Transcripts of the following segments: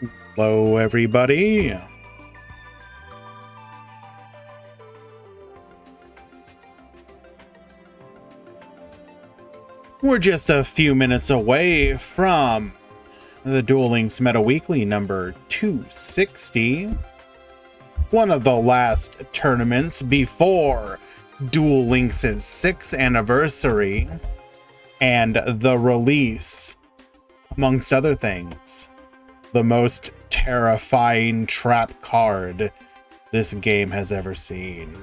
Hello, everybody. We're just a few minutes away from the Duel Links Meta Weekly number 260. One of the last tournaments before Duel Links' 6th anniversary and the release, amongst other things, the most terrifying trap card this game has ever seen.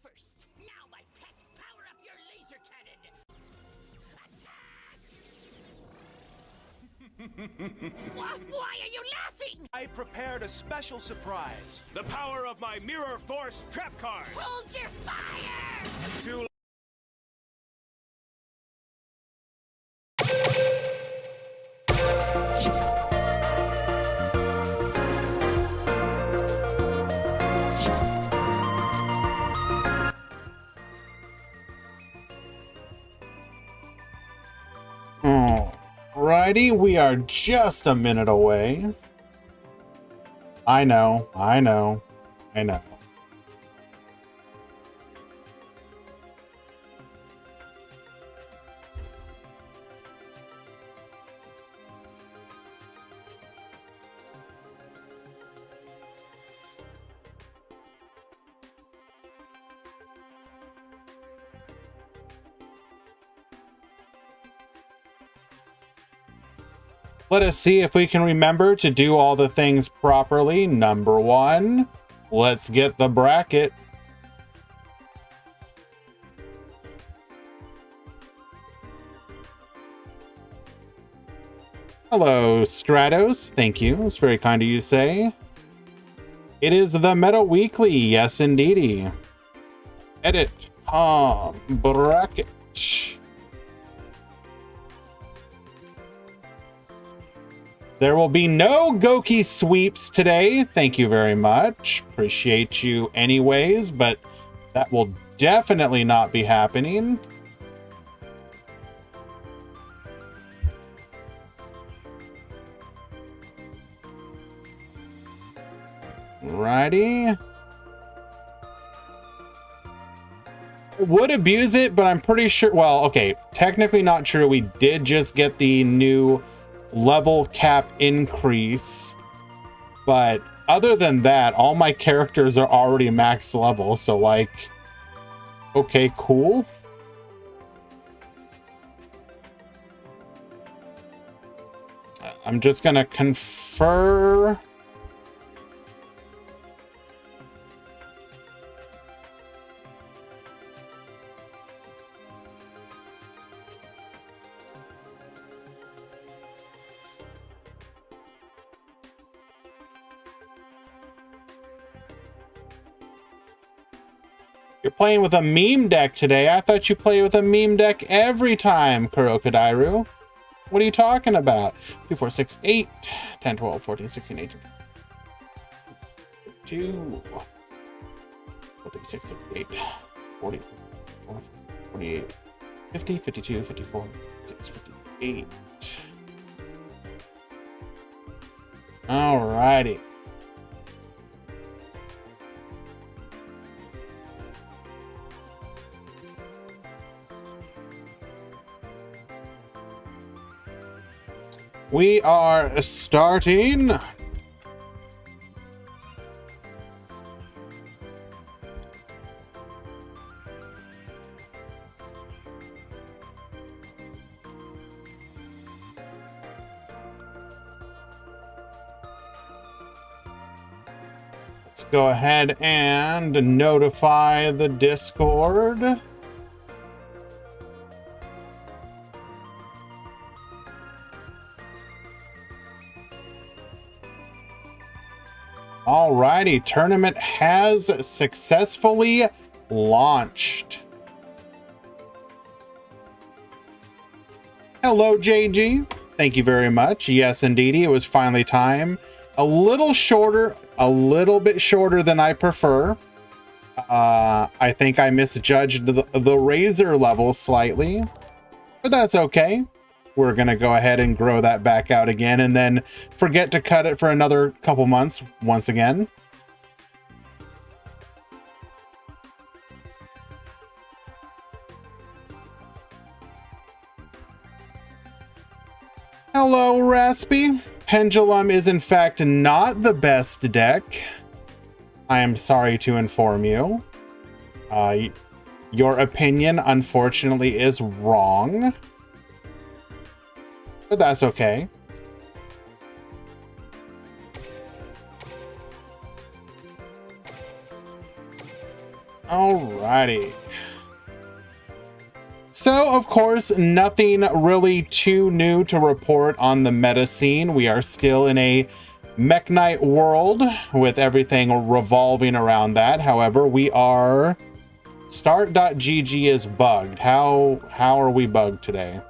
First. Now, my pet, power up your laser cannon! Attack! Why are you laughing? I prepared a special surprise. The power of my Mirror Force trap card. Hold your fire! To Alrighty, we are just a minute away. I know. Let us see if we can remember to do all the things properly. Number one, let's get the bracket. Hello, Stratos. Thank you. It's very kind of you to say. It is the Meta Weekly. Yes, indeedy. Edit. Bracket. There will be no Goki sweeps today. Thank you very much. Appreciate you anyways, but that will definitely not be happening. Righty. I would abuse it, but I'm pretty sure, well, okay, technically not true. We did just get the new level cap increase, but other than that, all my characters are already max level, so like, okay, cool. I'm just gonna confer. You're playing with a meme deck today. I thought you play with a meme deck every time, Kurokadairu. What are you talking about? 2, 4, 6, 8, 10, 12, 14, 16, 18, 2, 36, 38, 40, 48, 50, 52, 54, 56, 58. Alrighty. We are starting. Let's go ahead and notify the Discord. Alrighty, tournament has successfully launched. Hello, JG. Thank you very much. Yes, indeedy, it was finally time. A little bit shorter than I prefer. I think I misjudged the razor level slightly, but that's okay. We're gonna go ahead and grow that back out again and then forget to cut it for another couple months once again. Hello, Raspy. Pendulum is in fact not the best deck. I am sorry to inform you. Your opinion, unfortunately, is wrong. But that's okay. Alrighty. So, of course, nothing really too new to report on the meta scene. We are still in a Mech Knight world with everything revolving around that. However, we are... Start.gg is bugged. How are we bugged today?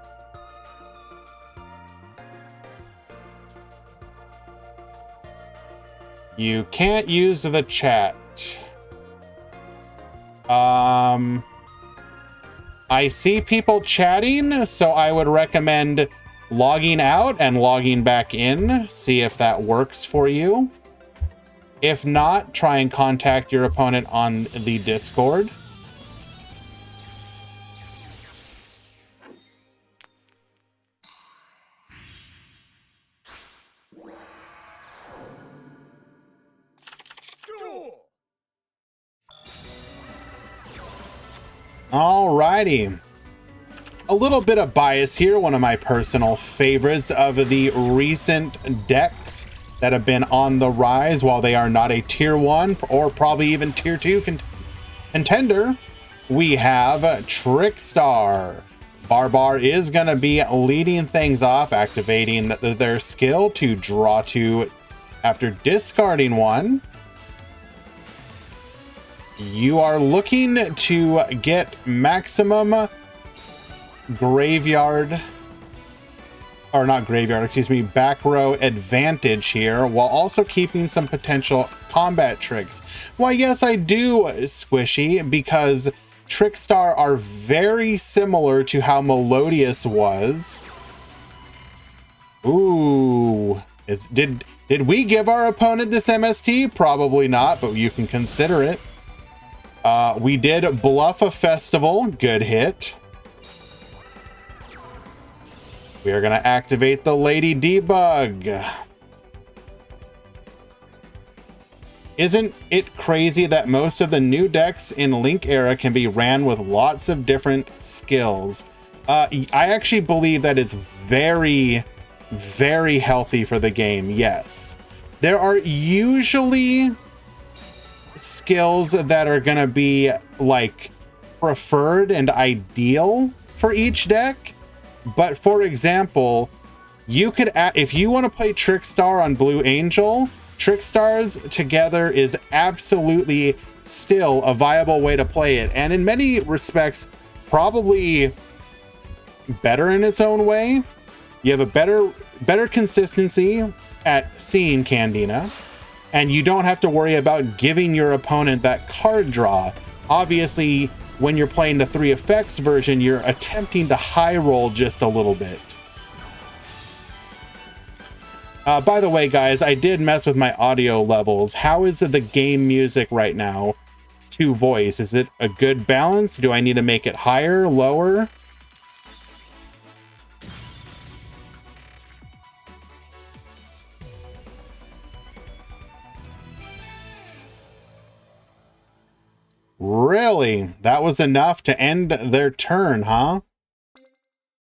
You can't use the chat. I see people chatting, so I would recommend logging out and logging back in. See if that works for you. If not, try and contact your opponent on the Discord. Alrighty. A little bit of bias here. One of my personal favorites of the recent decks that have been on the rise while they are not a tier 1 or probably even tier 2 contender. We have Trickstar. Barbar is going to be leading things off, activating their skill to draw 2 after discarding 1. You are looking to get maximum graveyard, or not graveyard, excuse me, back row advantage here, while also keeping some potential combat tricks. Why, yes, I do, Squishy, because Trickstar are very similar to how Melodious was. Ooh, did we give our opponent this MST? Probably not, but you can consider it. We did bluff a festival, good hit. We are going to activate the Lady Debug. Isn't it crazy that most of the new decks in Link Era can be ran with lots of different skills? I actually believe that is very, very healthy for the game, yes. There are usually skills that are going to be like preferred and ideal for each deck. But for example, you could, if you want to play Trickstar on Blue Angel, Trickstars together is absolutely still a viable way to play it. And in many respects, probably better in its own way. You have a better consistency at seeing Candina, and you don't have to worry about giving your opponent that card draw. Obviously, when you're playing the 3 effects version, you're attempting to high roll just a little bit. By the way, guys, I did mess with my audio levels. How is the game music right now to voice? Is it a good balance? Do I need to make it higher, lower? Really? That was enough to end their turn, huh?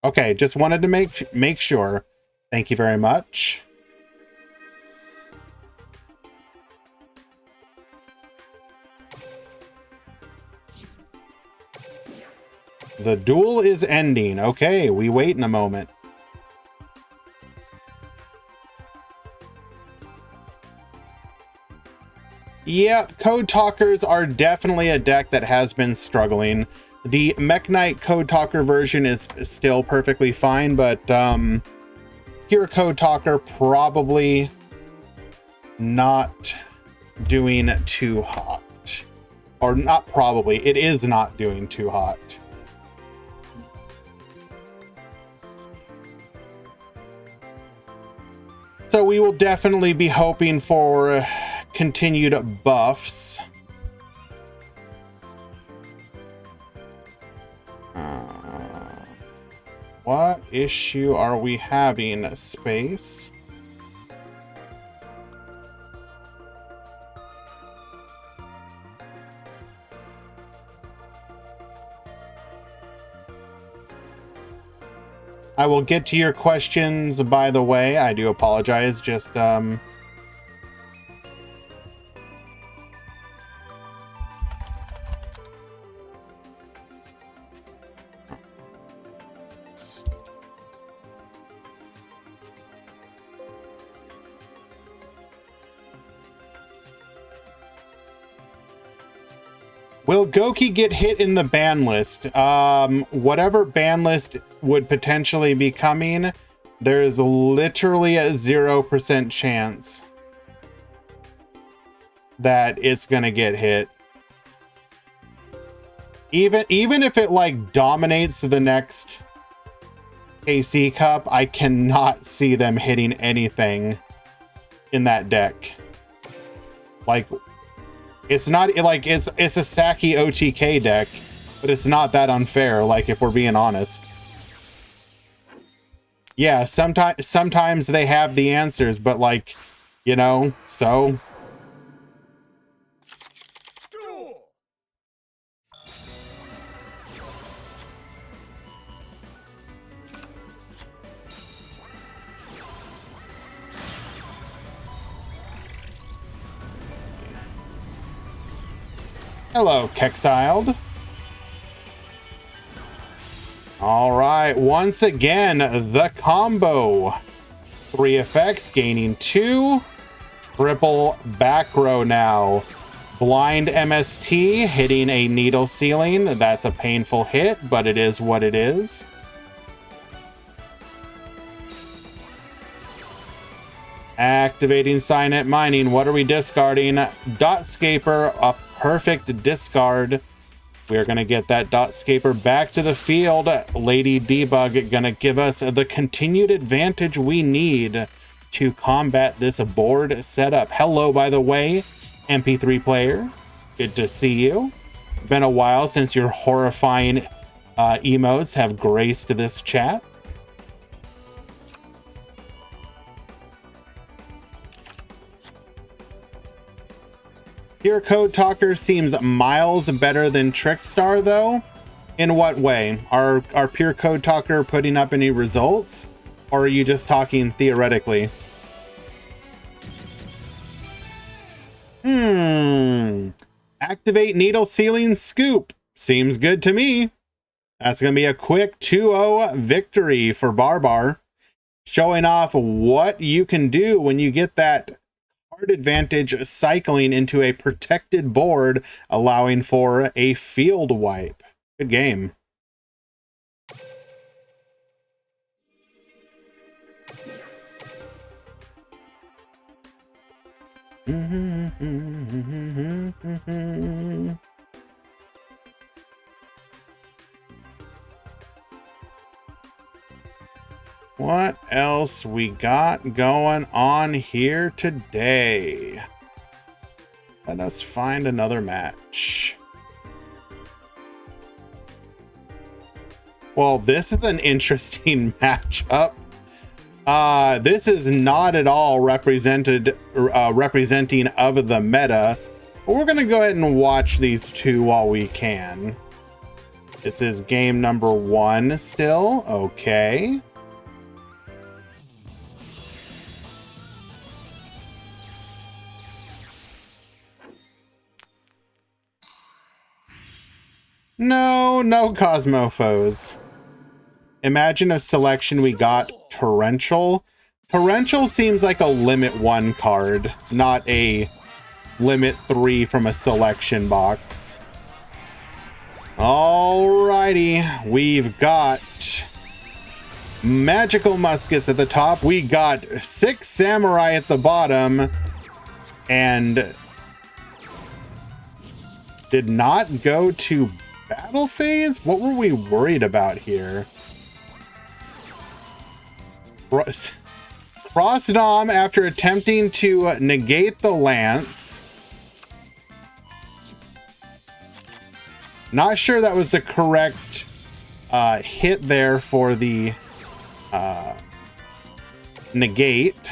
Okay, just wanted to make sure. Thank you very much. The duel is ending. Okay, we wait in a moment. Yep, Code Talkers are definitely a deck that has been struggling. The Mech Knight Code Talker version is still perfectly fine, but Pure Code Talker probably not doing too hot. Or not probably, it is not doing too hot. So we will definitely be hoping for continued buffs. What issue are we having, Space? I will get to your questions, by the way. I do apologize. Just, will Goki get hit in the ban list? Whatever ban list would potentially be coming, there is literally a 0% chance that it's gonna get hit. Even if it like dominates the next KC Cup, I cannot see them hitting anything in that deck. Like, it's not like it's a Saki OTK deck, but it's not that unfair, like, if we're being honest. Yeah, sometimes they have the answers, but like, you know, so Duel! hello, Kexiled. All right, once again, the combo. 3 effects, gaining 2. Triple back row now. Blind MST, hitting a needle ceiling. That's a painful hit, but it is what it is. Activating Signet Mining. What are we discarding? Dotscaper, a perfect discard. We are going to get that Dotscaper back to the field. Lady Debug going to give us the continued advantage we need to combat this board setup. Hello, by the way, MP3 player. Good to see you. Been a while since your horrifying emotes have graced this chat. Pure Code Talker seems miles better than Trickstar, though. In what way? Are Pure Code Talker putting up any results? Or are you just talking theoretically? Activate Needle Ceiling Scoop. Seems good to me. That's going to be a quick 2-0 victory for Barbar. Showing off what you can do when you get that card advantage cycling into a protected board, allowing for a field wipe. Good game. What else we got going on here today? Let us find another match. Well, this is an interesting matchup. This is not at all representing of the meta. But we're gonna go ahead and watch these two while we can. This is game number 1 still. Okay. No Cosmophos. Imagine a selection we got Torrential. Torrential seems like a limit 1 card, not a limit 3 from a selection box. Alrighty, we've got magical muskets at the top. We got 6 samurai at the bottom, and did not go to battle phase? What were we worried about here? Cross Dom after attempting to negate the lance. Not sure that was the correct hit there for the negate.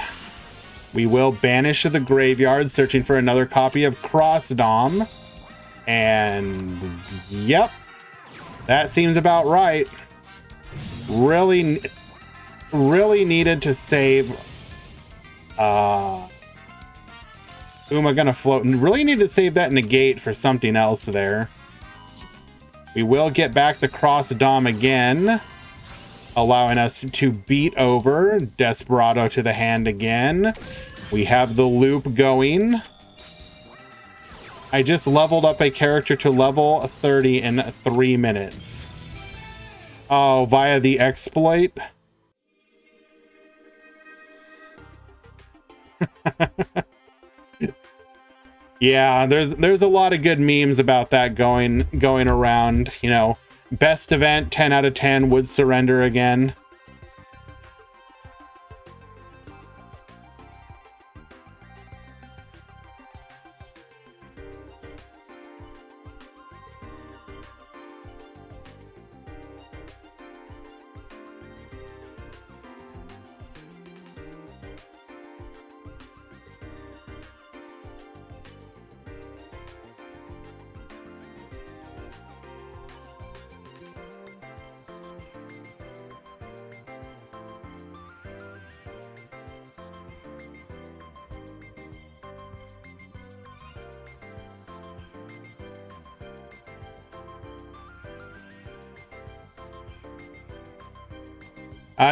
We will banish to the graveyard, searching for another copy of Cross Dom. And yep, that seems about right. Really needed to save who am I gonna float? Really need to save that negate for something else there. We will get back the Cross Dom again, allowing us to beat over Desperado to the hand again. We have the loop going. I just leveled up a character to level 30 in 3 minutes. Oh, via the exploit. Yeah, there's a lot of good memes about that going around. You know, best event, 10 out of 10 would surrender again.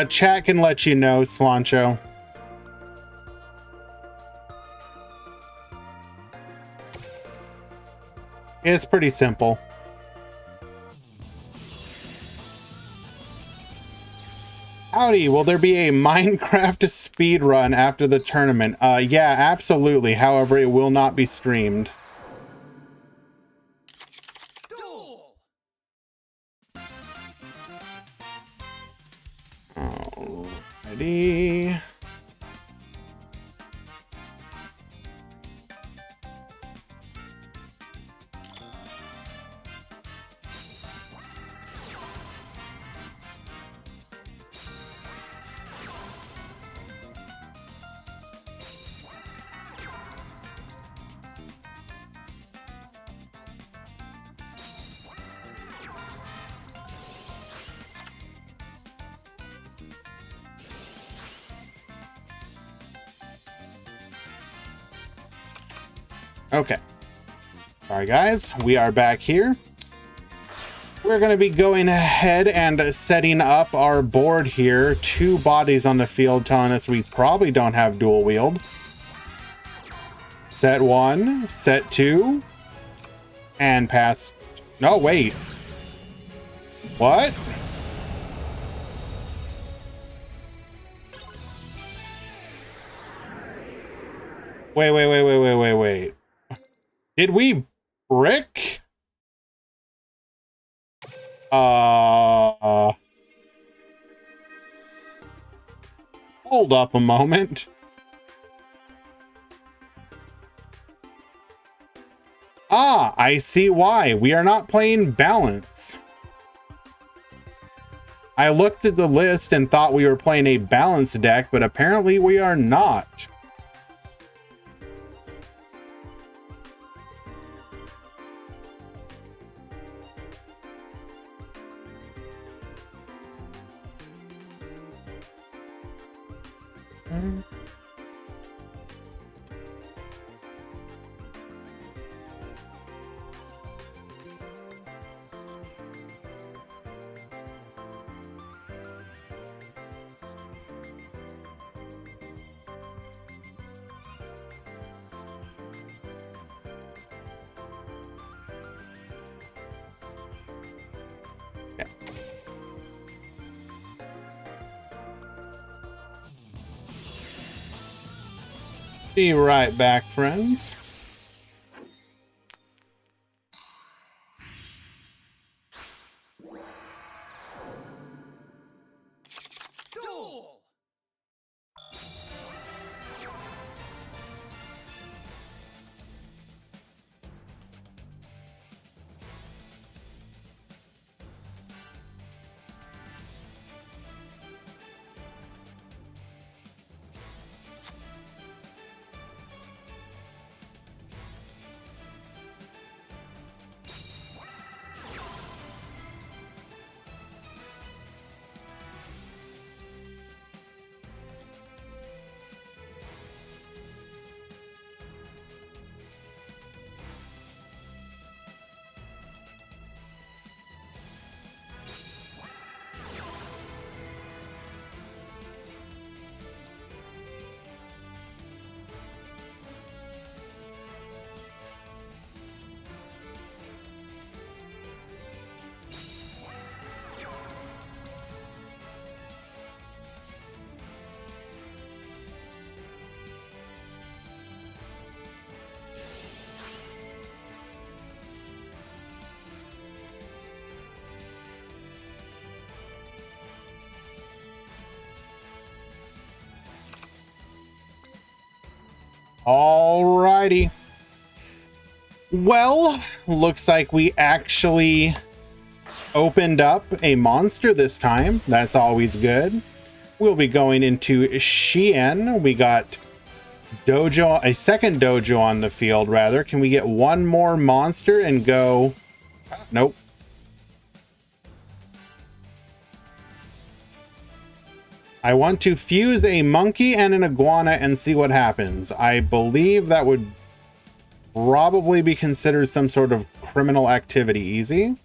Chat can let you know, Slancho. It's pretty simple. Howdy, will there be a Minecraft speed run after the tournament? Yeah, absolutely. However, it will not be streamed. Duel! Alrighty. Okay. Alright guys, we are back here. We're going to be going ahead and setting up our board here. 2 bodies on the field telling us we probably don't have dual wield. Set 1, set 2, and pass. No, wait. What? Wait. Did we brick? Hold up a moment. Ah, I see why. We are not playing balance. I looked at the list and thought we were playing a balanced deck, but apparently we are not. Be right back, friends. Duel! Alrighty. Well, looks like we actually opened up a monster this time. That's always good. We'll be going into Xi'an. We got Dojo, a second Dojo on the field, rather. Can we get one more monster and go? Nope. I want to fuse a monkey and an iguana and see what happens. I believe that would probably be considered some sort of criminal activity. Easy.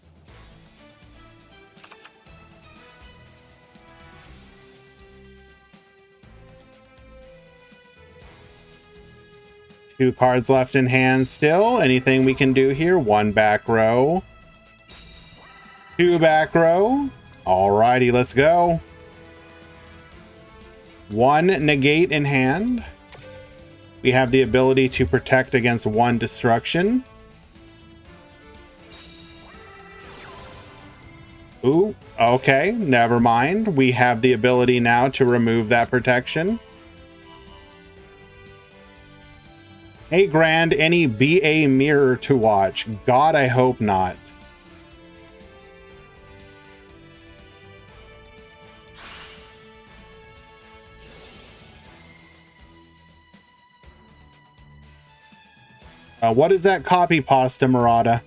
Two cards left in hand still. Anything we can do here? One back row. Two back row. Alrighty, let's go. One negate in hand. We have the ability to protect against one destruction. Ooh, okay, never mind. We have the ability now to remove that protection. Hey, Grand, any BA mirror to watch? God, I hope not. What is that copy pasta, Murata?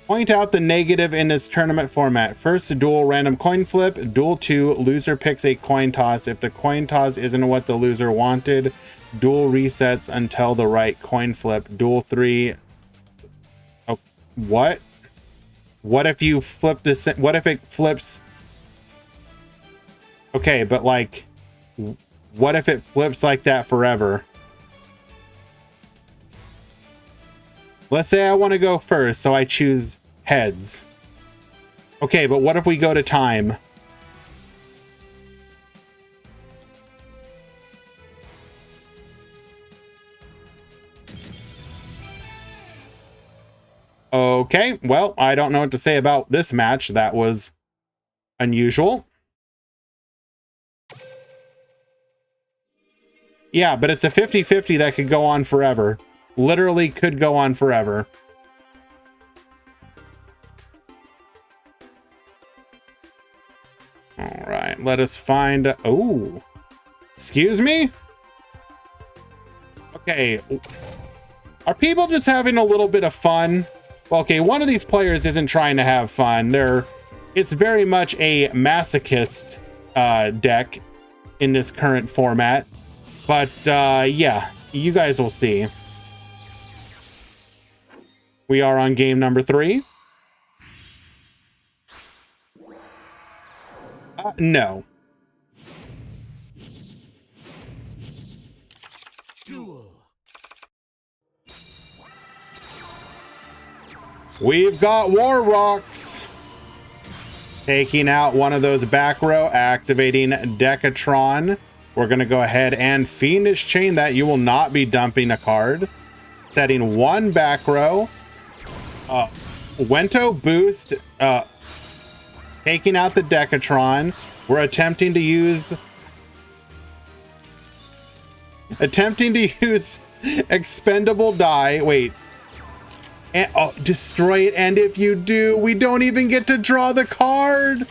Point out the negative in this tournament format. First, a duel random coin flip. Duel 2, loser picks a coin toss. If the coin toss isn't what the loser wanted, duel resets until the right coin flip. Duel 3. Oh, what? What if you flip this? What if it flips? Okay, but like, what if it flips like that forever? Let's say I want to go first, so I choose heads. Okay, but what if we go to time? Okay, well, I don't know what to say about this match. That was unusual. Yeah, but it's a 50-50 that could go on forever. Literally could go on forever. All right, let us find... Oh, excuse me? Okay. Are people just having a little bit of fun? Well, okay, one of these players isn't trying to have fun. It's very much a masochist deck in this current format. But yeah, you guys will see. We are on game number 3. No. Duel. We've got War Rocks. Taking out one of those back row, activating Decatron. We're going to go ahead and Fiendish Chain that. You will not be dumping a card. Setting one back row. Wento boost. Taking out the Decatron. We're attempting to use expendable die. Wait. And, destroy it. And if you do, we don't even get to draw the card.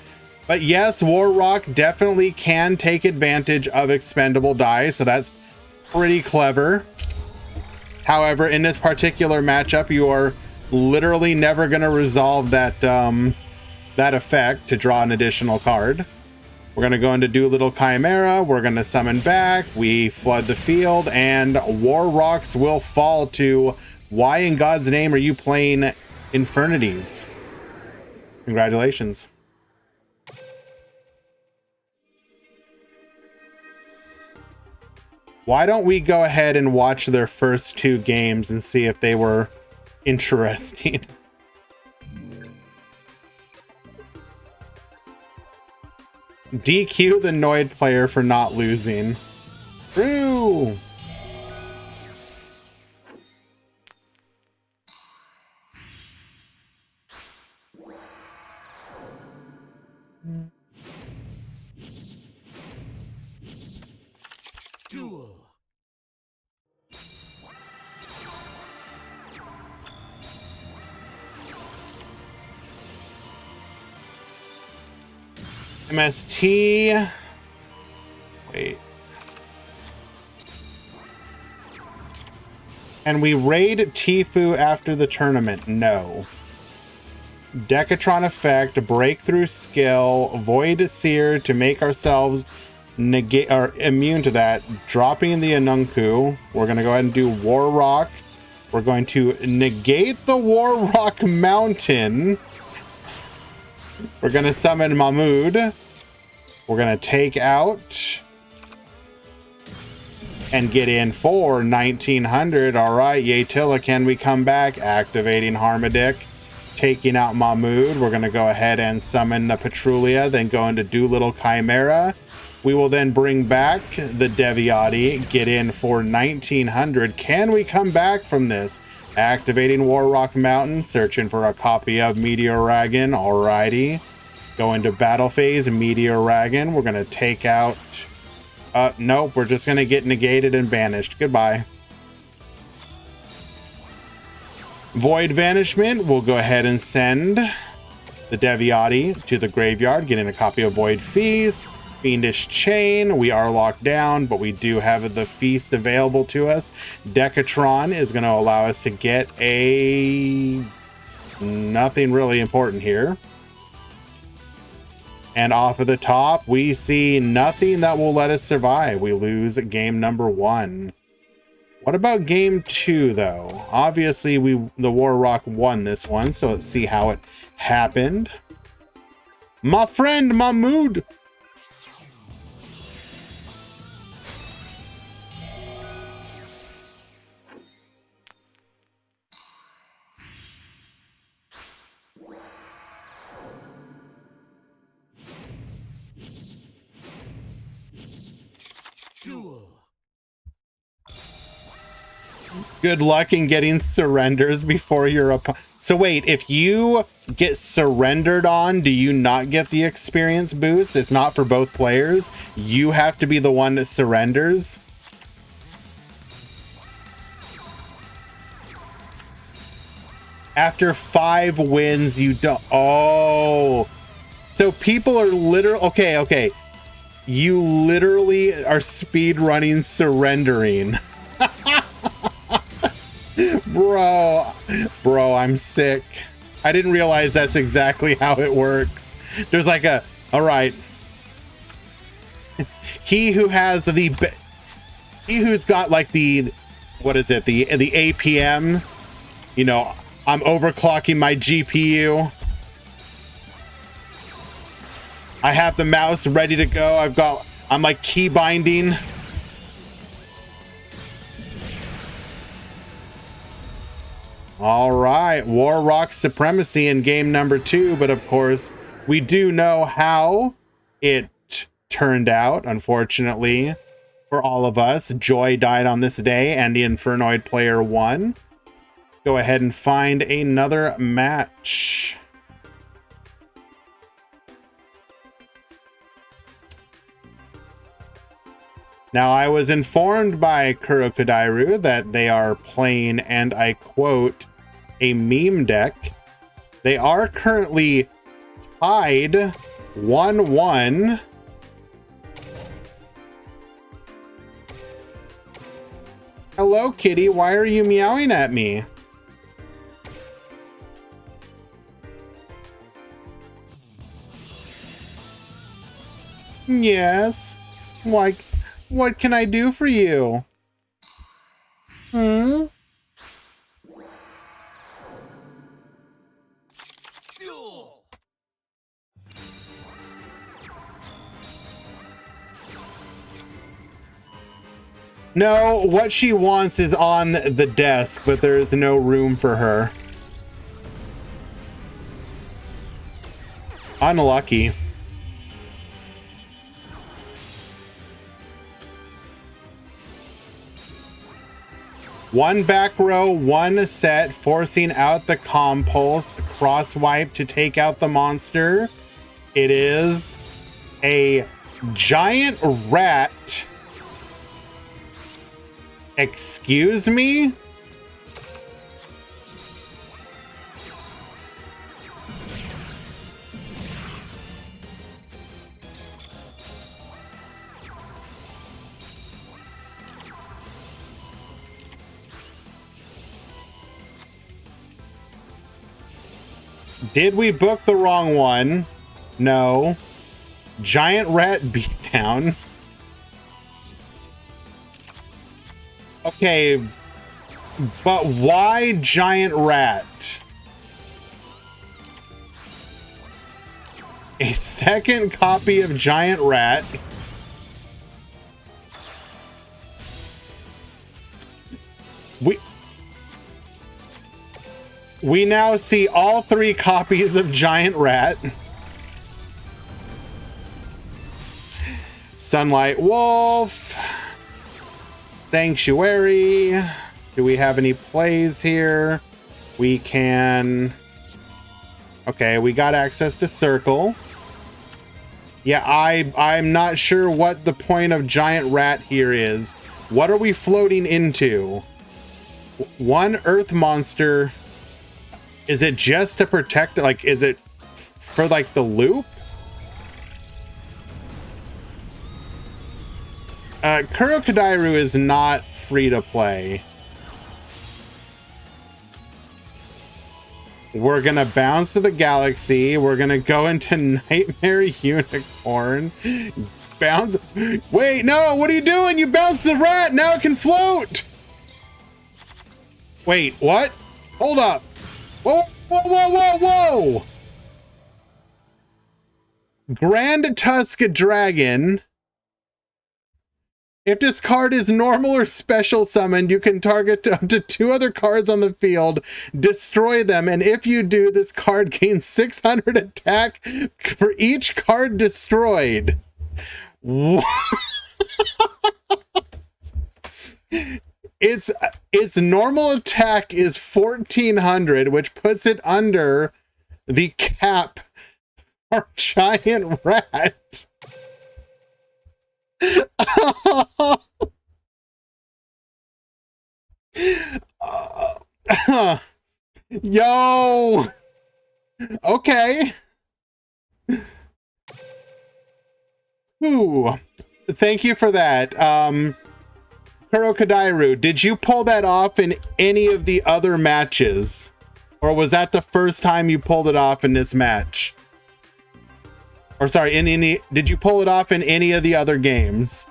But yes, Warrock definitely can take advantage of expendable die, so that's pretty clever. However, in this particular matchup, you are literally never going to resolve that that effect to draw an additional card. We're going to go into Doolittle Chimera. We're going to summon back. We flood the field, and Warrocks will fall to why in God's name are you playing Infernities? Congratulations. Why don't we go ahead and watch their first two games and see if they were interesting? DQ the Noid player for not losing. True. Duel. MST. Wait. And we raid Tfue after the tournament? No. Decatron effect, breakthrough skill, void seer to make ourselves negate or immune to that. Dropping the Anunku. We're gonna go ahead and do Warrock. We're going to negate the Warrock Mountain. We're gonna summon Mahmood. We're gonna take out and get in for 1900. All right, Yatilla, can we come back? Activating Harmadic, taking out Mahmood. We're gonna go ahead and summon the Petrulia, then go into Doolittle Chimera. We will then bring back the Deviati, get in for 1900. Can we come back from this? Activating Warrock Mountain, searching for a copy of Meteoragon. Alrighty. Go into battle phase, Meteoragon. We're going to take out... nope, we're just going to get negated and banished. Goodbye. Void Vanishment. We'll go ahead and send the Deviati to the graveyard, getting a copy of Void Feast. Fiendish Chain. We are locked down, but we do have the feast available to us. Decatron is going to allow us to get a... nothing really important here. And off of the top, we see nothing that will let us survive. We lose game number 1. What about game 2, though? Obviously, the Warrock won this one, so let's see how it happened. My friend Mahmood! Duel. Good luck in getting surrenders before your opponent. So wait, if you get surrendered on, do you not get the experience boost? It's not for both players. You have to be the one that surrenders. After 5 wins, you don't. Oh, so people are literally okay. You literally are speed running surrendering. Bro, I'm sick. I didn't realize that's exactly how it works. There's like a, all right. He who's got like the, what is it? The APM, you know, I'm overclocking my GPU. I have the mouse ready to go. I'm like key binding. All right, Warrock supremacy in game number 2, but of course we do know how it turned out. Unfortunately, for all of us. Joy died on this day, and the Infernoid player won. Go ahead and find another match. Now, I was informed by Kurokudairu that they are playing, and I quote, a meme deck. They are currently tied 1-1. Hello, kitty. Why are you meowing at me? Yes. Like, what can I do for you? Hmm? Duel. No, what she wants is on the desk, but there is no room for her. Unlucky. One back row, one set, forcing out the compulse, cross wipe to take out the monster. It is a giant rat. Excuse me? Did we book the wrong one? No. Giant rat beatdown. Okay, but why giant rat? A second copy of giant rat. We now see all three copies of giant rat. Sunlight wolf. Sanctuary. Do we have any plays here? We can... Okay, we got access to circle. Yeah, I'm not sure what the point of giant rat here is. What are we floating into? One earth monster. Is it just to protect, like, is it for like the loop? Kurokudairu is not free to play. We're gonna bounce to the galaxy. We're gonna go into Nightmare Unicorn. Bounce. Wait, no, what are you doing? You bounced the rat. Now it can float. Wait, what? Hold up. Whoa, whoa, whoa, whoa, whoa. Grand Tusk Dragon. If this card is normal or special summoned, you can target up to 2 other cards on the field, destroy them, and if you do, this card gains 600 attack for each card destroyed. Its normal attack is 1400, which puts it under the cap for giant rat. Yo. Okay. Ooh. Thank you for that. Kurokudairu, did you pull that off in any of the other matches? Or was that the first time you pulled it off in this match? Or sorry, did you pull it off in any of the other games?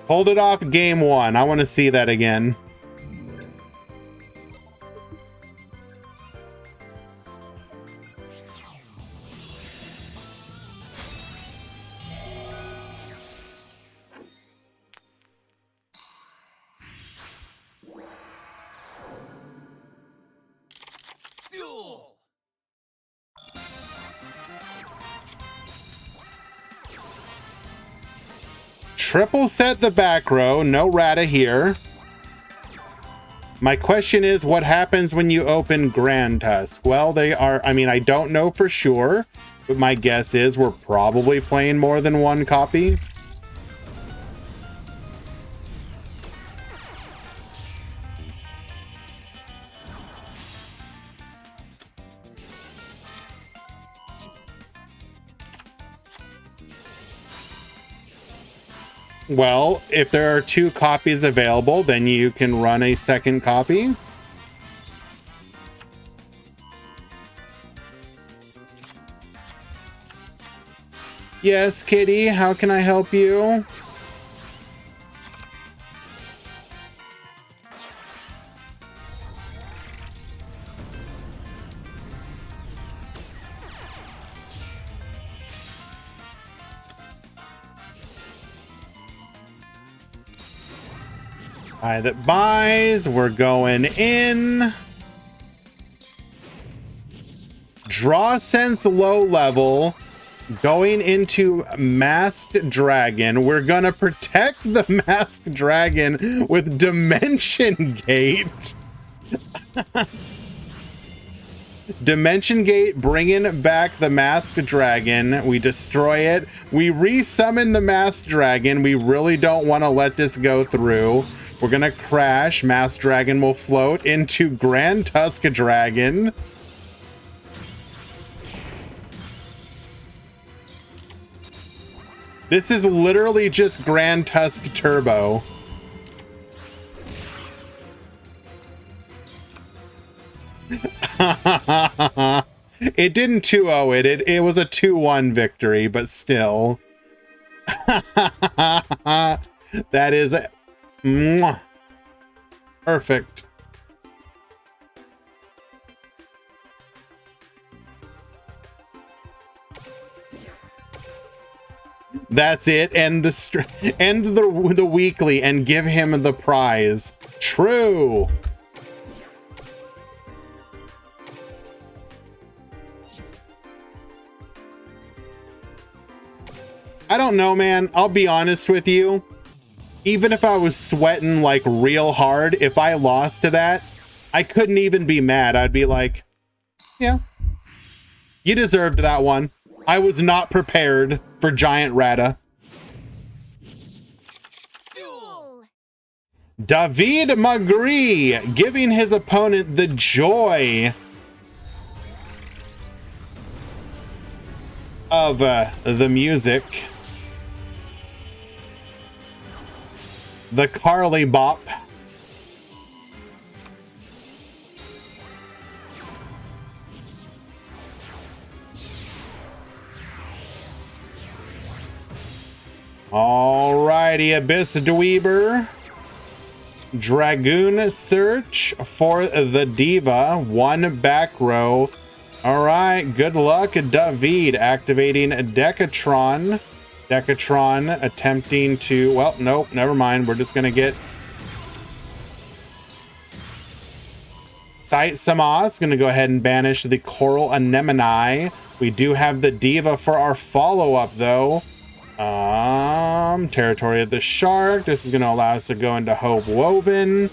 Hold it off game one. I want to see that again. Duel! Triple set the back row. No Rata here. My question is, what happens when you open Grand Tusk? Well, they are, I mean, I don't know for sure, but my guess is we're probably playing more than one copy. Well, if there are 2 copies available, then you can run a second copy. Yes, Kitty, how can I help you? Buy that buys. We're going in. Draw Sense low level. Going into Masked Dragon. We're gonna protect the Masked Dragon with Dimension Gate. Dimension Gate, bringing back the Masked Dragon. We destroy it. We resummon the Masked Dragon. We really don't want to let this go through. We're gonna crash. Masked Dragon will float into Grand Tusk Dragon. This is literally just Grand Tusk Turbo. It didn't 2-0 it. It was a 2-1 victory, but still. That is mwah, perfect. That's it. End the weekly and give him the prize. True. I don't know, man. I'll be honest with you. Even if I was sweating like real hard, if I lost to that, I couldn't even be mad. I'd be like, yeah, you deserved that one. I was not prepared for Giant Rata. Duel! David Magri giving his opponent the joy of the music. The Carly Bop. Alrighty, Abyss Dweeber. Dragoon Search for the Diva. 1 back row. Alright, good luck, David. Activating Decatron. Decatron attempting to, well, nope, never mind. We're just going to get Sight Samas. Going to go ahead and banish the Coral Anemone. We do have the Diva for our follow-up, though. Territory of the Shark. This is going to allow us to go into Hope Woven.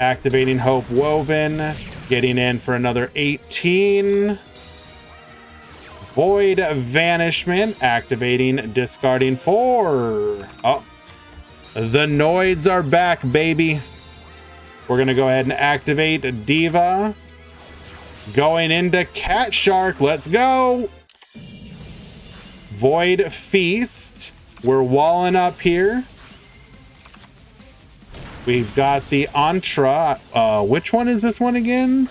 Activating Hope Woven. Getting in for another 18. Void Vanishment, activating, discarding 4. Oh, the Noids are back, baby. We're going to go ahead and activate Diva. Going into Cat Shark. Let's go. Void Feast. We're walling up here. We've got the Antra. Which one is this one again?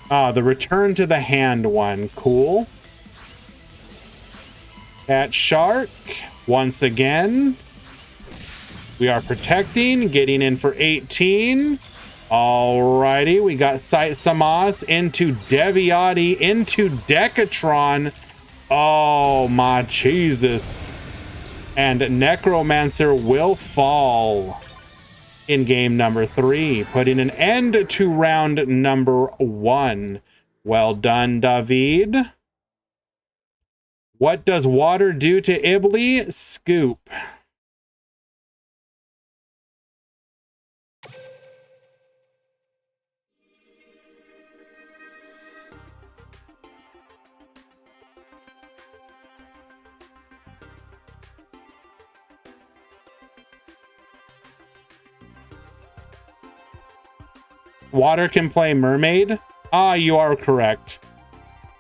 The Return to the Hand one. Cool. Cat Shark, once again. We are protecting, getting in for 18. Alrighty, we got Sight Samas into Deviati, into Decatron. Oh my Jesus. And Necromancer will fall in game number 3, putting an end to round number 1. Well done, David. What does water do to Ibli? Scoop. Water can play mermaid? Ah, you are correct.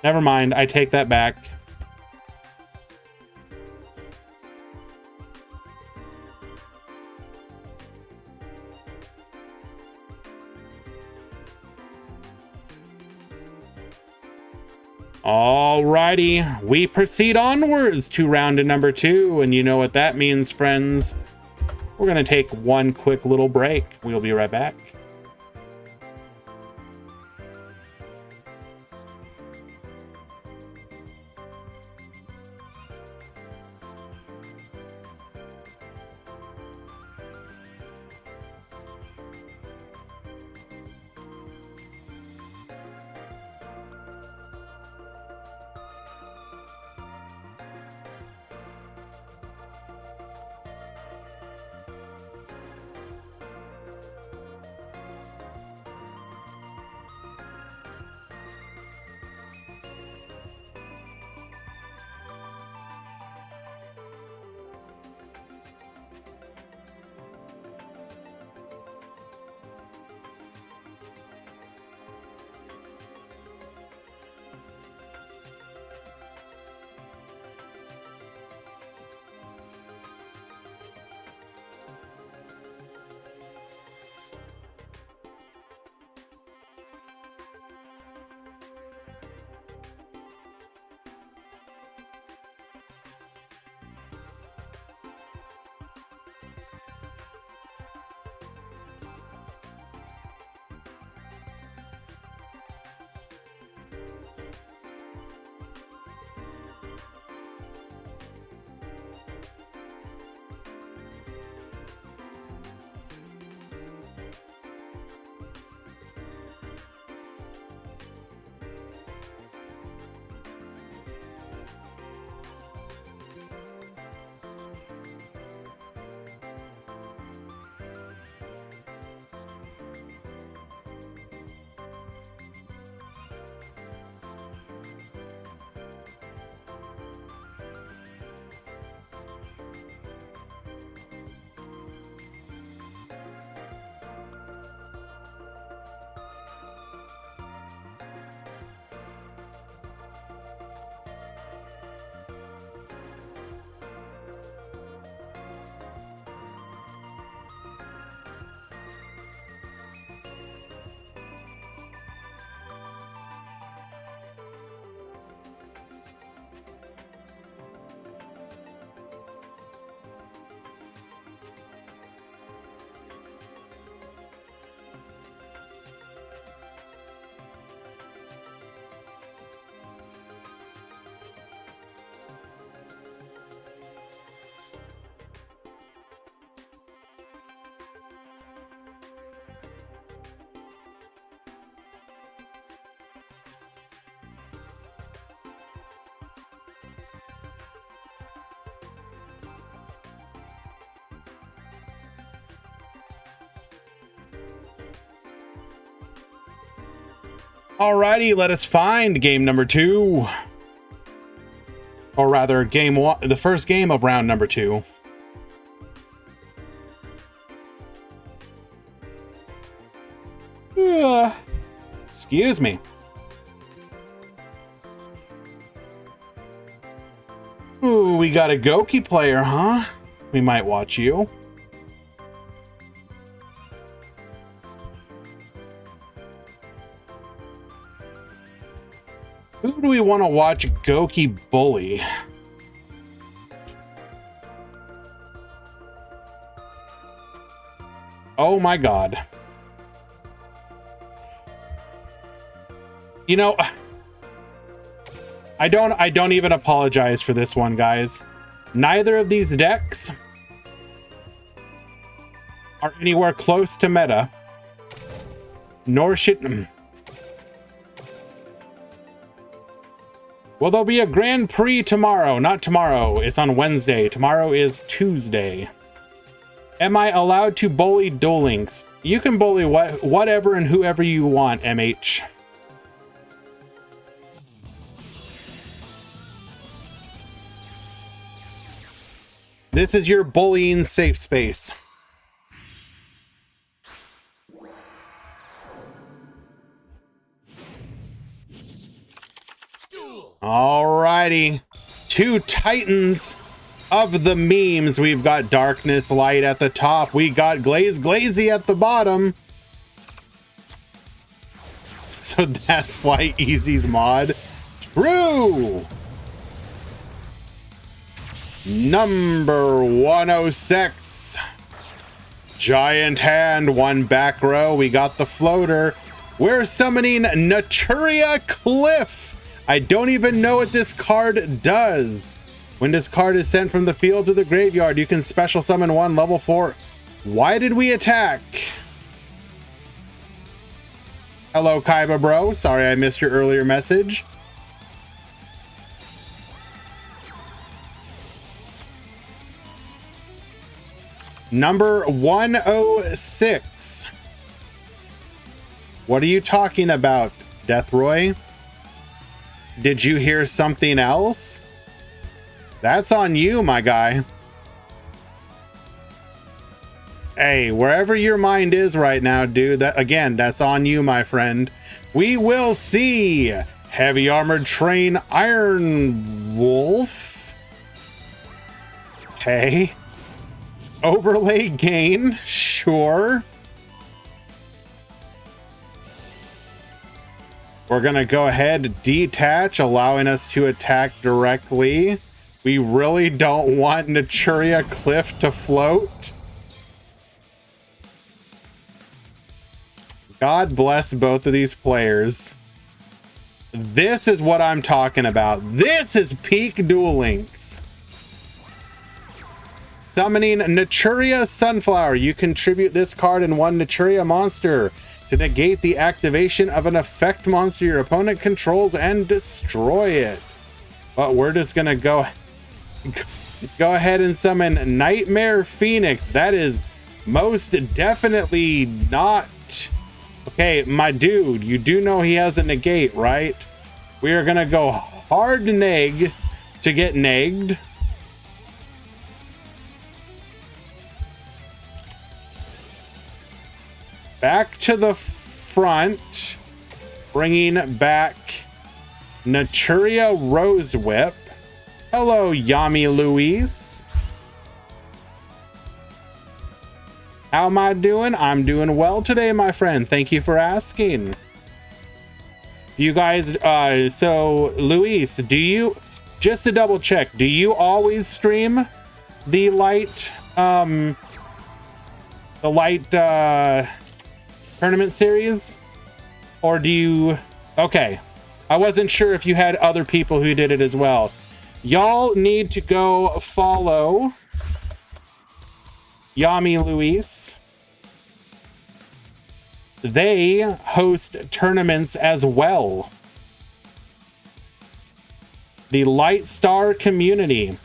Never mind, I take that back. Alrighty, we proceed onwards to round number 2, and you know what that means, friends. We're gonna take one quick little break. We'll be right back. Alrighty, let us find game number 2. Or rather, game 1, the first game of round number 2. Excuse me. Ooh, we got a Goki player, huh? We might watch you. Who do we want to watch Goki bully? Oh my God. You know, I don't even apologize for this one, guys. Neither of these decks are anywhere close to meta, nor should... Well, there'll be a Grand Prix tomorrow. Not tomorrow, it's on Wednesday. Tomorrow is Tuesday. Am I allowed to bully Duel Links? You can bully whatever and whoever you want, MH. This is your bullying safe space. Alrighty. Two titans of the memes. We've got Darkness Light at the top. We got Glazy at the bottom. So that's why Easy's mod. True. Number 106. Giant Hand, one back row. We got the floater. We're summoning Naturia Cliff. I don't even know what this card does. When this card is sent from the field to the graveyard, you can special summon one level 4. Why did we attack? Hello, Kaiba bro. Sorry I missed your earlier message. Number 106. What are you talking about, Deathroy? Did you hear something else? That's on you, my guy. Hey, wherever your mind is right now, dude, that's on you, my friend. We will see Heavy Armored Train Iron Wolf. Okay. Overlay gain, sure. We're gonna go ahead, detach, allowing us to attack directly. We really don't want Naturia Cliff to float. God bless both of these players. This is what I'm talking about. This is peak Duel Links. Summoning Naturia Sunflower. You contribute this card and one Naturia monster to negate the activation of an effect monster your opponent controls and destroy it. But we're just gonna go ahead and summon Nightmare Phoenix. That is most definitely not... Okay, my dude, you do know he has a negate, right? We are gonna go hard neg to get negged. Back to the front, bringing back Naturia Rose Whip. Hello, Yami Luis. How am I doing? I'm doing well today, my friend. Thank you for asking. You guys, so Luis, do you, just to double check, do you always stream the light tournament series, or do you... Okay, I wasn't sure if you had other people who did it as well. Y'all need to go follow Yami Luis. They host tournaments as well. The Light Star community.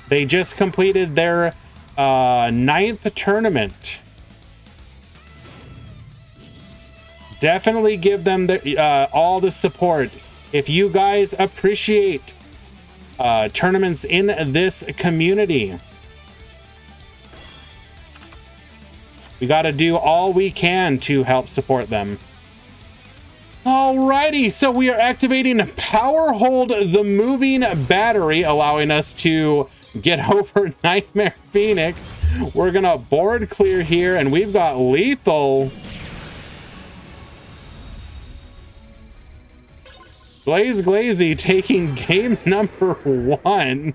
They just completed their 9th tournament. Definitely give them all the support. If you guys appreciate tournaments in this community, we got to do all we can to help support them. Alrighty, so we are activating Power Hold the Moving Battery, allowing us to get over Nightmare Phoenix. We're gonna board clear here, and we've got Lethal. Glazy taking game number 1.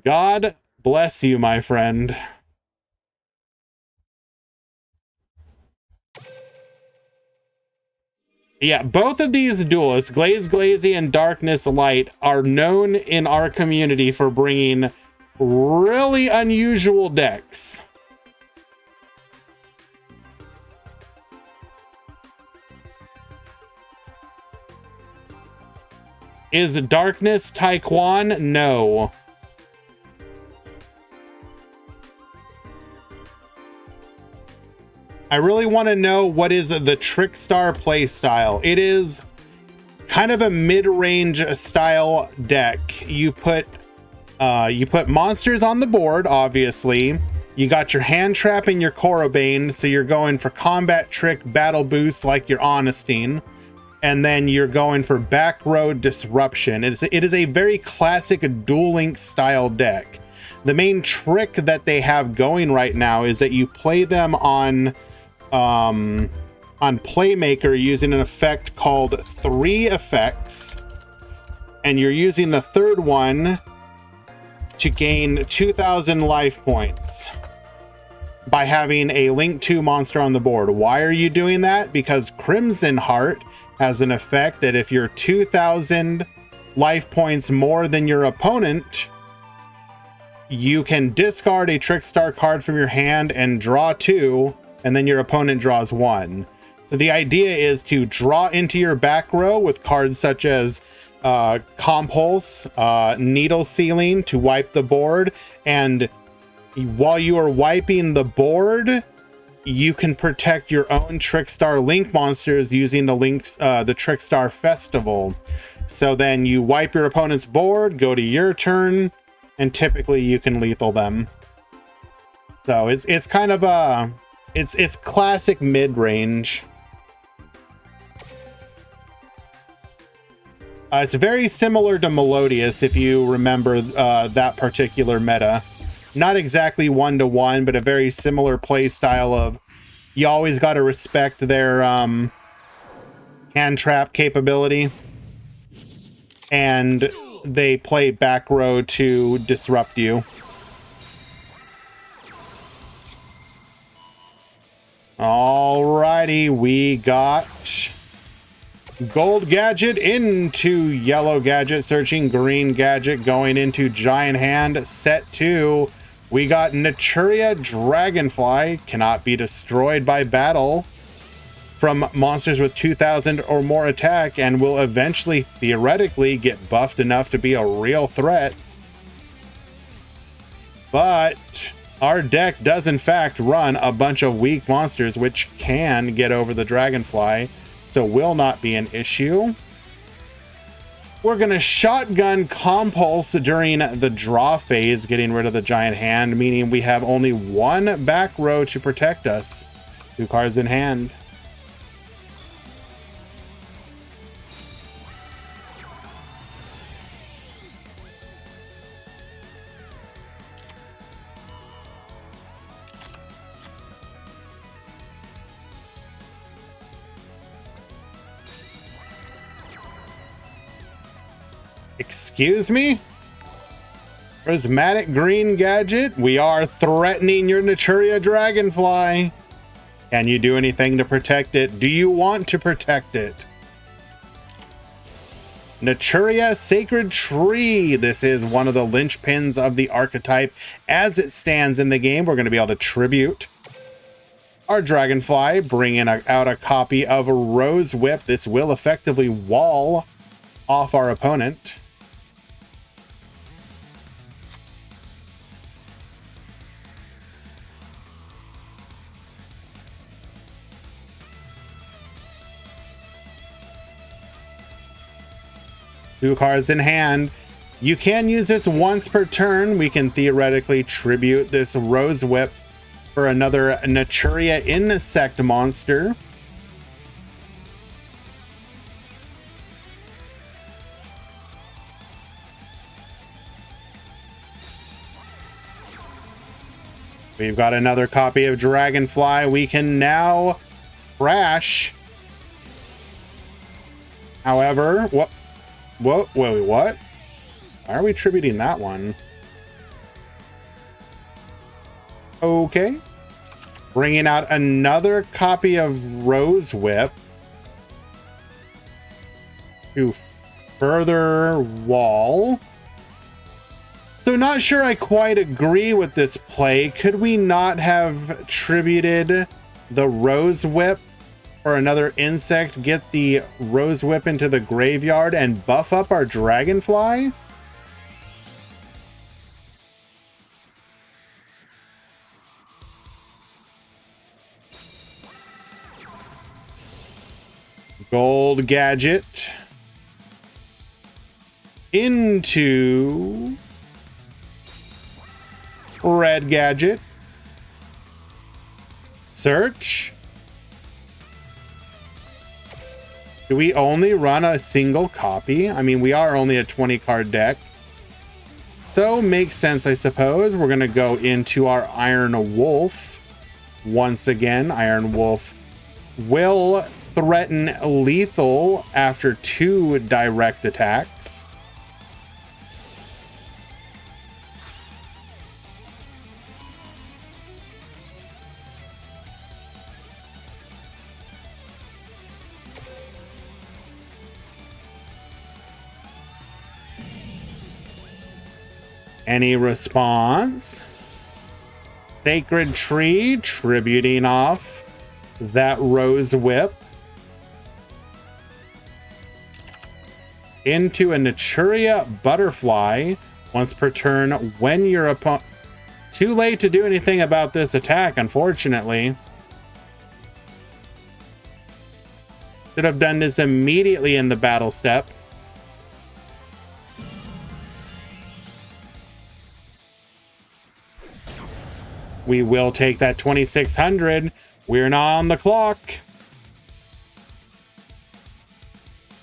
God bless you, my friend. Yeah, both of these duelists, Glaze Glazy and Darkness Light, are known in our community for bringing really unusual decks. Is Darkness Taekwon? No. I really want to know what is the Trickstar playstyle. It is kind of a mid-range style deck. You put monsters on the board, obviously. You got your hand trap and your Korobane, so you're going for combat trick, battle boost like your Honestine. And then you're going for back row disruption. It is a very classic Duel Link style deck. The main trick that they have going right now is that you play them on Playmaker using an effect called 3 effects, and you're using the third one to gain 2,000 life points by having a Link 2 monster on the board. Why are you doing that? Because Crimson Heart has an effect that if you're 2,000 life points more than your opponent, you can discard a Trickstar card from your hand and draw 2, and then your opponent draws 1. So the idea is to draw into your back row with cards such as Compulse, Needle Sealing to wipe the board, and while you are wiping the board, you can protect your own Trickstar Link monsters using the Trickstar Festival. So then you wipe your opponent's board, go to your turn, and typically you can lethal them. So it's kind of it's classic mid-range. It's very similar to Melodious, if you remember that particular meta. Not exactly 1-to-1, but a very similar play style of you always got to respect their hand trap capability. And they play back row to disrupt you. Alrighty, we got Gold Gadget into Yellow Gadget, searching Green Gadget, going into Giant Hand. Set 2, we got Naturia Dragonfly, cannot be destroyed by battle from monsters with 2,000 or more attack, and will eventually, theoretically, get buffed enough to be a real threat. But our deck does in fact run a bunch of weak monsters which can get over the Dragonfly, so will not be an issue. We're gonna shotgun Compulse during the draw phase, getting rid of the Giant Hand, meaning we have only 1 back row to protect us. 2 cards in hand. Excuse me? Prismatic Green Gadget, we are threatening your Naturia Dragonfly. Can you do anything to protect it? Do you want to protect it? Naturia Sacred Tree. This is one of the linchpins of the archetype as it stands in the game. We're going to be able to tribute our Dragonfly, bringing out a copy of Rose Whip. This will effectively wall off our opponent. Two cards in hand. You can use this once per turn. We can theoretically tribute this Rose Whip for another Naturia Insect monster. We've got another copy of Dragonfly. We can now crash. However, what? Whoa, wait, what? Why are we tributing that one? Okay. Bringing out another copy of Rose Whip. to further wall. So not sure I quite agree with this play. Could we not have tributed the Rose Whip or another insect, get the Rose Whip into the graveyard and buff up our Dragonfly? Gold Gadget into Red Gadget. Search. Do we only run a single copy? I mean, we are only a 20 card deck. So makes sense, I suppose. We're going to go into our Iron Wolf. Once again, Iron Wolf will threaten lethal after 2 direct attacks. Any response? Sacred Tree, tributing off that Rose Whip into a Naturia Butterfly once per turn when your opponent... Too late to do anything about this attack, unfortunately. Should have done this immediately in the battle step. We will take that 2600. We're not on the clock.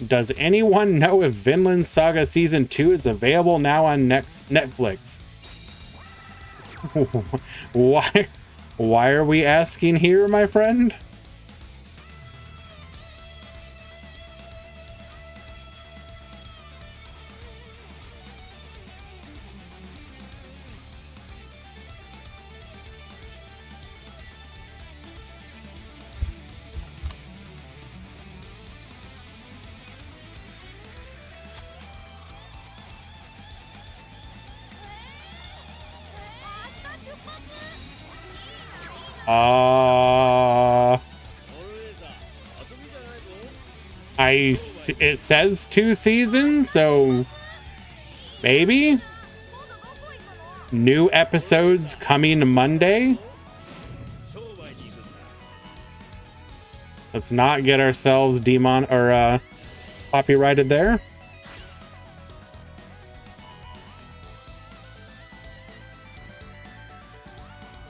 Does anyone know if Vinland Saga Season 2 is available now on Netflix? Why are we asking here, my friend? It says 2 seasons, so maybe new episodes coming Monday. Let's not get ourselves copyrighted there.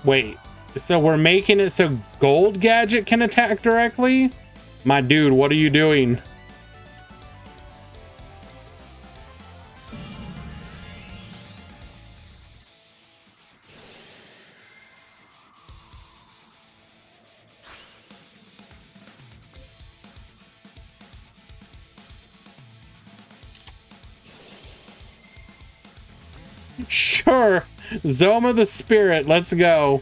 Wait, so we're making it so Gold Gadget can attack directly? My dude, what are you doing? Sure, Zoma the Spirit, let's go.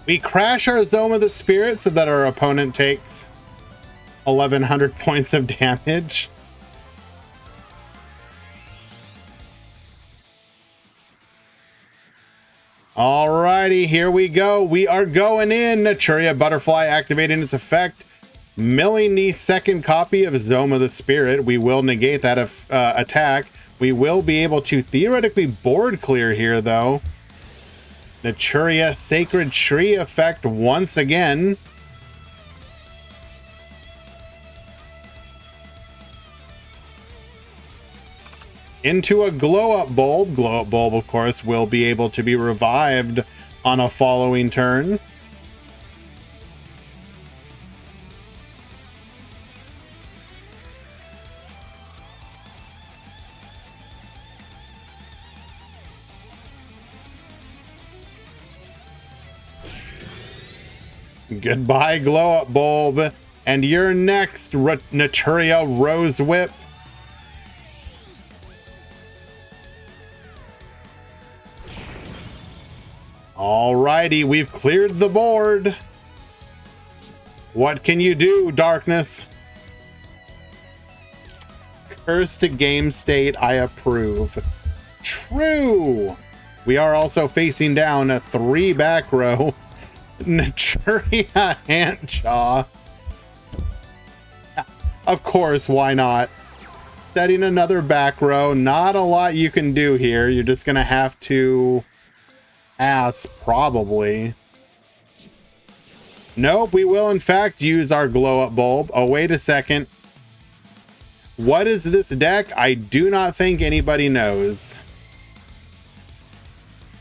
We crash our Zoma the Spirit so that our opponent takes 1100 points of damage. Alrighty, here we go. We are going in. Naturia Butterfly activating its effect. Milling the second copy of Zoma the Spirit. We will negate that attack. We will be able to theoretically board clear here, though. Naturia Sacred Tree effect once again. Into a glow-up bulb. Glow-up bulb, of course, will be able to be revived on a following turn. Goodbye, glow-up bulb. And you're next, Naturia Rose Whip. Alrighty, we've cleared the board. What can you do, Darkness? Cursed game state, I approve. True. We are also facing down a 3 back row. Naturia Antjaw. Of course, why not? Setting another back row. Not a lot you can do here. You're just gonna have to pass, probably. Nope, we will in fact use our glow-up bulb. Oh, wait a second. What is this deck? I do not think anybody knows.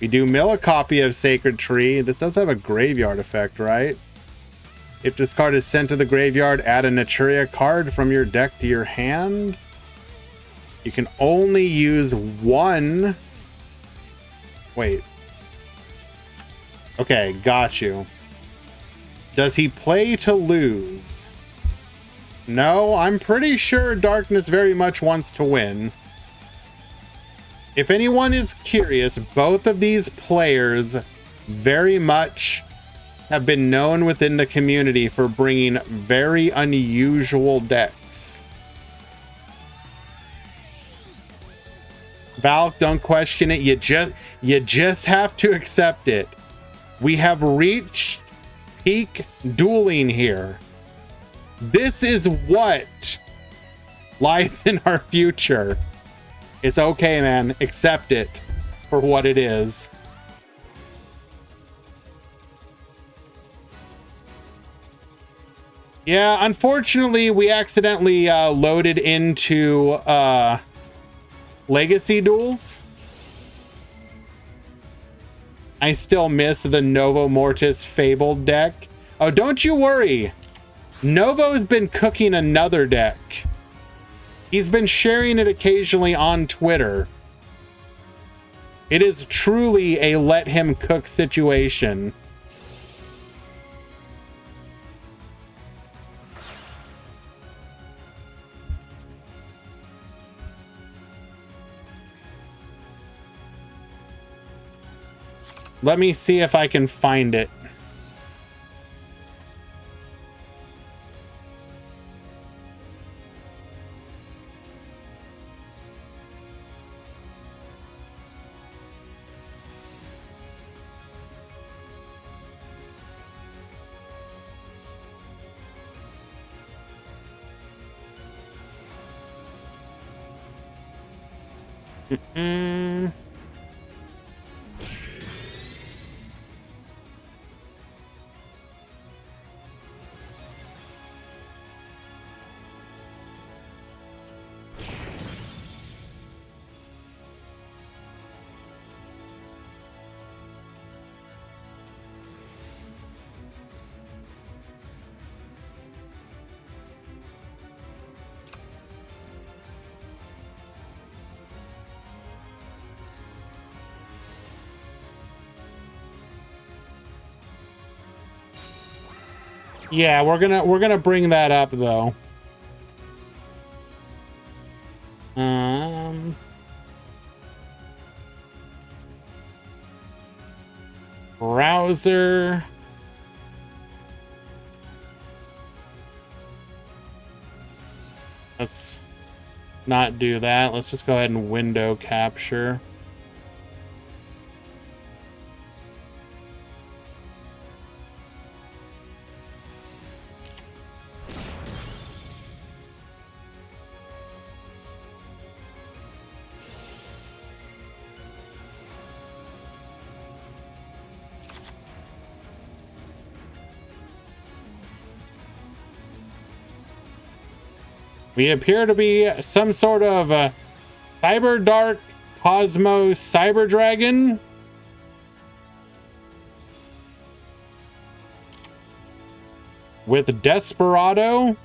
We do mill a copy of Sacred Tree. This does have a graveyard effect, right? If this card is sent to the graveyard, add a Naturia card from your deck to your hand. You can only use one. Wait. Okay, got you. Does he play to lose? No, I'm pretty sure Darkness very much wants to win. If anyone is curious, both of these players very much have been known within the community for bringing very unusual decks. Valk, don't question it. You just have to accept it. We have reached peak dueling here. This is what lies in our future. It's okay, man. Accept it for what it is. Yeah, unfortunately, we accidentally loaded into Legacy Duels. I still miss the Novo Mortis Fabled deck. Oh, don't you worry. Novo's been cooking another deck. He's been sharing it occasionally on Twitter. It is truly a let him cook situation. Let me see if I can find it. Yeah, we're gonna bring that up though. Browser. Let's not do that. Let's just go ahead and window capture. We appear to be some sort of Cyber Dark Cosmo Cyber Dragon. With Desperado.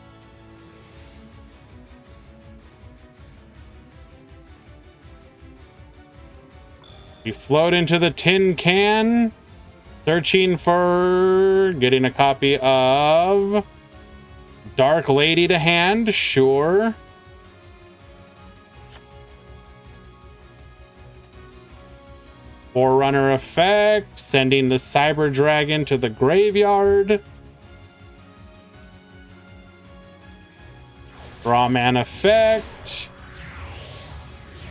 We float into the tin can, searching for getting a copy of Dark Lady to hand, sure. Forerunner effect, sending the Cyber Dragon to the graveyard. Draw man effect.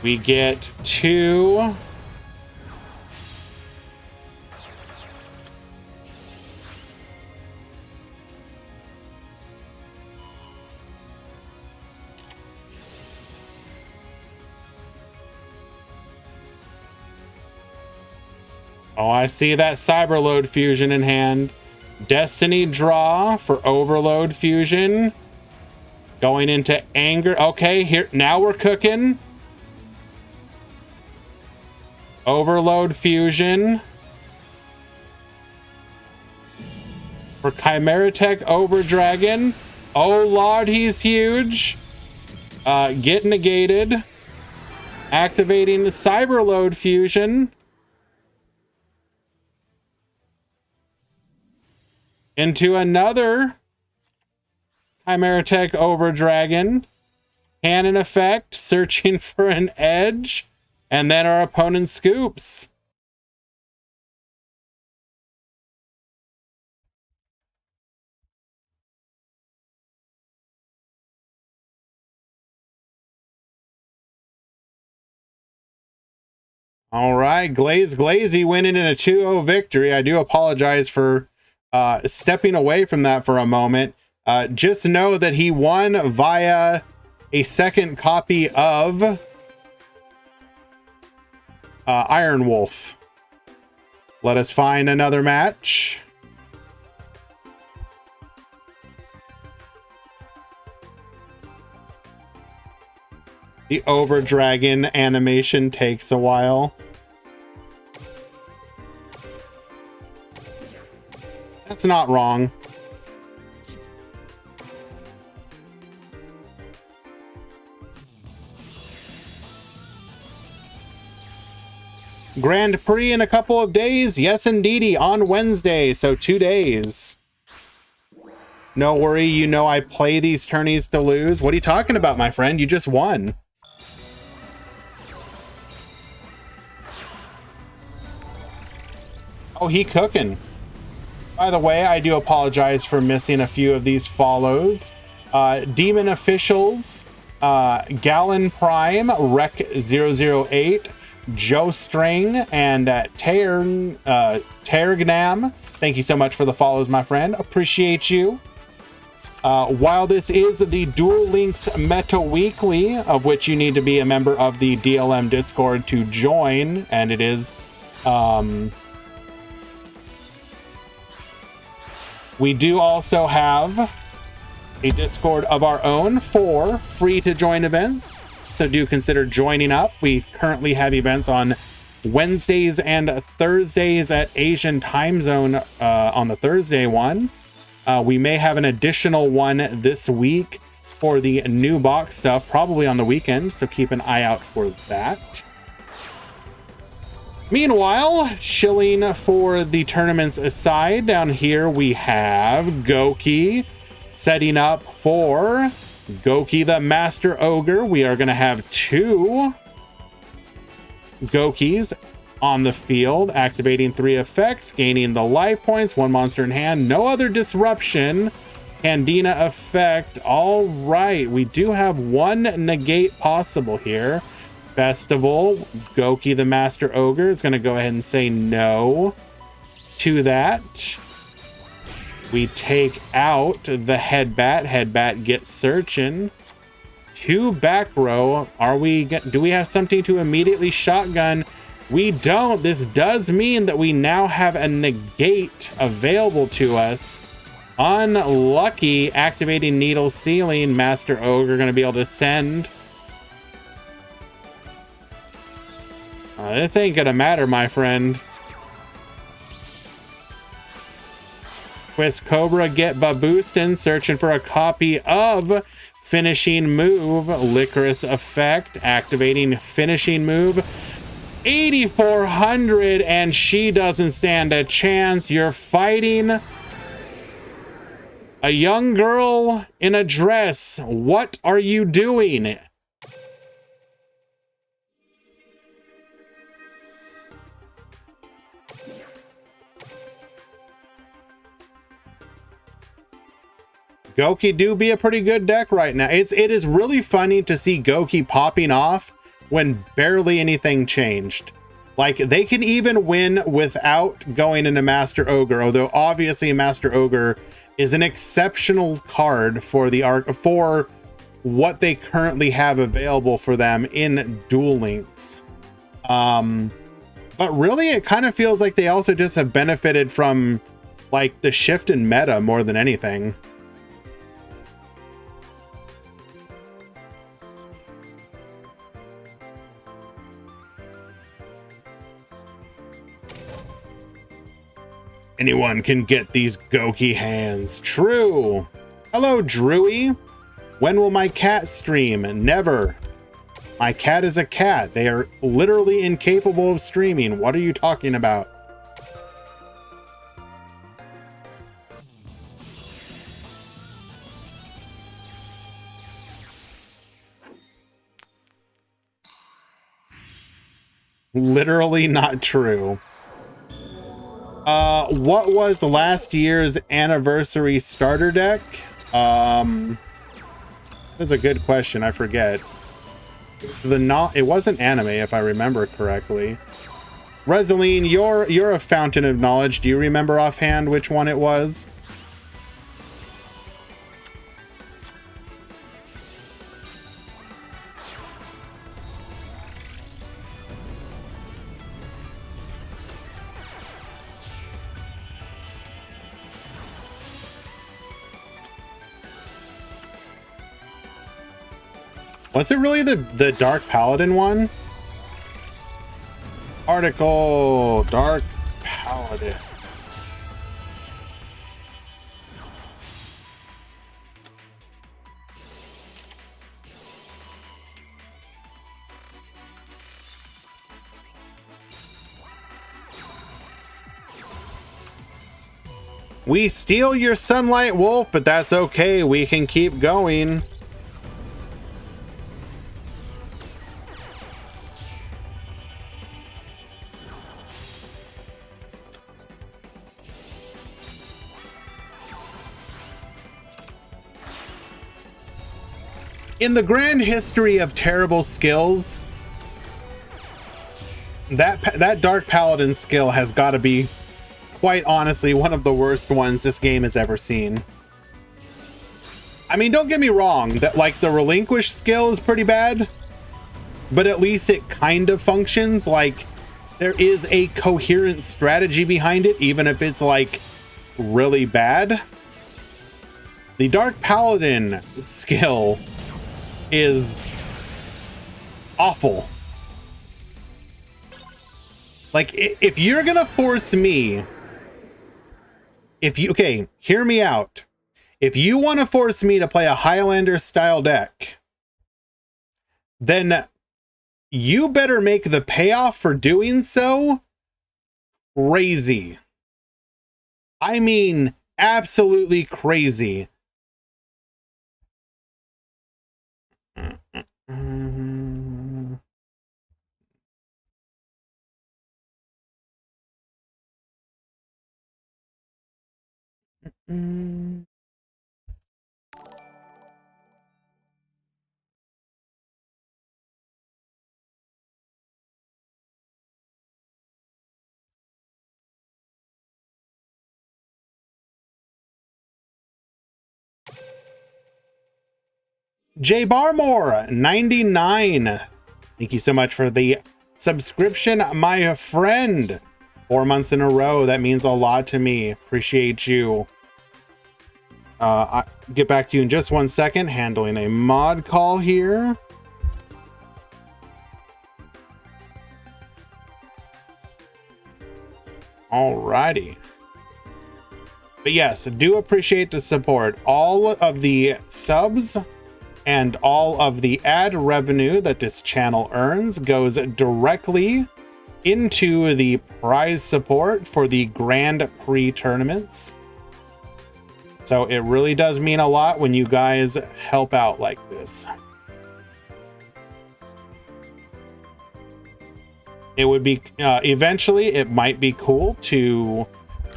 We get 2. Oh, I see that Cyberload fusion in hand. Destiny draw for Overload fusion. Going into anger. Okay, here now we're cooking. Overload fusion. For Chimera Tech Overdragon. Oh Lord, he's huge. Get negated. Activating the Cyberload fusion. Into another Chimera Tech Overdragon. Cannon effect, searching for an edge. And then our opponent scoops. All right, Glazy winning in a 2-0 victory. I do apologize for stepping away from that for a moment. Just know that he won via a second copy of Iron Wolf. Let us find another match. The Overdragon animation takes a while. That's not wrong. Grand Prix in a couple of days? Yes, indeedy, on Wednesday, so 2 days. No worry, you know I play these tourneys to lose. What are you talking about, my friend? You just won. Oh, he cooking. By the way, I do apologize for missing a few of these follows. Demon Officials, Gallon Prime, Rec 008, Joe String, and Tergnam. Thank you so much for the follows, my friend. Appreciate you. While this is the Duel Links Meta Weekly, of which you need to be a member of the DLM Discord to join, and it is... we do also have a Discord of our own for free to join events, so do consider joining up. We currently have events on Wednesdays and Thursdays at Asian time zone on the Thursday one. We may have an additional one this week for the new box stuff, probably on the weekend, so keep an eye out for that. Meanwhile, chilling for the tournaments aside, down here we have Goki setting up for Goki the Master Ogre. We are going to have 2 Gokis on the field, activating 3 effects, gaining the life points, 1 monster in hand, no other disruption, Candina effect. All right, we do have 1 negate possible here. Festival, Goki the Master Ogre is going to go ahead and say no to that. We take out the Headbat. Headbat gets searching. 2 back row. Do we have something to immediately shotgun? We don't. This does mean that we now have a negate available to us. Unlucky. Activating Needle Ceiling. Master Ogre going to be able to send. This ain't going to matter, my friend. Twist Cobra, get Baboostin, searching for a copy of Finishing Move. Licorice Effect, activating Finishing Move. 8,400, and she doesn't stand a chance. You're fighting a young girl in a dress. What are you doing? Goki do be a pretty good deck right now. It is really funny to see Goki popping off when barely anything changed. Like, they can even win without going into Master Ogre, although obviously Master Ogre is an exceptional card for the arc for what they currently have available for them in Duel Links. But really it kind of feels like they also just have benefited from like the shift in meta more than anything. Anyone can get these Goki hands. True. Hello, Drewy. When will my cat stream? Never. My cat is a cat. They are literally incapable of streaming. What are you talking about? Literally not true. What was last year's anniversary starter deck? That's a good question. I forget. It wasn't anime, if I remember correctly. Reseline, you're a fountain of knowledge. Do you remember offhand which one it was? Was it really the Dark Paladin one? Article Dark Paladin. We steal your Sunlight Wolf, but that's okay. We can keep going. In the grand history of terrible skills, that Dark Paladin skill has got to be, quite honestly, one of the worst ones this game has ever seen. I mean, don't get me wrong, that like the Relinquish skill is pretty bad, but at least it kind of functions. Like, there is a coherent strategy behind it, even if it's like really bad. The Dark Paladin skill is awful. Like, if you're gonna force me, okay, hear me out. If you want to force me to play a Highlander style deck, then you better make the payoff for doing so crazy. I mean, absolutely crazy. J Barmore 99. Thank you so much for the subscription, my friend. 4 months in a row. That means a lot to me. Appreciate you. I'll get back to you in just 1 second, handling a mod call here. Alrighty. But yes, do appreciate the support. All of the subs and all of the ad revenue that this channel earns goes directly into the prize support for the Grand Prix tournaments. So it really does mean a lot when you guys help out like this. It would be, eventually it might be cool to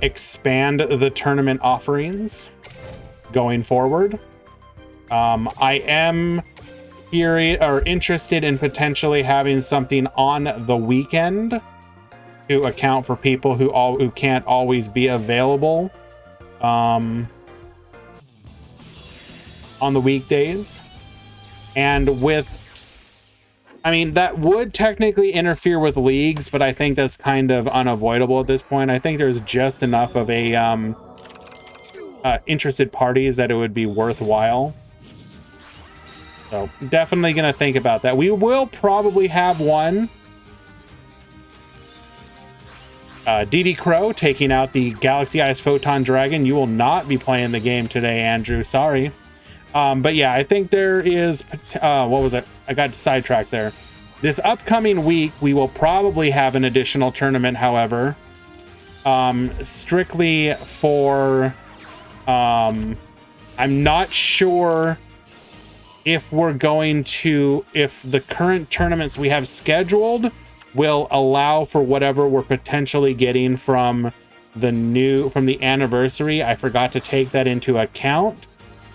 expand the tournament offerings going forward. I am interested in potentially having something on the weekend to account for people who can't always be available on the weekdays. And I mean, that would technically interfere with leagues, but I think that's kind of unavoidable at this point. I think there's just enough of a interested parties that it would be worthwhile. So definitely going to think about that. We will probably have one. DD Crow taking out the Galaxy Eyes Photon Dragon. You will not be playing the game today, Andrew. Sorry. But yeah, I think there is... what was it? I got sidetracked there. This upcoming week, we will probably have an additional tournament, however. Strictly for... I'm not sure if we're going to... If the current tournaments we have scheduled will allow for whatever we're potentially getting from the anniversary. I forgot to take that into account.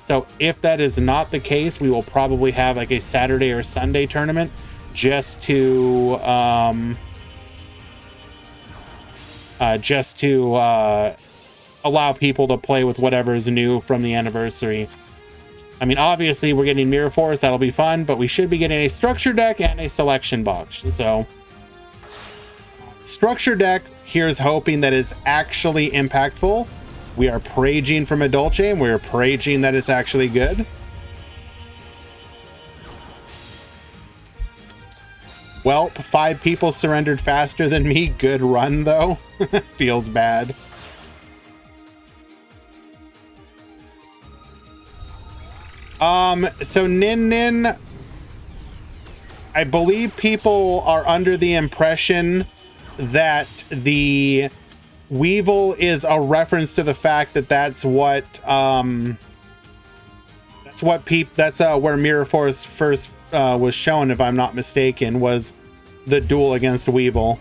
So if that is not the case, we will probably have like a Saturday or Sunday tournament just to allow people to play with whatever is new from the anniversary. I mean, obviously we're getting Mirror Force, that'll be fun, but we should be getting a structure deck and a selection box. So structure deck, here's hoping that it's actually impactful. We are praging from a Dolce, and we're praging that it's actually good. Well, 5 people surrendered faster than me. Good run, though. Feels bad. So Nin, I believe people are under the impression that the Weevil is a reference to the fact that that's where Mirror Force first was shown, if I'm not mistaken, was the duel against Weevil.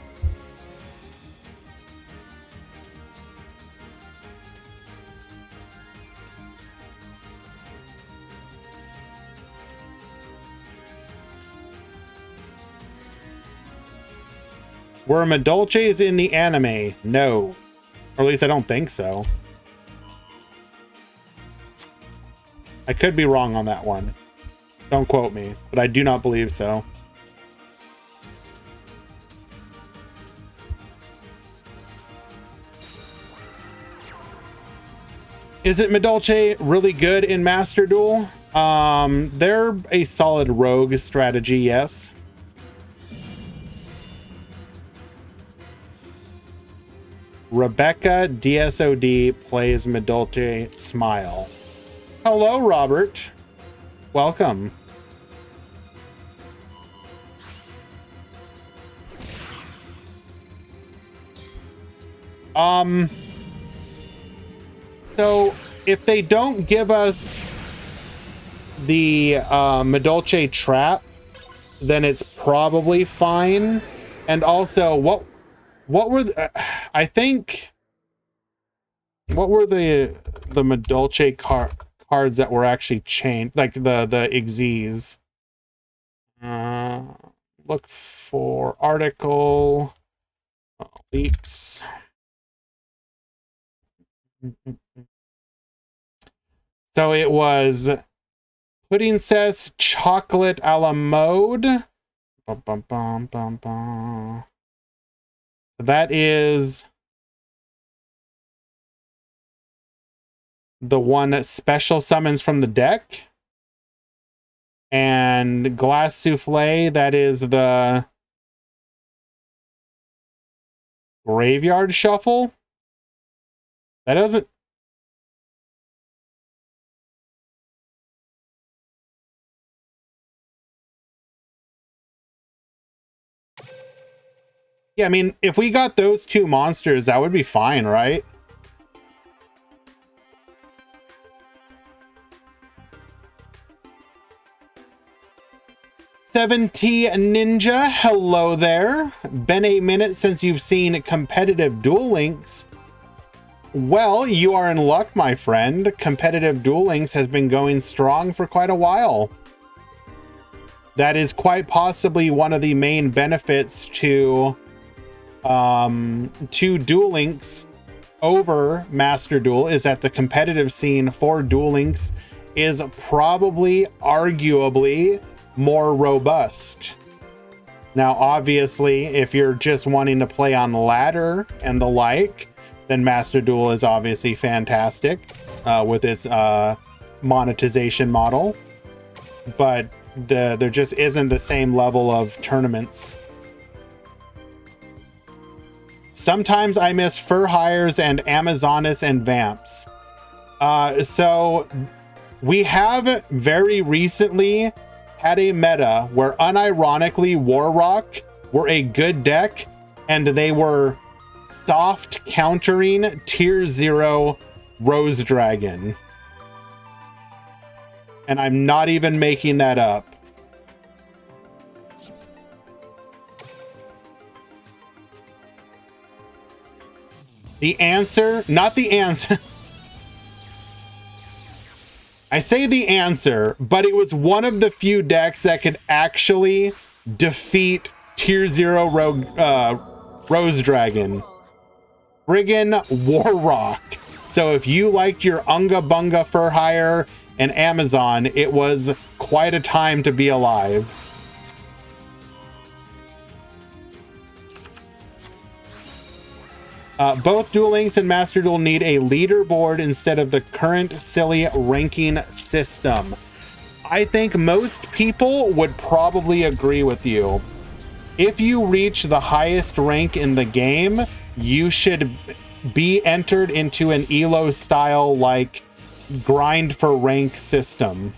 Were Madolches in the anime? No. Or at least I don't think so. I could be wrong on that one. Don't quote me, but I do not believe so. Is it Madolche really good in Master Duel? They're a solid rogue strategy, yes. Rebecca DSOD plays Madolche Smile. Hello, Robert. Welcome. So if they don't give us the Madolche trap, then it's probably fine. And also, what were I think what were the Madolche cards that were actually chained, like the Xyz? Look for article leaks. So it was Pudding Cess, Chocolate a la Mode. Bum, bum, bum, bum, bum. That is the one that special summons from the deck. And Glass Souffle, that is the Graveyard Shuffle. That doesn't... Yeah, I mean, if we got those two monsters, that would be fine, right? $70 Ninja, hello there. Been a minute since you've seen competitive Duel Links. Well, you are in luck, my friend. Competitive Duel Links has been going strong for quite a while. That is quite possibly one of the main benefits to Duel Links over Master Duel, is that the competitive scene for Duel Links is probably arguably more robust. Now, obviously, if you're just wanting to play on ladder and the like, then Master Duel is obviously fantastic with its monetization model. But there just isn't the same level of tournaments. Sometimes I miss Fur Hires and Amazonas and Vamps. So we have very recently had a meta where unironically Warrock were a good deck and they were soft countering tier 0 Rose Dragon. And I'm not even making that up. The answer, not the answer. I say the answer, but it was one of the few decks that could actually defeat tier 0 Rose Dragon. Friggin' Warrock. So if you liked your Unga Bunga Fur Hire and Amazon, it was quite a time to be alive. Both Duel Links and Master Duel need a leaderboard instead of the current silly ranking system. I think most people would probably agree with you. If you reach the highest rank in the game, you should be entered into an ELO style like grind for rank system,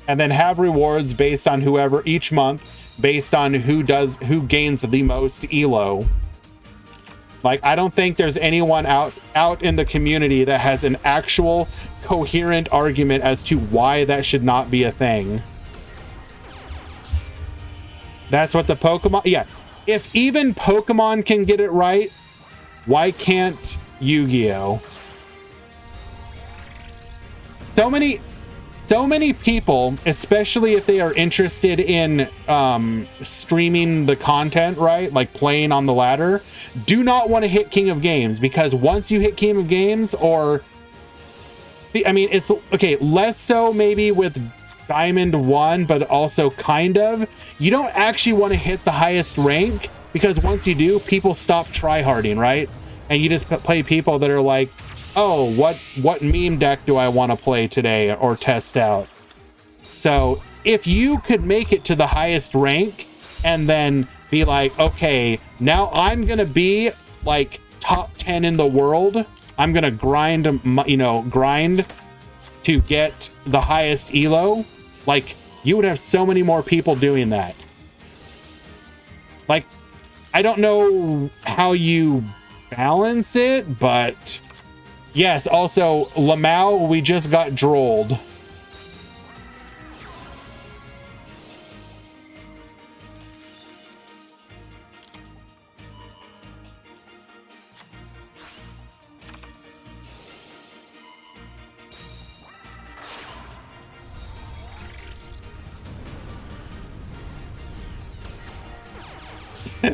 and then have rewards based on whoever each month, based on who gains the most ELO. Like, I don't think there's anyone out in the community that has an actual coherent argument as to why that should not be a thing. That's what the Pokemon... Yeah, if even Pokemon can get it right, why can't Yu-Gi-Oh? So many people, especially if they are interested in streaming the content, right? Like playing on the ladder, do not want to hit King of Games, because once you hit King of Games, or I mean, it's okay, less so maybe with Diamond 1, but also kind of, you don't actually want to hit the highest rank, because once you do, people stop tryharding, right? And you just play people that are like, oh, what meme deck do I want to play today or test out? So if you could make it to the highest rank and then be like, okay, now I'm going to be like top 10 in the world. I'm going to grind to get the highest ELO. Like, you would have so many more people doing that. Like, I don't know how you balance it, but yes, also, Lamau, we just got drolled.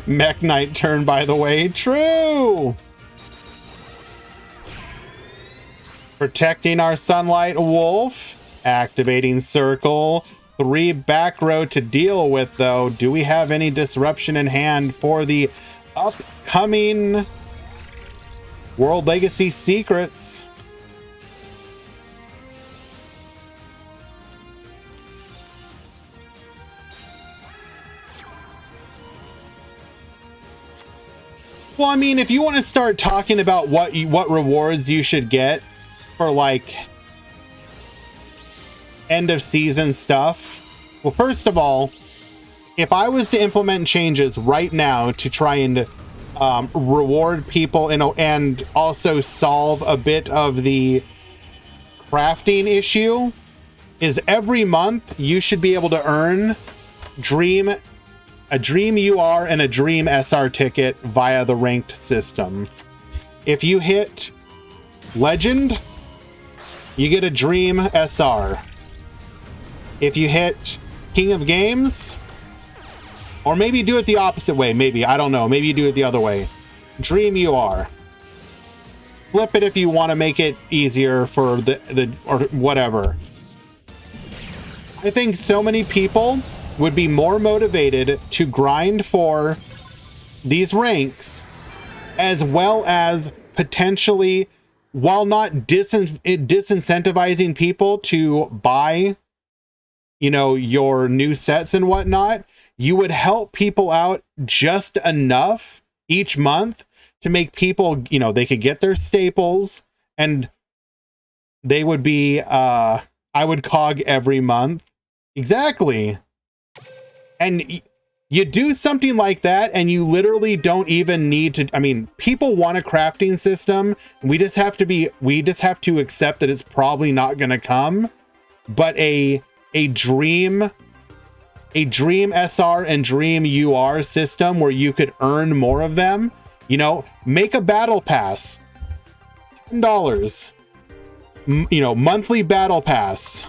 Mech Knight turn, by the way. True! Protecting our Sunlight Wolf. Activating Circle. 3 back row to deal with, though. Do we have any disruption in hand for the upcoming World Legacy Secrets? Well, I mean, if you want to start talking about what rewards you should get for like end of season stuff, well, first of all, if I was to implement changes right now to try and reward people and also solve a bit of the crafting issue, is every month you should be able to earn a Dream UR and a Dream SR ticket via the ranked system. If you hit Legend, you get a Dream SR. If you hit King of Games, or maybe do it the opposite way, maybe, I don't know, maybe you do it the other way. Dream UR. Flip it if you want to make it easier for the or whatever. I think so many people would be more motivated to grind for these ranks, as well as potentially, while not disincentivizing people to buy, you know, your new sets and whatnot, you would help people out just enough each month to make people, you know, they could get their staples and they would be, I would cog every month. Exactly. And you do something like that and you literally don't even need to, I mean, people want a crafting system. We just have to accept that it's probably not going to come, but a Dream SR and Dream UR system where you could earn more of them, you know, make a battle pass, $10, you know, monthly battle pass.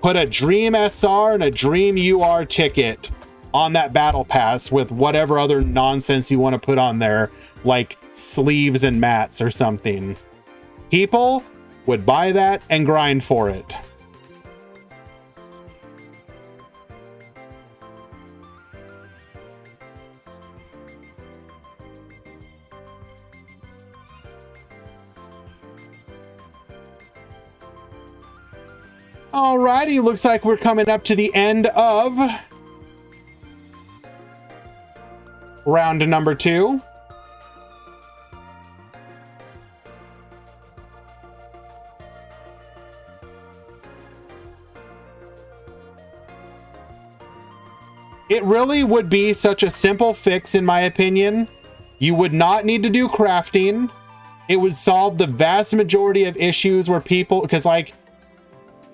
Put a Dream SR and a Dream UR ticket on that battle pass with whatever other nonsense you want to put on there, like sleeves and mats or something. People would buy that and grind for it. Alrighty, looks like we're coming up to the end of round number 2. It really would be such a simple fix, in my opinion. You would not need to do crafting. It would solve the vast majority of issues where people, because like,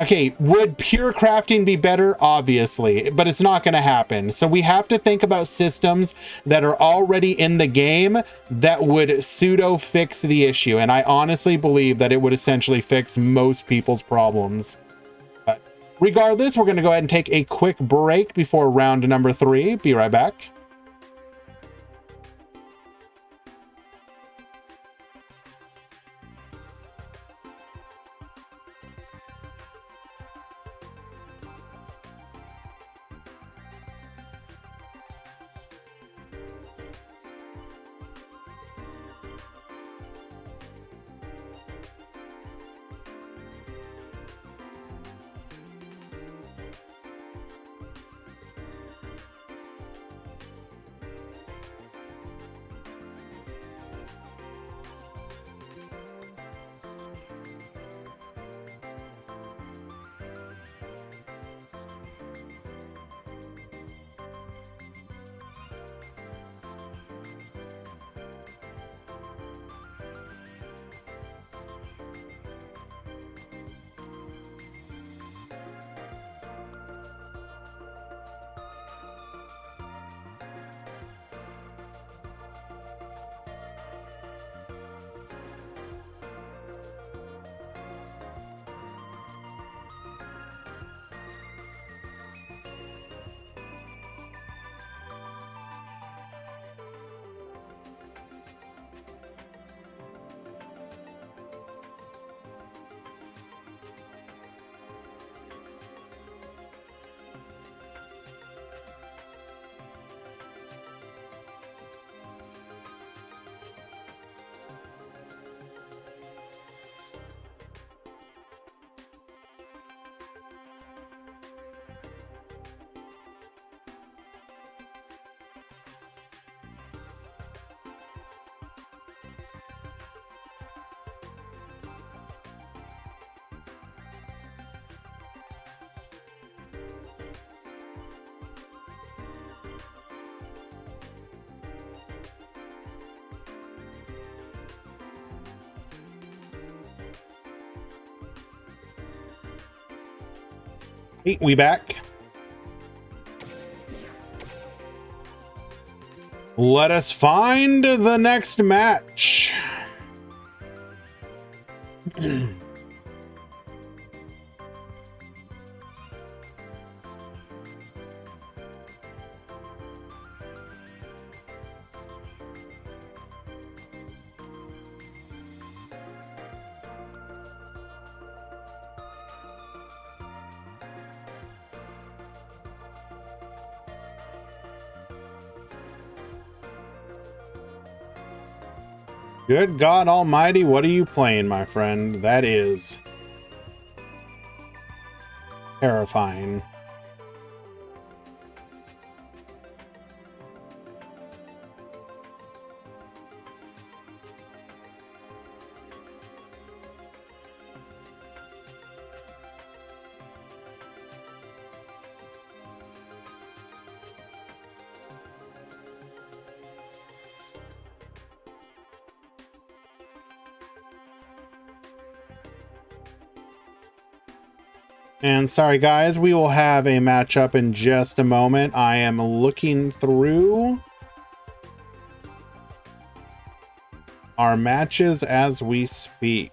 okay, would pure crafting be better? Obviously, but it's not going to happen. So we have to think about systems that are already in the game that would pseudo fix the issue. And I honestly believe that it would essentially fix most people's problems. But regardless, we're going to go ahead and take a quick break before round number 3. Be right back. Hey, we back. Let us find the next match. Good God Almighty, what are you playing, my friend? That is terrifying. And sorry guys, we will have a matchup in just a moment. I am looking through our matches as we speak.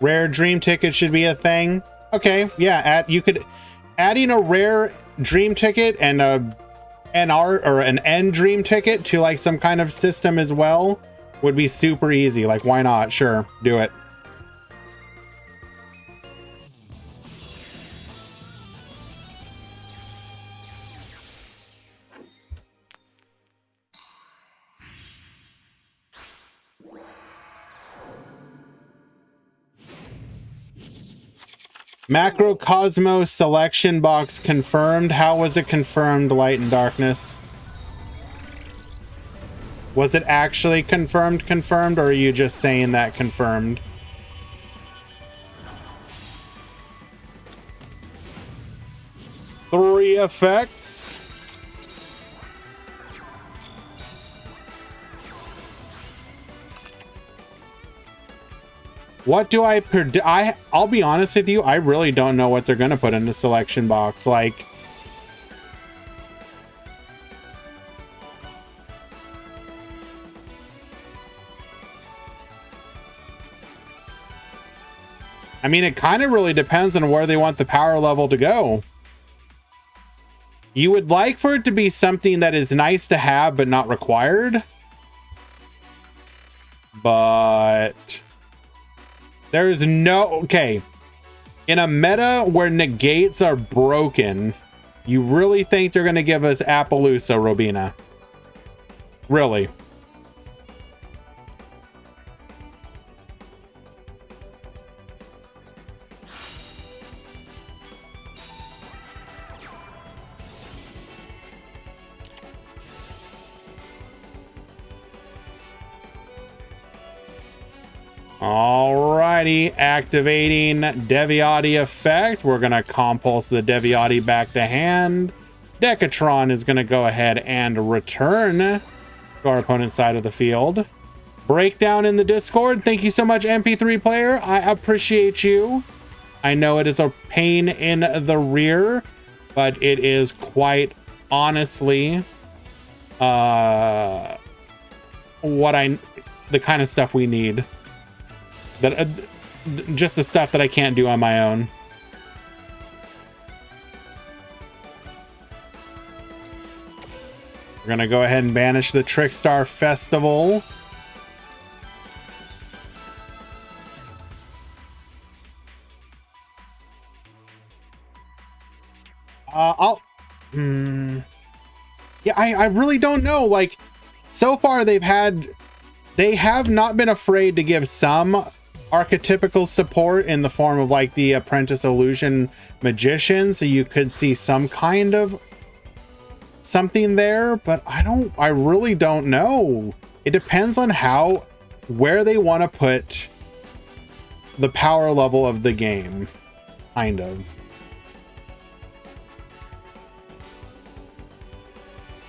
Rare dream ticket should be a thing. Okay, yeah, you could adding a rare dream ticket and a NR or an N dream ticket to like some kind of system as well would be super easy. Like, why not? Sure, do it. Macrocosmos selection box confirmed. How was it confirmed, Light and Darkness? Was it actually confirmed, or are you just saying that confirmed? Three effects. What do I predict? I'll be honest with you, I really don't know what they're going to put in the selection box. Like, I mean, it kind of really depends on where they want the power level to go. You would like for it to be something that is nice to have, but not required. But there's no, okay. In a meta where negates are broken, you really think they're going to give us Appaloosa, Robina? Really? Alrighty, activating Deviati effect. We're gonna compulse the Deviati back to hand. Decatron is gonna go ahead and return to our opponent's side of the field. Breakdown in the Discord. Thank you so much, MP3 player. I appreciate you. I know it is a pain in the rear, but it is quite honestly the kind of stuff we need. That just the stuff that I can't do on my own. We're gonna go ahead and banish the Trickstar Festival. Yeah, I really don't know. Like, so far they have not been afraid to give some archetypical support in the form of like the apprentice illusion magician, so you could see some kind of something there, but I really don't know. It depends on where they want to put the power level of the game, kind of.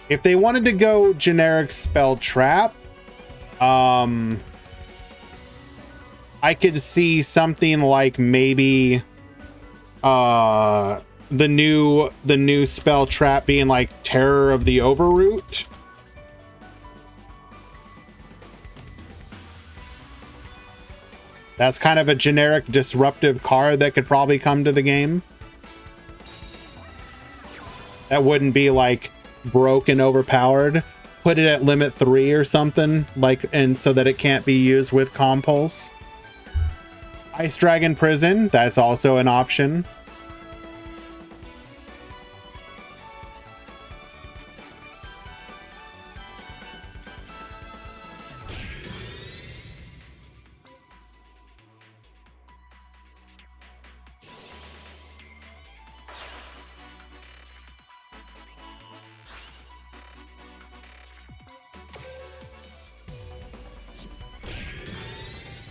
If they wanted to go generic spell trap, I could see something like maybe the new spell trap being like Terror of the Overroot. That's kind of a generic disruptive card that could probably come to the game. That wouldn't be like broken, overpowered. Put it at limit 3 or something, like, and so that it can't be used with Compulse. Ice Dragon Prison, that's also an option.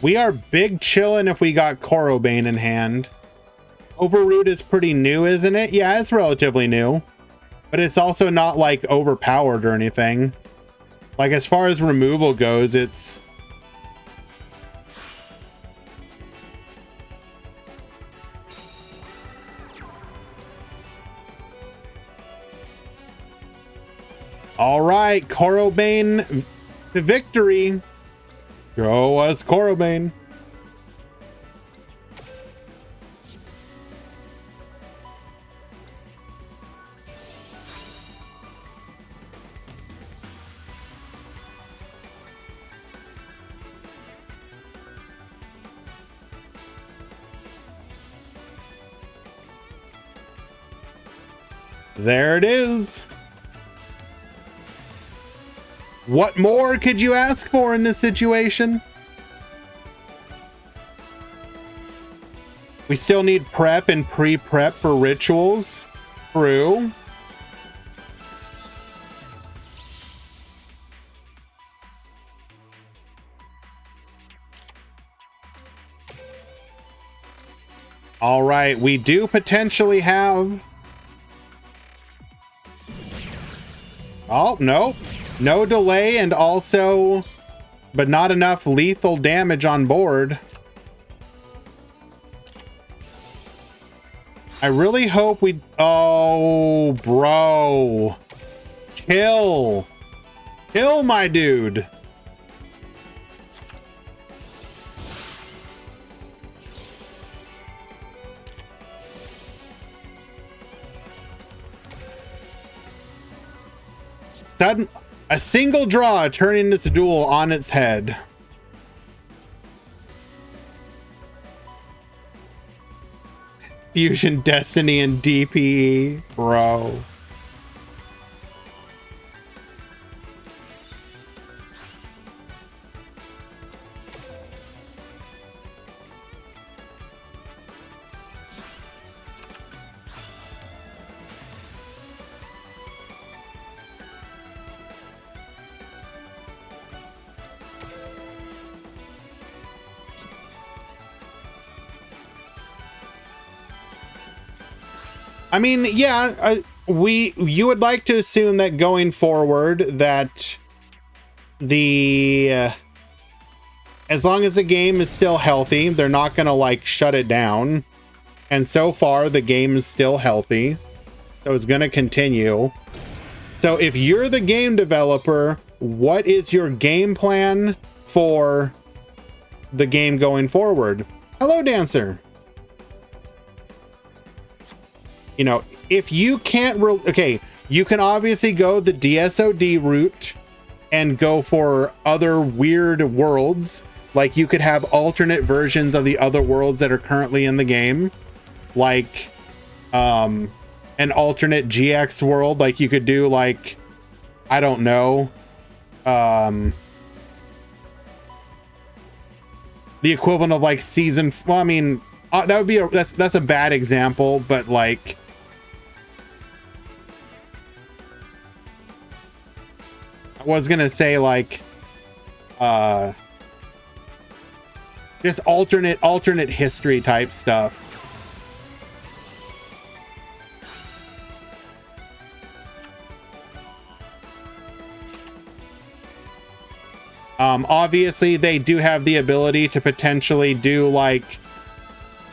We are big chillin' if we got Korobane in hand. Overroot is pretty new, isn't it? Yeah, it's relatively new. But it's also not like overpowered or anything. Like as far as removal goes, it's... All right, Korobane to victory. Show us Korobane. There it is. What more could you ask for in this situation? We still need prep and pre-prep for rituals. True. All right, we do potentially have... Oh, no. No delay and also, but not enough lethal damage on board. I really hope we... Oh, bro. Chill. Chill, my dude. Sudden... A single draw turning this duel on its head. Fusion Destiny and DPE, bro. I mean, yeah, you would like to assume that going forward that as long as the game is still healthy, they're not going to like shut it down. And so far the game is still healthy. So it's going to continue. So if you're the game developer, what is your game plan for the game going forward? Hello, Dancer. You know, if you can't... Okay, you can obviously go the DSOD route and go for other weird worlds. Like, you could have alternate versions of the other worlds that are currently in the game. Like, an alternate GX world. Like, you could do, like, I don't know. The equivalent of like season. Well, I mean, that would be that's a bad example, but like. I was gonna say like just alternate history type stuff. Obviously they do have the ability to potentially do like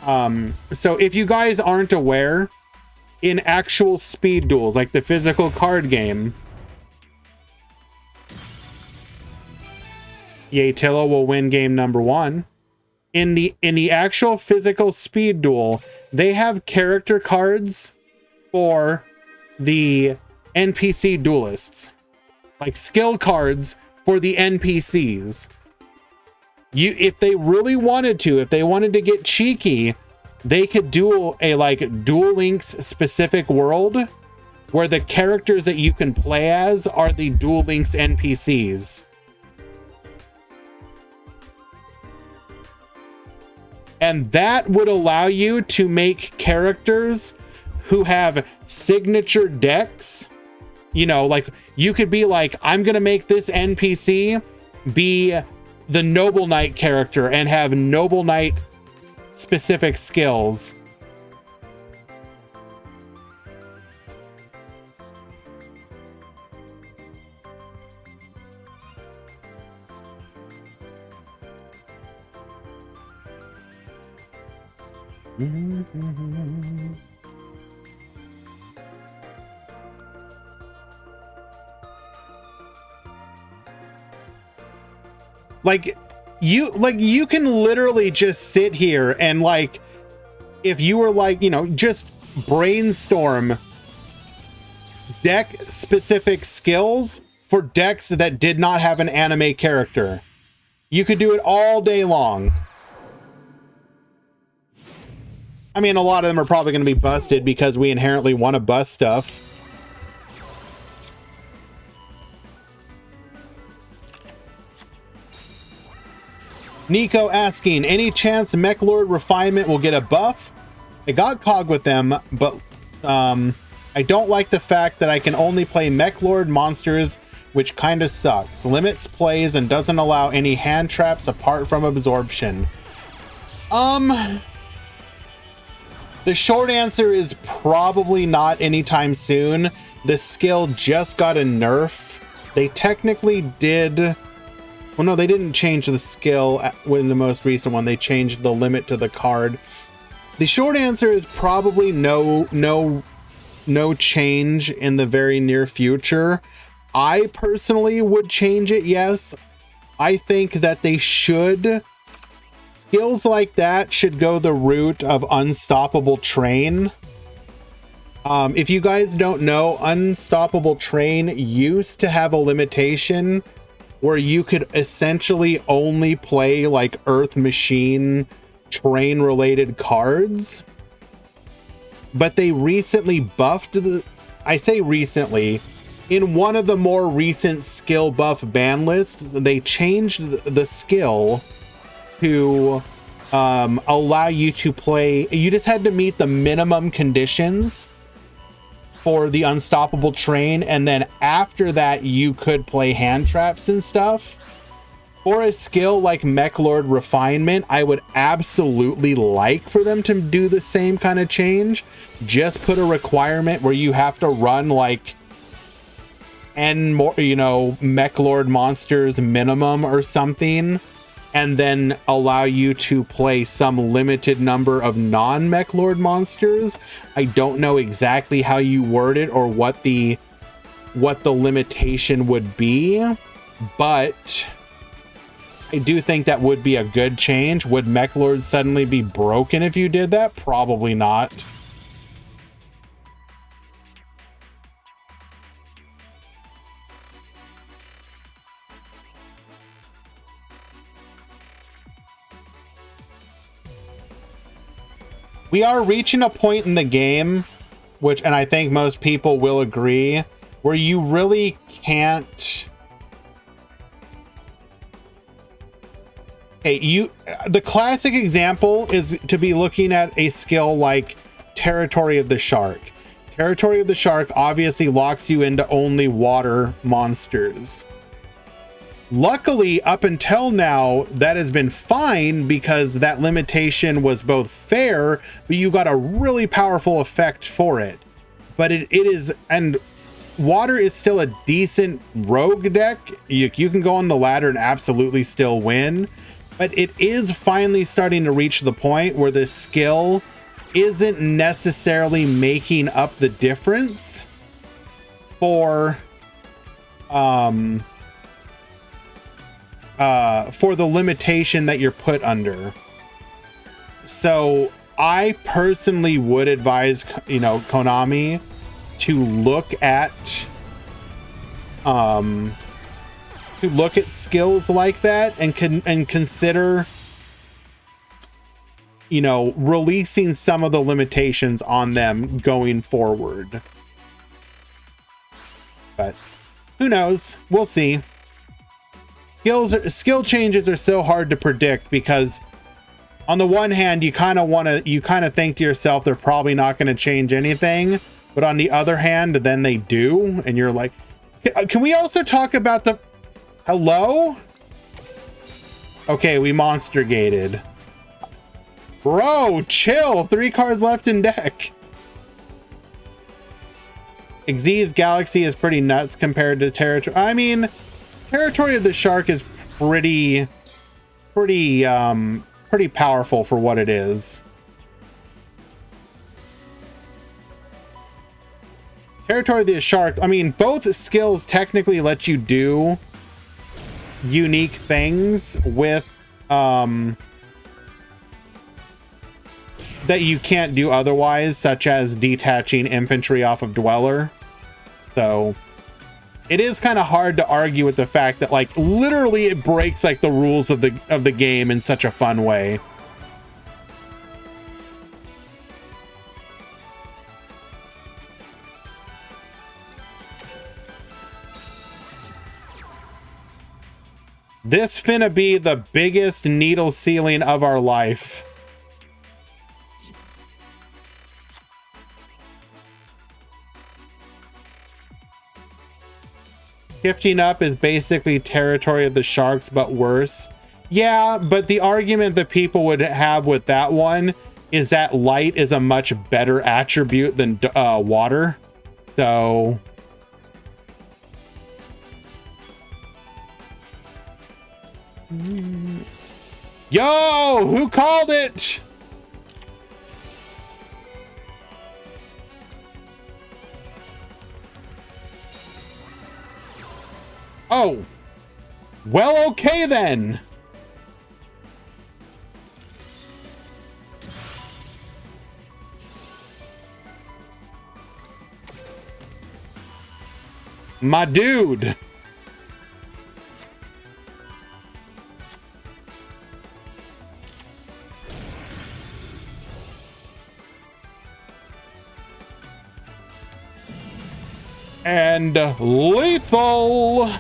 so if you guys aren't aware, in actual speed duels, like the physical card game, Yatilla will win game number 1. In the actual physical speed duel, they have character cards for the NPC duelists. Like skill cards for the NPCs. If they really wanted to, if they wanted to get cheeky, they could do a like Duel Links specific world where the characters that you can play as are the Duel Links NPCs. And that would allow you to make characters who have signature decks. You know, like you could be like, I'm going to make this NPC be the Noble Knight character and have Noble Knight specific skills. Like you can literally just sit here and like, if you were like, you know, just brainstorm deck specific skills for decks that did not have an anime character. You could do it all day long. I mean, a lot of them are probably going to be busted because we inherently want to bust stuff. Nico asking, any chance Mechlord Refinement will get a buff? I got Cog with them, but I don't like the fact that I can only play Mechlord monsters, which kind of sucks. Limits plays and doesn't allow any hand traps apart from absorption. The short answer is probably not anytime soon. The skill just got a nerf. They technically did... Well, no, they didn't change the skill in the most recent one. They changed the limit to the card. The short answer is probably no change in the very near future. I personally would change it, yes. I think that they should... Skills like that should go the route of Unstoppable Train. If you guys don't know, Unstoppable Train used to have a limitation where you could essentially only play like Earth Machine train related cards. But they recently buffed I say recently, in one of the more recent skill buff ban lists, they changed the skill to allow you to play. You just had to meet the minimum conditions for the Unstoppable Train, and then after that you could play hand traps and stuff. For a skill like Mechlord Refinement, I would absolutely like for them to do the same kind of change. Just put a requirement where you have to run like N more, you know, Mechlord monsters minimum or something, and then allow you to play some limited number of non-Mechlord monsters. I don't know exactly how you word it or what the limitation would be, but I do think that would be a good change. Would Mechlord suddenly be broken if you did that? Probably not. We are reaching a point in the game, and I think most people will agree, where you really can't. Okay, the classic example is to be looking at a skill like Territory of the Shark. Territory of the Shark obviously locks you into only water monsters. Luckily, up until now, that has been fine because that limitation was both fair, but you got a really powerful effect for it. But it is, and water is still a decent rogue deck. You can go on the ladder and absolutely still win, but it is finally starting to reach the point where the skill isn't necessarily making up the difference for the limitation that you're put under. So I personally would advise, Konami to look at skills like that and consider, releasing some of the limitations on them going forward. But who knows? We'll see. Skill changes are so hard to predict because on the one hand, you kind of think to yourself, they're probably not going to change anything. But on the other hand, then they do. And you're like, can we also talk about the, hello? Okay, we monster gated. Bro, chill. 3 cards left in deck. Xyz's Galaxy is pretty nuts compared to Territory. I mean, Territory of the Shark is pretty powerful for what it is. Territory of the Shark, I mean, both skills technically let you do unique things with that you can't do otherwise, such as detaching infantry off of Dweller. So it is kind of hard to argue with the fact that, like, literally it breaks like the rules of the game in such a fun way. This finna be the biggest needle ceiling of our life. Gifting up is basically Territory of the Sharks, but worse. Yeah, but the argument that people would have with that one is that light is a much better attribute than water. So yo, who called it? Oh, well, okay then. My dude. And lethal.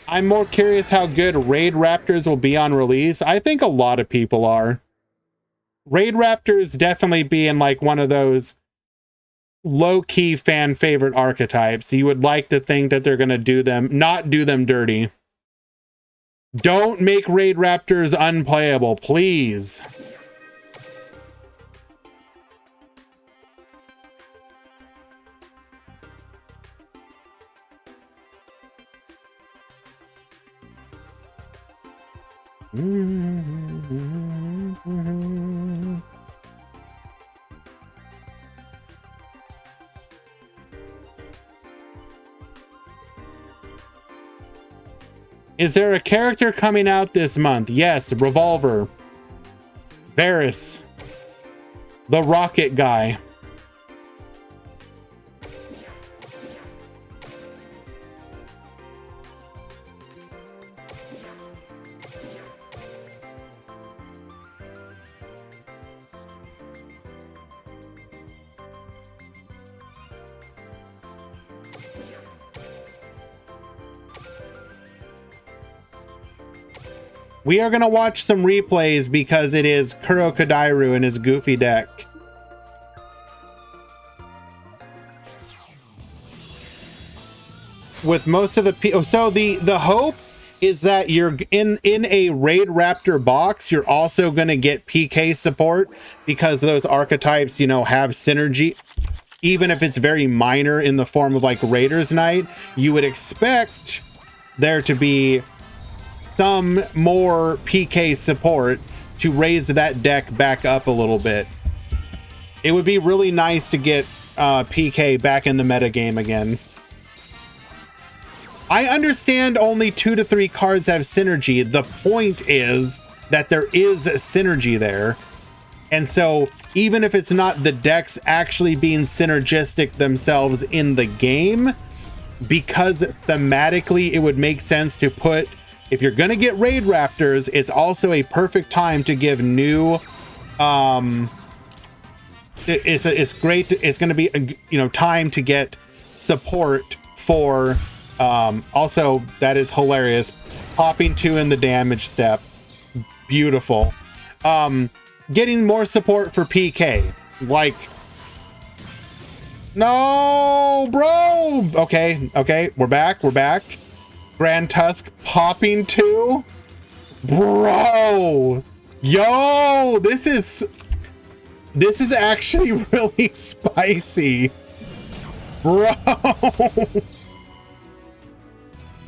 I'm more curious how good Raid Raptors will be on release. I think a lot of people are. Raid Raptors definitely being like one of those low-key fan favorite archetypes. You would like to think that they're going to not do them dirty. Don't make Raid Raptors unplayable, please. Is there a character coming out this month? Yes, Revolver. Varys. The Rocket Guy. We are going to watch some replays because it is Kurokadairu and his goofy deck. With most of the so the hope is that you're in a Raid Raptor box, you're also going to get PK support because those archetypes, you know, have synergy. Even if it's very minor in the form of like Raiders Night, you would expect there to be some more PK support to raise that deck back up a little bit. It would be really nice to get PK back in the meta game again. I understand only 2 to 3 cards have synergy. The point is that there is synergy there. And so even if it's not the decks actually being synergistic themselves in the game, because thematically it would make sense to put, if you're going to get Raid Raptors, it's also a perfect time to give new, it's great. It's going to be, you know, time to get support for, also that is hilarious. Popping 2 in the damage step. Beautiful. Getting more support for PK. Like, no, bro. Okay. We're back. Grand Tusk popping 2. Bro. Yo, this is actually really spicy. Bro.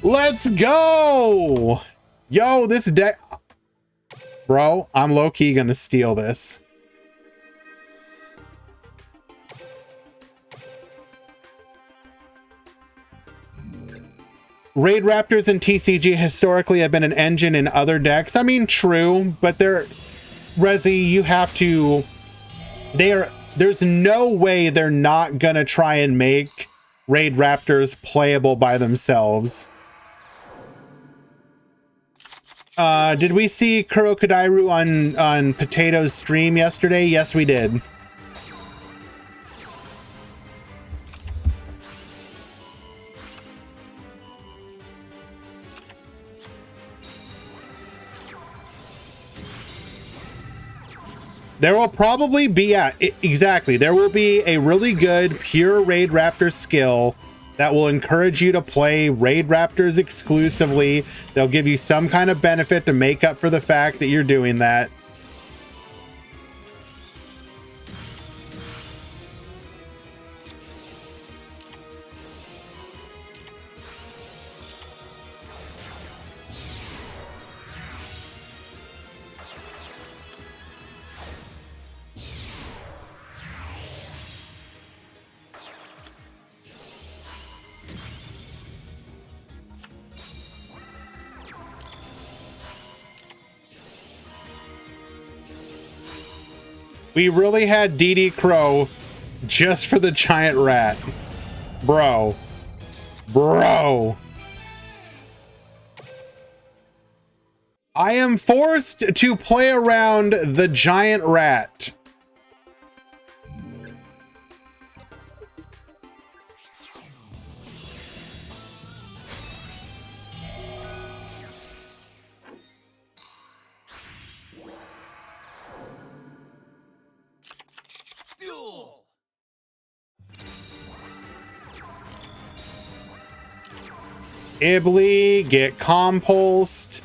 Let's go. Yo, this deck. Bro, I'm low-key gonna steal this. Raid Raptors and TCG historically have been an engine in other decks. I mean, true, but they're... Rezi, you have to... There's no way they're not gonna try and make Raid Raptors playable by themselves. Did we see Kurokadairu on Potato's stream yesterday? Yes, we did. There will probably be, exactly. There will be a really good pure Raid Raptor skill that will encourage you to play Raid Raptors exclusively. They'll give you some kind of benefit to make up for the fact that you're doing that. We really had DD Crow just for the giant rat. Bro. I am forced to play around the giant rat. Duel. Ibly, get compulsed.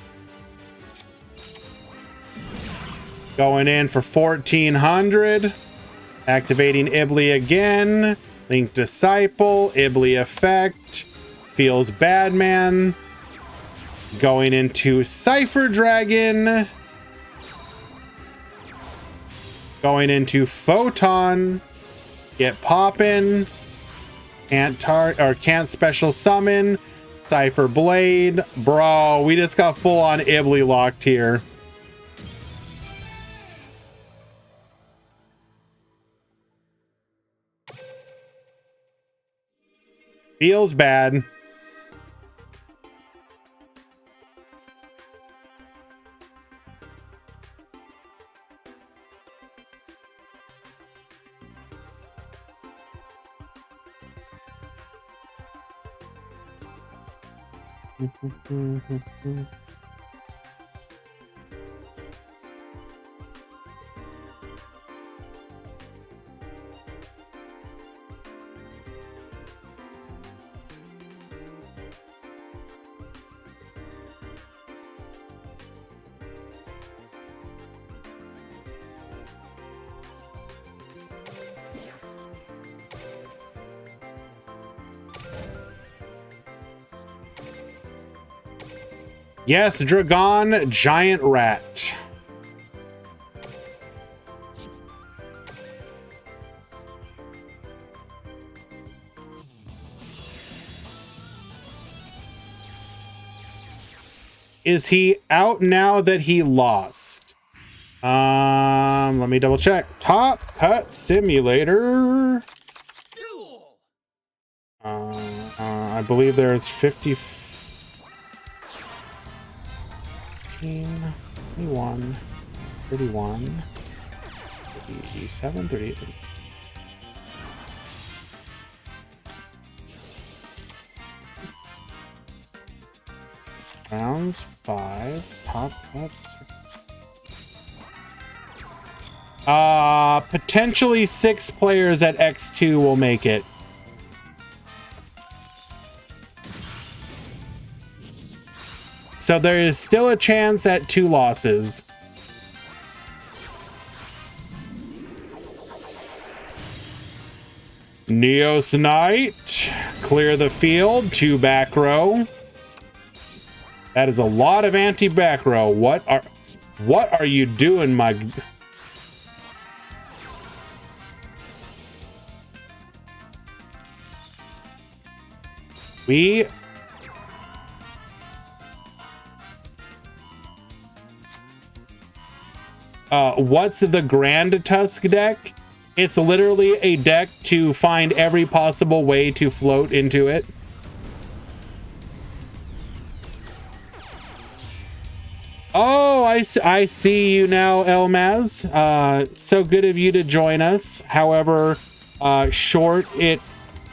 Going in for 1400. Activating Ibly again. Link Disciple, Ibly effect. Feels bad, man. Going into Cypher Dragon. Going into Photon. Get poppin'. Can't special summon. Cypher Blade. Bro, we just got full on Ibly locked here. Feels bad. Yes, Dragon Giant Rat. Is he out now that he lost? Let me double check. Top Cut Simulator. Duel. I believe there's 50. 21, 31, 37, 38, 38. Rounds 5, top cut 6. Potentially 6 players at X2 will make it. So there is still a chance at 2 losses. Neos Knight, clear the field, 2 back row. That is a lot of anti-back row. What are you doing, my... What's the Grand Tusk deck? It's literally a deck to find every possible way to float into it. Oh, I see you now, Elmaz. So good of you to join us. However, short it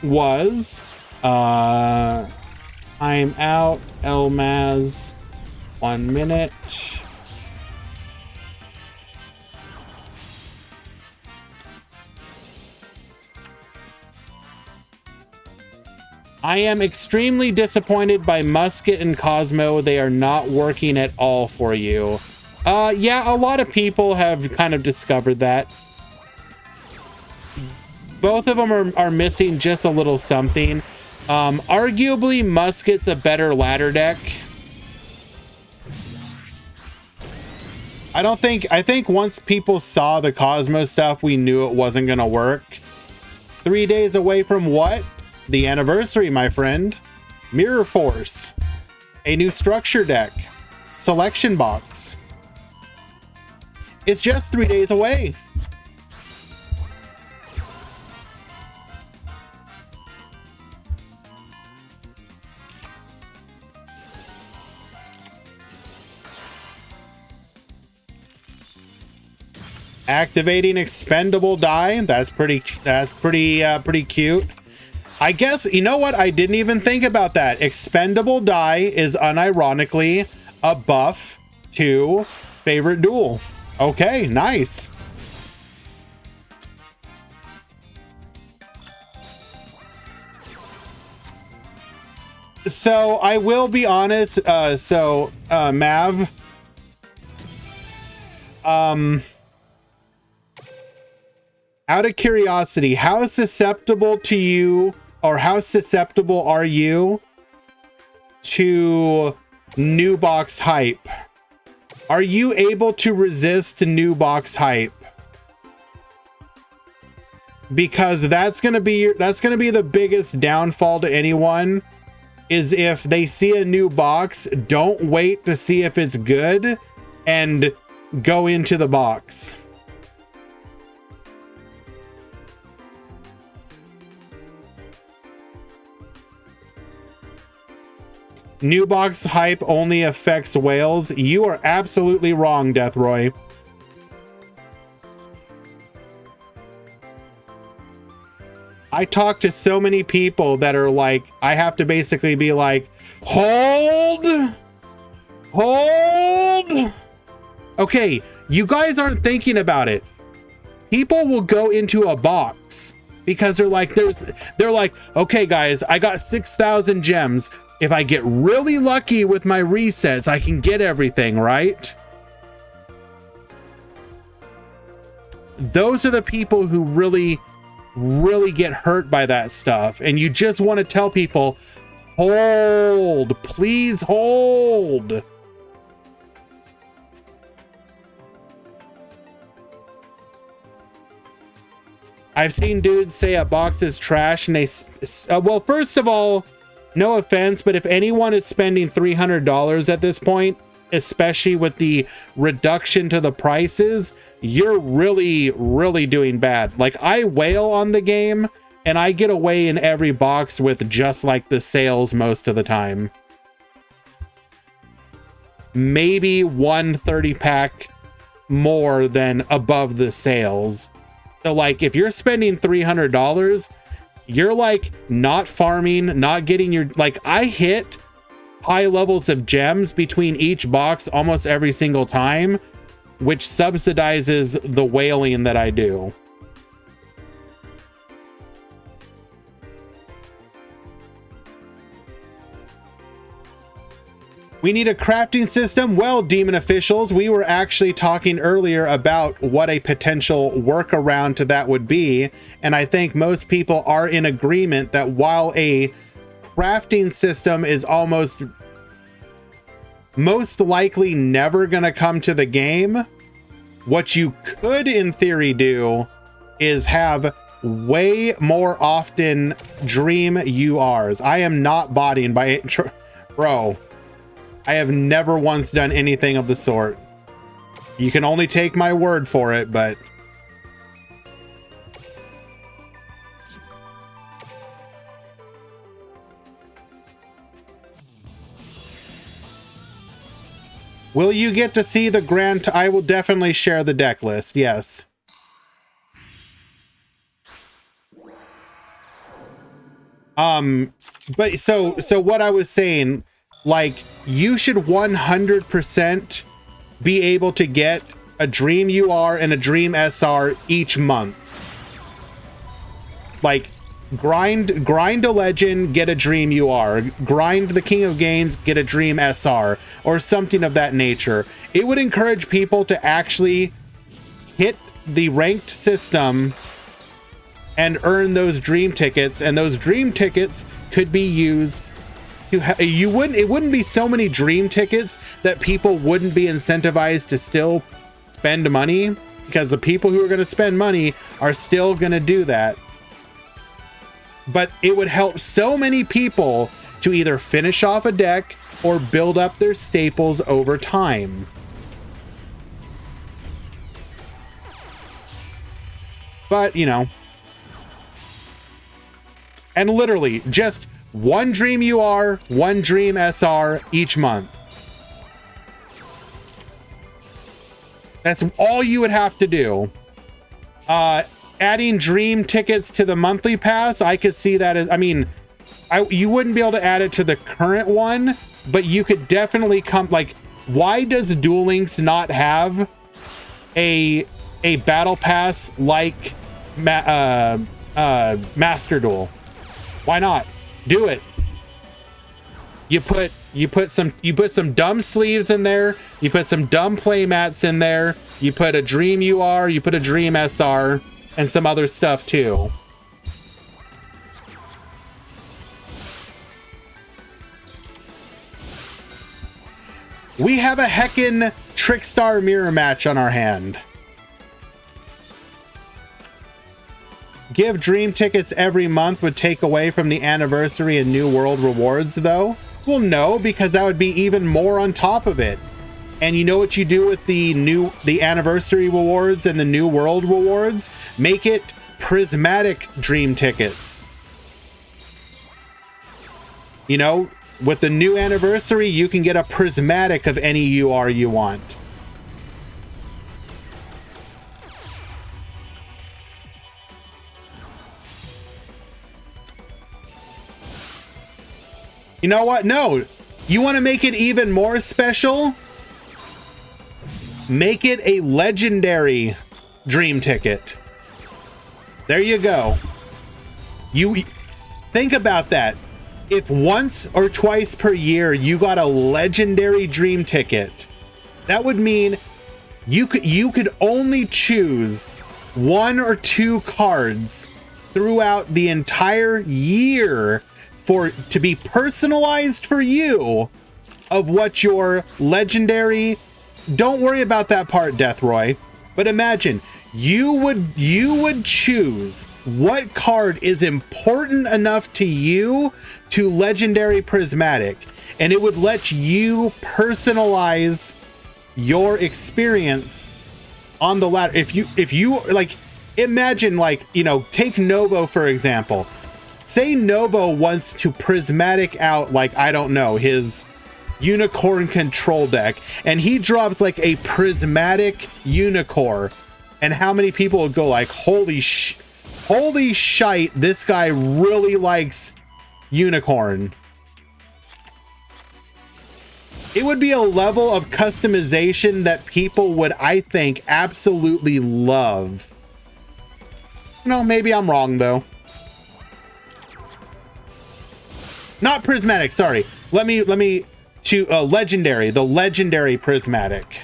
was. I'm out, Elmaz. 1 minute. I am extremely disappointed by Musket and Cosmo. They are not working at all for you. Yeah, a lot of people have kind of discovered that. Both of them are missing just a little something. Arguably, Musket's a better ladder deck. I think once people saw the Cosmo stuff, we knew it wasn't gonna work. 3 days away from what? The anniversary, my friend. Mirror Force. A new structure deck. Selection box. It's just 3 days away. Activating expendable die. That's pretty cute. I guess, you know what? I didn't even think about that. Expendable die is unironically a buff to favorite duel. Okay, nice. So I will be honest. Mav, out of curiosity, how susceptible to you, or how susceptible are you to new box hype? Are you able to resist new box hype? Because that's gonna be the biggest downfall to anyone, is if they see a new box, don't wait to see if it's good and go into the box. New box hype only affects whales. You are absolutely wrong, Deathroy. I talk to so many people that are like, I have to basically be like, hold. Okay, you guys aren't thinking about it. People will go into a box because they're like, okay guys, I got 6,000 gems. If I get really lucky with my resets, I can get everything, right? Those are the people who really get hurt by that stuff. And you just want to tell people, hold, please hold. I've seen dudes say a box is trash and they, well, first of all, no offense, but if anyone is spending $300 at this point, especially with the reduction to the prices, you're really doing bad. Like, I wail on the game and I get away in every box with just like the sales most of the time. Maybe one 30-pack more than above the sales. So like, if you're spending $300, you're like not farming, not getting your, like, I hit high levels of gems between each box almost every single time, which subsidizes the whaling that I do. We need a crafting system. Well, Demon Officials, we were actually talking earlier about what a potential workaround to that would be. And I think most people are in agreement that while a crafting system is most likely never going to come to the game, what you could in theory do is have way more often dream URs. I am not botting by, bro, I have never once done anything of the sort. You can only take my word for it, but will you get to see the grand? I will definitely share the deck list. Yes. But so what I was saying, like, you should 100% be able to get a Dream UR and a Dream SR each month. Like, grind a Legend, get a Dream UR. Grind the King of Games, get a Dream SR. Or something of that nature. It would encourage people to actually hit the ranked system and earn those Dream tickets. And those Dream tickets could be used to it wouldn't be so many Dream tickets that people wouldn't be incentivized to still spend money, because the people who are going to spend money are still going to do that. But it would help so many people to either finish off a deck or build up their staples over time. But, you know, and literally just one Dream UR, one Dream SR each month. That's all you would have to do. Adding Dream tickets to the monthly pass, I could see that as, I mean, you wouldn't be able to add it to the current one, but you could definitely come, like, why does Duel Links not have a battle pass like Master Duel? Why not? Do it. You put some dumb sleeves in there, you put some dumb play mats in there, you put a Dream UR, you put a Dream SR, and some other stuff too. We have a heckin' Trickstar mirror match on our hand. Give Dream tickets every month would take away from the anniversary and New World rewards, though? Well, no, because that would be even more on top of it. And you know what you do with the anniversary rewards and the New World rewards? Make it prismatic Dream tickets. You know, with the new anniversary, you can get a prismatic of any UR you want. You know what? No. You want to make it even more special? Make it a legendary dream ticket. There you go. You think about that. If once or twice per year you got a legendary dream ticket, that would mean you could only choose 1 or 2 cards throughout the entire year to be personalized for you of what your legendary. Don't worry about that part, Deathroy. But imagine you would choose what card is important enough to you to legendary prismatic, and it would let you personalize your experience on the ladder. If you like, imagine, like, you know, take Novo for example. Say Novo wants to prismatic out, like, I don't know, his unicorn control deck, and he drops like a prismatic unicorn, and how many people would go like, holy shite, this guy really likes unicorn. It would be a level of customization that people would, I think, absolutely love. No, maybe I'm wrong though. Not prismatic, sorry. Let me to legendary, the legendary prismatic.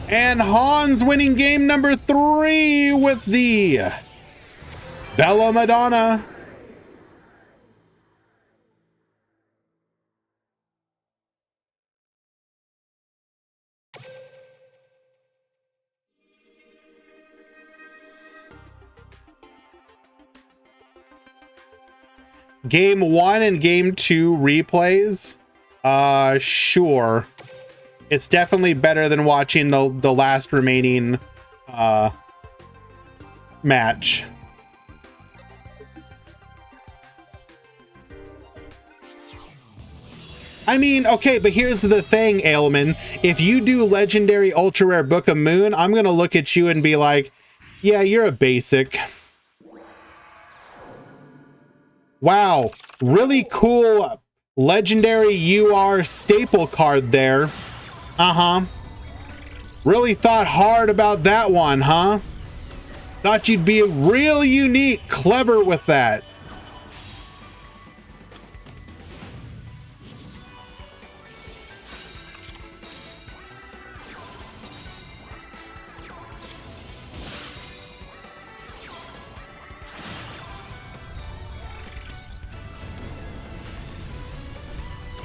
And Hans winning game number 3 with the Bella Madonna. Game 1 and game 2 replays. Sure. It's definitely better than watching the last remaining match. I mean, okay, but here's the thing, Ailman. If you do legendary ultra rare Book of Moon, I'm gonna look at you and be like, yeah, you're a basic. Wow, really cool legendary UR staple card there. Uh-huh. Really thought hard about that one, huh? Thought you'd be real unique, clever with that.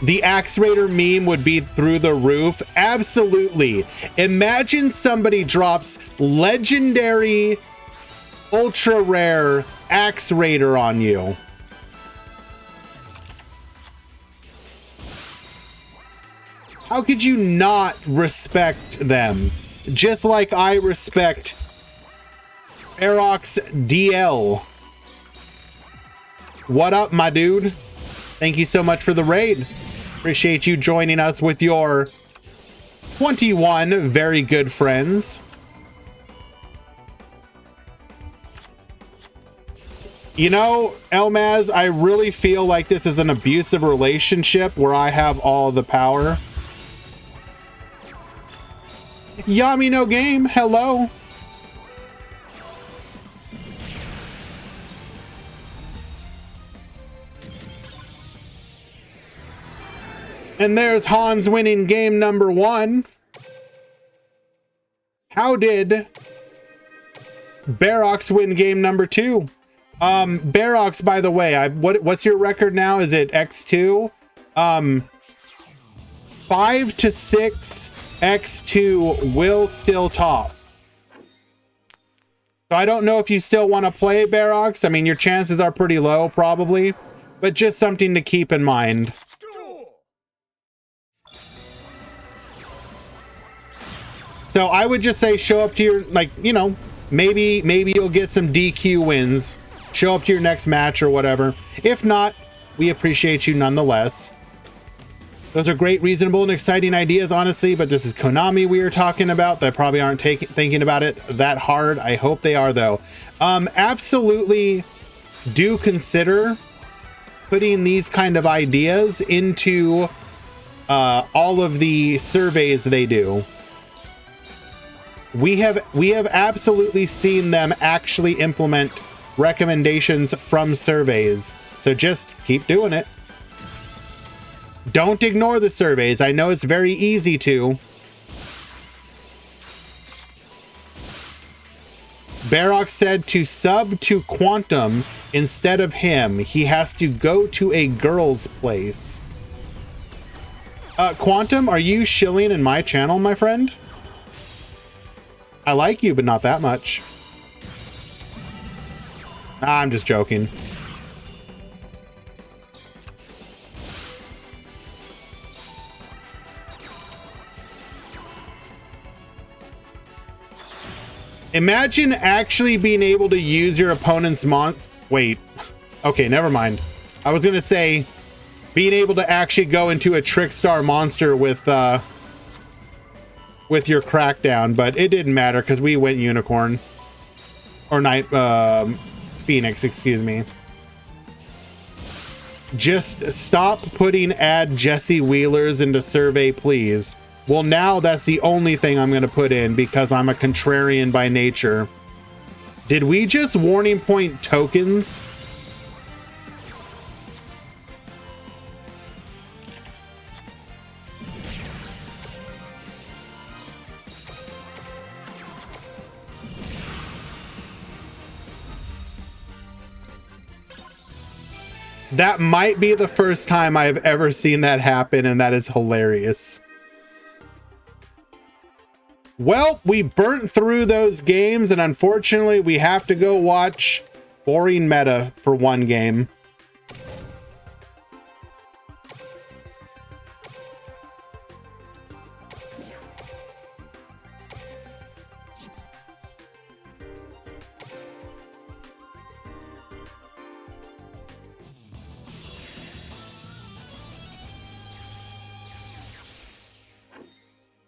The Axe Raider meme would be through the roof. Absolutely. Imagine somebody drops legendary, ultra rare Axe Raider on you. How could you not respect them? Just like I respect Aerox DL. What up, my dude? Thank you so much for the raid. Appreciate you joining us with your 21 very good friends. You know, Elmaz, I really feel like this is an abusive relationship where I have all the power. Yami no game, hello. And there's Hans winning game number 1. How did Barox win game number 2? Barox, by the way, what's your record now? Is it X2? 5 to 6 X2 will still top. So I don't know if you still want to play Barox. I mean, your chances are pretty low, probably, but just something to keep in mind. So I would just say show up to your, like, you know, maybe you'll get some DQ wins. Show up to your next match or whatever. If not, we appreciate you nonetheless. Those are great, reasonable, and exciting ideas, honestly, but this is Konami we are talking about. They probably aren't thinking about it that hard. I hope they are, though. Absolutely do consider putting these kind of ideas into all of the surveys they do. We have absolutely seen them actually implement recommendations from surveys. So just keep doing it. Don't ignore the surveys. I know it's very easy to. Barrock said to sub to Quantum instead of him. He has to go to a girl's place. Quantum, are you shilling in my channel, my friend? I like you, but not that much. I'm just joking. Imagine actually being able to use your opponent's wait. Okay, never mind. I was gonna say being able to actually go into a Trickstar monster with your Crackdown, but it didn't matter because we went Unicorn. Or Phoenix, excuse me. Just stop putting add Jesse Wheelers into survey, please. Well, now that's the only thing I'm going to put in because I'm a contrarian by nature. Did we just warning point tokens? That might be the first time I've ever seen that happen, and that is hilarious. Well, we burnt through those games, and unfortunately, we have to go watch boring meta for one game.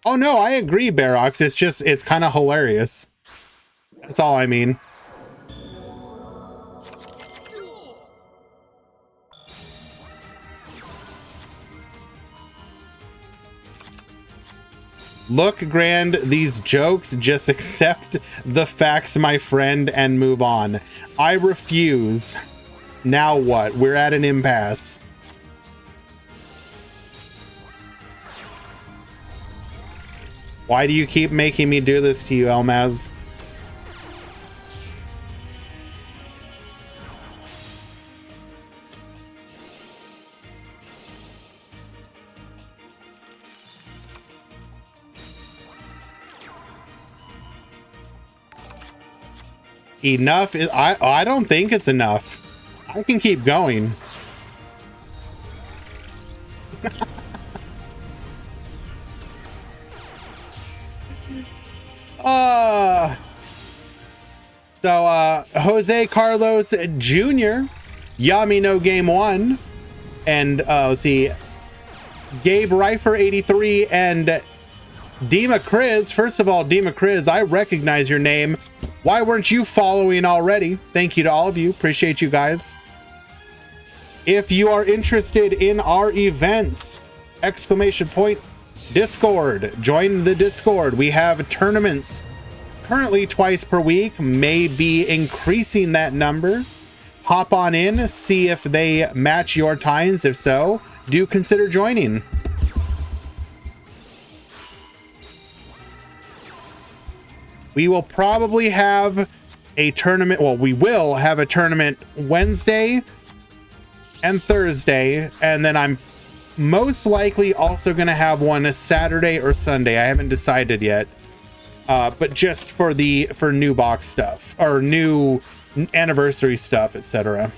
Oh no, I agree, Barox. It's kind of hilarious. That's all I mean. Look, Grand, these jokes, just accept the facts, my friend, and move on. I refuse. Now what? We're at an impasse. Why do you keep making me do this to you, Elmaz? Enough is I don't think it's enough. I can keep going. So Jose Carlos Jr., Yami no Game 1, and let's see, Gabe Reifer 83 and Dima Kriz. First of all, Dima Kriz, I recognize your name. Why weren't you following already? Thank you to all of you. Appreciate you guys. If you are interested in our events, exclamation point Discord, join the Discord. We have tournaments currently twice per week, may be increasing that number. Hop on in, see if they match your times. If so, do consider joining. We will probably have a tournament. Well, we will have a tournament Wednesday and Thursday, and then I'm most likely also going to have one Saturday or Sunday. I haven't decided yet, but just for new box stuff or new anniversary stuff, etc.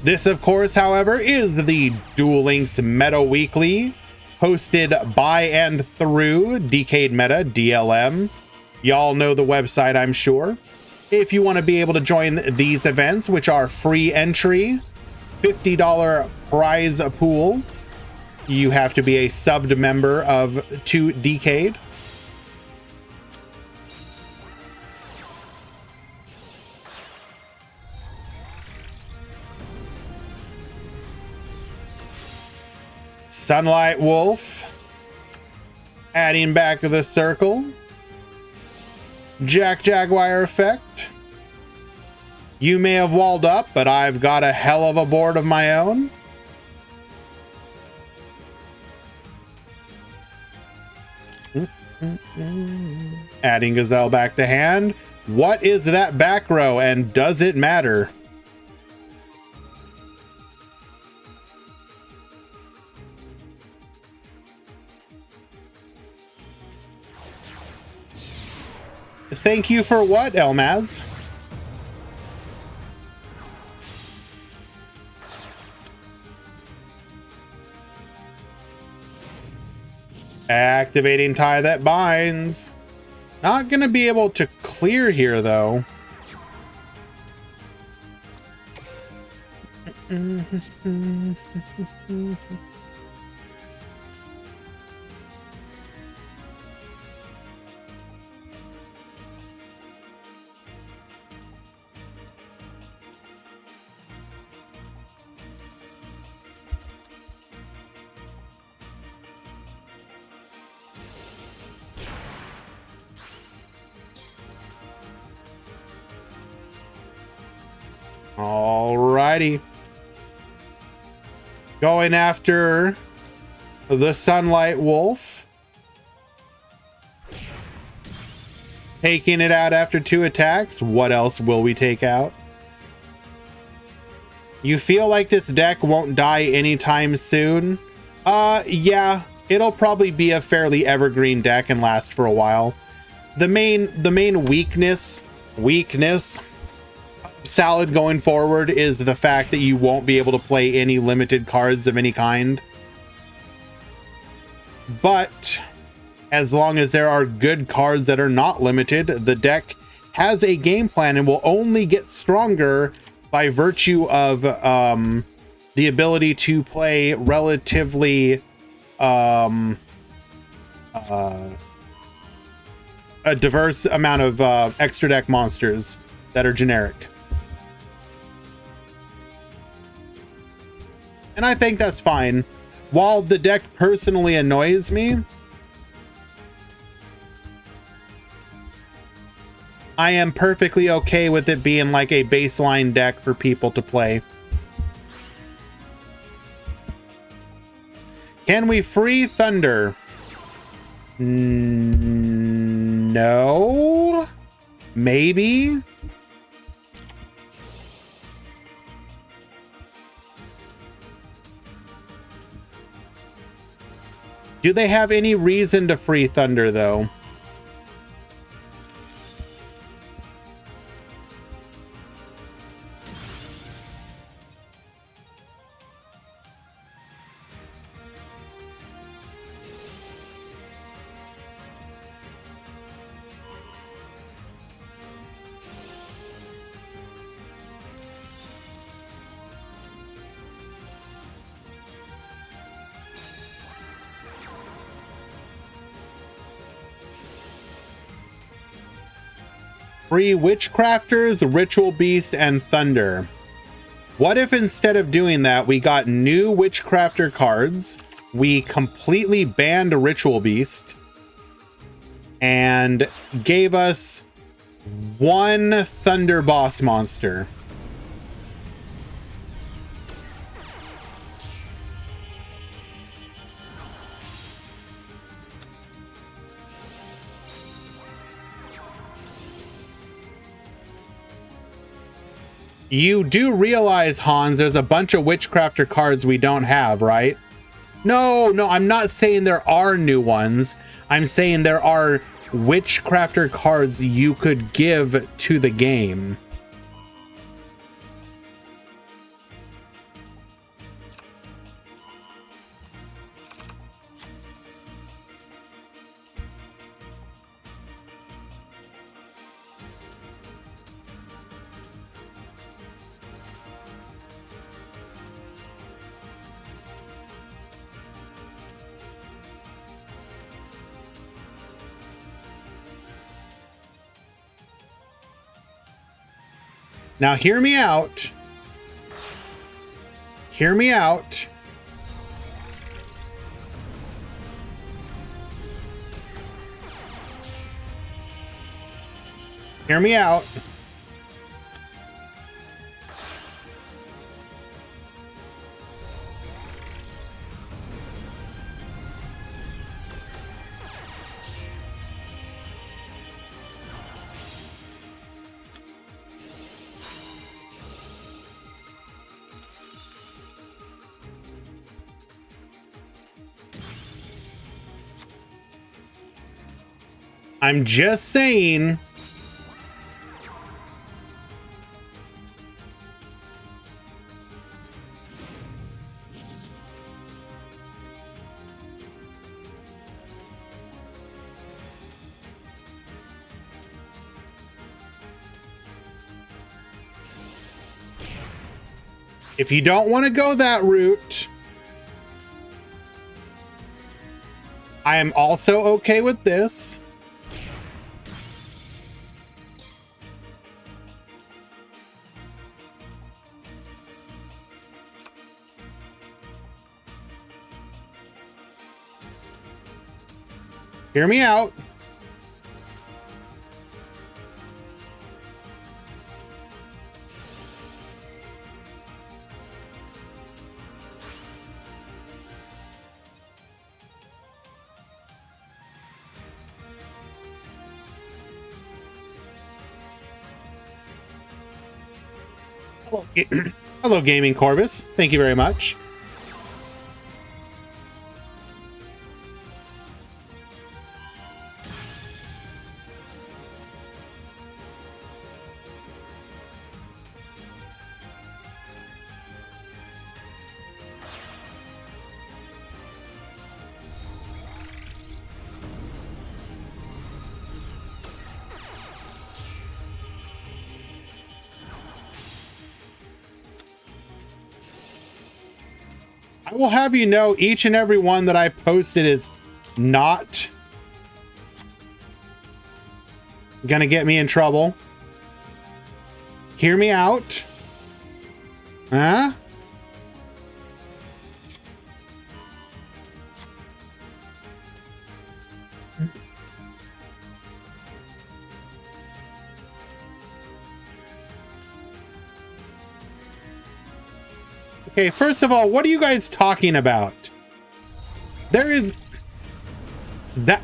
This, of course, however, is the Duel Links Meta Weekly, hosted by and through Decade Meta, DLM. Y'all know the website, I'm sure. If you want to be able to join these events, which are free entry, $50 prize pool, you have to be a subbed member of 2 Decade. Sunlight Wolf, adding back to the circle. Jack Jaguar effect. You may have walled up, but I've got a hell of a board of my own. Adding Gazelle back to hand. What is that back row, and does it matter? Thank you for what, Elmaz? Activating Tie That Binds. Not gonna be able to clear here, though. Alrighty. Going after the Sunlight Wolf. Taking it out after 2 attacks. What else will we take out? You feel like this deck won't die anytime soon? Yeah, it'll probably be a fairly evergreen deck and last for a while. The main weakness Salad going forward is the fact that you won't be able to play any limited cards of any kind. But as long as there are good cards that are not limited, the deck has a game plan and will only get stronger by virtue of the ability to play relatively a diverse amount of extra deck monsters that are generic. And I think that's fine. While the deck personally annoys me, I am perfectly okay with it being like a baseline deck for people to play. Can we free Thunder? No. Maybe. Do they have any reason to free Thunder, though? Free Witchcrafters, Ritual Beast, and Thunder. What if instead of doing that, we got new Witchcrafter cards, we completely banned Ritual Beast, and gave us 1 Thunder boss monster? You do realize, Hans, there's a bunch of Witchcrafter cards we don't have, right? No, I'm not saying there are new ones. I'm saying there are Witchcrafter cards you could give to the game. Now hear me out. Hear me out. Hear me out. I'm just saying. If you don't want to go that route, I am also okay with this. Hear me out. Hello, hello, Gaming Corvus. Thank you very much. I will have you know each and every one that I posted is not gonna get me in trouble. Hear me out. Huh? Okay, first of all, what are you guys talking about? There is that.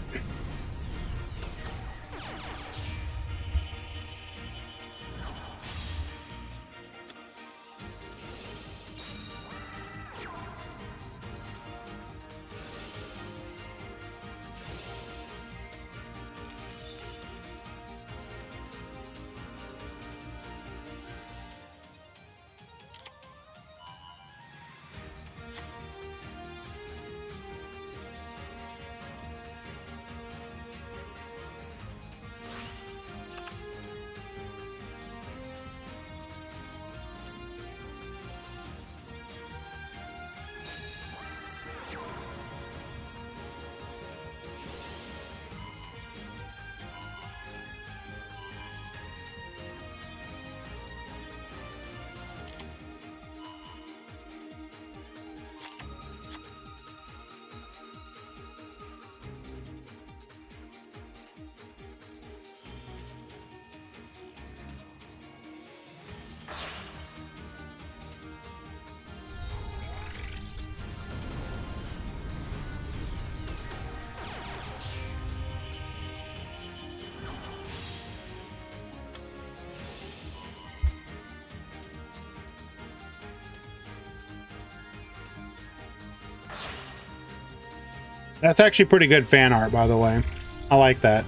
That's actually pretty good fan art, by the way. I like that.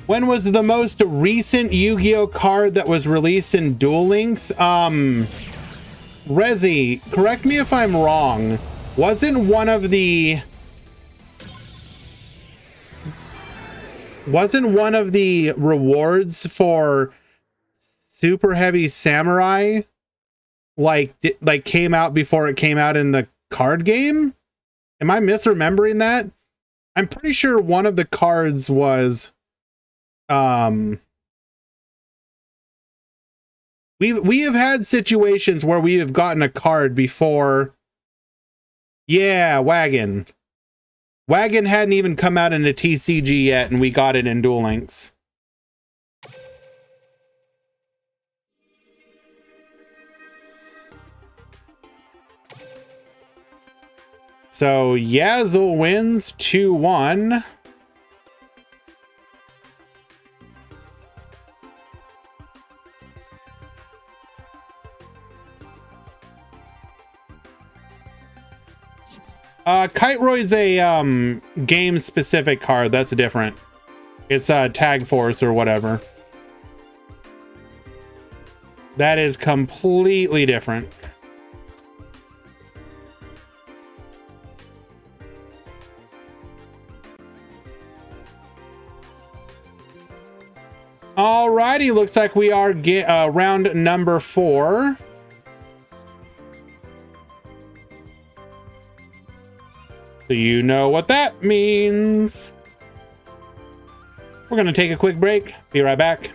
When was the most recent Yu-Gi-Oh card that was released in Duel Links? Rezi, correct me if I'm wrong. Wasn't one of the rewards for Super Heavy Samurai like came out before it came out in the card game. Am I misremembering that? I'm pretty sure one of the cards was we have had situations where we have gotten a card before. Yeah, Wagon hadn't even come out in a TCG yet, and we got it in Duel Links. So Yazzle wins 2-1. Kite Roy's a game specific card. That's different. It's Tag Force or whatever. That is completely different. Alrighty, looks like we are round number 4. So you know what that means. We're gonna take a quick break. Be right back.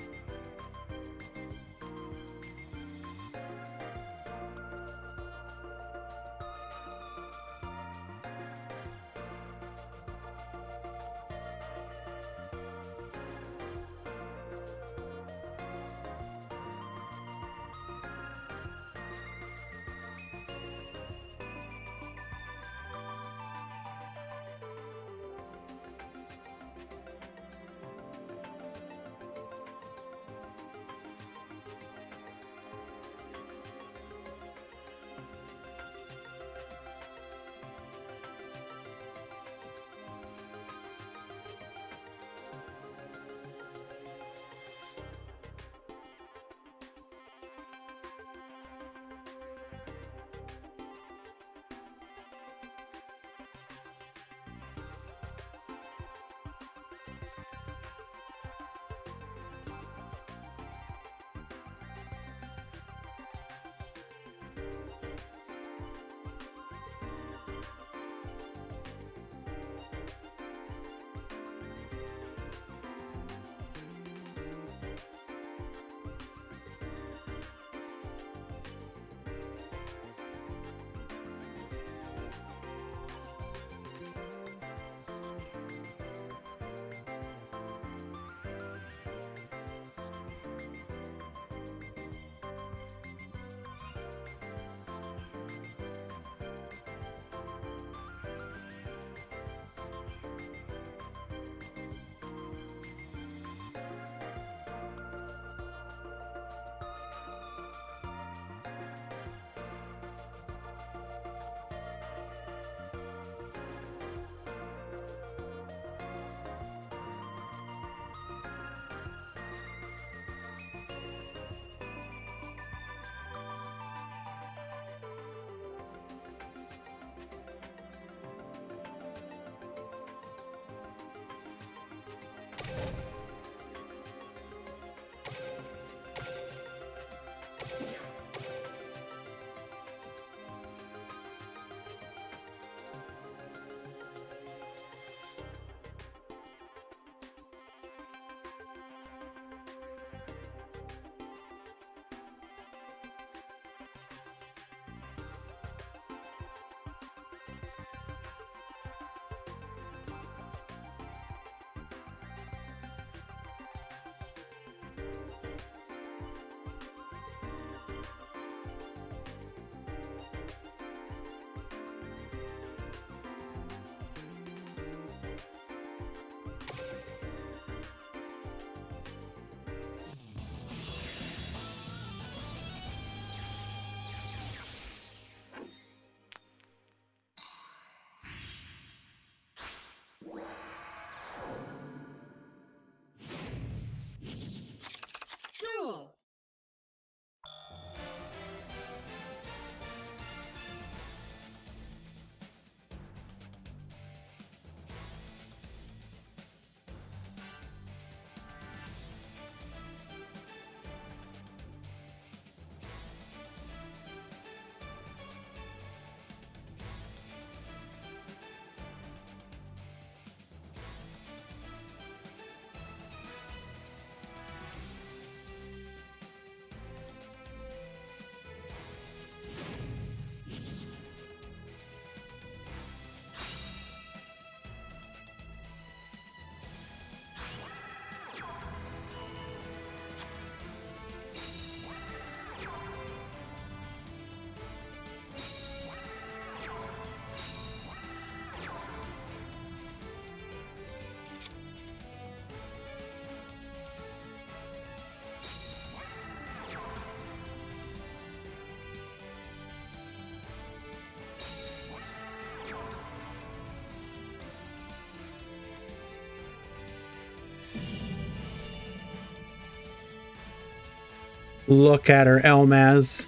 Look at her, Elmaz.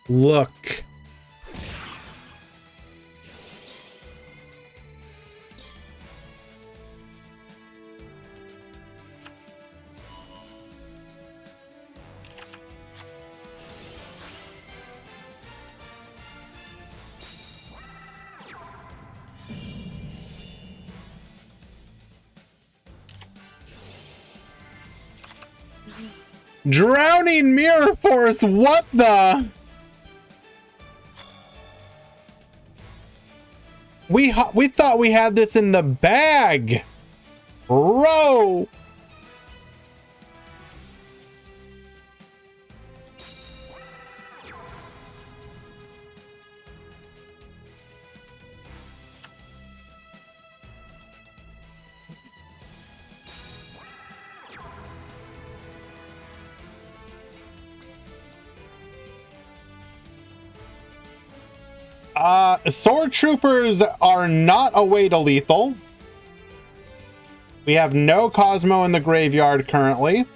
Look. Drowning Mirror Force, what the? We thought we had this in the bag. Bro. Sword Troopers are not away to lethal. We have no Cosmo in the graveyard currently.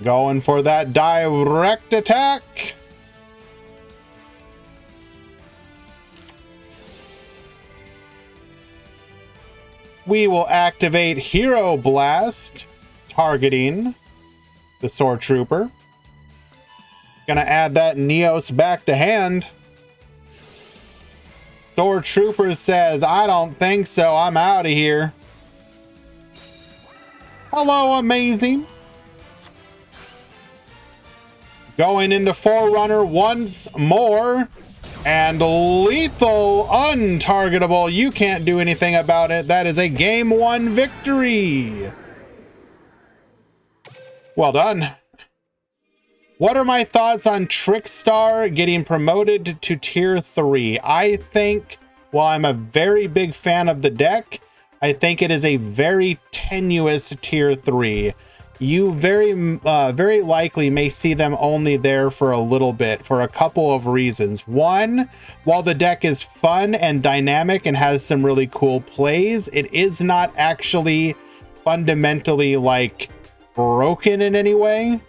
Going for that direct attack. We will activate Hero Blast, targeting the Sword Trooper. Gonna add that Neos back to hand. Sword Trooper says, I don't think so. I'm out of here. Hello, amazing. Going into Forerunner once more. And lethal, untargetable. You can't do anything about it. That is a game 1 victory. Well done. What are my thoughts on Trickstar getting promoted to tier 3? I think, while I'm a very big fan of the deck, I think it is a very tenuous tier 3. You very likely may see them only there for a little bit for a couple of reasons. One, while the deck is fun and dynamic and has some really cool plays, it is not actually fundamentally like broken in any way.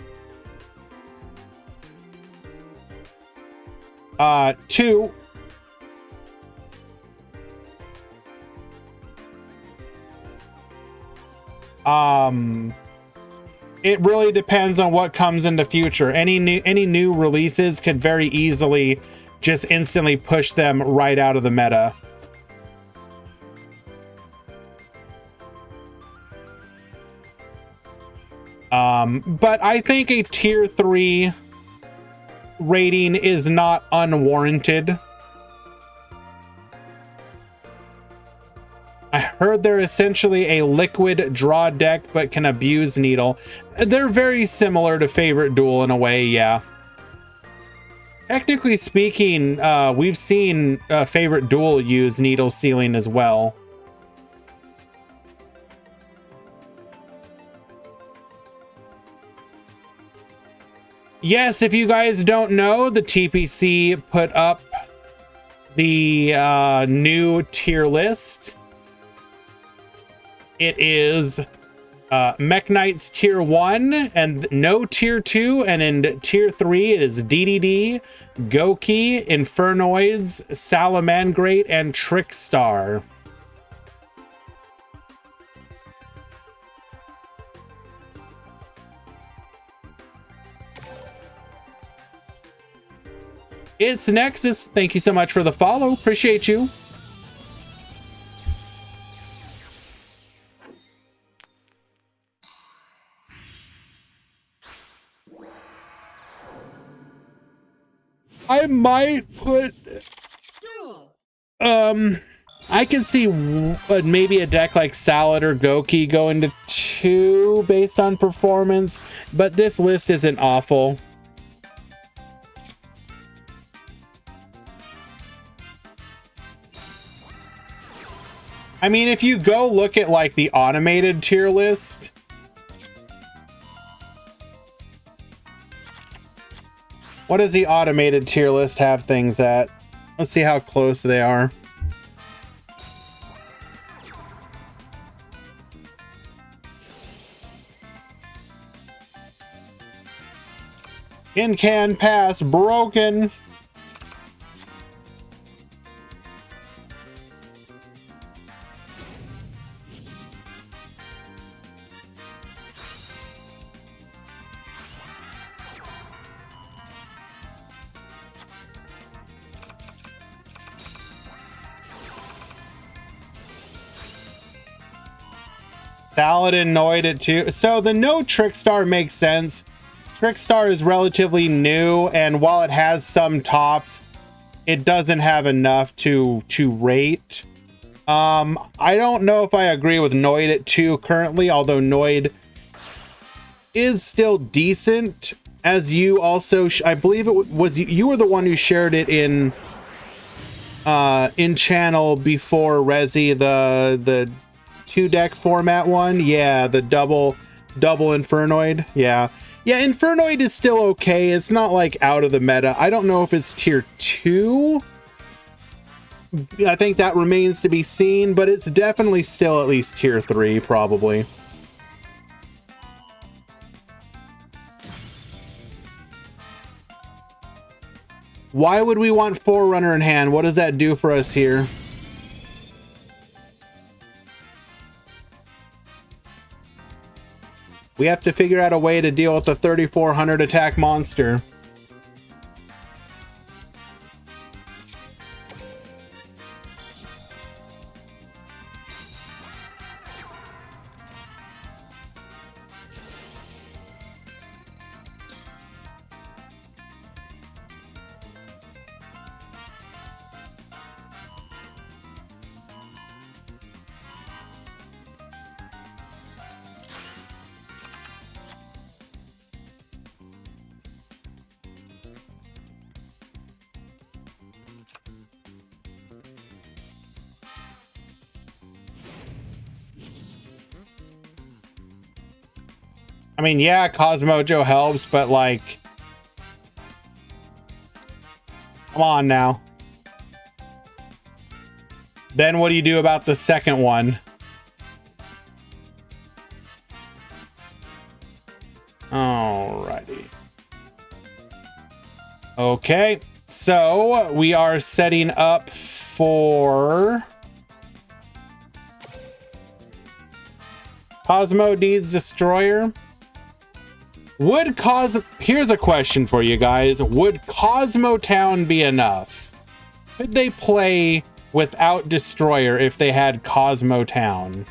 2, it really depends on what comes in the future. Any new releases could very easily just instantly push them right out of the meta. But I think a tier 3 rating is not unwarranted. I heard they're essentially a liquid draw deck but can abuse Needle. They're very similar to Favorite Duel in a way, yeah. Technically speaking, we've seen Favorite Duel use Needle Sealing as well. Yes, if you guys don't know, the TPC put up the new tier list. It is Mech Knights tier 1 and no tier 2, and in tier 3 it is DDD, Goki, Infernoids, Salamangrate, and Trickstar. It's Nexus. Thank you so much for the follow. Appreciate you. I might put I can see maybe a deck like Salad or Goki going to 2 based on performance, but this list isn't awful. I mean, if you go look at like the automated tier list, what does the automated tier list have things at? Let's see how close they are. Can pass broken. Saladin Noid it too. So the no Trickstar makes sense. Trickstar is relatively new, and while it has some tops, it doesn't have enough to rate. I don't know if I agree with Noid at 2 currently, although Noid is still decent. As you also, I believe it was you were the one who shared it in channel before Resi, the 2-deck format one. Yeah, the double Infernoid. Yeah, Infernoid is still okay. It's not like out of the meta. I don't know if it's tier 2. I think that remains to be seen, but it's definitely still at least tier 3 probably. Why would we want Forerunner in hand? What does that do for us here? We have to figure out a way to deal with the 3400 attack monster. I mean, yeah, Cosmojo helps, but like, come on now. Then what do you do about the second one? Alrighty. Okay, so we are setting up for Cosmo needs Destroyer. Here's a question for you guys. Would Cosmo Town be enough? Could they play without Destroyer if they had Cosmo Town?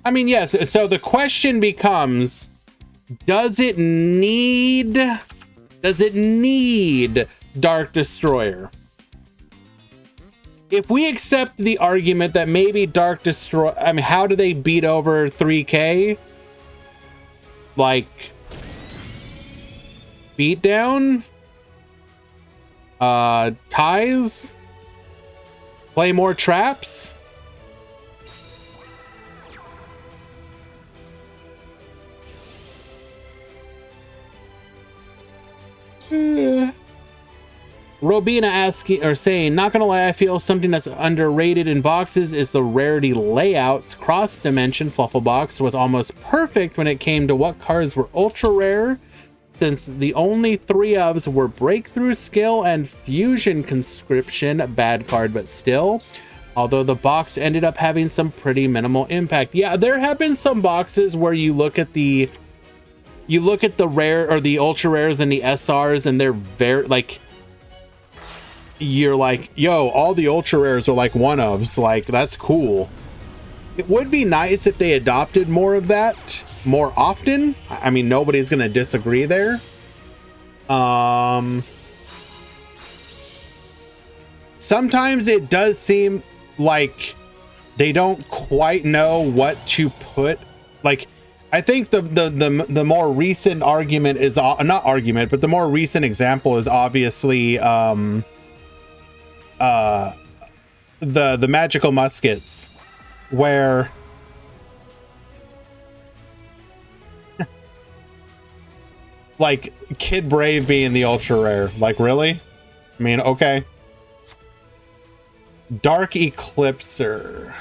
I mean, yes. So the question becomes, does it need Dark Destroyer? If we accept the argument that maybe Dark Destroyer, I mean, how do they beat over 3K? Like, beatdown? Ties? Play more traps? Robina asking or saying, not gonna lie, I feel something that's underrated in boxes is the rarity layouts. Cross Dimension Fluffle Box was almost perfect when it came to what cards were ultra rare, since the only 3 ofs were Breakthrough Skill and Fusion Conscription. Bad card, but still. Although the box ended up having some pretty minimal impact. Yeah, there have been some boxes where you look at the rare or the ultra rares and the SRs, and they're very like, you're like, yo, all the ultra rares are like one-ofs. Like, that's cool. It would be nice if they adopted more of that more often. I mean, nobody's gonna disagree there. Sometimes it does seem like they don't quite know what to put. Like, I think the more recent argument is not argument, but the more recent example is obviously the magical muskets, where like Kid Brave being the ultra rare. Like, really? I mean, okay. Dark Eclipser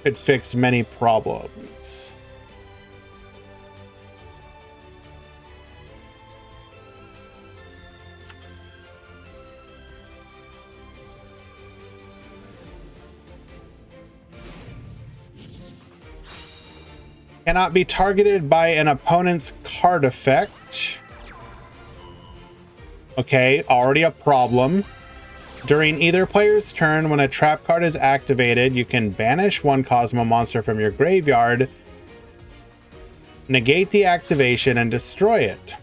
could fix many problems. Cannot be targeted by an opponent's card effect. Okay, already a problem. During either player's turn, when a trap card is activated, you can banish one Cosmo monster from your graveyard, negate the activation, and destroy it.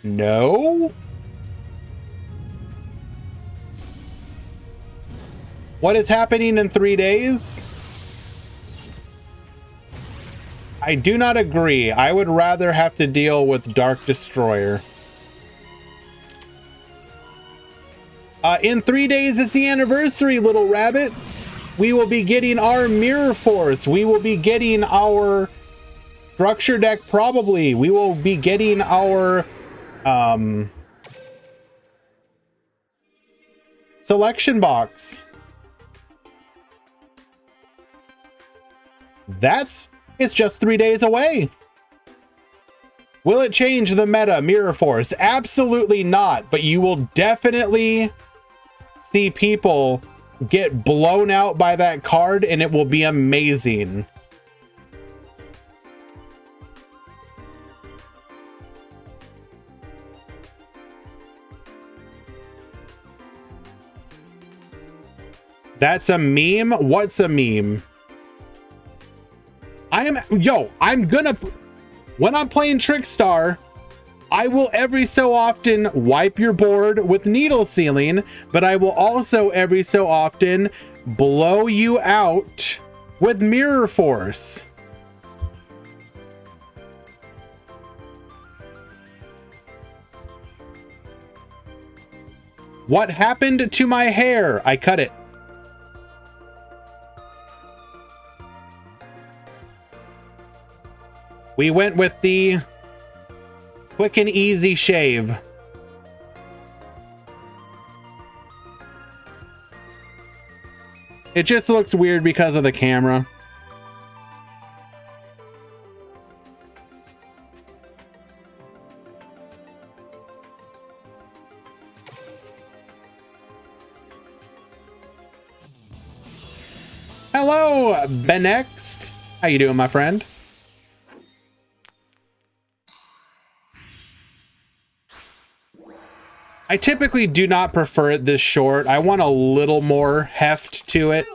No? What is happening in 3 days? I do not agree. I would rather have to deal with Dark Destroyer. In 3 days is the anniversary, little rabbit. We will be getting our Mirror Force. We will be getting our structure deck, probably. We will be getting our selection box. It's just 3 days away. Will it change the meta, Mirror Force? Absolutely not, but you will definitely see people get blown out by that card, and it will be amazing. That's a meme? What's a meme? When I'm playing Trickstar, I will every so often wipe your board with Needle Sealing, but I will also every so often blow you out with Mirror Force. What happened to my hair? I cut it. We went with the quick and easy shave. It just looks weird because of the camera. Hello, Benext. How you doing, my friend? I typically do not prefer it this short. I want a little more heft to it.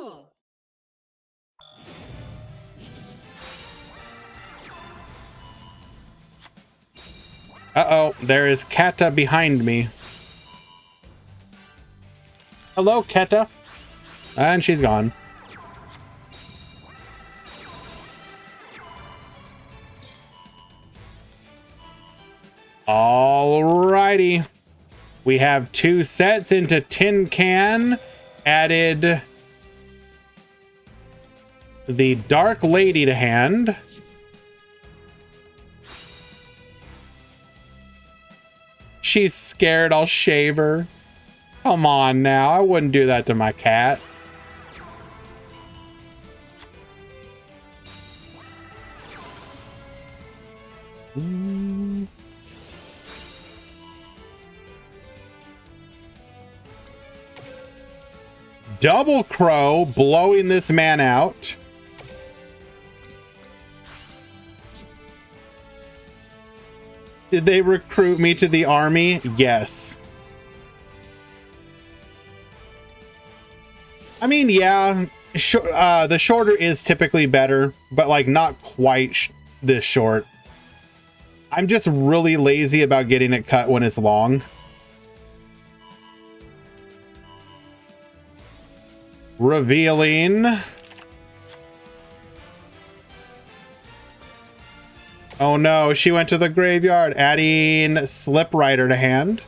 Uh-oh, there is Kata behind me. Hello, Kata. And she's gone. Alrighty. We have 2 sets into Tin Can. Added the Dark Lady to hand. She's scared I'll shave her. Come on now, I wouldn't do that to my cat. Double Crow blowing this man out. Did they recruit me to the army? Yes. I mean, yeah, the shorter is typically better, but like not quite this short. I'm just really lazy about getting it cut when it's long. Revealing Oh no, she went to the graveyard, adding Slip Rider to hand.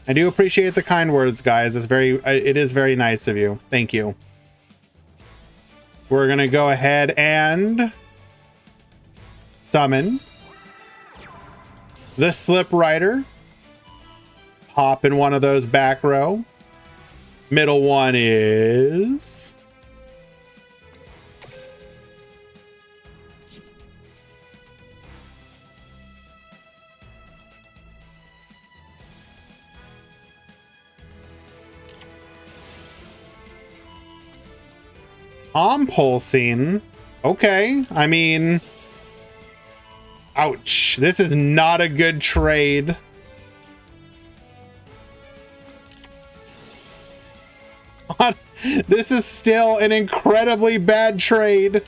I do appreciate the kind words, guys. It is very nice of you. Thank you. We're gonna go ahead and summon the Slip Rider. Hop in one of those back row. Middle one is pulsing. Okay, I mean, ouch. This is not a good trade. This is still an incredibly bad trade.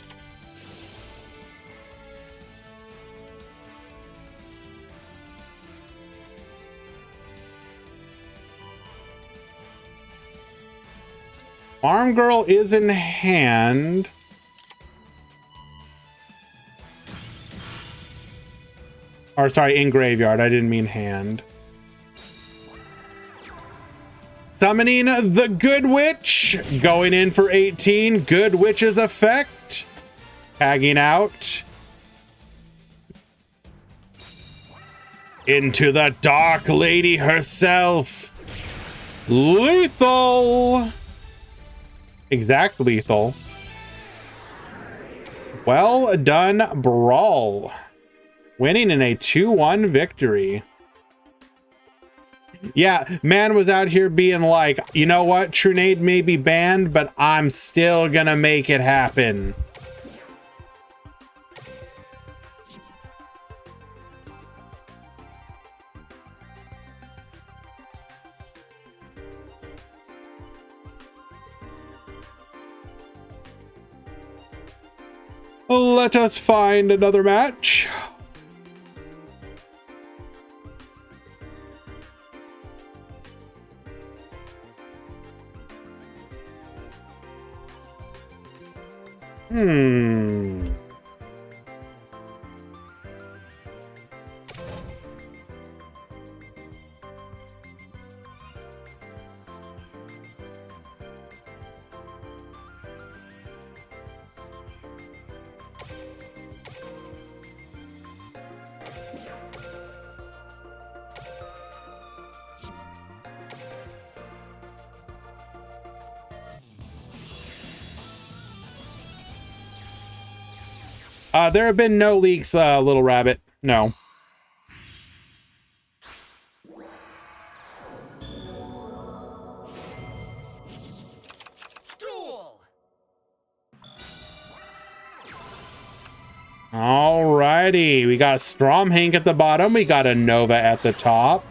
Farm Girl is in hand. Or sorry, in graveyard. I didn't mean hand. Summoning the Good Witch. Going in for 18. Good Witch's effect. Tagging out. Into the Dark Lady herself. Lethal. Exact lethal. Well done, Brawl. Winning in a 2-1 victory. Yeah, man was out here being like, you know what? Trunade may be banned, but I'm still gonna make it happen. Let us find another match. There have been no leaks, Little Rabbit. No. Duel. Alrighty. We got Stromhank at the bottom. We got a Nova at the top.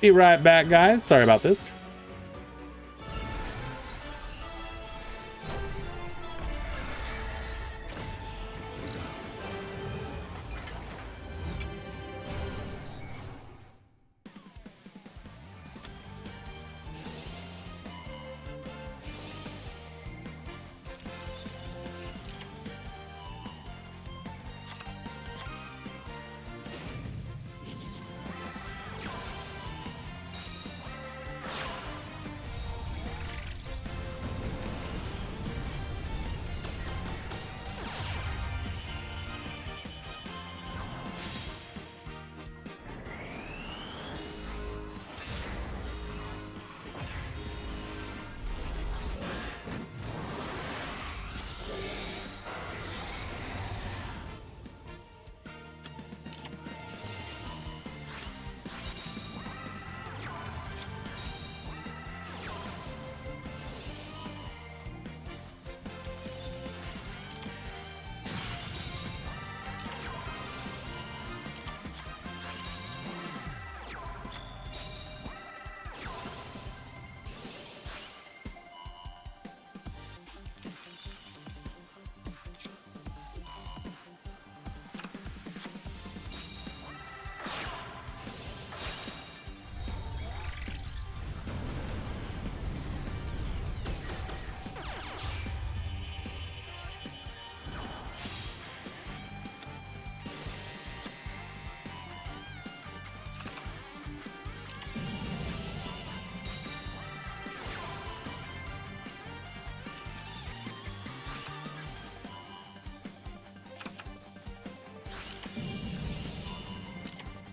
Be right back, guys. Sorry about this.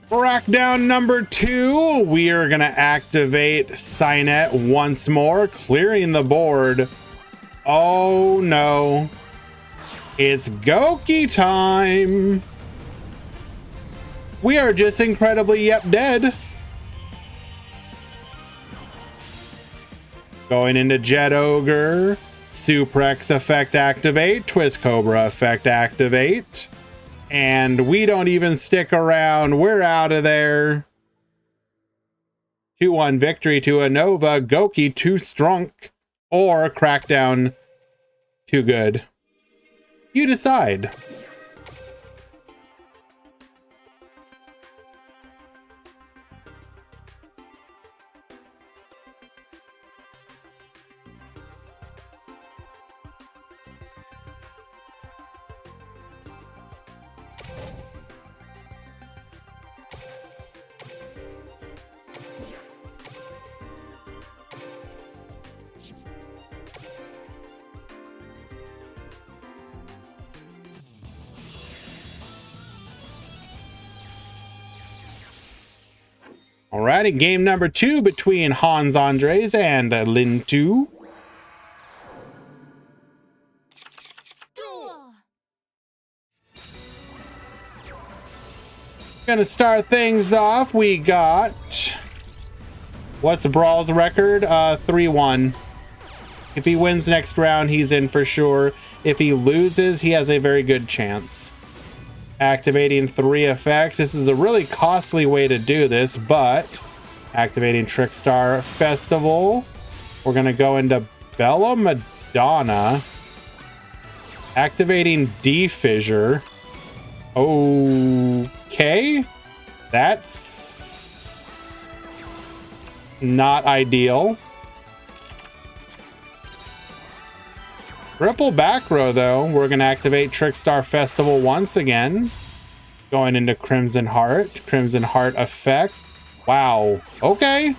Crackdown number 2. We are going to activate Cynet once more, clearing the board. Oh no. It's Goki time. We are just incredibly dead. Going into Jet Ogre. Suprex effect activate. Twist Cobra effect activate. And we don't even stick around. We're out of there. 2-1 victory to Anova. Goki too strong. Or Crackdown too good. You decide. Alrighty, game number 2 between Hans Andres and Lintu. Duel. Gonna start things off. We got, what's Brawl's record? 3-1. If he wins next round, he's in for sure. If he loses, he has a very good chance. Activating 3 effects. This is a really costly way to do this, but activating Trickstar Festival. We're gonna go into Bella Madonna. Activating D-Fissure. Okay. That's not ideal. Triple back row, though. We're going to activate Trickstar Festival once again. Going into Crimson Heart. Crimson Heart effect. Wow. Okay.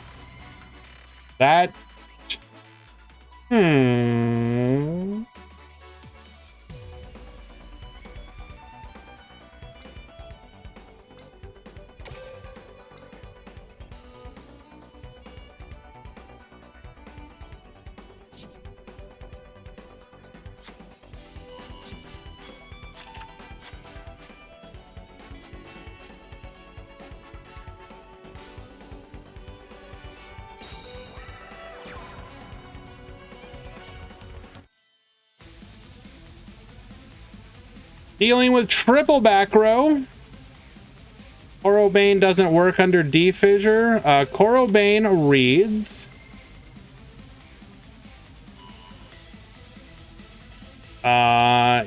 That... Dealing with triple back row. Corobane doesn't work under D-Fissure. Corobane reads.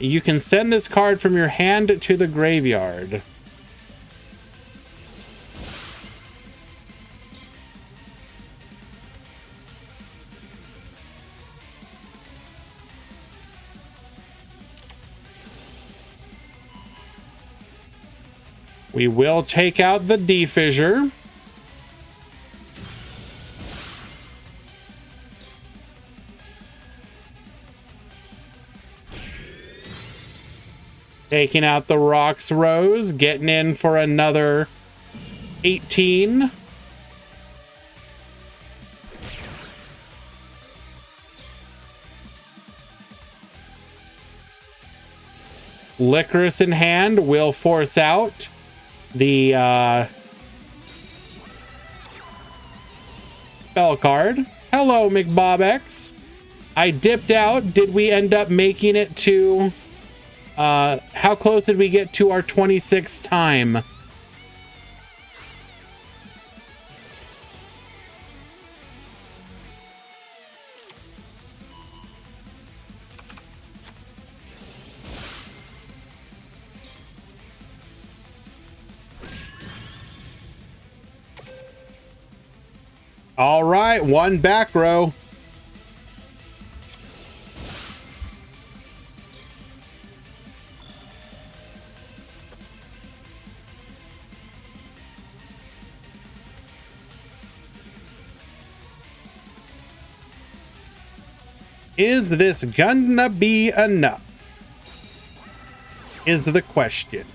You can send this card from your hand to the graveyard. We will take out the D-Fissure. Taking out the Rocks Rose, getting in for another 18. Licorice in hand will force out the spell card. Hello, McBobX. I dipped out. Did we end up making it to how close did we get to our 26th time? All right, one back row. Is this gonna be enough? Is the question.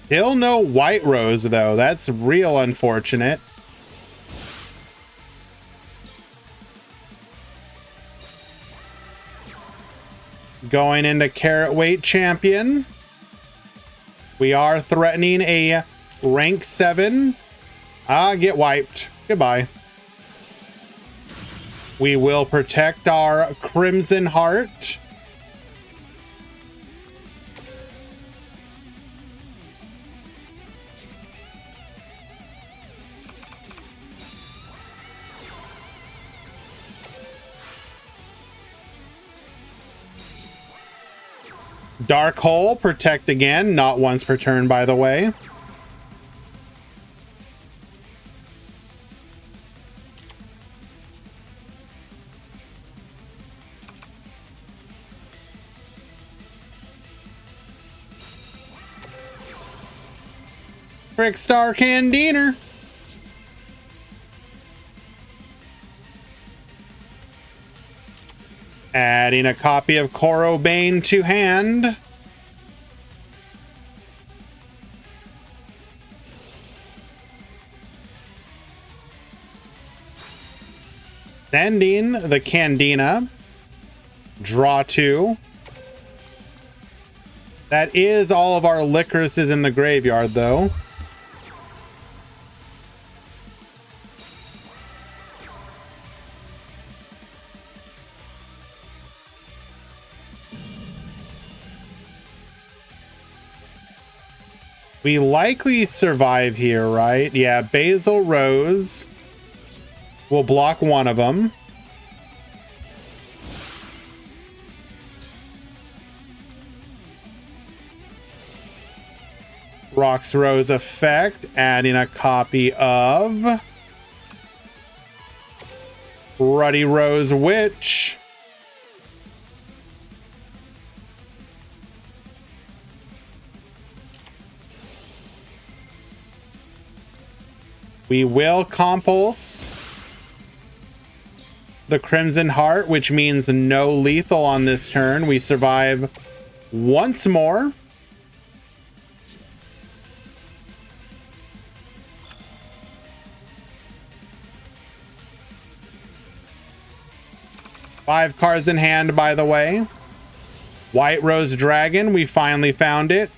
Still no White Rose, though. That's real unfortunate. Going into Carrot Weight Champion. We are threatening a rank 7. Get wiped. Goodbye. We will protect our Crimson Heart. Dark Hole, protect again. Not once per turn, by the way. Brickstar Candiner. Adding a copy of Corobane to hand. Sending the Candina. Draw 2. That is all of our Licorices in the graveyard, though. We likely survive here, right? Yeah, Basil Rose will block one of them. Rox Rose effect, adding a copy of Ruddy Rose Witch. We will compulse the Crimson Heart, which means no lethal on this turn. We survive once more. Five cards in hand, by the way. White Rose Dragon, we finally found it.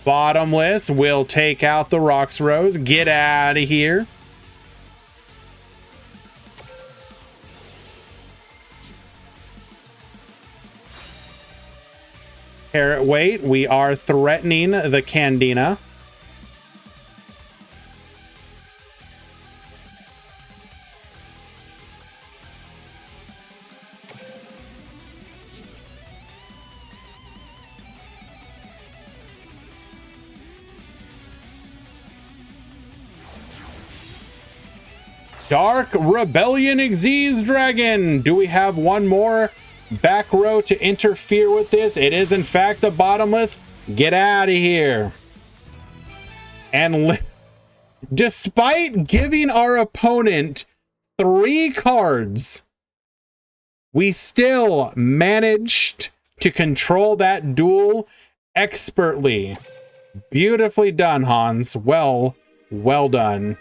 Bottomless will take out the Rox Rose. Get out of here. Carrot Weight, we are threatening the Candina. Dark Rebellion Xyz Dragon. Do we have one more back row to interfere with this? It is in fact the Bottomless. Get out of here. And despite giving our opponent 3 cards, we still managed to control that duel expertly. Beautifully done, Hans. Well done.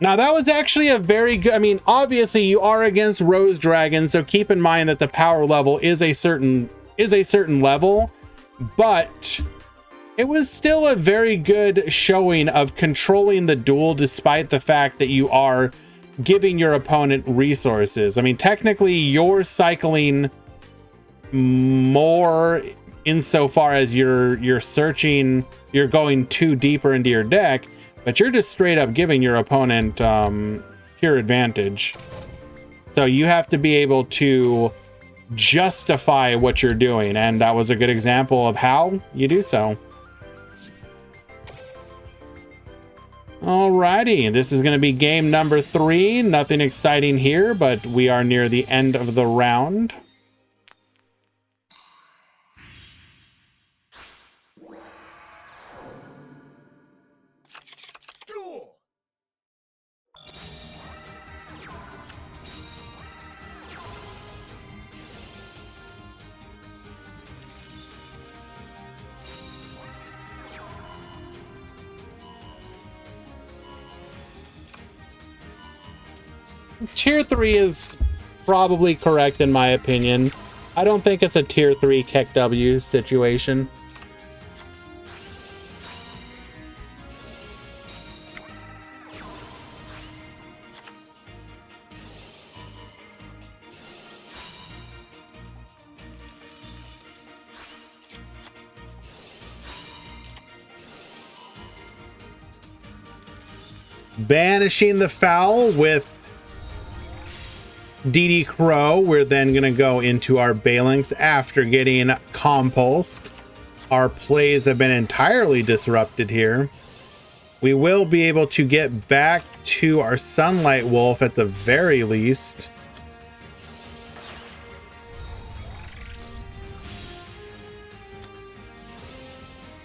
Now that was actually a very good, I mean, obviously you are against Rose Dragon, so keep in mind that the power level is a certain level, but it was still a very good showing of controlling the duel despite the fact that you are giving your opponent resources. I mean, technically you're cycling more insofar as you're searching, you're going too deeper into your deck, but you're just straight up giving your opponent pure advantage. So you have to be able to justify what you're doing, and that was a good example of how you do so. Alrighty, this is going to be game number 3. Nothing exciting here, but we are near the end of the round. Tier 3 is probably correct in my opinion. I don't think it's a tier 3 Keck W situation. Banishing the foul with DD Crow. We're then going to go into our Balinks after getting compulsed. Our plays have been entirely disrupted here. We will be able to get back to our Sunlight Wolf at the very least.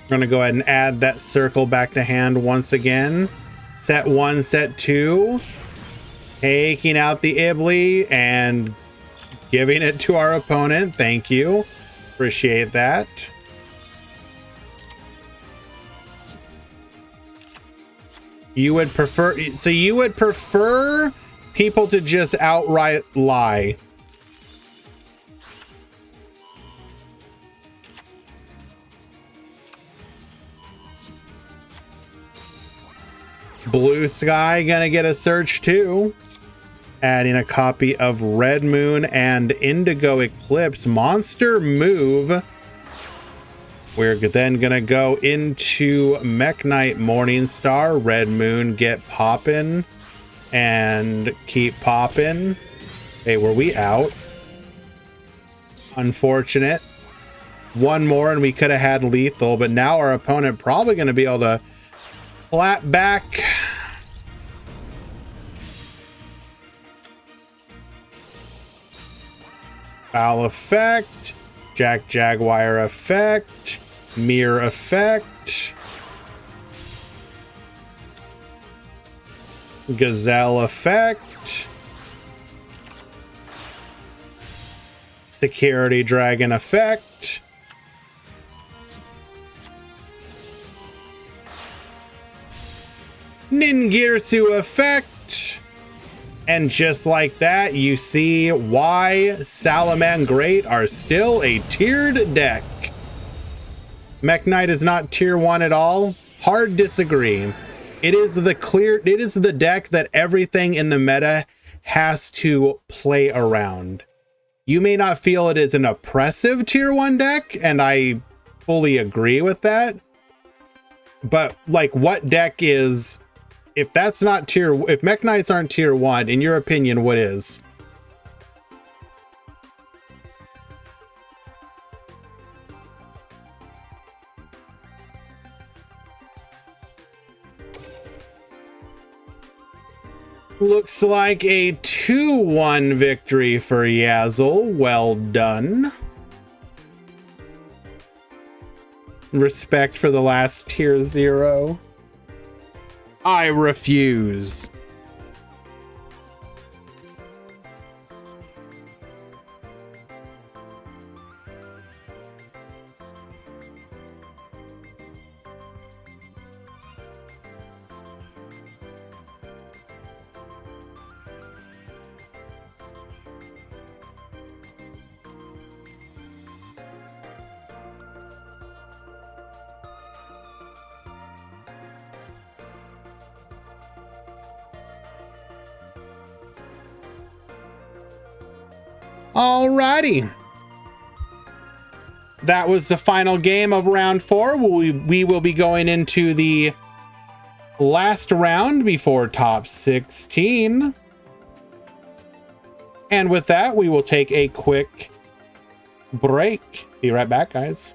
We're going to go ahead and add that circle back to hand once again. Set 1, set 2. Taking out the Ibly and giving it to our opponent. Thank you. Appreciate that. You would prefer, so you would prefer people to just outright lie. Blue Sky gonna get a search too. Adding a copy of Red Moon and Indigo Eclipse. Monster move. We're then gonna go into Mech Knight Morningstar. Red Moon get poppin' and keep poppin'. Hey, were we out? Unfortunate. One more and we could have had lethal, but now our opponent probably gonna be able to clap back. Foul effect, Jack Jaguar effect, Mirror effect, Gazelle effect, Security Dragon effect, Ningirsu effect. And just like that, you see why Salaman Great are still a tiered deck. Mech Knight is not tier 1 at all. Hard disagree. It is the deck that everything in the meta has to play around. You may not feel it is an oppressive tier 1 deck, and I fully agree with that. But like, what deck is, if that's not if Mech Knights aren't tier 1, in your opinion, what is? Looks like a 2-1 victory for Yazzle. Well done. Respect for the last tier 0. I refuse. Alrighty. That was the final game of round 4. We will be going into the last round before top 16. And with that, we will take a quick break. Be right back, guys.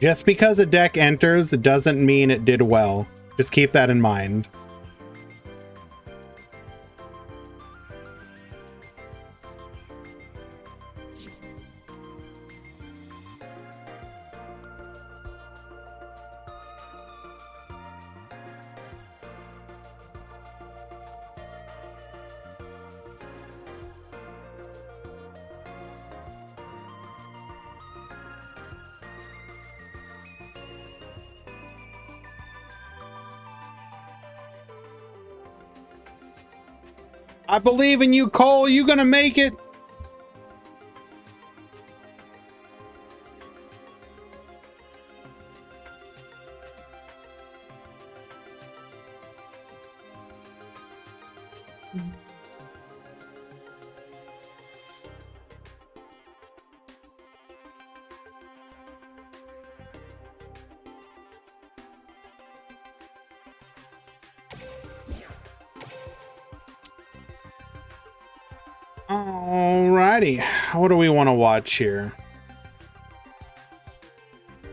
Just because a deck enters doesn't mean it did well. Just keep that in mind. I believe in you, Cole. You gonna make it. Alrighty, what do we want to watch here?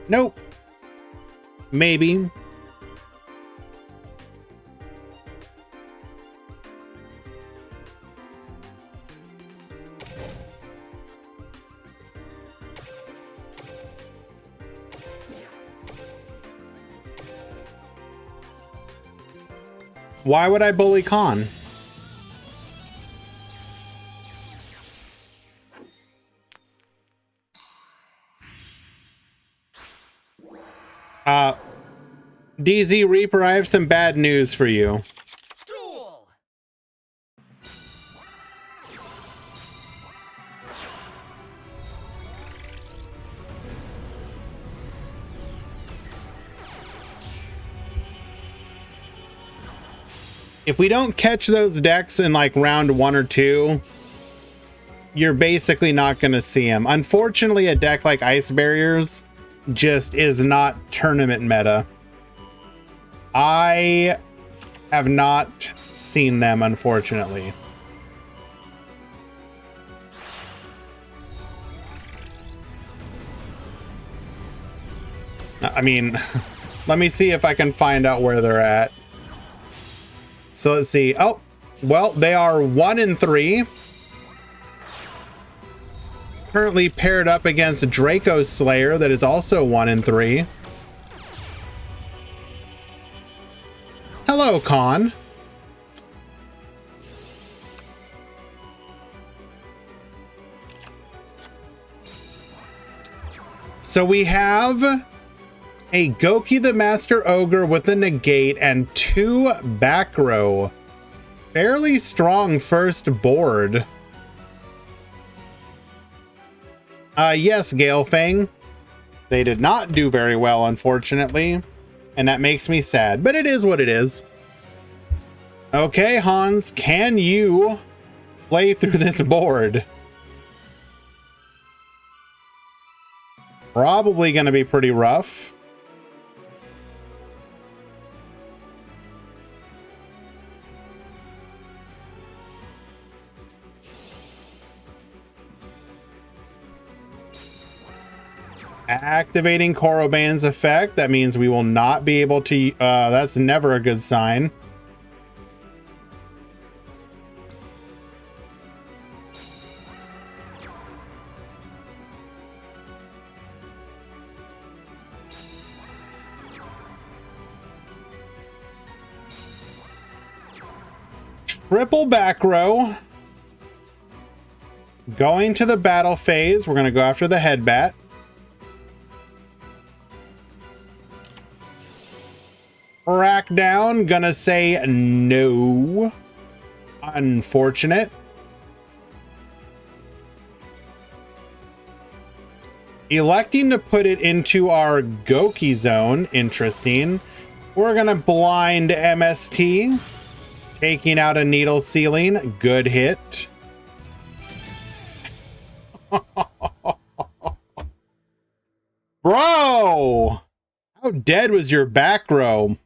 Nope. Maybe. Why would I bully Khan? DZ Reaper, I have some bad news for you. Duel! If we don't catch those decks in like round 1 or 2, you're basically not going to see them. Unfortunately, a deck like Ice Barriers just is not tournament meta. I have not seen them, unfortunately. I mean, let me see if I can find out where they're at. So let's see. Oh, well, they are 1 and 3. Currently paired up against Draco Slayer, that is also 1 and 3. Hello, Khan. So we have a Goki the Master Ogre with a negate and 2 back row. Fairly strong first board. Yes, Galefang. They did not do very well, unfortunately. And that makes me sad, but it is what it is. Okay, Hans, can you play through this board? Probably going to be pretty rough. Activating Koroban's effect. That means we will not be able to... that's never a good sign. Triple back row. Going to the battle phase. We're going to go after the headbat. Rack down, gonna say no. Unfortunate. Electing to put it into our Goki zone. Interesting. We're gonna blind MST. Taking out a needle ceiling. Good hit. Bro! How dead was your back row?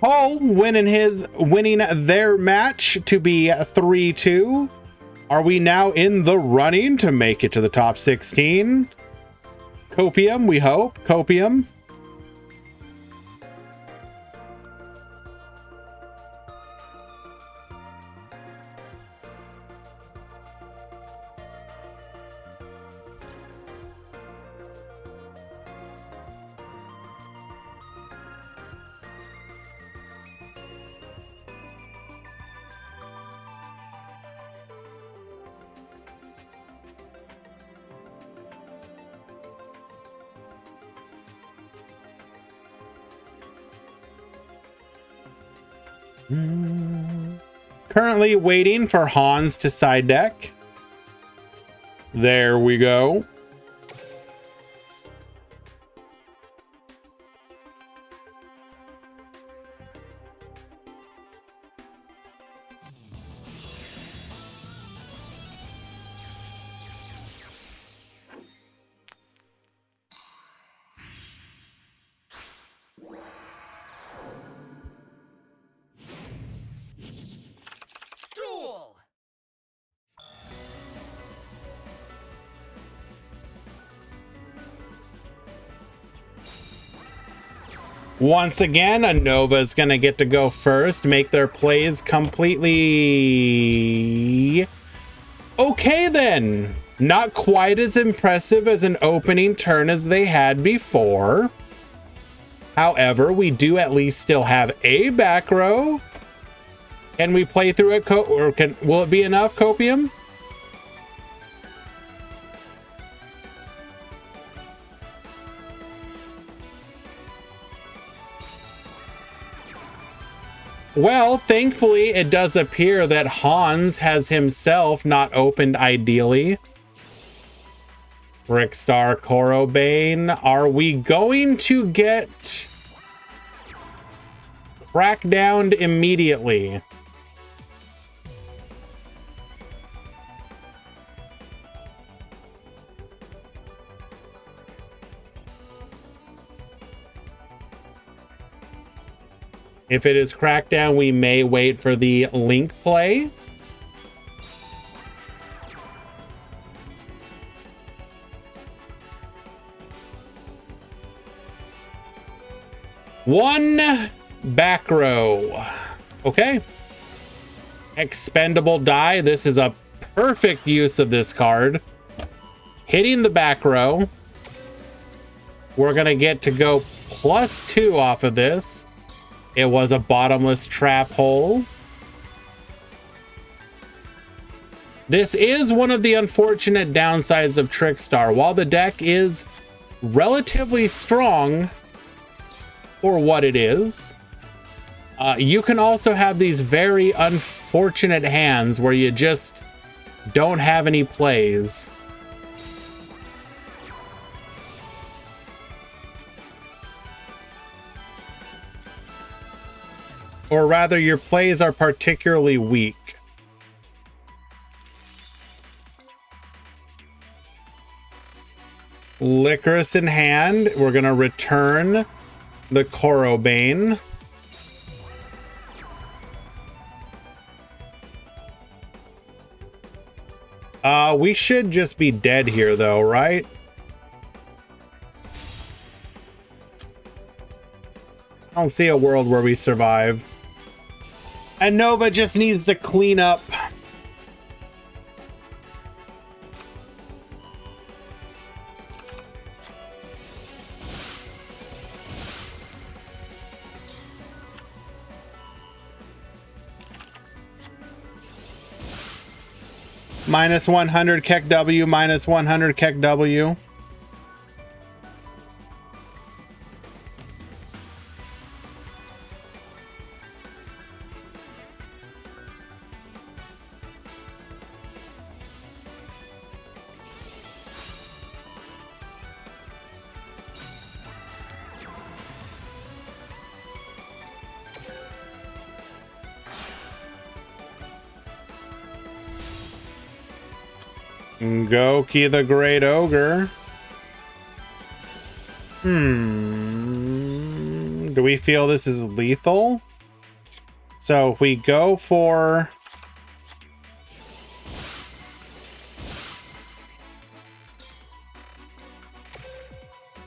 Hull winning their match to be 3-2. Are we now in the running to make it to the top 16? Copium, we hope. Copium. Currently waiting for Hans to side deck. There we go. Duel! Once again, a Nova is going to get to go first, make their plays completely... Okay then. Not quite as impressive as an opening turn as they had before. However, we do at least still have a back row. Can we play through it? Will it be enough, Copium? Well, thankfully, it does appear that Hans has himself not opened ideally. Brickstar Corobane, are we going to get crackdowned immediately? If it is crackdown, we may wait for the link play. One back row. Okay. Expendable die. This is a perfect use of this card. Hitting the back row. We're going to get to go +2 off of this. It was a bottomless trap hole. This is one of the unfortunate downsides of Trickstar. While the deck is relatively strong for what it is, you can also have these very unfortunate hands where you just don't have any plays. Or rather, your plays are particularly weak. Licorice in hand. We're going to return the Corobane. We should just be dead here, though, right? I don't see a world where we survive. And Nova just needs to clean up. -100 Keck W, -100 Keck W. Goki the Great Ogre. Do we feel this is lethal? So if we go for...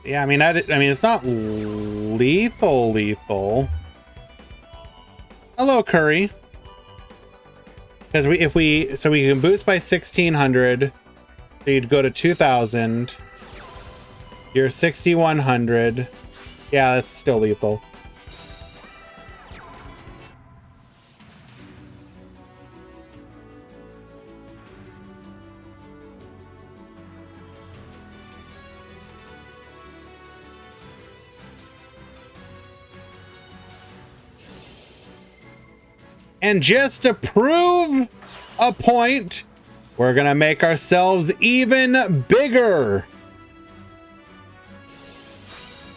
Yeah, I mean, it's not lethal. Hello, Curry. Because we can boost by 1600. So you'd go to 2000. You're 6100. Yeah, that's still lethal. And just to prove a point, we're gonna make ourselves even bigger.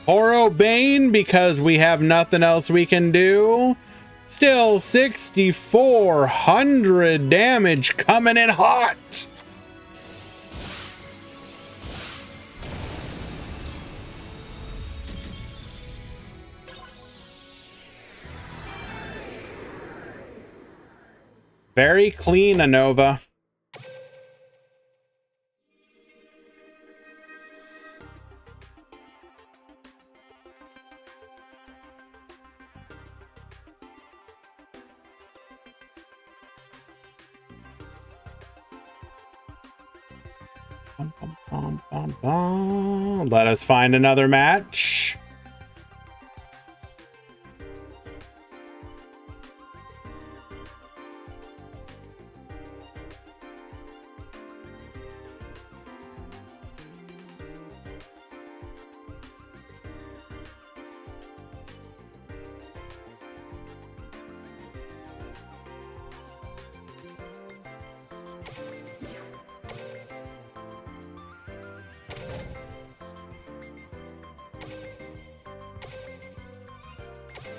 Oro Bane, because we have nothing else we can do. Still 6,400 damage coming in hot. Very clean, Anova. Let us find another match.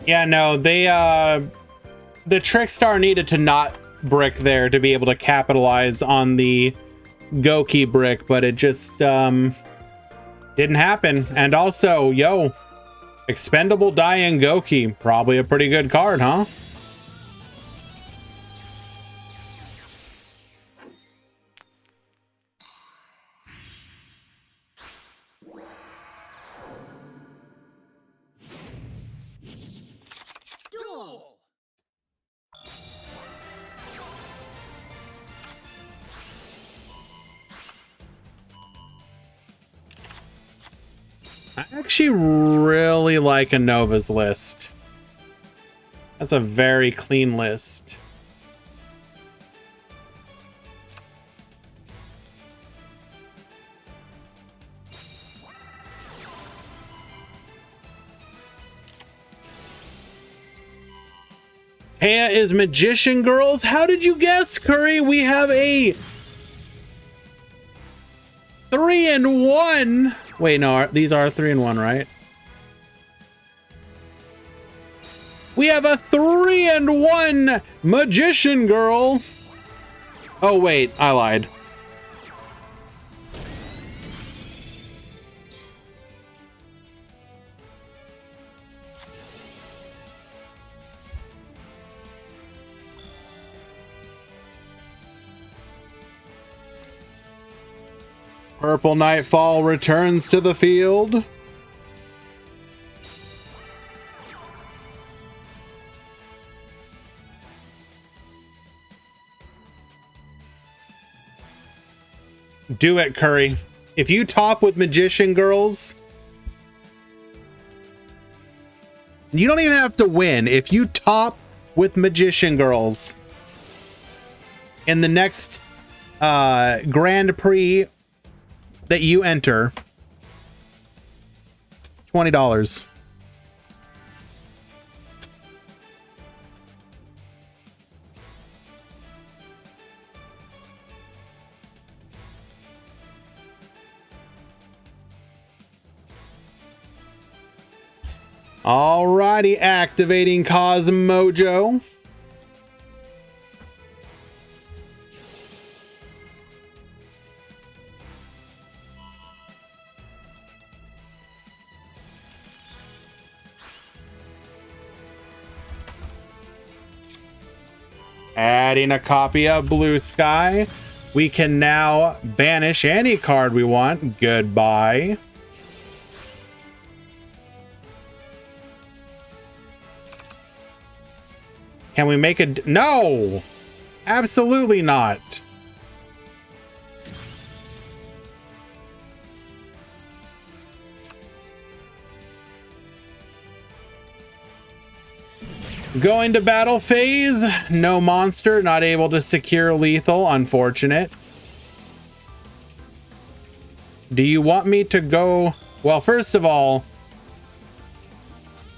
Yeah, no, the Trickstar needed to not brick there to be able to capitalize on the Goki brick, but it just didn't happen. And also, yo, Expendable Dying Goki, probably a pretty good card, huh? Duel! I actually really like Anova's list. That's a very clean list. Taya is Magician Girls. How did you guess, Curry? We have a 3-in-1. Wait, no, these are 3-in-1, right? We have a 3-in-1 Magician Girl. Oh, wait, I lied. Purple Nightfall returns to the field. Do it, Curry. If you top with Magician Girls, you don't even have to win. If you top with Magician Girls in the next Grand Prix that you enter, $20. Alrighty, activating Cosmojo. Adding a copy of Blue Sky. We can now banish any card we want. Goodbye. Can we make a... No! Absolutely not. Going to battle phase. No monster. Not able to secure lethal. Unfortunate. Do you want me to go... Well, first of all,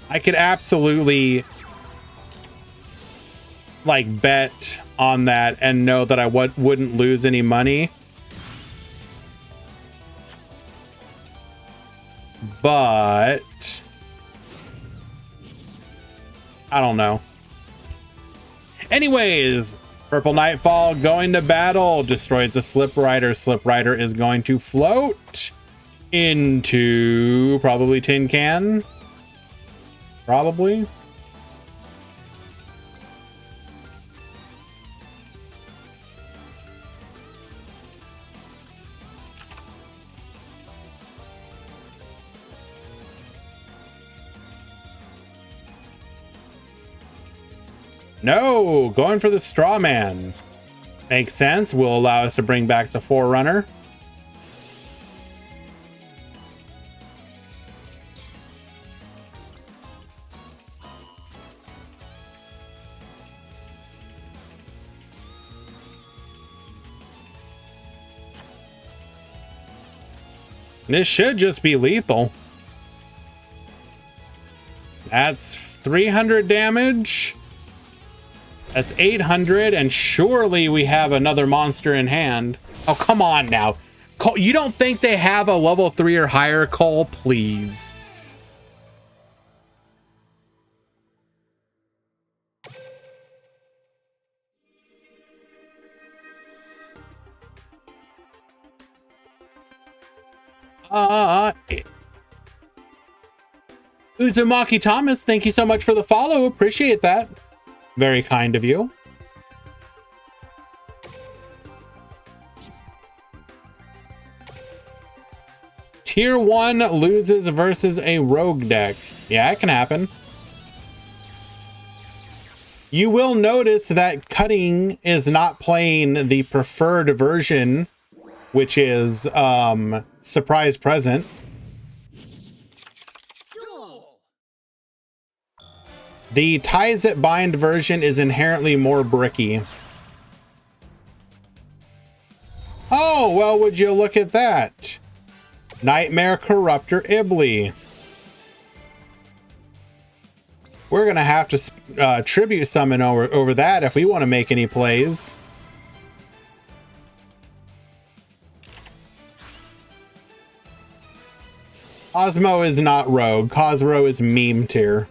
I could absolutely like bet on that and know that I wouldn't lose any money. But I don't know. Anyways, Purple Nightfall going to battle, destroys a Slip Rider. Slip Rider is going to float into probably Tin Can. Probably. No, going for the Straw Man. Makes sense. Will allow us to bring back the Forerunner. This should just be lethal. That's 300 damage. That's 800, and surely we have another monster in hand. Oh, come on now. Cole, you don't think they have a level 3 or higher, Cole? Please. Uzumaki Thomas, thank you so much for the follow. Appreciate that. Very kind of you. Tier 1 loses versus a rogue deck. Yeah, it can happen. You will notice that Cutting is not playing the preferred version, which is Surprise Present. The Ties That Bind version is inherently more bricky. Oh, well, would you look at that? Nightmare Corruptor Ibly. We're going to have to tribute summon over that if we want to make any plays. Cosmo is not rogue. Cosmo is meme tier.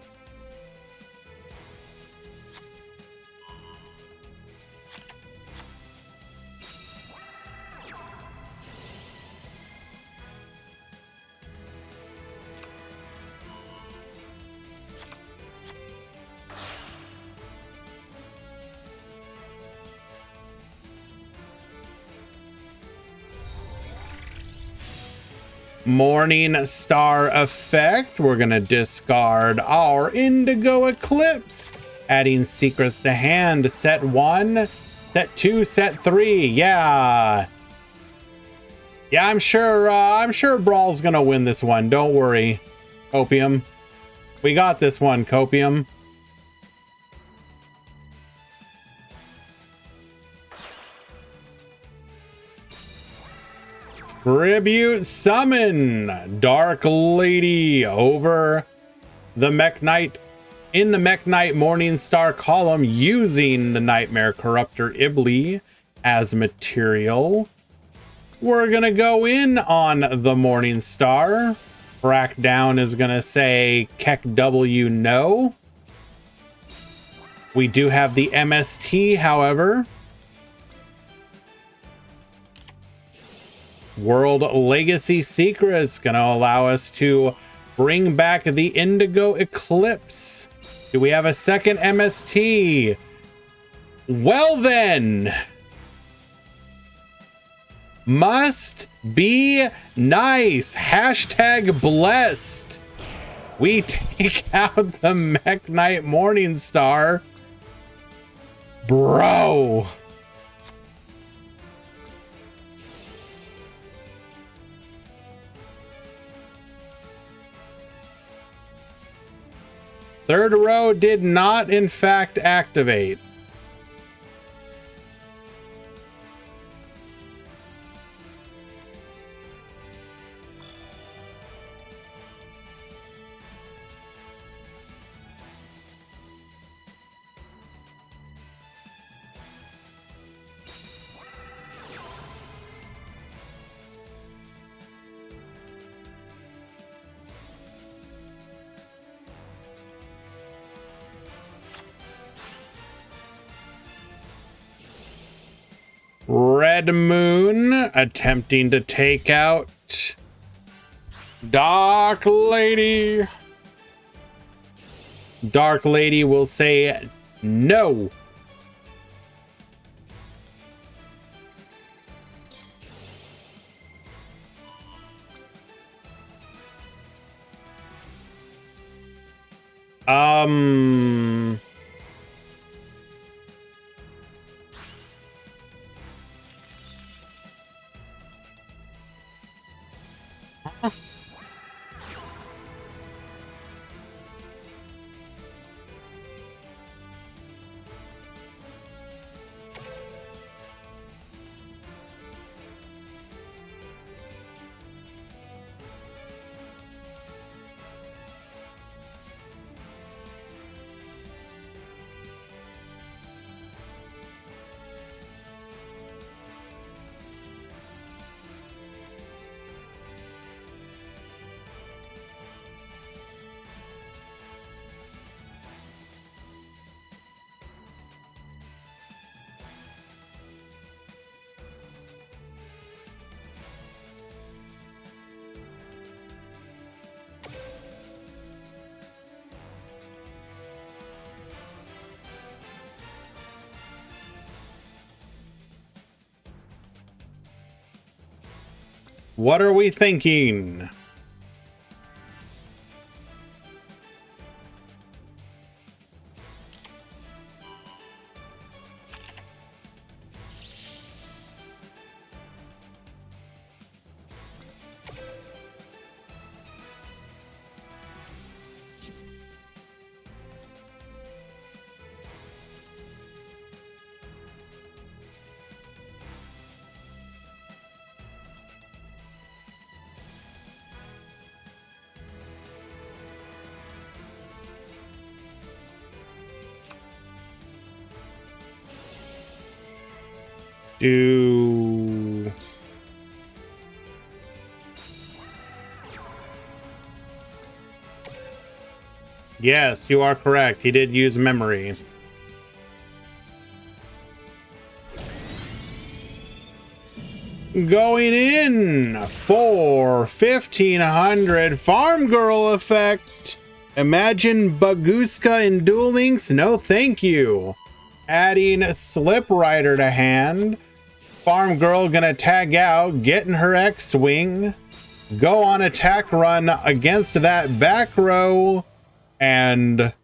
Morning Star Effect. We're gonna discard our Indigo Eclipse, adding secrets to hand. Set 1, set 2, set 3. Yeah, I'm sure Brawl's gonna win this one. Don't worry, Copium. We got this one, Copium. Tribute summon Dark Lady over the Mech Knight in the Mech Knight Morning Star column using the Nightmare Corruptor Ibly as material. We're gonna go in on the Morning Star. Crackdown is gonna say Keck W no. We do have the MST, however. World Legacy Secrets gonna allow us to bring back the Indigo Eclipse. Do we have a second MST? Well then, must be nice. Hashtag blessed. We take out the Mech Knight Morningstar. Bro. Third row did not, in fact, activate. Red Moon attempting to take out Dark Lady. Dark Lady will say no. What are we thinking? Do yes, you are correct. He did use memory. Going in for 1500 Farm Girl effect. Imagine Baguska in Duel Links. No, thank you. Adding Slip Rider to hand. Farm Girl gonna tag out, getting her X-Wing, go on attack run against that back row, and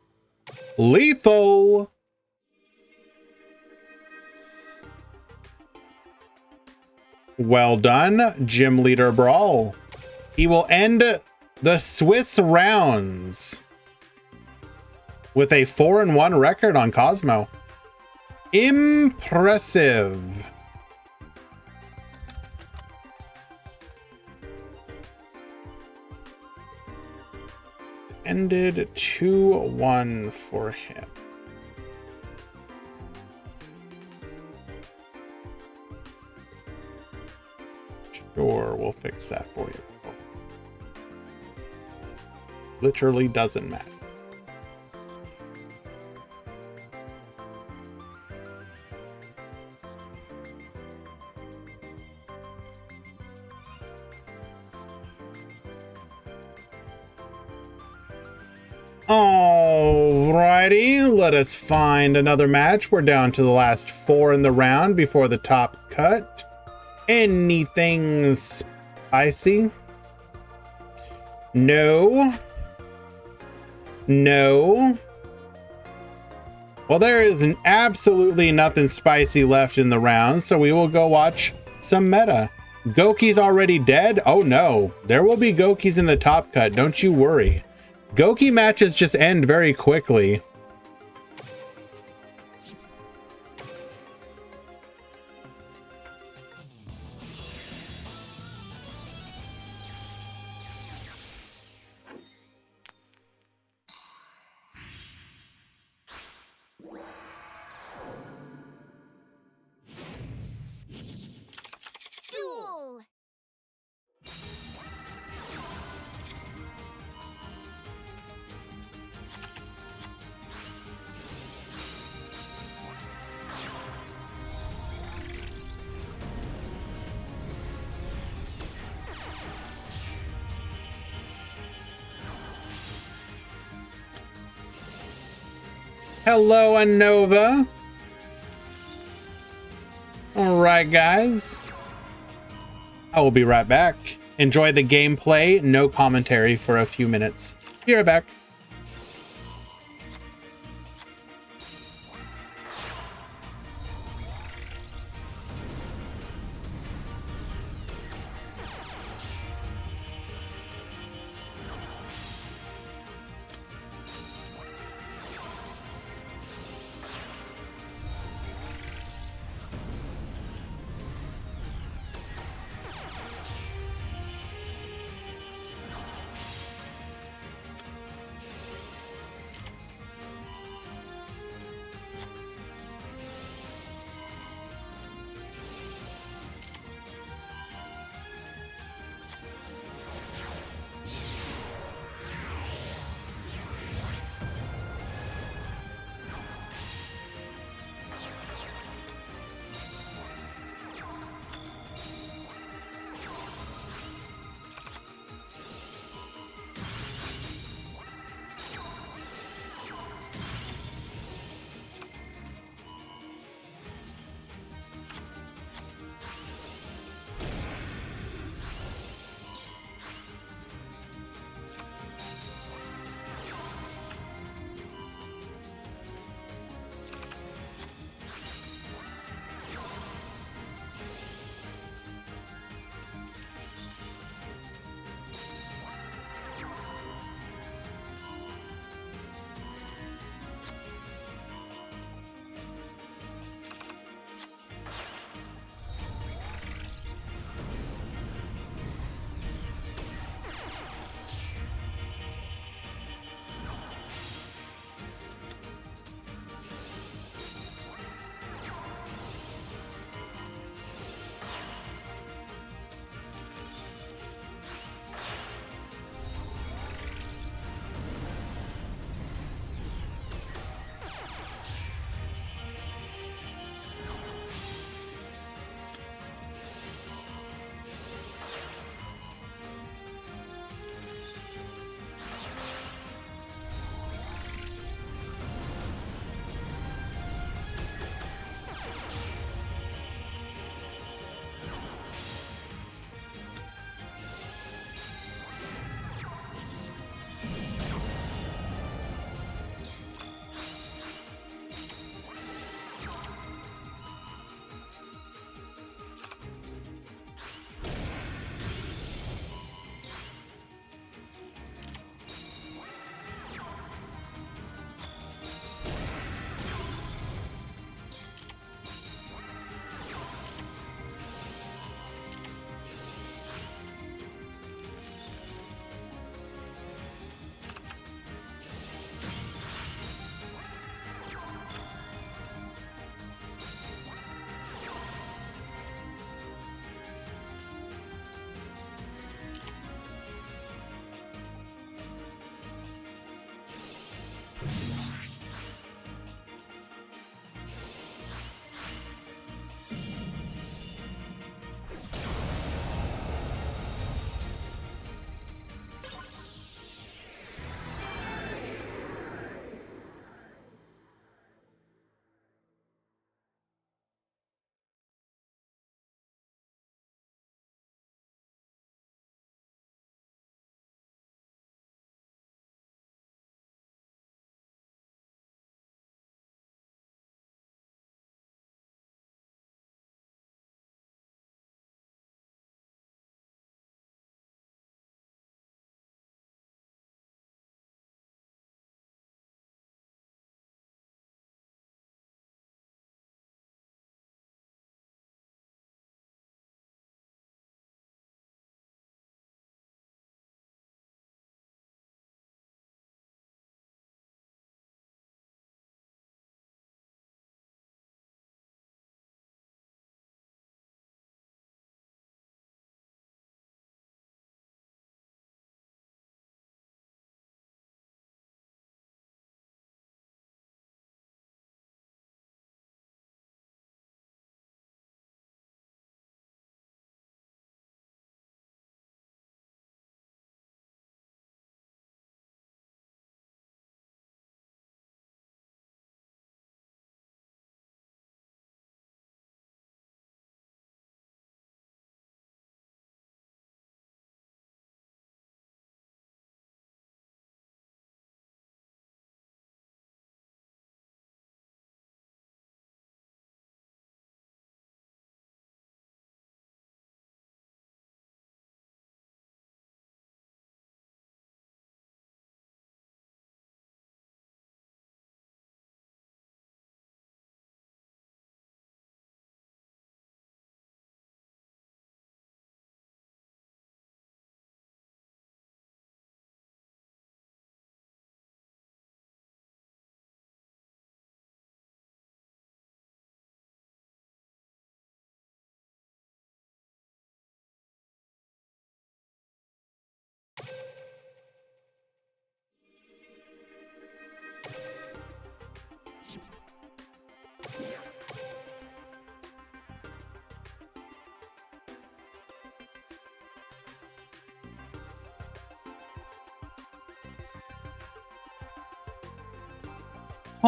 lethal. Well done, Gym Leader Brawl. He will end the Swiss rounds with a 4-1 record on Cosmo. Impressive. Ended 2-1 for him. Sure, we'll fix that for you. Literally doesn't matter. All Alrighty, let us find another match. We're down to the last 4 in the round before the top cut. Anything spicy? No. No. Well, there is absolutely nothing spicy left in the round, so we will go watch some meta. Goki's already dead? Oh no, there will be Gokis in the top cut, don't you worry. Goki matches just end very quickly. Duel. Hello, Anova. All right, guys. I will be right back. Enjoy the gameplay. No commentary for a few minutes. Be right back.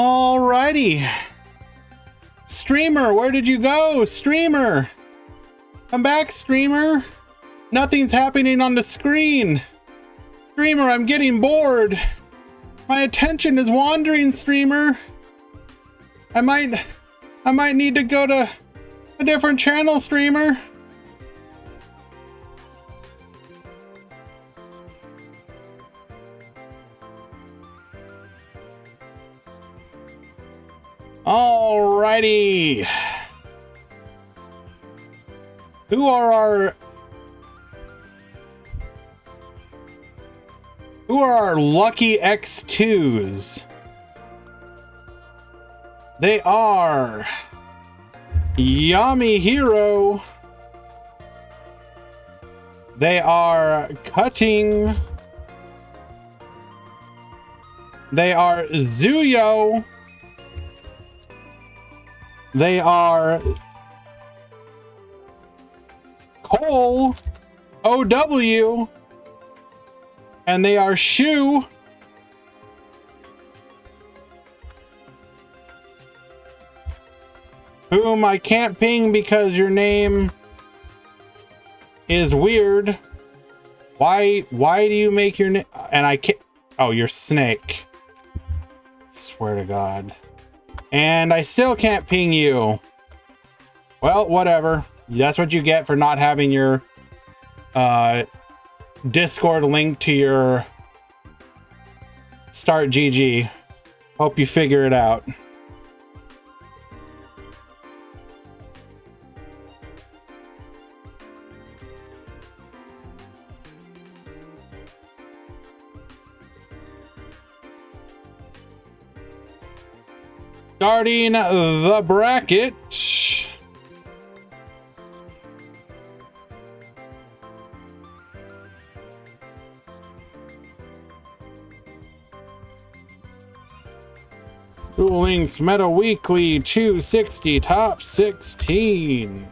Alrighty. Streamer, where did you go? Streamer! Come back, streamer! Nothing's happening on the screen! Streamer, I'm getting bored! My attention is wandering, streamer! I might need to go to a different channel, streamer! Alrighty. Who are our lucky X2s? They are Yami Hero. They are Cutting. They are Zuyo. They are Cole, OW, and they are Shu. Whom I can't ping because your name is weird. Why do you make your name? And I can't. Oh, you're Snake. Swear to God. And I still can't ping you. Well, whatever. That's what you get for not having your Discord linked to your Start GG. Hope you figure it out. Starting the bracket. Duel Links Meta Weekly 260 Top 16.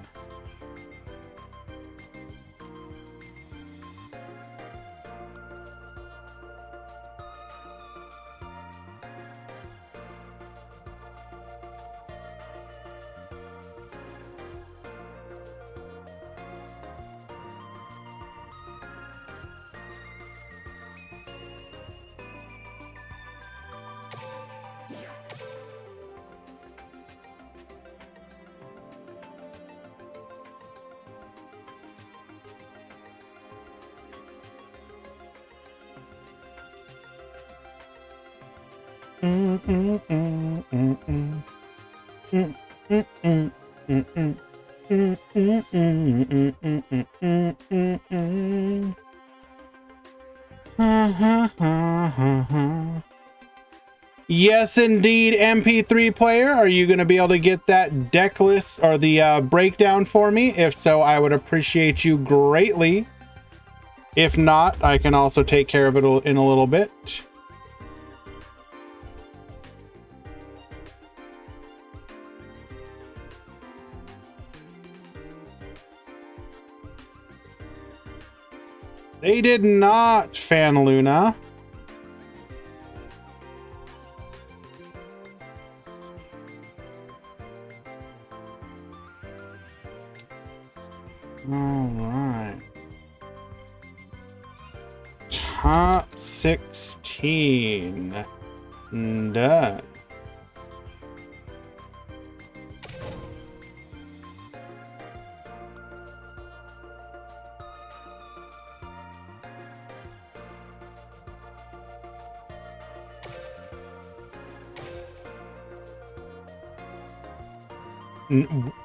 Yes, indeed, MP3 player. Are you going to be able to get that deck list or the breakdown for me? If so, I would appreciate you greatly. If not, I can also take care of it in a little bit. They did not, Fan Luna. All right. Top 16. Done.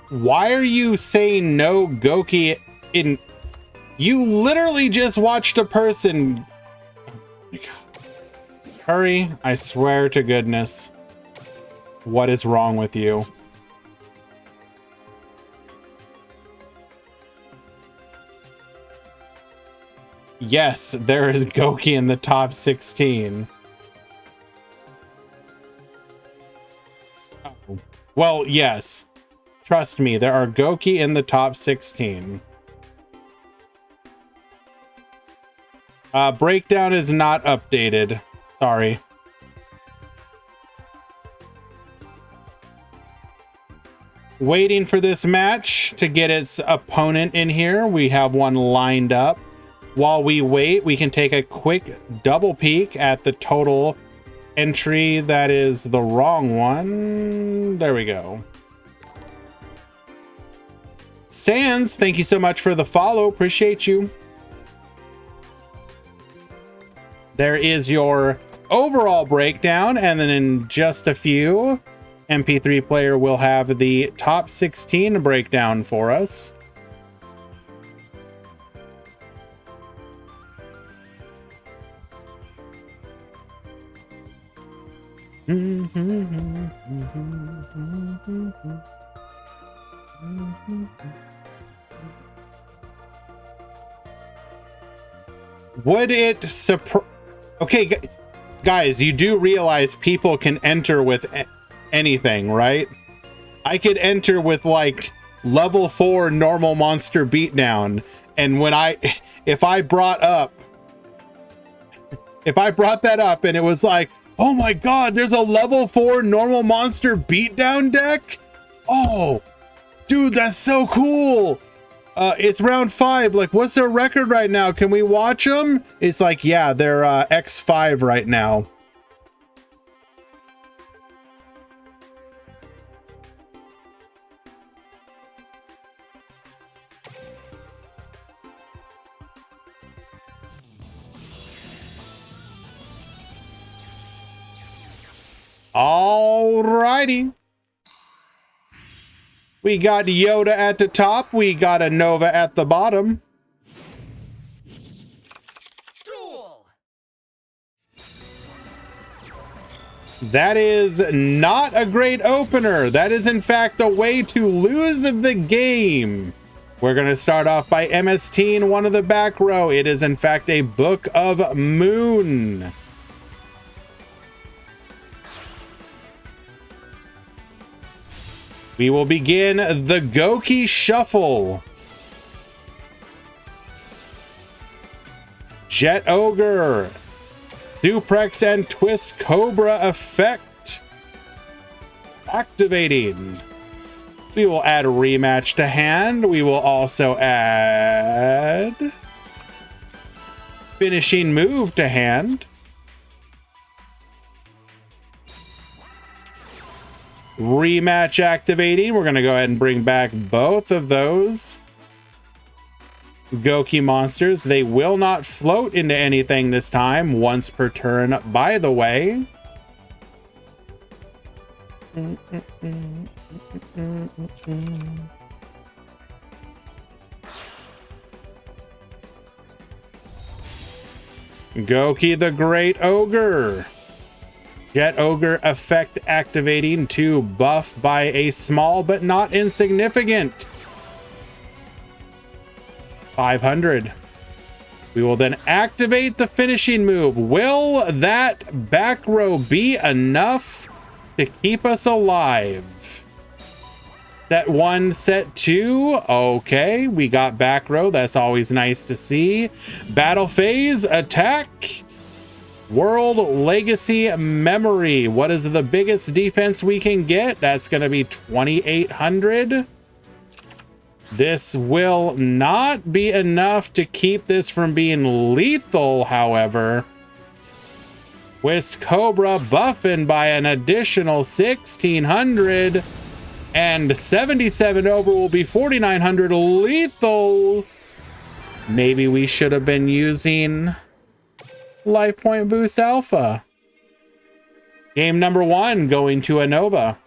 Why are you saying no Goki in... You literally just watched a person... Hurry, I swear to goodness. What is wrong with you? Yes, there is Goki in the top 16. Oh. Well, yes. Trust me, there are Goki in the top 16. Breakdown is not updated. Sorry. Waiting for this match to get its opponent in here. We have one lined up. While we wait, we can take a quick double peek at the total entry. That is the wrong one. There we go. Sans, thank you so much for the follow. Appreciate you. There is your overall breakdown, and then in just a few, MP3 player will have the top 16 breakdown for us. Would it surprise? Okay, guys, you do realize people can enter with anything, right? I could enter with like level 4 normal monster beatdown, and when if I brought that up and it was like, oh my god, there's a level 4 normal monster beatdown deck? Oh, dude, that's so cool. It's round 5. Like, what's their record right now? Can we watch them? It's like, yeah, they're X5 right now. Alrighty. We got Yoda at the top. We got a Nova at the bottom. Duel. That is not a great opener. That is, in fact, a way to lose the game. We're going to start off by MST in one of the back row. It is, in fact, a Book of Moon. We will begin the Goki Shuffle. Jet Ogre, Suplex and Twist Cobra effect. Activating. We will add a rematch to hand. We will also add finishing move to hand. Rematch activating. We're going to go ahead and bring back both of those Goki monsters. They will not float into anything this time, once per turn, by the way. Goki the Great Ogre. Jet Ogre effect activating to buff by a small but not insignificant 500. We will then activate the finishing move. Will that back row be enough to keep us alive? Set 1, set 2. Okay, we got back row. That's always nice to see. Battle phase, attack. World Legacy Memory. What is the biggest defense we can get? That's going to be 2,800. This will not be enough to keep this from being lethal, however. Twist Cobra buffing by an additional 1,600. And 77 over will be 4,900 lethal. Maybe we should have been using Life Point Boost Alpha. Game number 1 going to a Nova.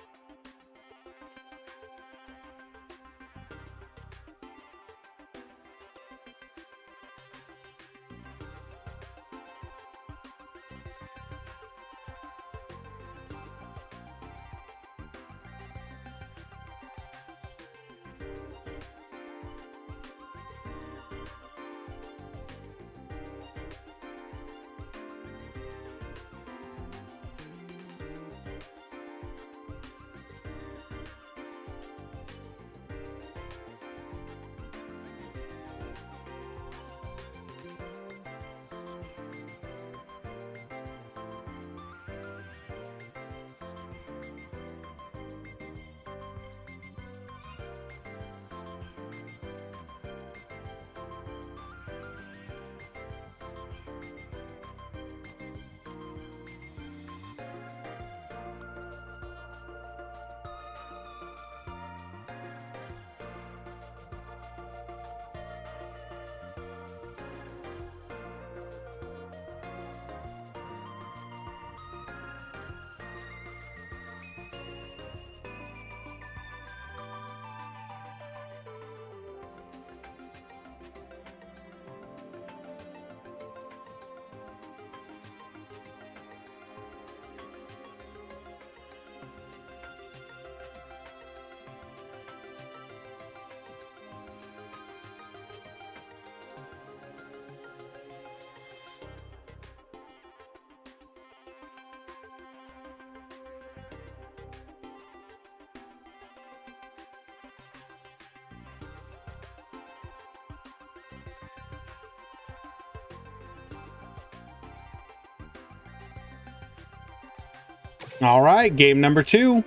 All right, game number 2.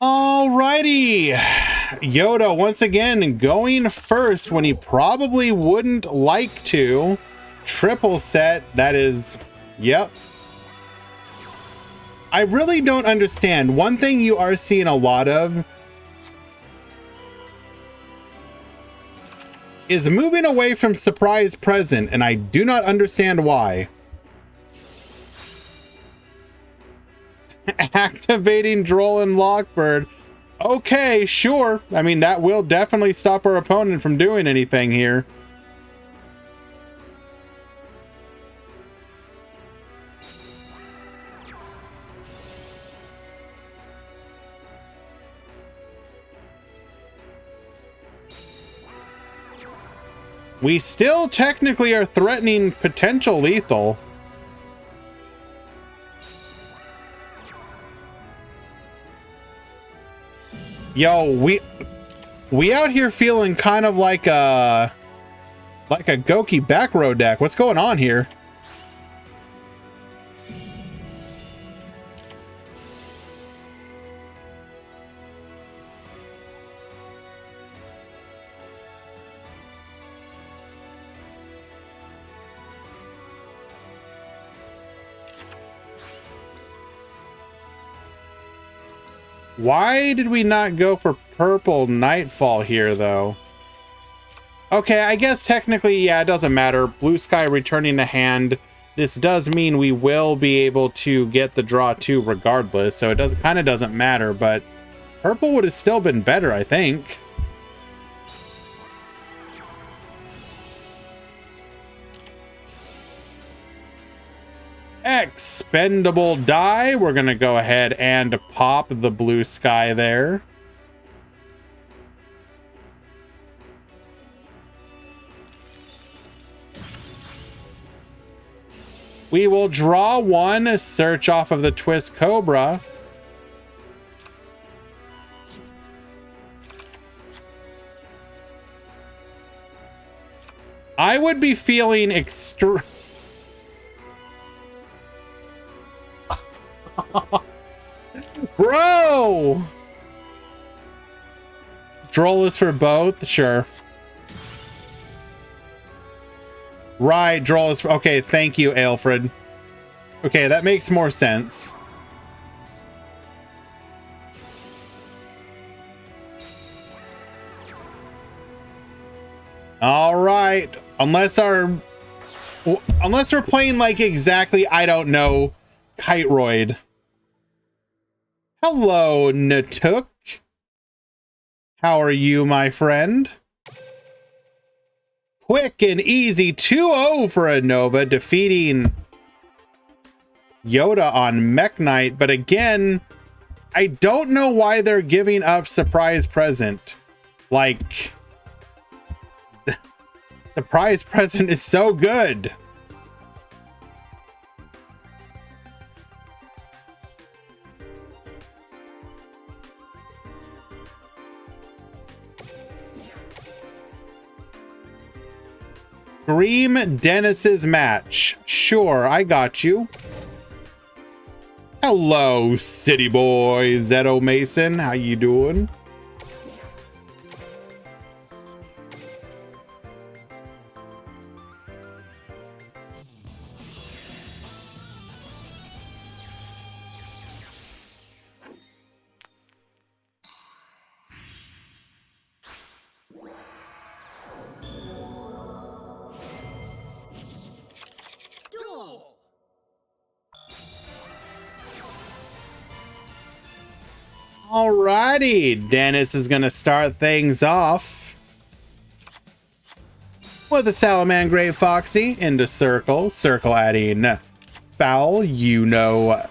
Alrighty, Yoda once again going first when he probably wouldn't like to. Triple set, that is, yep. I really don't understand. One thing you are seeing a lot of is moving away from surprise present, and I do not understand why. Activating Droll and Lockbird. Okay, sure. I mean, that will definitely stop our opponent from doing anything here. We still technically are threatening potential lethal. Yo, we out here feeling kind of like a Goki back row deck. What's going on here? Why did we not go for purple Nightfall here, though? Okay, I guess technically, yeah, it doesn't matter. Blue Sky returning to hand. This does mean we will be able to get the draw 2 regardless, so it kind of doesn't matter, but purple would have still been better, I think. Expendable die. We're gonna go ahead and pop the Blue Sky there. We will draw 1, search off of the Twist Cobra. I would be feeling Bro! Droll is for both? Sure. Right, Droll is for... Okay, thank you, Alfred. Okay, that makes more sense. All right. Unless we're playing like exactly, I don't know, Kiteroid. Hello, Natuk. How are you, my friend? Quick and easy 2-0 for a Nova, defeating Yoda on Mech Knight. But again, I don't know why they're giving up Surprise Present. Like, Surprise Present is so good. Scream Dennis's match. Sure, I got you. Hello, city boy, Zeto Mason. How you doing? Alrighty, Dennis is gonna start things off with a Salamangreat Foxy into Circle. Circle adding Foul. You know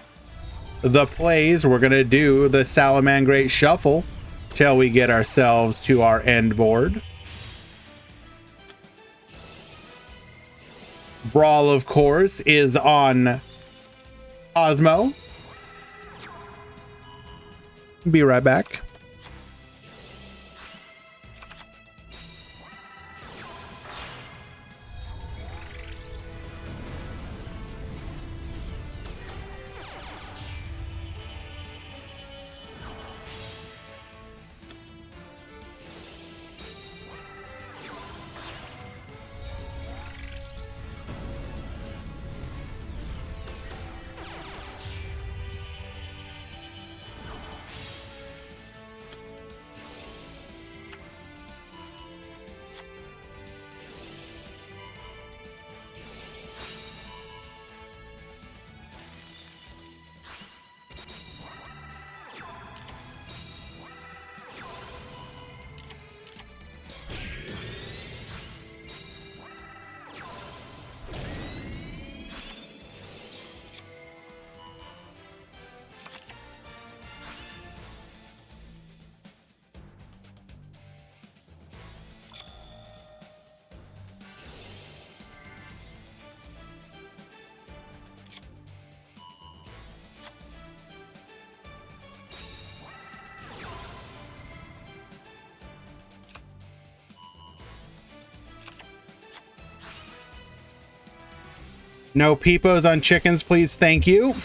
the plays. We're gonna do the Salamangreat Shuffle till we get ourselves to our end board. Brawl, of course, is on Osmo. Be right back. No peepos on chickens, please. Thank you.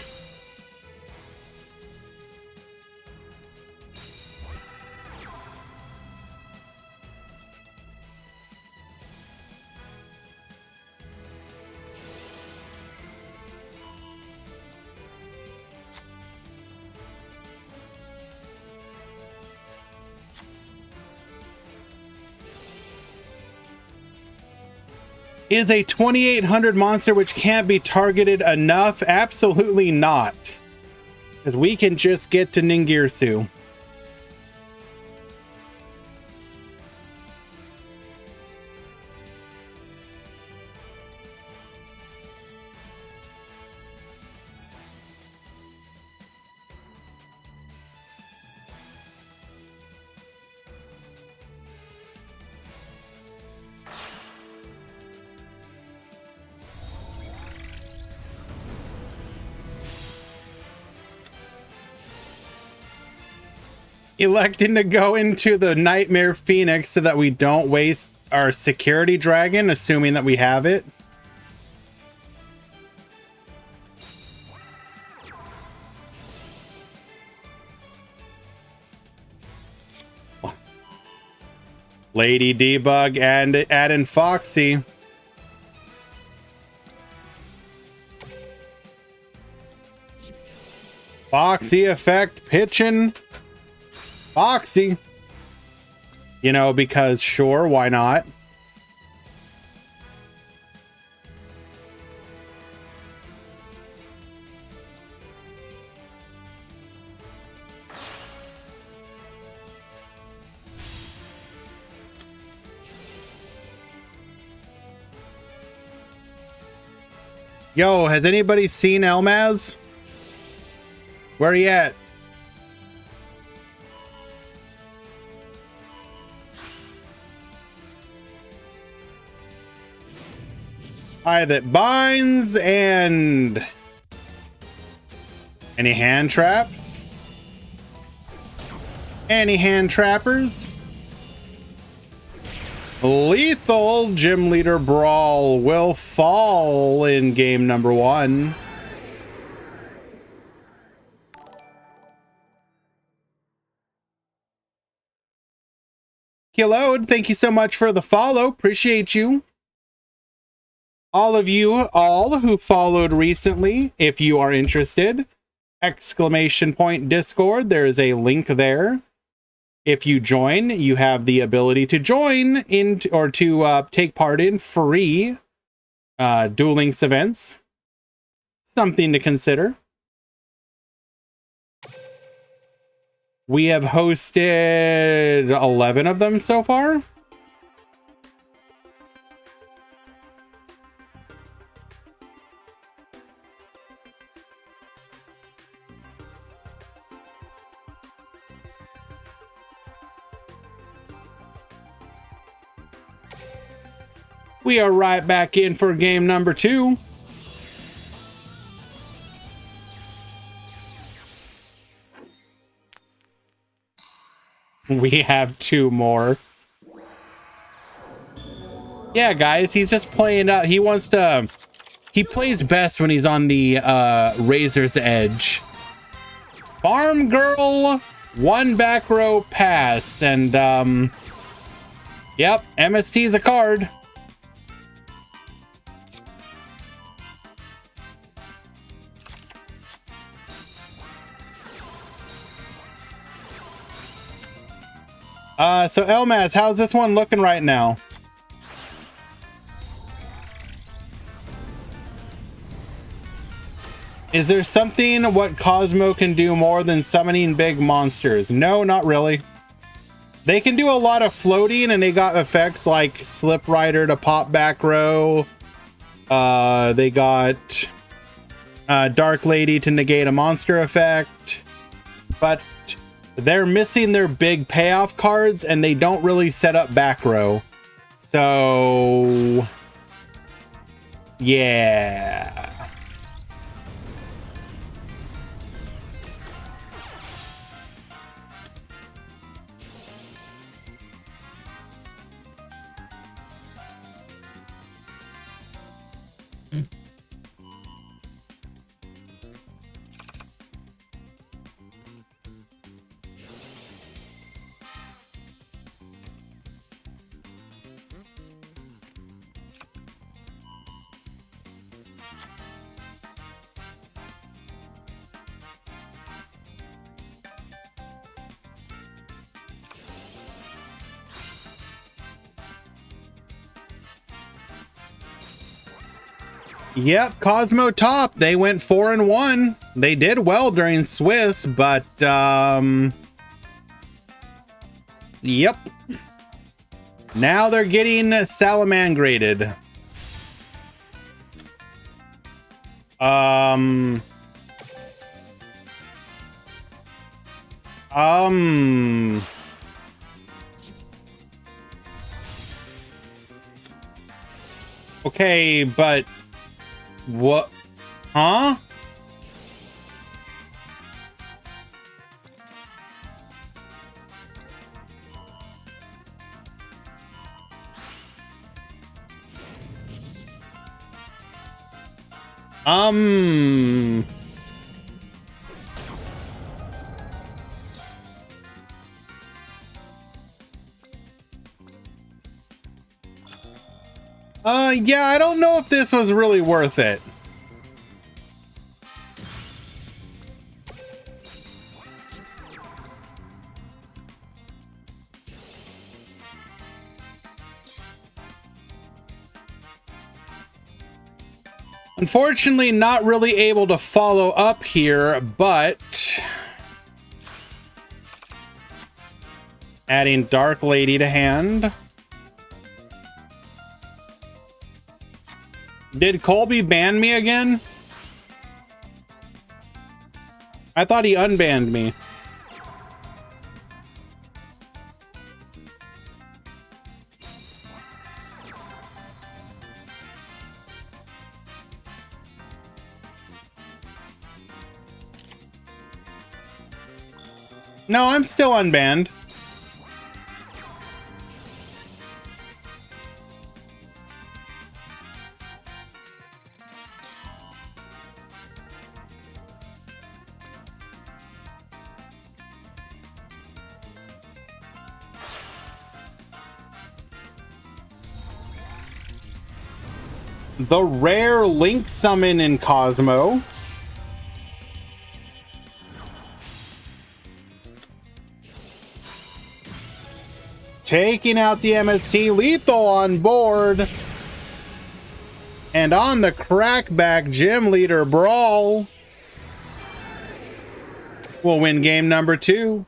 Is a 2800 monster which can't be targeted enough? Absolutely not. Because we can just get to Ningirsu. Electing to go into the Nightmare Phoenix so that we don't waste our security dragon, assuming that we have it. Lady Debug and add in Foxy. Foxy effect pitching. Foxy. You know, because sure, why not? Yo, has anybody seen Elmaz? Where he at? Eye that binds and any hand traps? Any hand trappers? Lethal Gym Leader Brawl will fall in game number 1. Hello, thank you so much for the follow. Appreciate you. All of you all who followed recently, if you are interested, ! Discord, there is a link there. If you join, you have the ability to join in or to take part in free Duel Links events. Something to consider. We have hosted 11 of them so far. We are right back in for game number 2. We have 2 more. Yeah, guys, he's just playing out. He wants to... He plays best when he's on the razor's edge. Farm Girl, 1 back row pass. And, yep, MST is a card. So Elmaz, how's this one looking right now? Is there something what Cosmo can do more than summoning big monsters? No, not really. They can do a lot of floating, and they got effects like Slip Rider to pop back row. They got Dark Lady to negate a monster effect. But they're missing their big payoff cards, and they don't really set up back row. So, yeah. Yep, Cosmo top. They went 4-1. They did well during Swiss, but yep. Now they're getting salamangraded. Okay, but what? Huh? Yeah, I don't know if this was really worth it. Unfortunately, not really able to follow up here, but adding Dark Lady to hand. Did Colby ban me again? I thought he unbanned me. No, I'm still unbanned. The rare Link summon in Cosmo. Taking out the MST Lethal on board. And on the crackback, Gym Leader Brawl will win game number 2.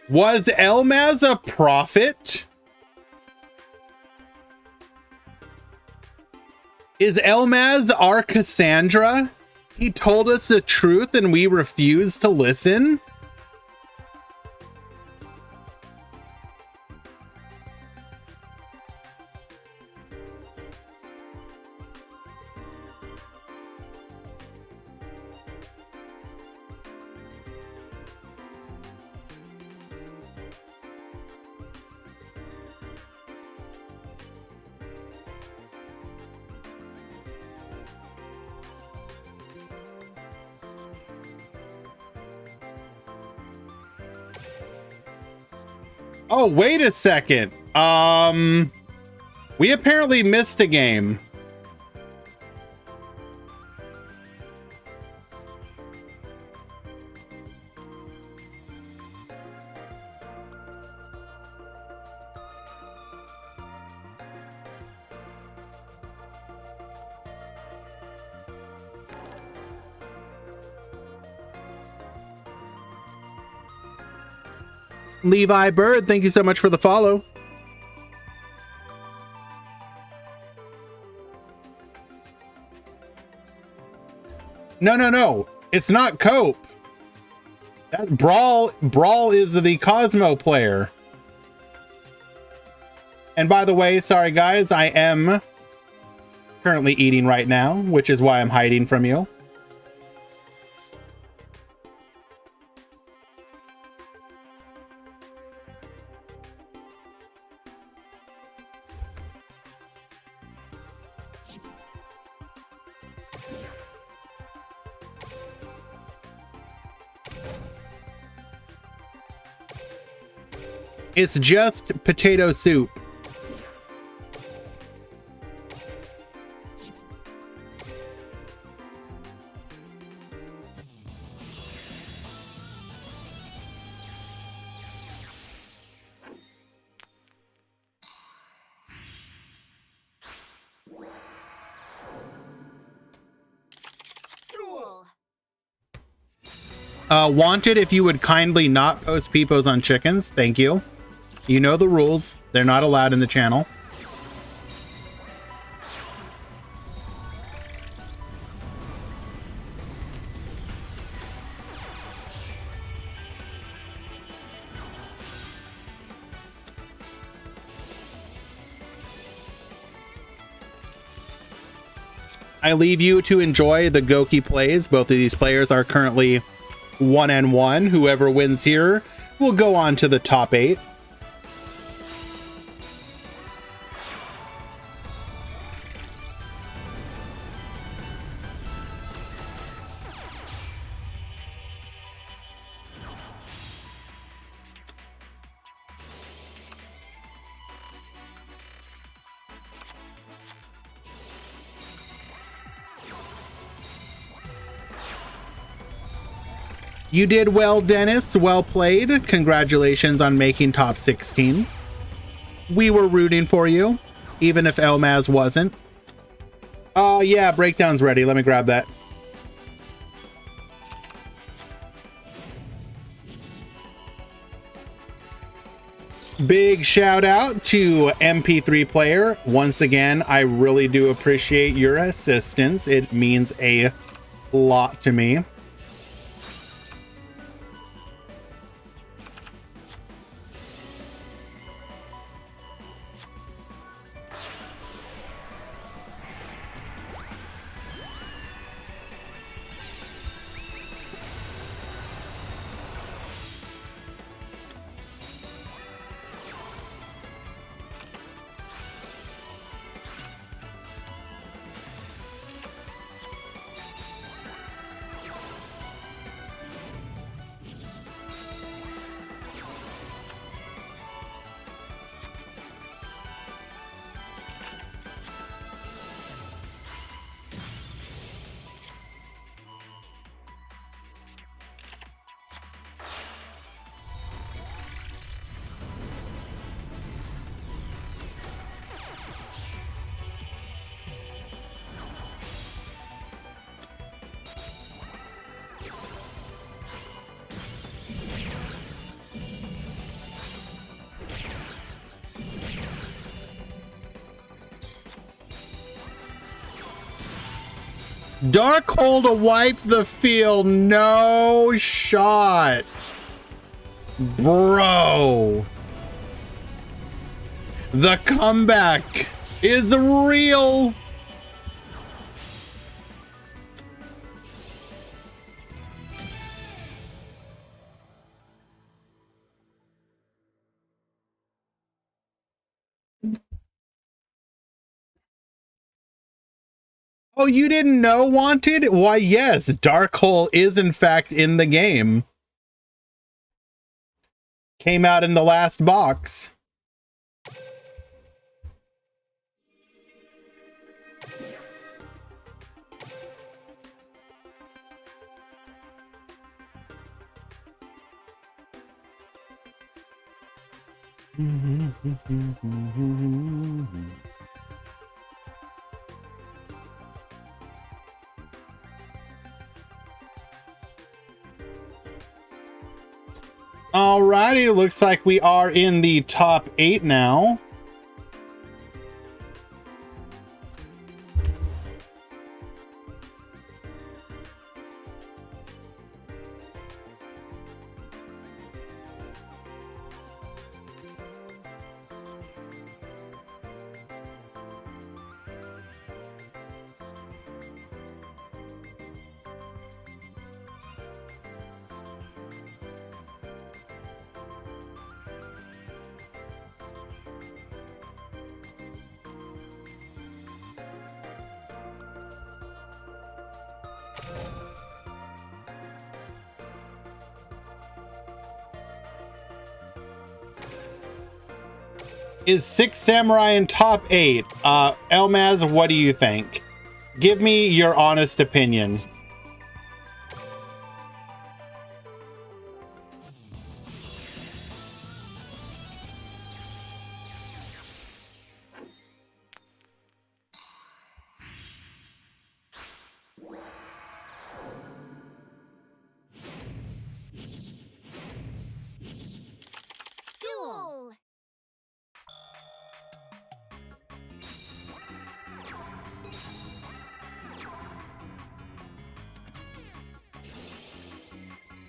Was Elmaz a prophet? Is Elmaz our Cassandra? He told us the truth and we refused to listen? Oh, wait a second. We apparently missed a game. Levi Bird, thank you so much for the follow. No. It's not Cope. That Brawl is the Cosmo player. And by the way, sorry guys, I am currently eating right now, which is why I'm hiding from you. It's just potato soup. Wanted, if you would kindly not post peepos on chickens. Thank you. You know the rules. They're not allowed in the channel. I leave you to enjoy the Goki plays. Both of these players are currently 1-1. Whoever wins here will go on to the top 8. You did well, Dennis. Well played. Congratulations on making top 16. We were rooting for you, even if Elmaz wasn't. Oh, yeah, breakdown's ready. Let me grab that. Big shout out to MP3 Player. Once again, I really do appreciate your assistance. It means a lot to me. Darkhold to wipe the field. No shot. Bro. The comeback is real. Oh, you didn't know Wanted? Why, yes, Darkhold is in fact in the game. Came out in the last box. Alrighty, looks like we are in the top 8 now. Is Six Samurai in top 8? Elmaz, what do you think? Give me your honest opinion.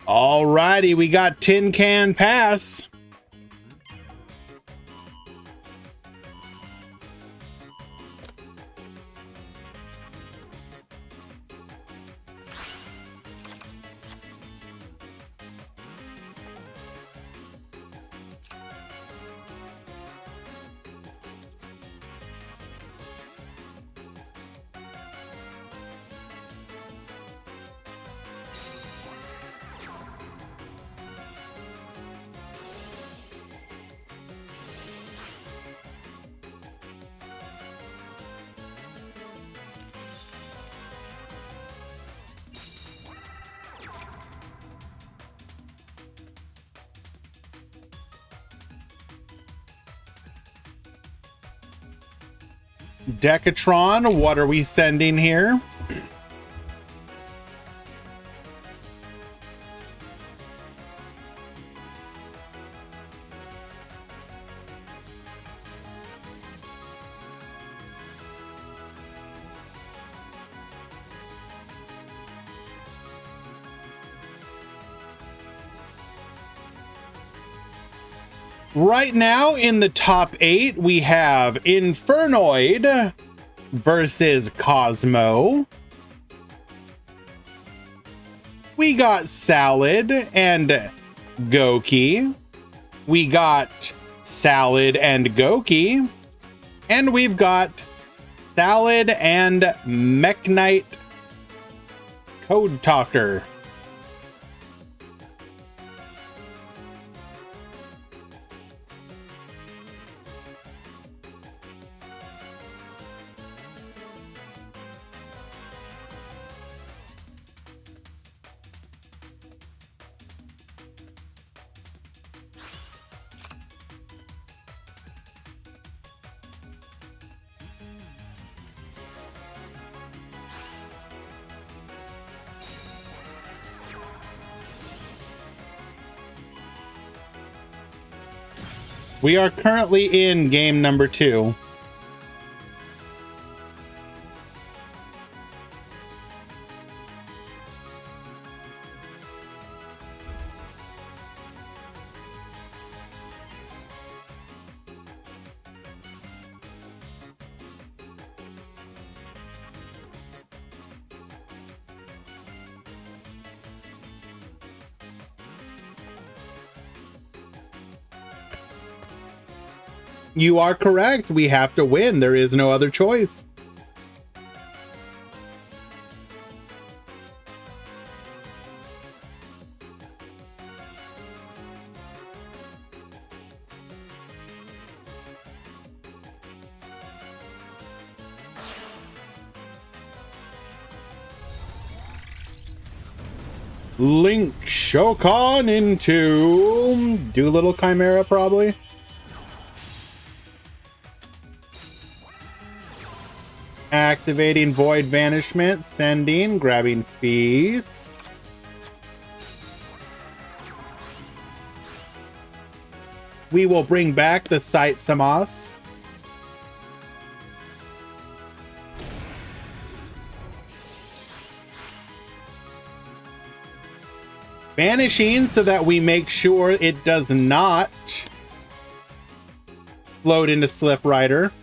Alrighty, we got Tin Can Pass. Decatron, what are we sending here? Right now in the top 8, we have Infernoid versus Cosmo. We got Salad and Goki. We got Salad and Goki. And we've got Salad and Meknite Code Talker. We are currently in game number 2. You are correct. We have to win. There is no other choice. Link Shokan into Doolittle Chimera, probably. Activating Void Banishment, sending, grabbing Feast. We will bring back the Sight Samas. Banishing so that we make sure it does not load into Slip Rider.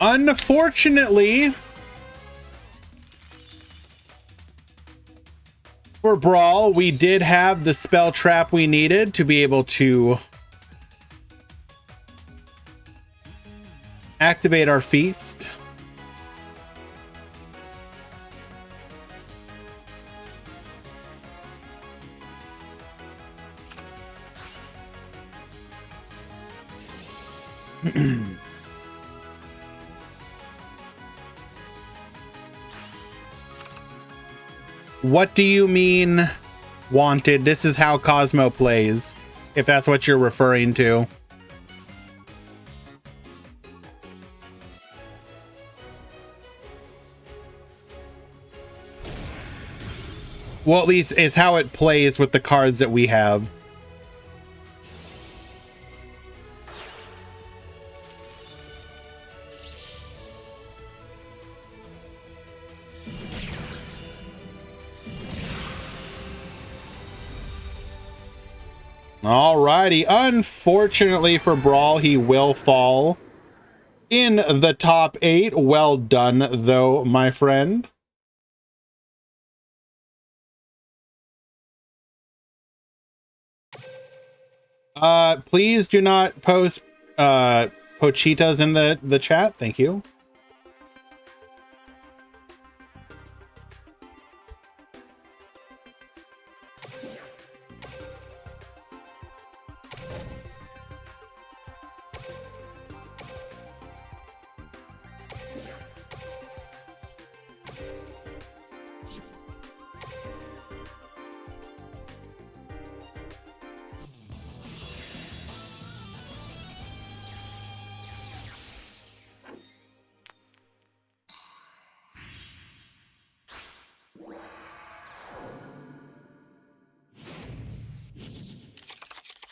Unfortunately, for Brawl, we did have the spell trap we needed to be able to activate our Feast. What do you mean, wanted? This is how Cosmo plays, if that's what you're referring to. Well, at least it's how it plays with the cards that we have. Alrighty, unfortunately for Brawl, he will fall in the top 8. Well done, though, my friend. Please do not post pochitas in the chat. Thank you.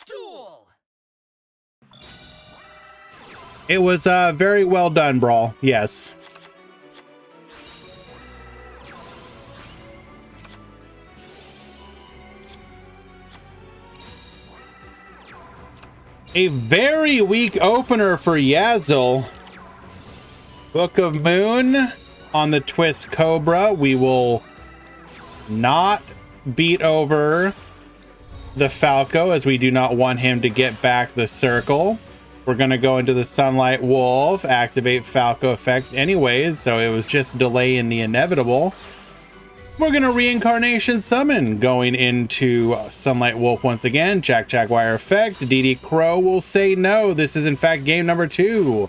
Duel! It was very well done, Brawl. Yes. A very weak opener for Yazzle. Book of Moon on the Twist Cobra. We will not beat over the Falco, as we do not want him to get back the circle. We're going to go into the Sunlight Wolf, activate Falco effect anyways, so it was just delaying the inevitable. We're going to Reincarnation Summon, going into Sunlight Wolf once again. Jaguar effect. DD Crow will say no. This is in fact game number 2.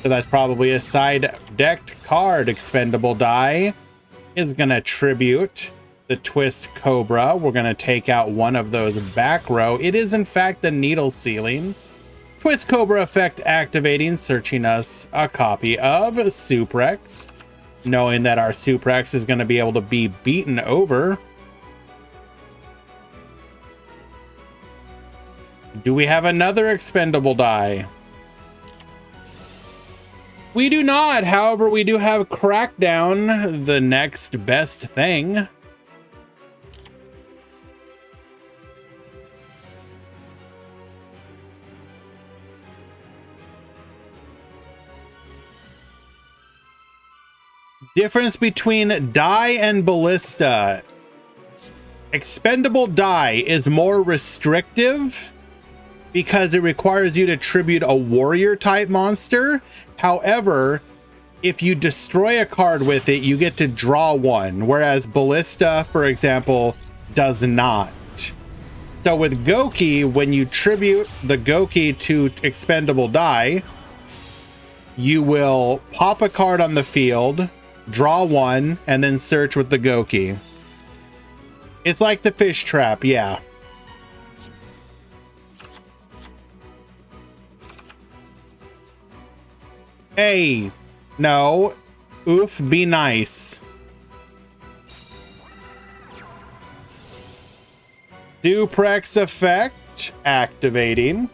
So that's probably a side decked card. Expendable Die is going to tribute the Twist Cobra. We're going to take out one of those back row. It is in fact the Needle Ceiling. Twist Cobra effect activating, searching us a copy of Suprex, knowing that our Suprex is going to be able to be beaten over. Do we have another Expendable Die? We do not. However, we do have Crackdown, the next best thing. Difference between Die and Ballista. Expendable Die is more restrictive because it requires you to tribute a warrior type monster. However, if you destroy a card with it, you get to draw one, whereas Ballista, for example, does not. So with Goki, when you tribute the Goki to Expendable Die, you will pop a card on the field, draw one, and then search with the Goki. It's like the fish trap, yeah. Hey, no. Oof, be nice. Suprex effect activating.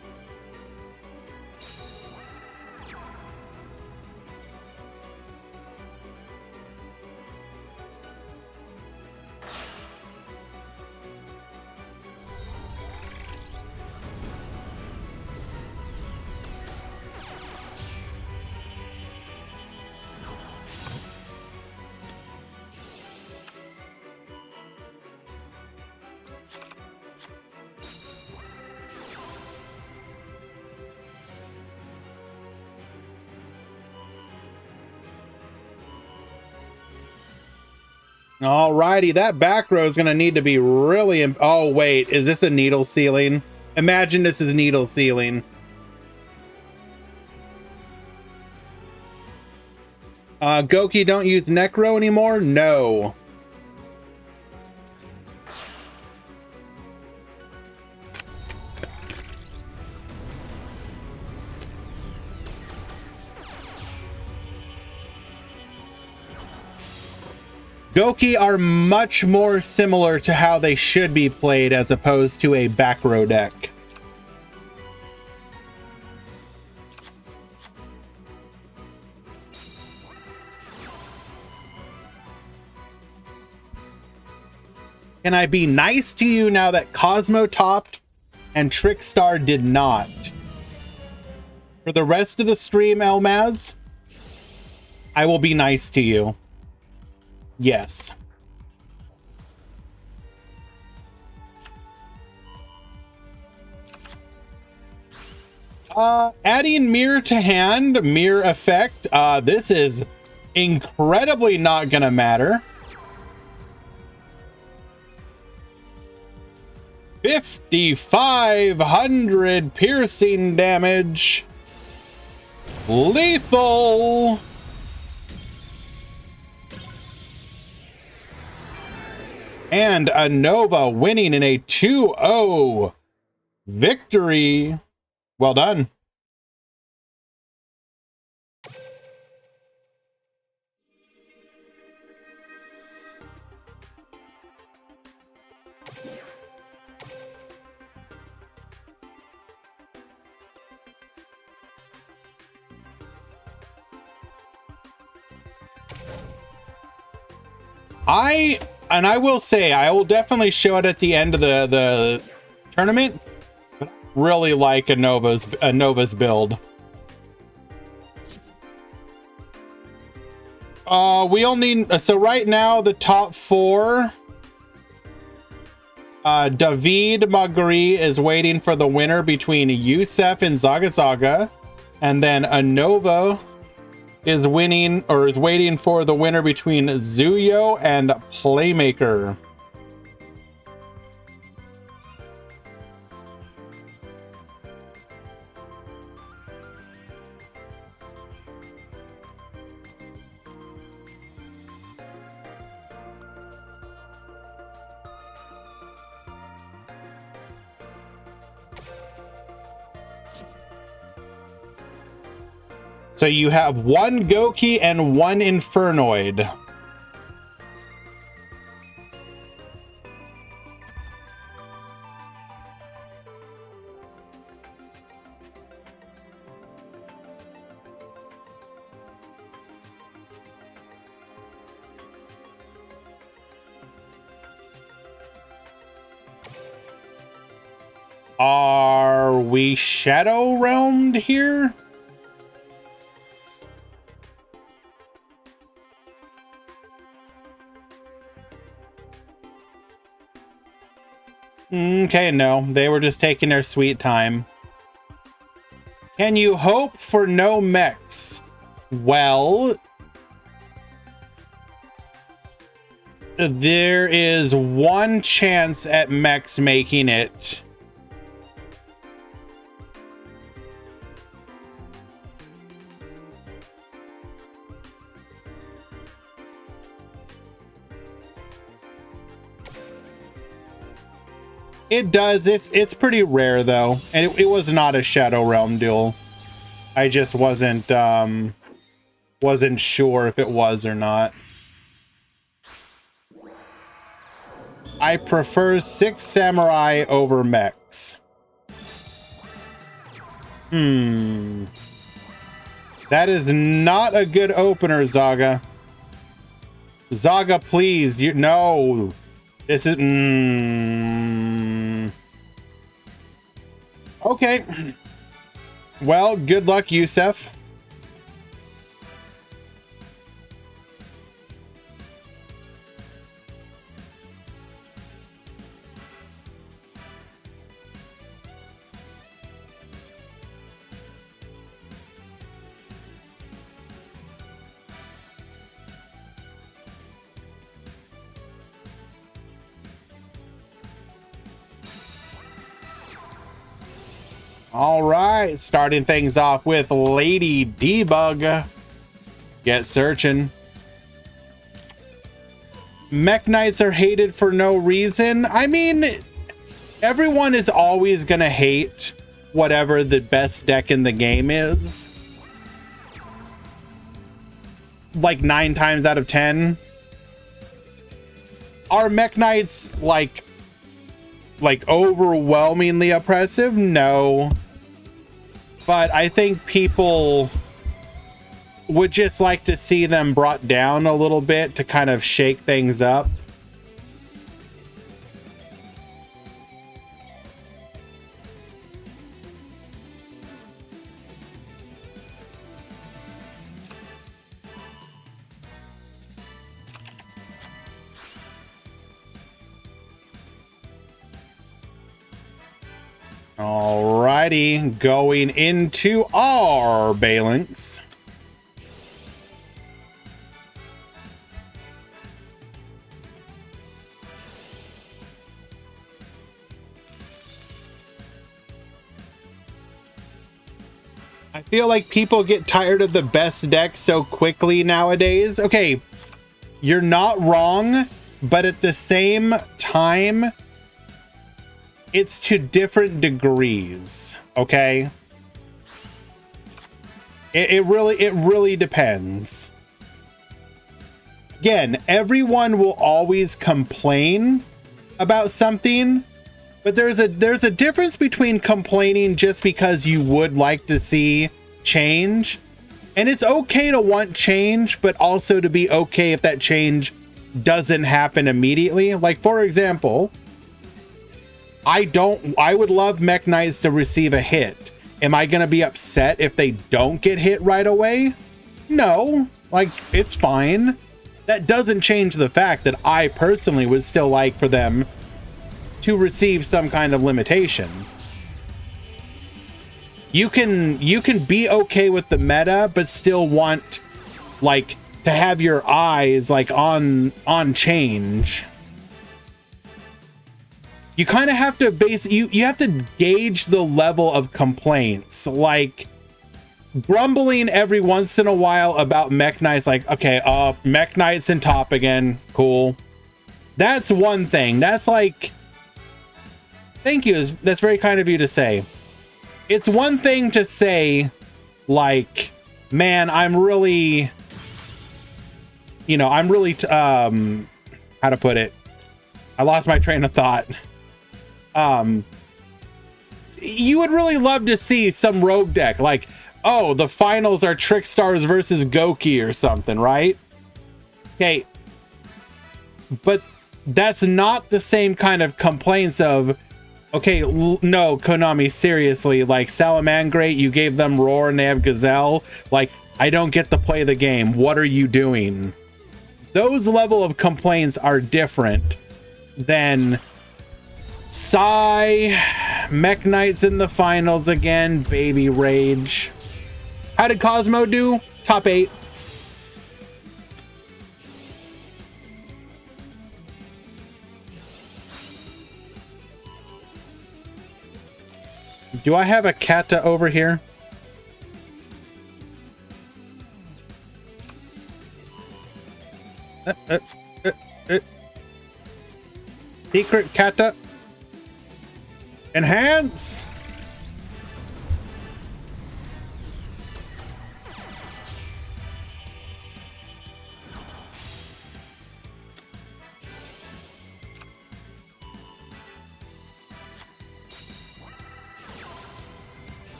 Alrighty, that back row is going to need to be really... Oh, wait, is this a Needle Ceiling? Imagine this is Needle Ceiling. Goki don't use Necro anymore? No. Goki are much more similar to how they should be played as opposed to a back row deck. Can I be nice to you now that Cosmo topped and Trickstar did not? For the rest of the stream, Elmaz, I will be nice to you. Yes. Adding mirror to hand, mirror effect. This is incredibly not gonna matter. 5,500 piercing damage. Lethal. And a Nova winning in a 2-0 victory. Well done. I will say, I will definitely show it at the end of the tournament. But I really like a Nova's build. We only so right now the top 4. David Magri is waiting for the winner between Yusef and Zaga Zaga, and then Anova is winning or is waiting for the winner between Zuyo and Playmaker. So you have 1 Goki and 1 Infernoid. Are we Shadow Realmed here? Okay, no. They were just taking their sweet time. Can you hope for no mechs? Well, there is 1 chance at mechs making it. It does. It's pretty rare though, and it was not a Shadow Realm duel. I just wasn't sure if it was or not. I prefer 6 samurai over mechs. That is not a good opener, Zaga. Zaga, please. No. This is... Okay. Well, good luck, Yusef. All right, starting things off with Lady Debug. Get searching. Mech Knights are hated for no reason. I mean, everyone is always gonna hate whatever the best deck in the game is. Like 9 times out of 10. Are Mech Knights like overwhelmingly oppressive? No. But I think people would just like to see them brought down a little bit to kind of shake things up. Alrighty, going into our Balinks. I feel like people get tired of the best deck so quickly nowadays. Okay, you're not wrong, but at the same time, it's to different degrees, okay? It really depends. Again, everyone will always complain about something, but there's a difference between complaining just because you would like to see change, and it's okay to want change, but also to be okay if that change doesn't happen immediately. Like, for example, I would love Mech Knights to receive a hit. Am I going to be upset if they don't get hit right away? No, like, it's fine. That doesn't change the fact that I personally would still like for them to receive some kind of limitation. You can be okay with the meta, but still want, like, to have your eyes, like, on change. You kind of have to you have to gauge the level of complaints. Like, grumbling every once in a while about Mech Knights, like, okay, Mech Knights in top again, cool. That's one thing. That's like, thank you. That's very kind of you to say. It's one thing to say, like, man, I'm really, how to put it? I lost my train of thought. You would really love to see some rogue deck, like, oh, the finals are Trickstars versus Goki or something, right? Okay, but that's not the same kind of complaints of, okay, no, Konami, seriously, like, Salamangreat, you gave them Roar and they have Gazelle, like, I don't get to play the game, what are you doing? Those level of complaints are different than sigh, Mech Knights in the finals again, baby rage. How did Cosmo do? Top 8. Do I have a Kata over here? Secret Kata. Enhance.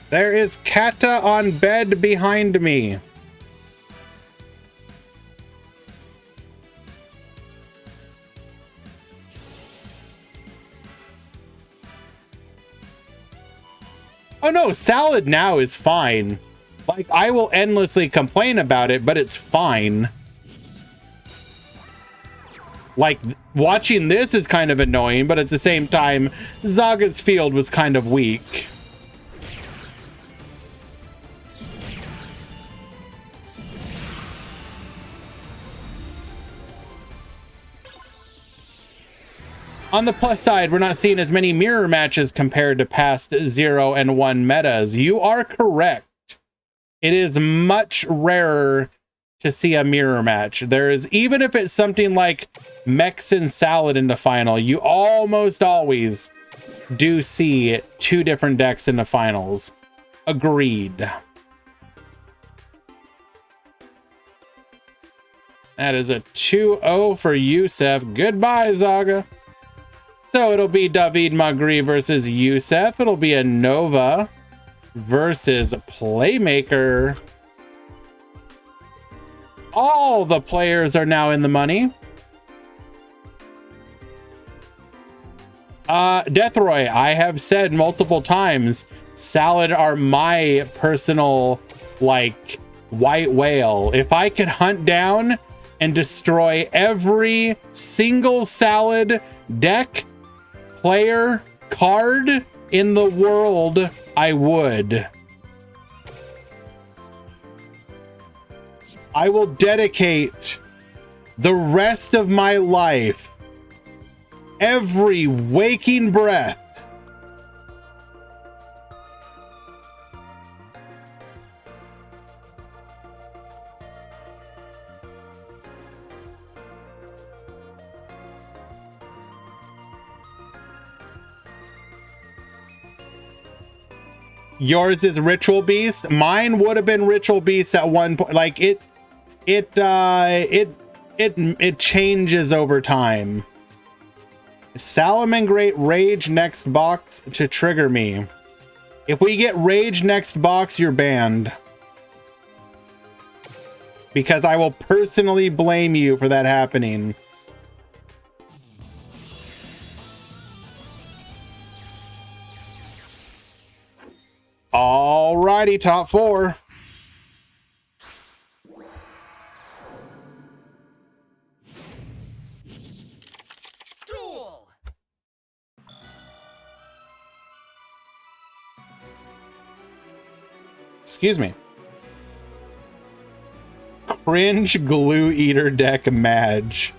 There is Kata on bed behind me. Oh no, Salad now is fine. Like, I will endlessly complain about it, but it's fine. Like, watching this is kind of annoying, but at the same time, Zaga's field was kind of weak. On the plus side, we're not seeing as many mirror matches compared to past 0 and 1 metas. You are correct. It is much rarer to see a mirror match. There is, even if it's something like Mechs and Salad in the final, you almost always do see 2 different decks in the finals. Agreed. That is a 2-0 for Yusef. Goodbye, Zaga. So it'll be David Magri versus Yusef. It'll be a Nova versus Playmaker. All the players are now in the money. Deathroy, I have said multiple times, Salad are my personal, like, white whale. If I could hunt down and destroy every single Salad deck, player, card in the world, I would. I will dedicate the rest of my life, every waking breath, yours is Ritual Beast. Mine would have been Ritual Beast at one point. Like it changes over time. Salamangreat Rage next box to trigger me. If we get Rage next box, you're banned. Because I will personally blame you for that happening. Alrighty, top four. Duel. Excuse me. Cringe Glue Eater deck Madge.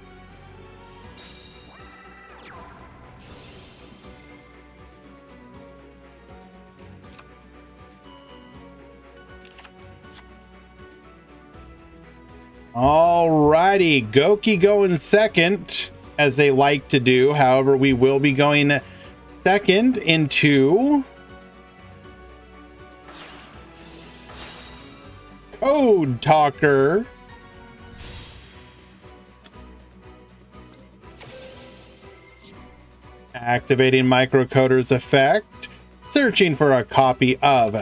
Alrighty, Goki going second, as they like to do. However, we will be going second into Code Talker. Activating Microcoder's effect. Searching for a copy of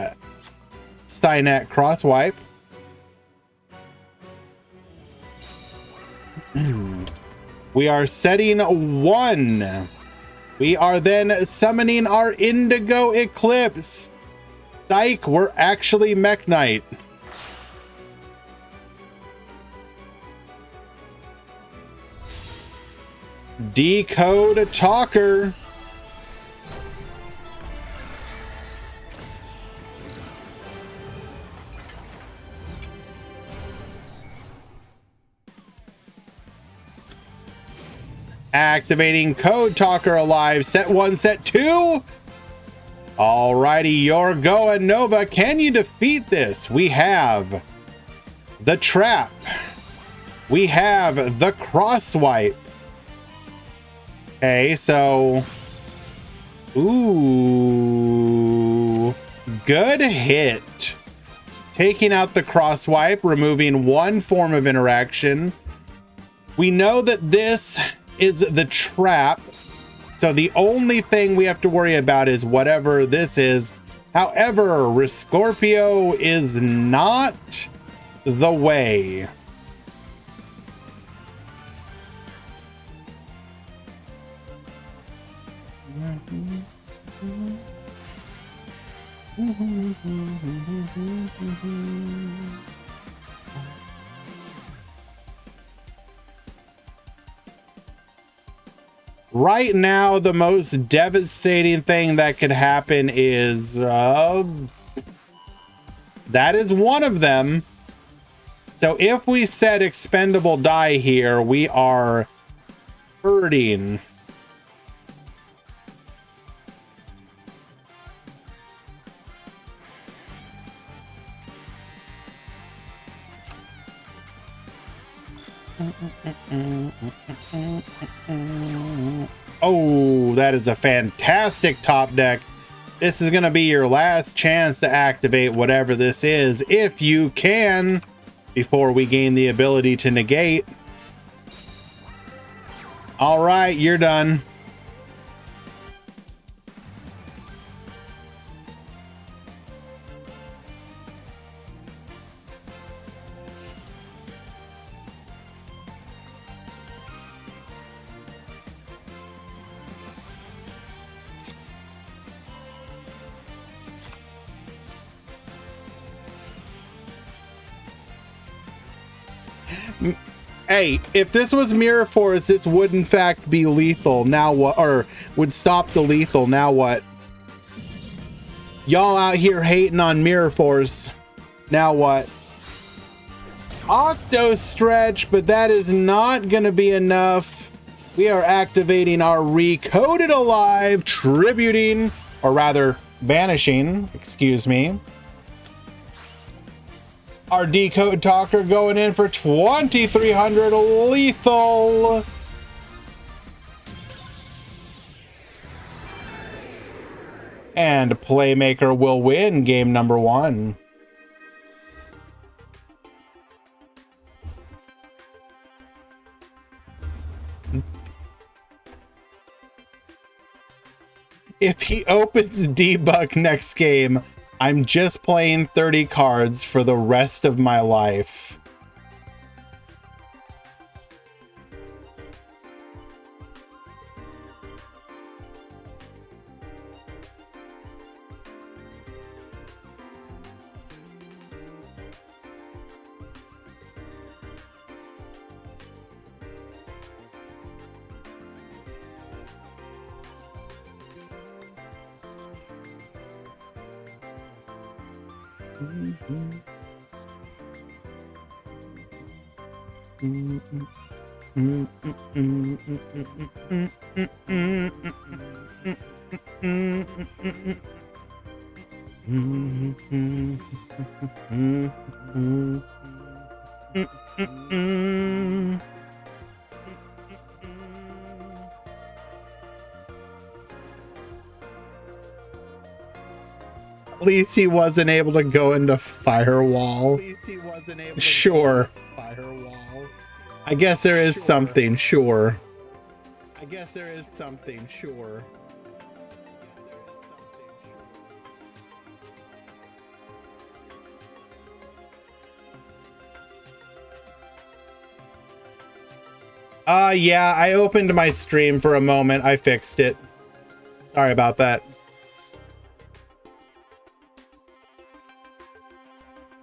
Cynet Crosswipe. We are setting 1. We are then summoning our Indigo Eclipse. Dyke, we're actually Mech Knight. Decode Talker. Activating Code Talker alive. Set 1, set 2. Alrighty, you're going Nova. Can you defeat this? We have the Trap. We have the Crosswipe. Okay, so ooh, good hit. Taking out the Crosswipe, removing one form of interaction. We know that this is the Trap, so the only thing we have to worry about is whatever this is. However, Rescorpio is not the way. Right now, the most devastating thing that could happen is that is one of them. So if we set expendable die here, we are hurting. Oh, that is a fantastic top deck. This is going to be your last chance to activate whatever this is, if you can, before we gain the ability to negate. All right, you're done. Hey, if this was Mirror Force, this would in fact be lethal. Now what? Or would stop the lethal. Now what? Y'all out here hating on Mirror Force. Now what? Octo stretch, but that is not going to be enough. We are activating our Recoded Alive, tributing, or rather banishing, excuse me. Our Decode Talker going in for 2,300 lethal. And Playmaker will win game number 1. If he opens debug next game, I'm just playing 30 cards for the rest of my life. At least he wasn't able to go into Firewall. Sure. I guess there is something, sure. I guess there is something, sure. Yeah, I opened my stream for a moment. I fixed it. Sorry about that.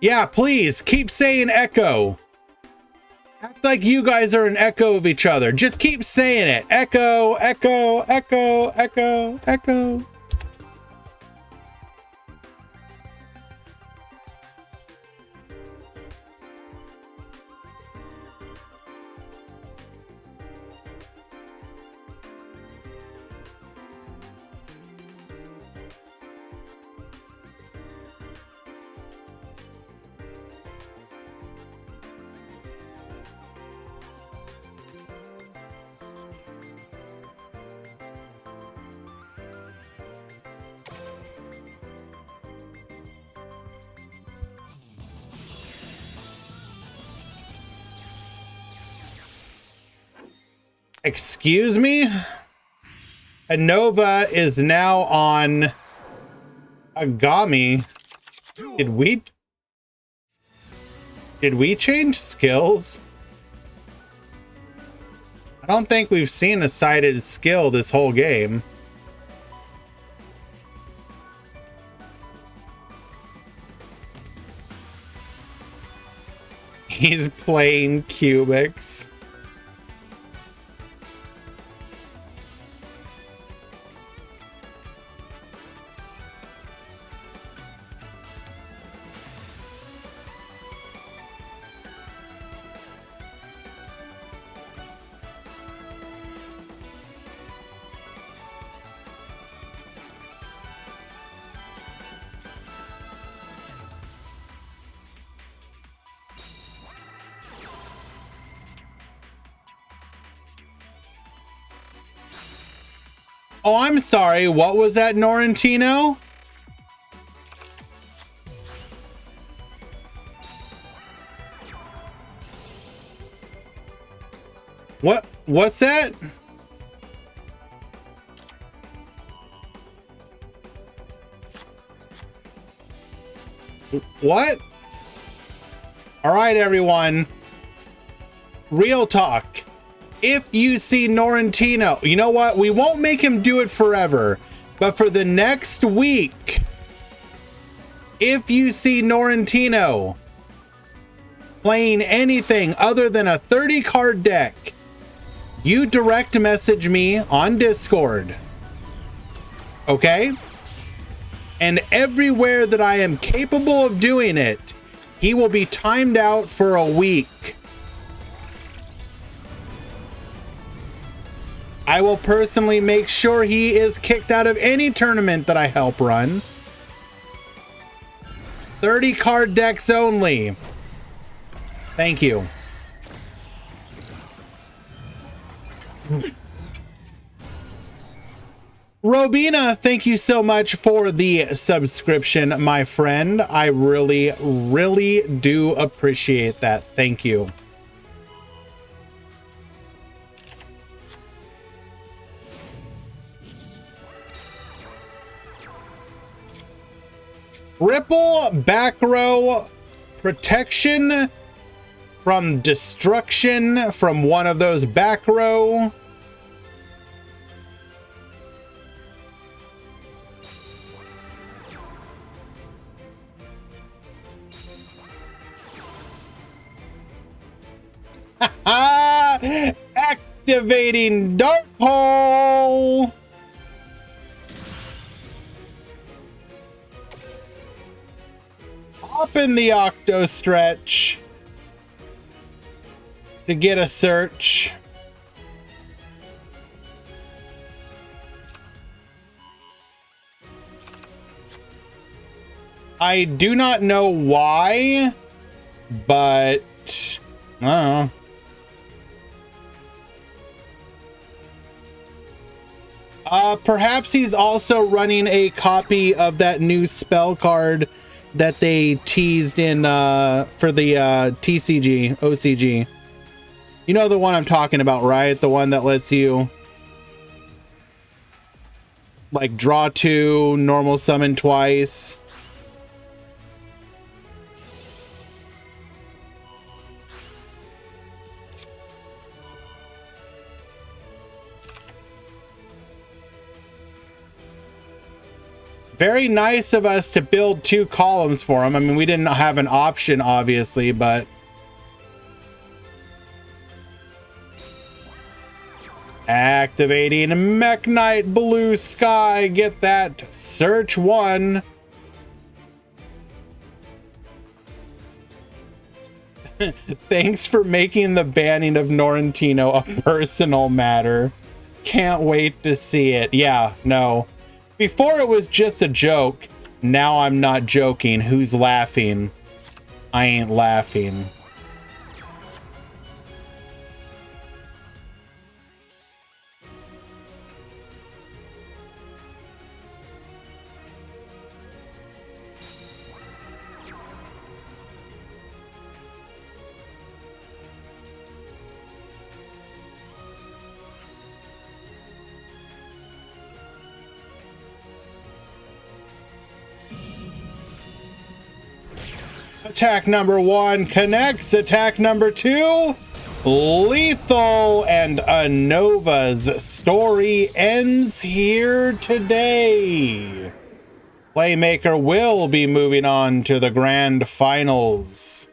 Yeah, please keep saying echo. Act like you guys are an echo of each other. Just keep saying it. Echo, echo, echo, echo, echo. Excuse me? Anova is now on Agami. Did we change skills? I don't think we've seen a sighted skill this whole game. He's playing cubics. Oh, I'm sorry. What was that, Norrentino? What's that? What? All right, everyone. Real talk. If you see Norrentino, you know what? We won't make him do it forever, but for the next week, if you see Norrentino playing anything other than a 30 card deck, you direct message me on Discord. Okay? And everywhere that I am capable of doing it, he will be timed out for a week. I will personally make sure he is kicked out of any tournament that I help run. 30 card decks only. Thank you. Robina, thank you so much for the subscription, my friend. I really, really do appreciate that. Thank you. Triple back row protection from destruction from one of those back row. Activating Dark Hole. Up in the Octo Stretch to get a search. I do not know why, but I don't know. Perhaps he's also running a copy of that new spell card that they teased in for the TCG, OCG. You know the one I'm talking about, right? The one that lets you like draw 2, normal summon twice. Very nice of us to build 2 columns for him. I mean, we didn't have an option, obviously, but activating Mech Knight Blue Sky. Get that. Search 1. Thanks for making the banning of Norrentino a personal matter. Can't wait to see it. Yeah, no. Before it was just a joke. Now I'm not joking. Who's laughing? I ain't laughing. Attack number 1 connects. Attack number 2, lethal, and Anova's story ends here today. Playmaker will be moving on to the grand finals.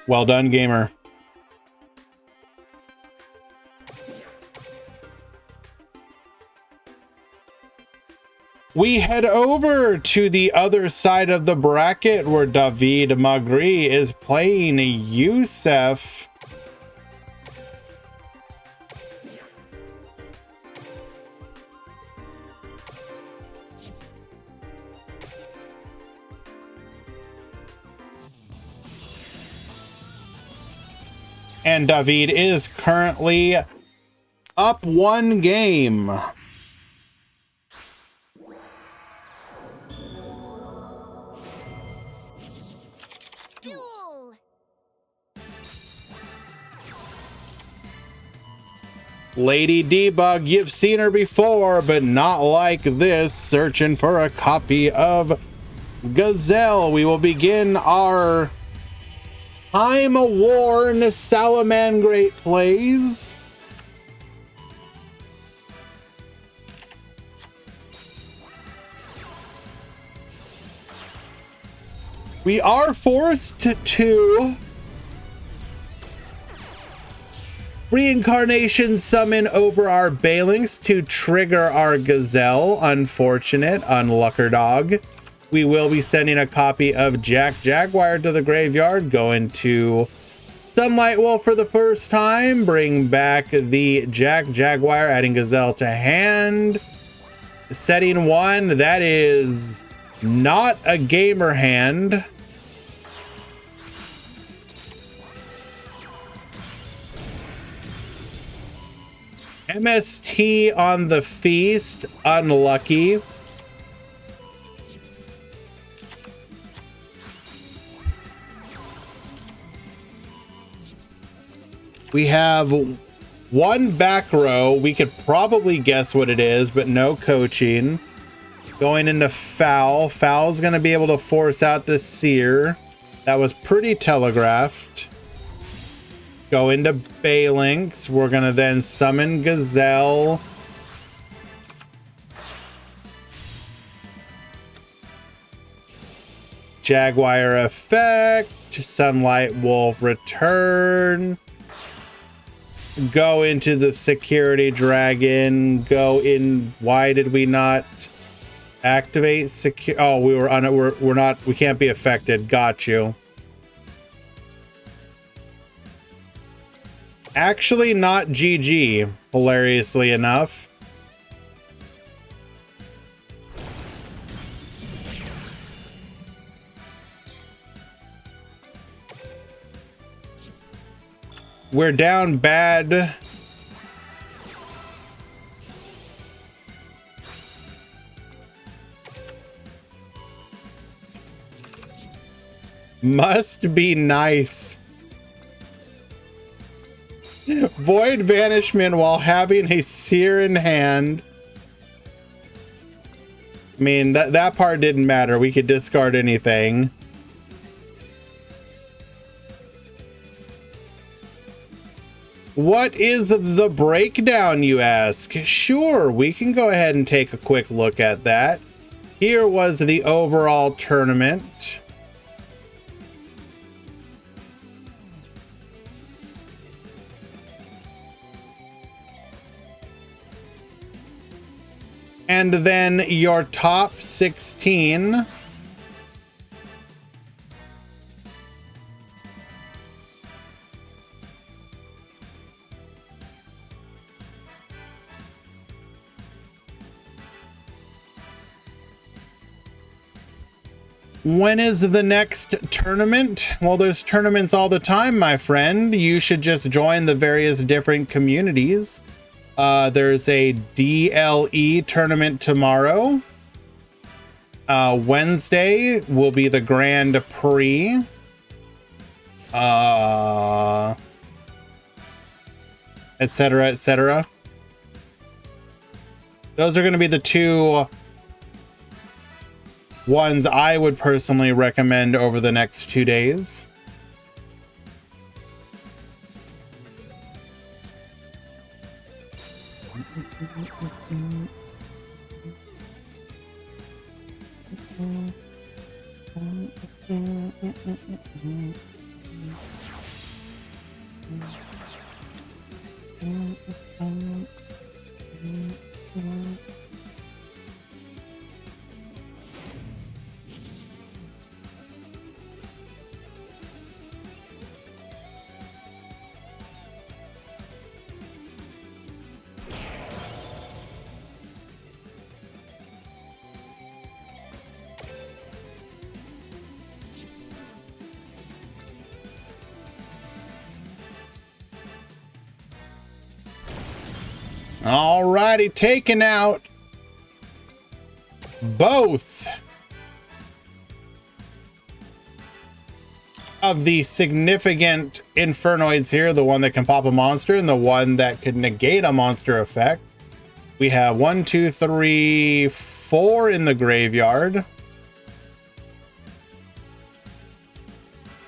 Well done, gamer. We head over to the other side of the bracket where David Magri is playing Youssef. And David is currently up 1 game. Duel. Lady Debug, you've seen her before, but not like this, searching for a copy of Gazelle. We will begin our time-worn Salamangrate plays. We are forced to reincarnation summon over our Balinks to trigger our Gazelle. Unfortunate, unluckerdog. We will be sending a copy of Jack Jaguar to the graveyard, going to Sunlight Wolf for the first time, bring back the Jack Jaguar, adding Gazelle to hand. Setting 1, that is not a gamer hand. MST on the feast, unlucky. We have one back row. We could probably guess what it is, but no coaching. Going into Foul. Foul's going to be able to force out the Seer. That was pretty telegraphed. Go into Balinks. We're going to then summon Gazelle. Jaguar effect. Sunlight Wolf return. Go into the Security Dragon. Go in. Why did we not activate secure? Oh, we were on it. We're not. We can't be affected. Got you. Actually, not GG. Hilariously enough. We're down bad. Must be nice. Void Vanishment while having a Seer in hand. I mean, that part didn't matter. We could discard anything. What is the breakdown, you ask? Sure, we can go ahead and take a quick look at that. Here was the overall tournament. And then your top 16. When is the next tournament? Well, there's tournaments all the time, my friend. You should just join the various different communities. There's a DLE tournament tomorrow. Wednesday will be the Grand Prix. Etc., etc. Those are going to be the two ones I would personally recommend over the next 2 days. Alrighty, taking out both of the significant Infernoids here, the one that can pop a monster and the one that could negate a monster effect. We have 1, 2, 3, 4 in the graveyard.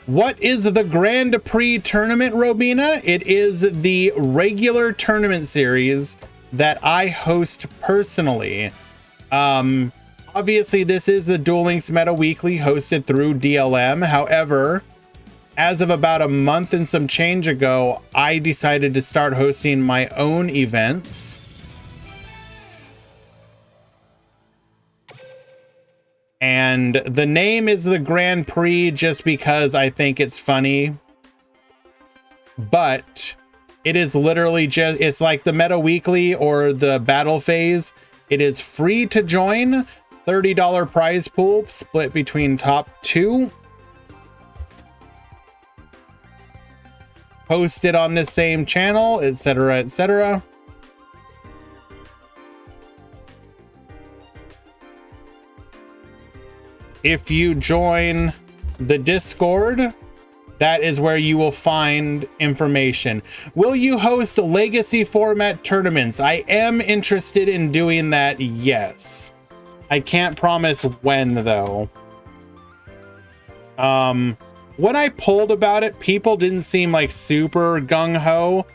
What is the Grand Prix tournament, Robina? It is the regular tournament series that I host personally. Obviously, this is a Duel Links Meta Weekly hosted through DLM. However, as of about a month and some change ago, I decided to start hosting my own events. And the name is the Grand Prix just because I think it's funny. But it is literally just, it's like the Meta Weekly or the Battle Phase. It is free to join, $30 prize pool split between top 2. Posted on this same channel, etc., etc. If you join the Discord, that is where you will find information. Will you host legacy format tournaments? I am interested in doing that, yes. I can't promise when, though. When I polled about it, people didn't seem like super gung-ho,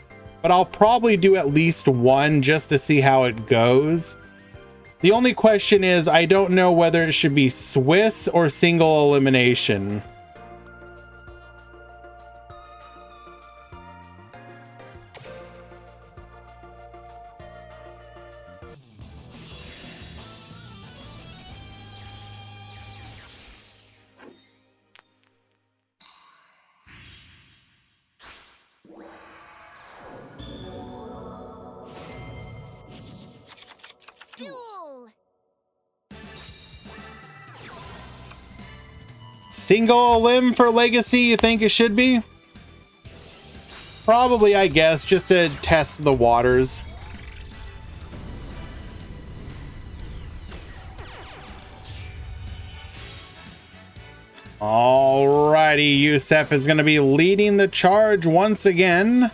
but I'll probably do at least one just to see how it goes. The only question is, I don't know whether it should be Swiss or single elimination. Duel. Single elim for legacy, you think it should be? Probably, I guess, just to test the waters. Alrighty, Youssef is going to be leading the charge once again.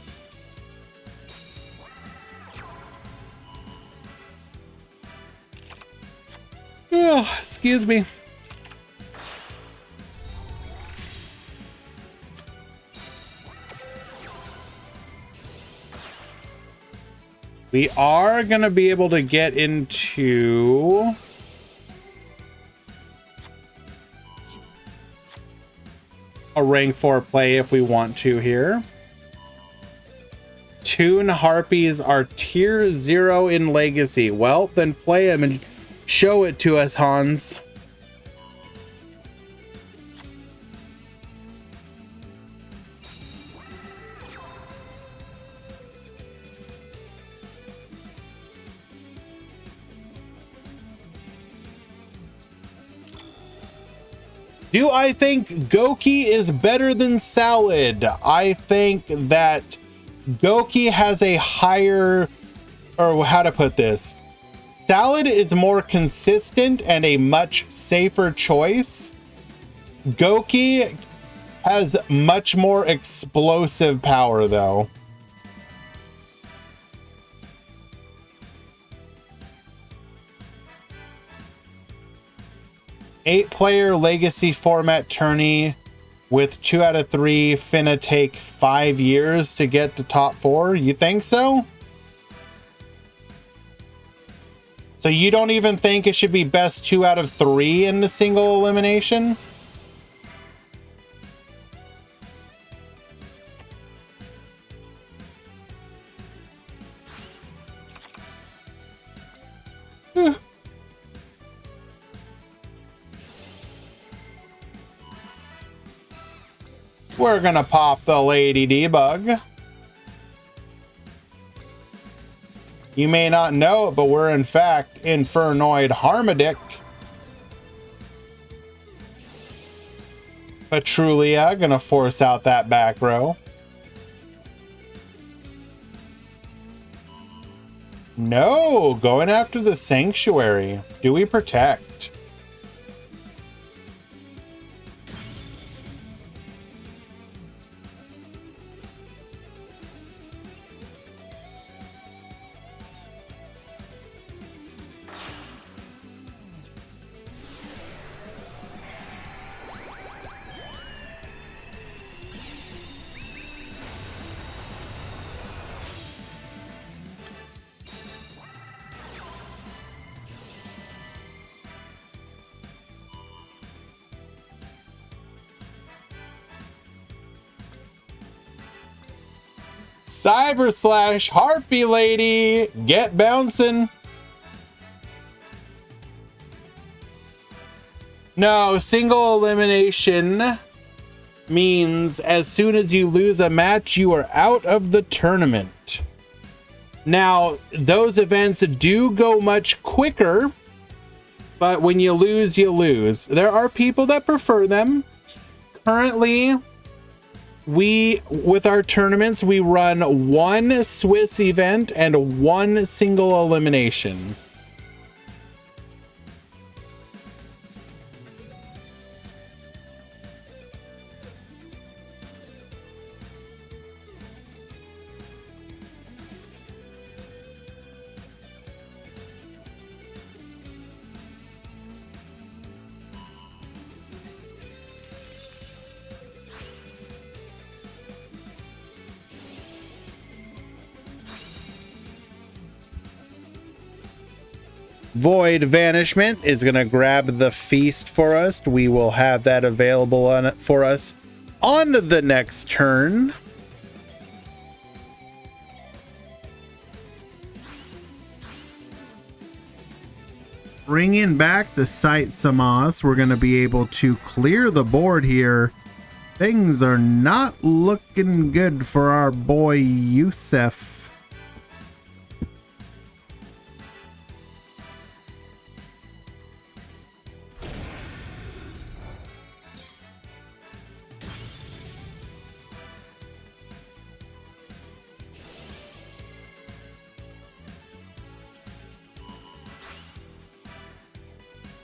Oh, excuse me. We are going to be able to get into a rank 4 play if we want to here. Toon Harpies are tier 0 in Legacy. Well, then play them and show it to us, Hans. Do I think Goki is better than Salad? I think that Goki has a higher, or how to put this, Salad is more consistent and a much safer choice. Goki has much more explosive power, though. Eight-player legacy format tourney with 2 out of 3 finna take 5 years to get to top 4. You think so? So you don't even think it should be best 2 out of 3 in the single elimination? We're gonna pop the Lady Debug. You may not know it, but we're in fact Infernoid Harmadic. Patrulia gonna force out that back row. No, going after the Sanctuary. Do we protect? Cyber Slash Harpy Lady, get bouncing. No, single elimination means as soon as you lose a match, you are out of the tournament. Now, those events do go much quicker, but when you lose, you lose. There are people that prefer them. Currently, with our tournaments, we run one Swiss event and one single elimination. Void Vanishment is going to grab the feast for us. We will have that available for us on the next turn. Bringing back the Sight Samas, we're going to be able to clear the board here. Things are not looking good for our boy Yusef.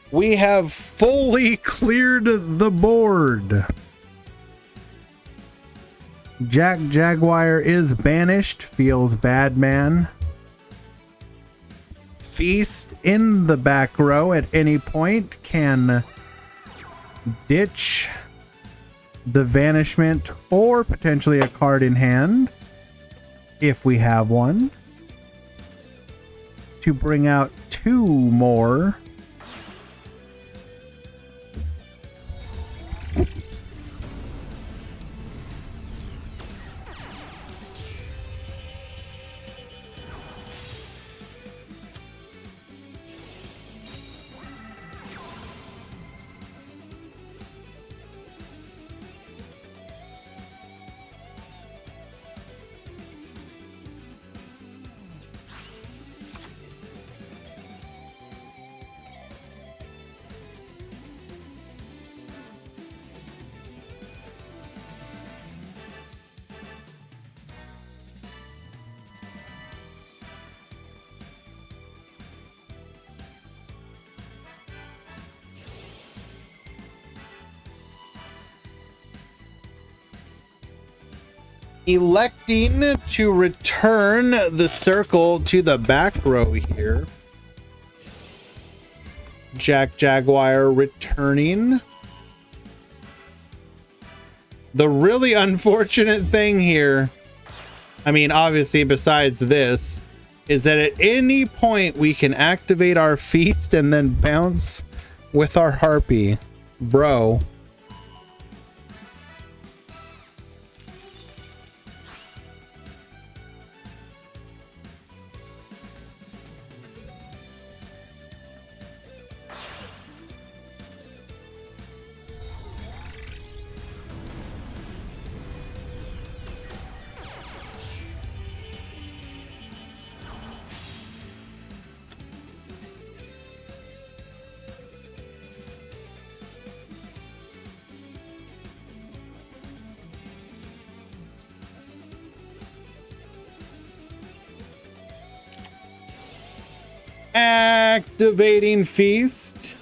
We have fully cleared the board. Jack Jaguar is banished. Feels bad, man. Feast in the back row at any point can ditch the Vanishment or potentially a card in hand, if we have one, to bring out two more. Electing to return the circle to the back row here. Jack Jaguar returning. The really unfortunate thing here, I mean, obviously besides this, is that at any point we can activate our feast and then bounce with our harpy. Bro. Activating feast.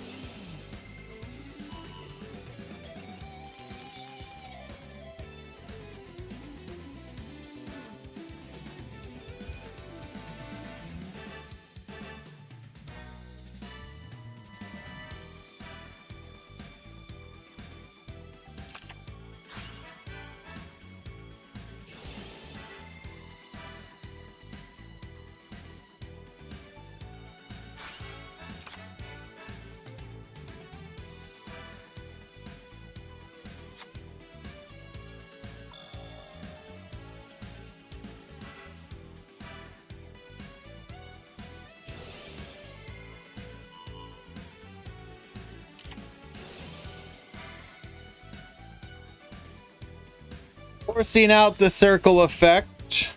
Forcing out the circle effect.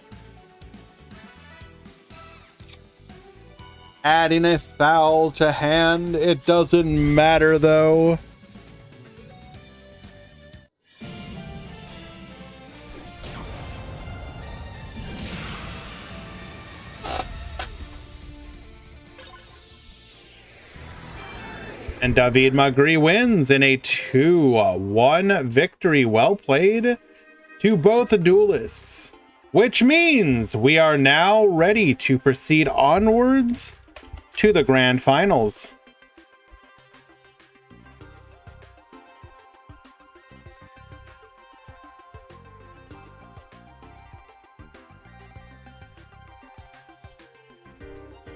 Adding a foul to hand. It doesn't matter though. And David Magri wins in a 2-1 victory. Well played to both duelists, which means we are now ready to proceed onwards to the grand finals.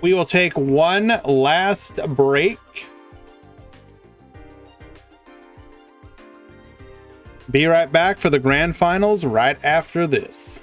We will take one last break. Be right back for the grand finals right after this.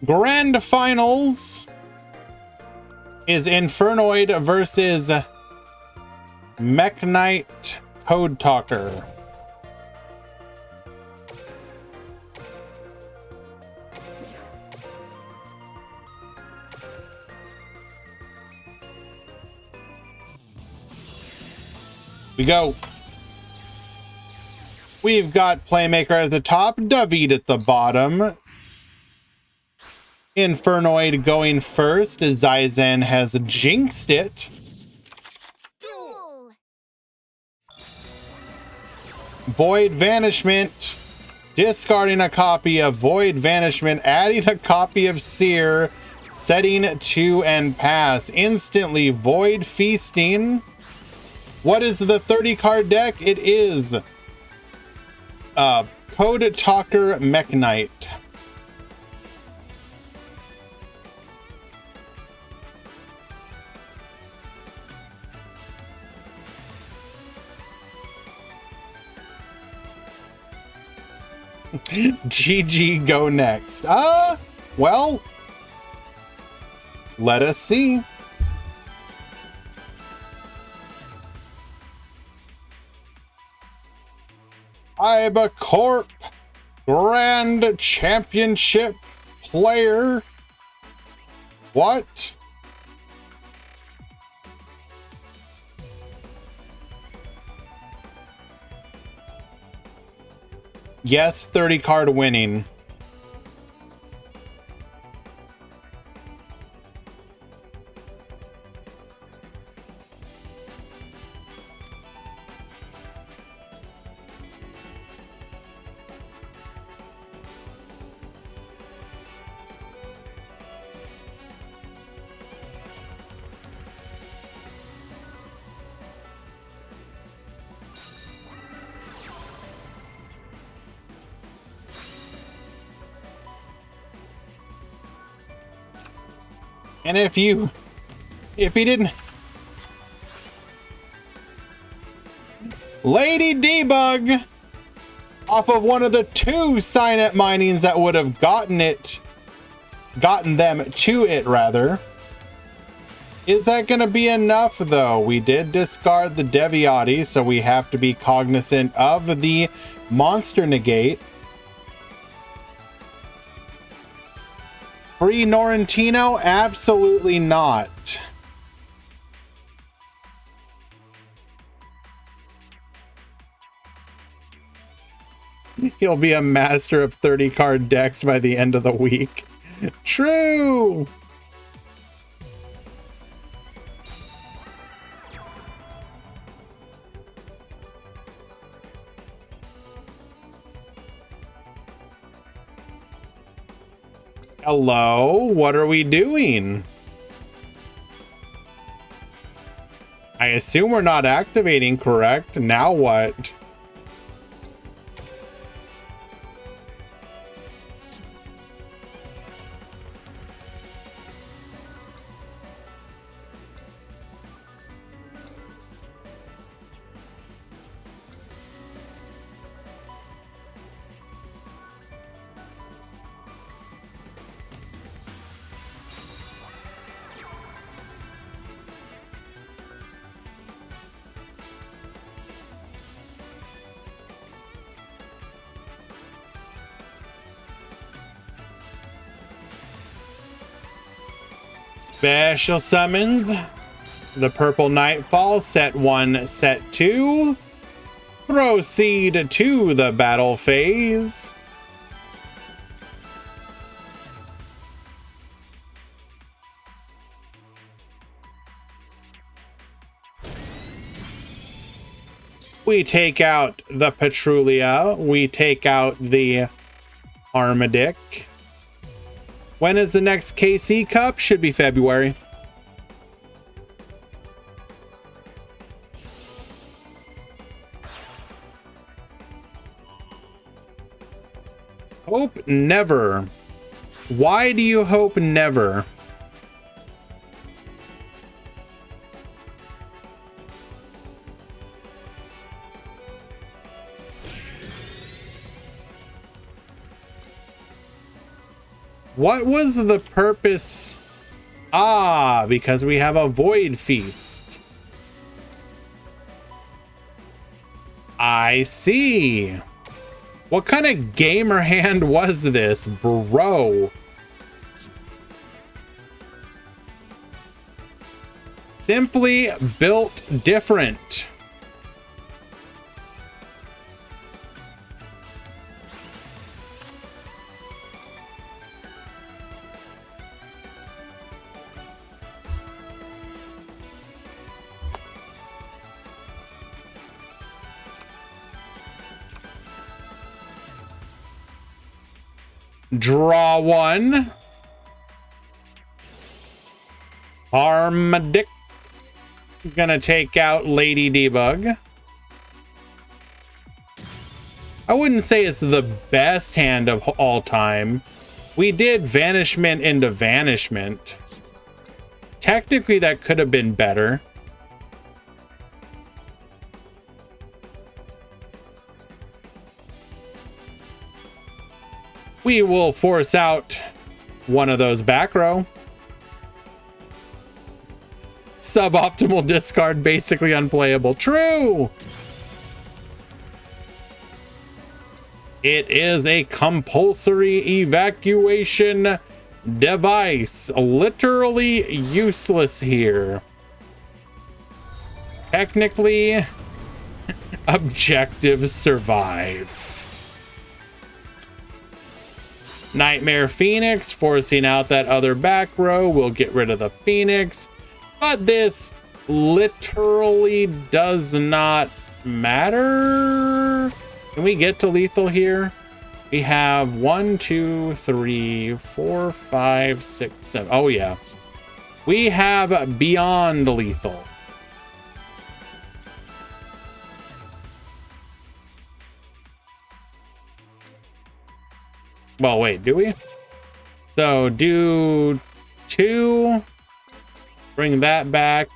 Grand finals is Infernoid versus Mech Knight Code Talker. We go. We've got Playmaker at the top, David at the bottom. Infernoid going first, as Zyzen has jinxed it. Duel. Void Vanishment, discarding a copy of Void Vanishment, adding a copy of Seer, setting 2 and pass. Instantly Void Feasting. What is the 30 card deck? It is Code Talker Mech Knight. GG, go next. Well, let us see. Iba Corp Grand Championship player. What? Yes, 30 card winning. And if he didn't, Lady Debug, off of one of the 2 Signet minings that would have gotten them to it rather. Is that going to be enough though? We did discard the Deviati, so we have to be cognizant of the monster negate. Free Norrentino? Absolutely not. He'll be a master of 30 card decks by the end of the week. True! Hello? What are we doing? I assume we're not activating, correct? Now what? Special summons. The Purple Nightfall, set 1, set 2. Proceed to the battle phase. We take out the Petrulia. We take out the Armadic. When is the next KC Cup? Should be February. Hope never. Why do you hope never? What was the purpose? Ah, because we have a Void Feast. I see. What kind of gamer hand was this, bro? Simply built different. Draw 1. Armadic. Gonna take out Lady Debug. I wouldn't say it's the best hand of all time. We did Vanishment into Vanishment. Technically, that could have been better. We will force out one of those back row. Suboptimal discard, basically unplayable. True! It is a compulsory evacuation device. Literally useless here. Technically, objective survive. Nightmare Phoenix, forcing out that other back row. We'll get rid of the Phoenix. But this literally does not matter. Can we get to lethal here? We have 1, 2, 3, 4, 5, 6, 7. Oh, yeah. We have beyond lethal. Well, wait, do we? So do 2 Bring that back.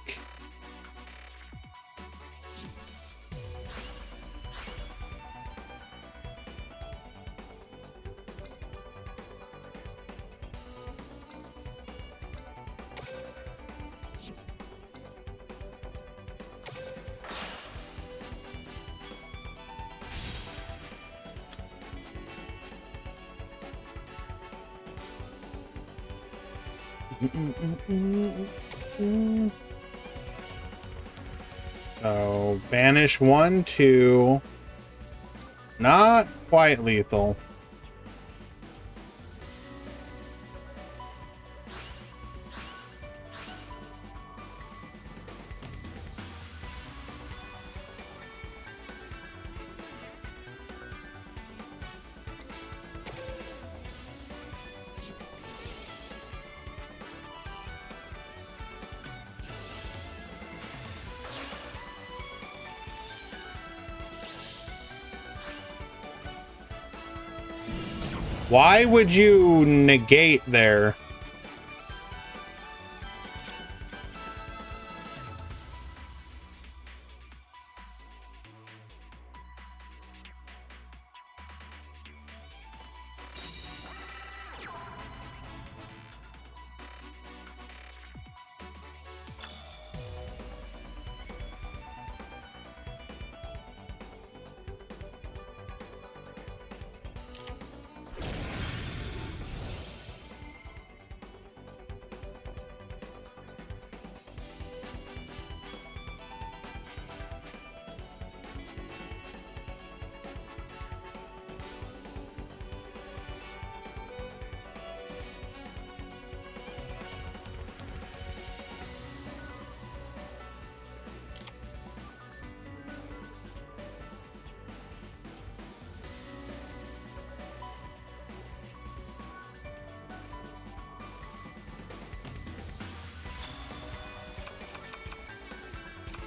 So banish 1, 2. Not quite lethal. Why would you negate there?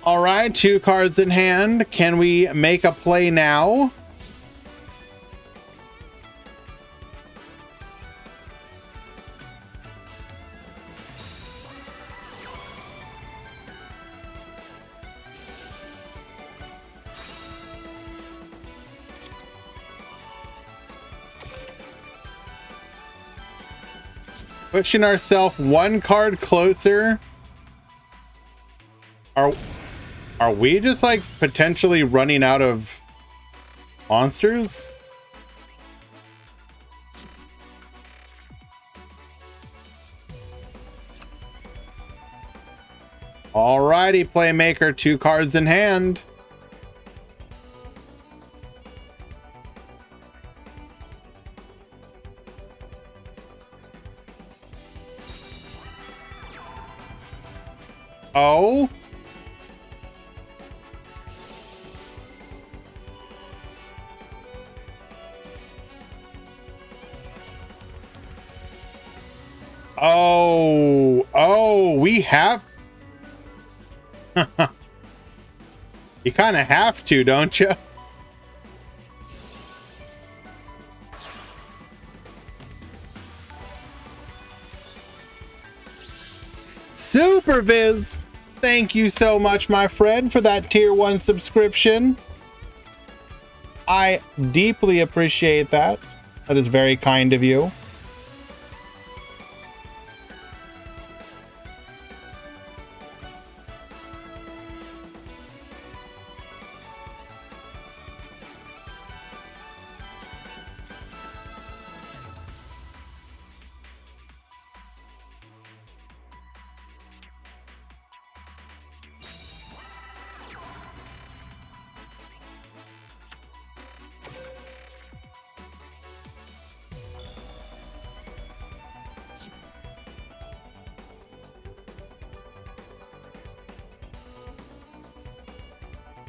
All right, 2 cards in hand. Can we make a play now? Pushing ourselves 1 card closer. Are we just like potentially running out of monsters? Alrighty, Playmaker, 2 cards in hand. Oh. Oh, we have. You kind of have to, don't you? Super Viz, thank you so much, my friend, for that tier 1 subscription. I deeply appreciate that. That is very kind of you.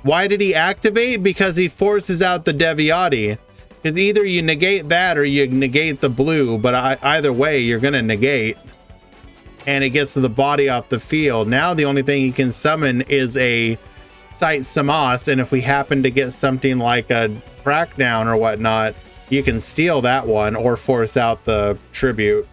Why did he activate? Because he forces out the Deviati. Because either you negate that or you negate the blue, but either way, you're going to negate. And it gets the body off the field. Now the only thing he can summon is a Sight Samas, and if we happen to get something like a Crackdown or whatnot, you can steal that one or force out the Tribute.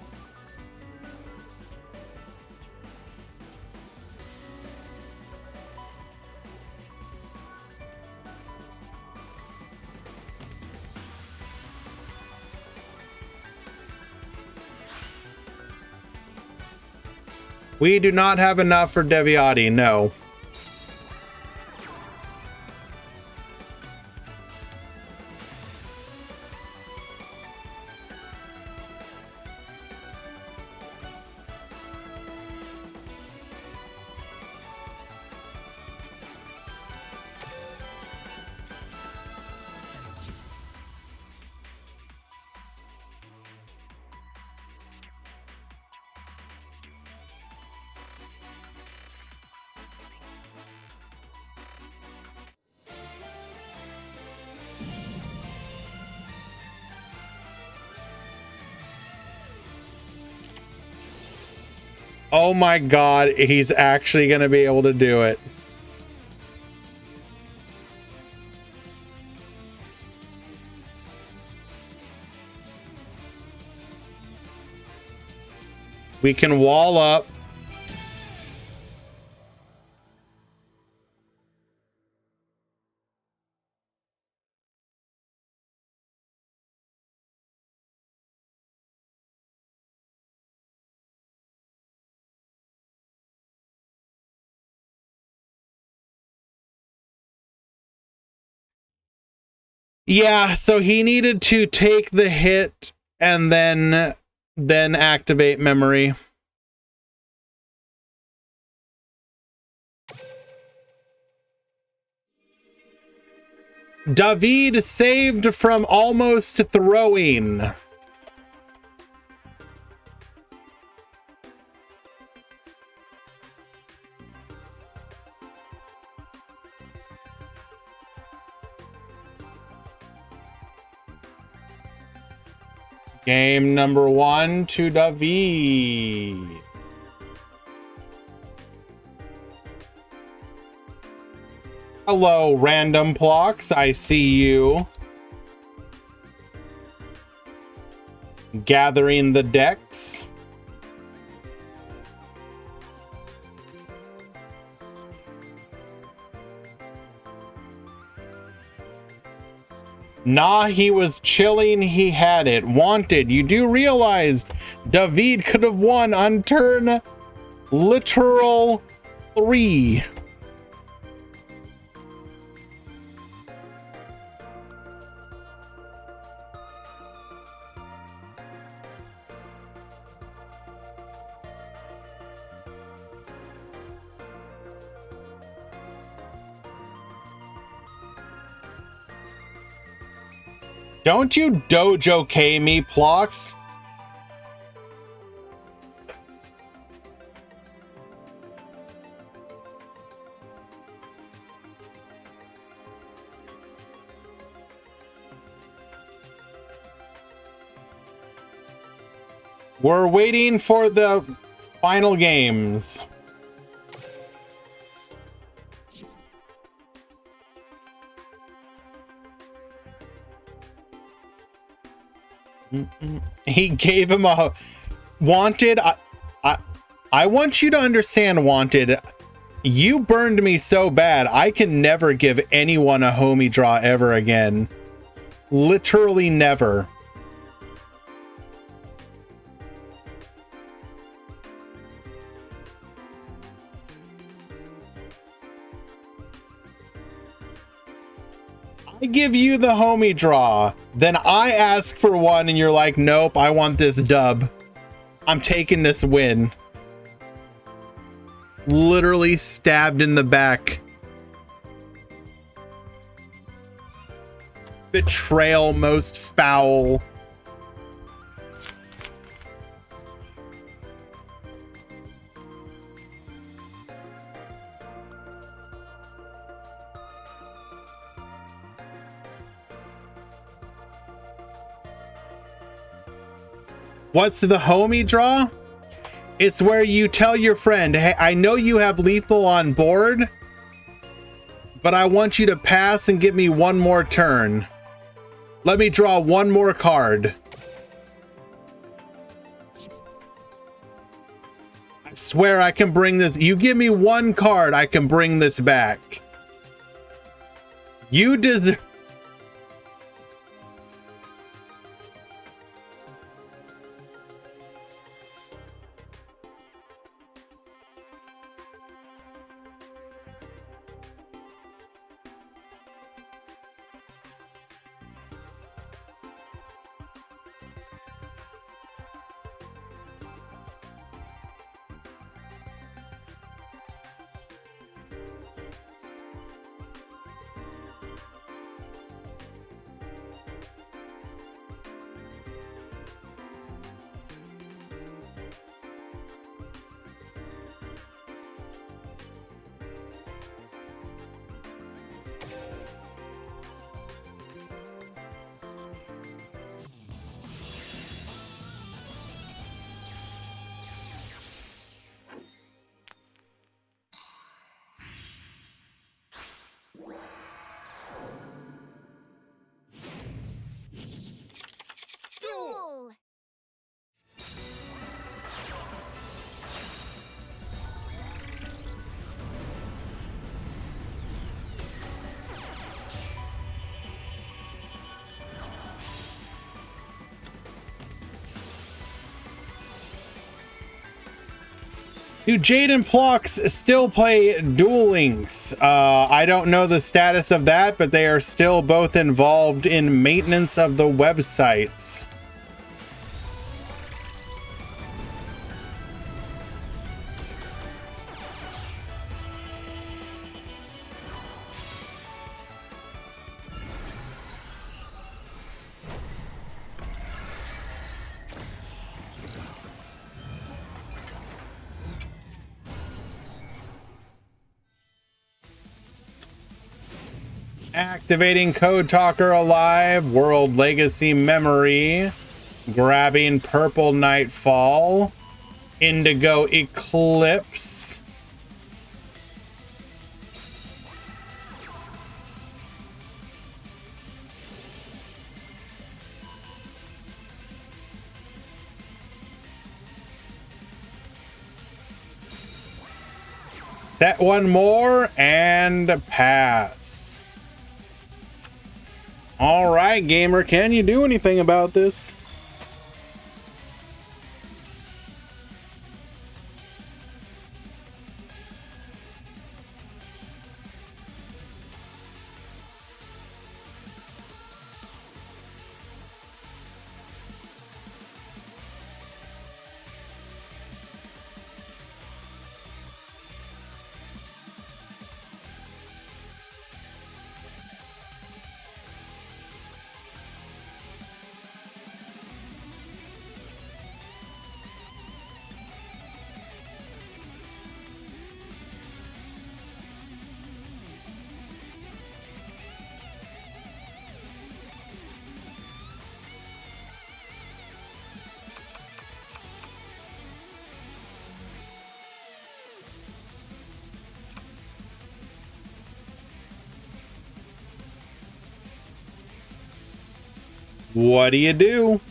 We do not have enough for Deviati, no. Oh my god, he's actually going to be able to do it. We can wall up. Yeah, so he needed to take the hit and then activate memory. David saved from almost throwing. Game number 1 to David. Hello, random blocks. I see you. Gathering the decks. Nah, he was chilling. He had it. Wanted. You do realize David could have won on turn literal 3. Don't you dojo K me, Plox? We're waiting for the final games. He gave him a Wanted. I want you to understand, Wanted. You burned me so bad, I can never give anyone a homie draw ever again. Literally never. I give you the homie draw, then I ask for one and you're like, nope, I want this dub. I'm taking this win. Literally stabbed in the back. Betrayal most foul. What's the homie draw? It's where you tell your friend, hey, I know you have lethal on board, but I want you to pass and give me one more turn. Let me draw one more card. I swear I can bring this. You give me one card, I can bring this back. You deserve... Do Jade and Plox still play Duel Links? I don't know the status of that, but they are still both involved in maintenance of the websites. Activating Code Talker Alive, World Legacy Memory, grabbing Purple Nightfall, Indigo Eclipse. Set one more and pass. All right, gamer, can you do anything about this? What do you do?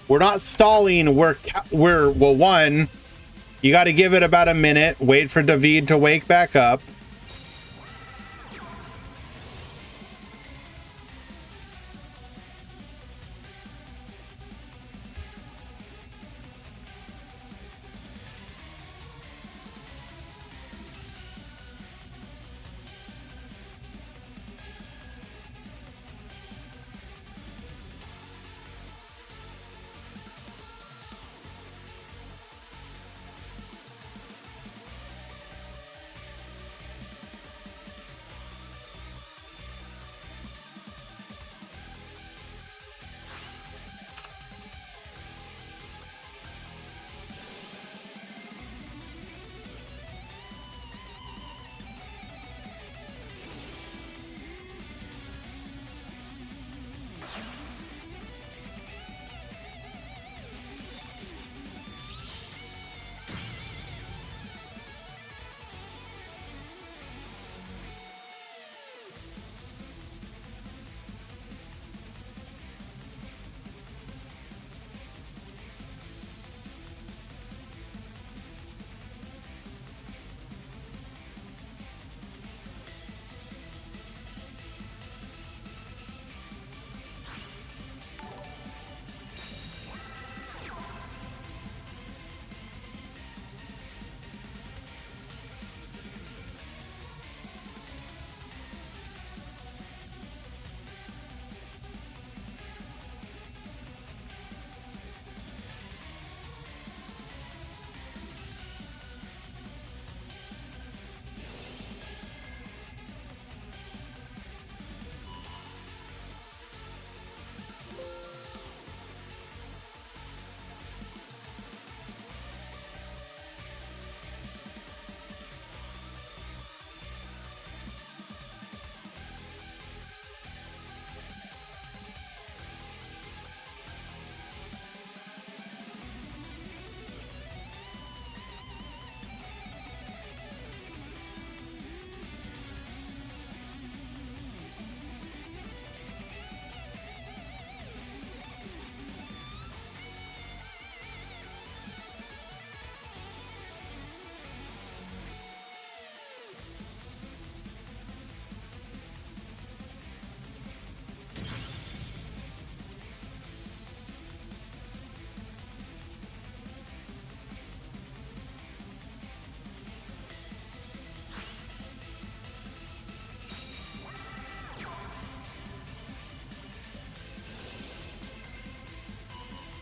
We're not stalling. We're well, one, you got to give it about a minute. Wait for David to wake back up.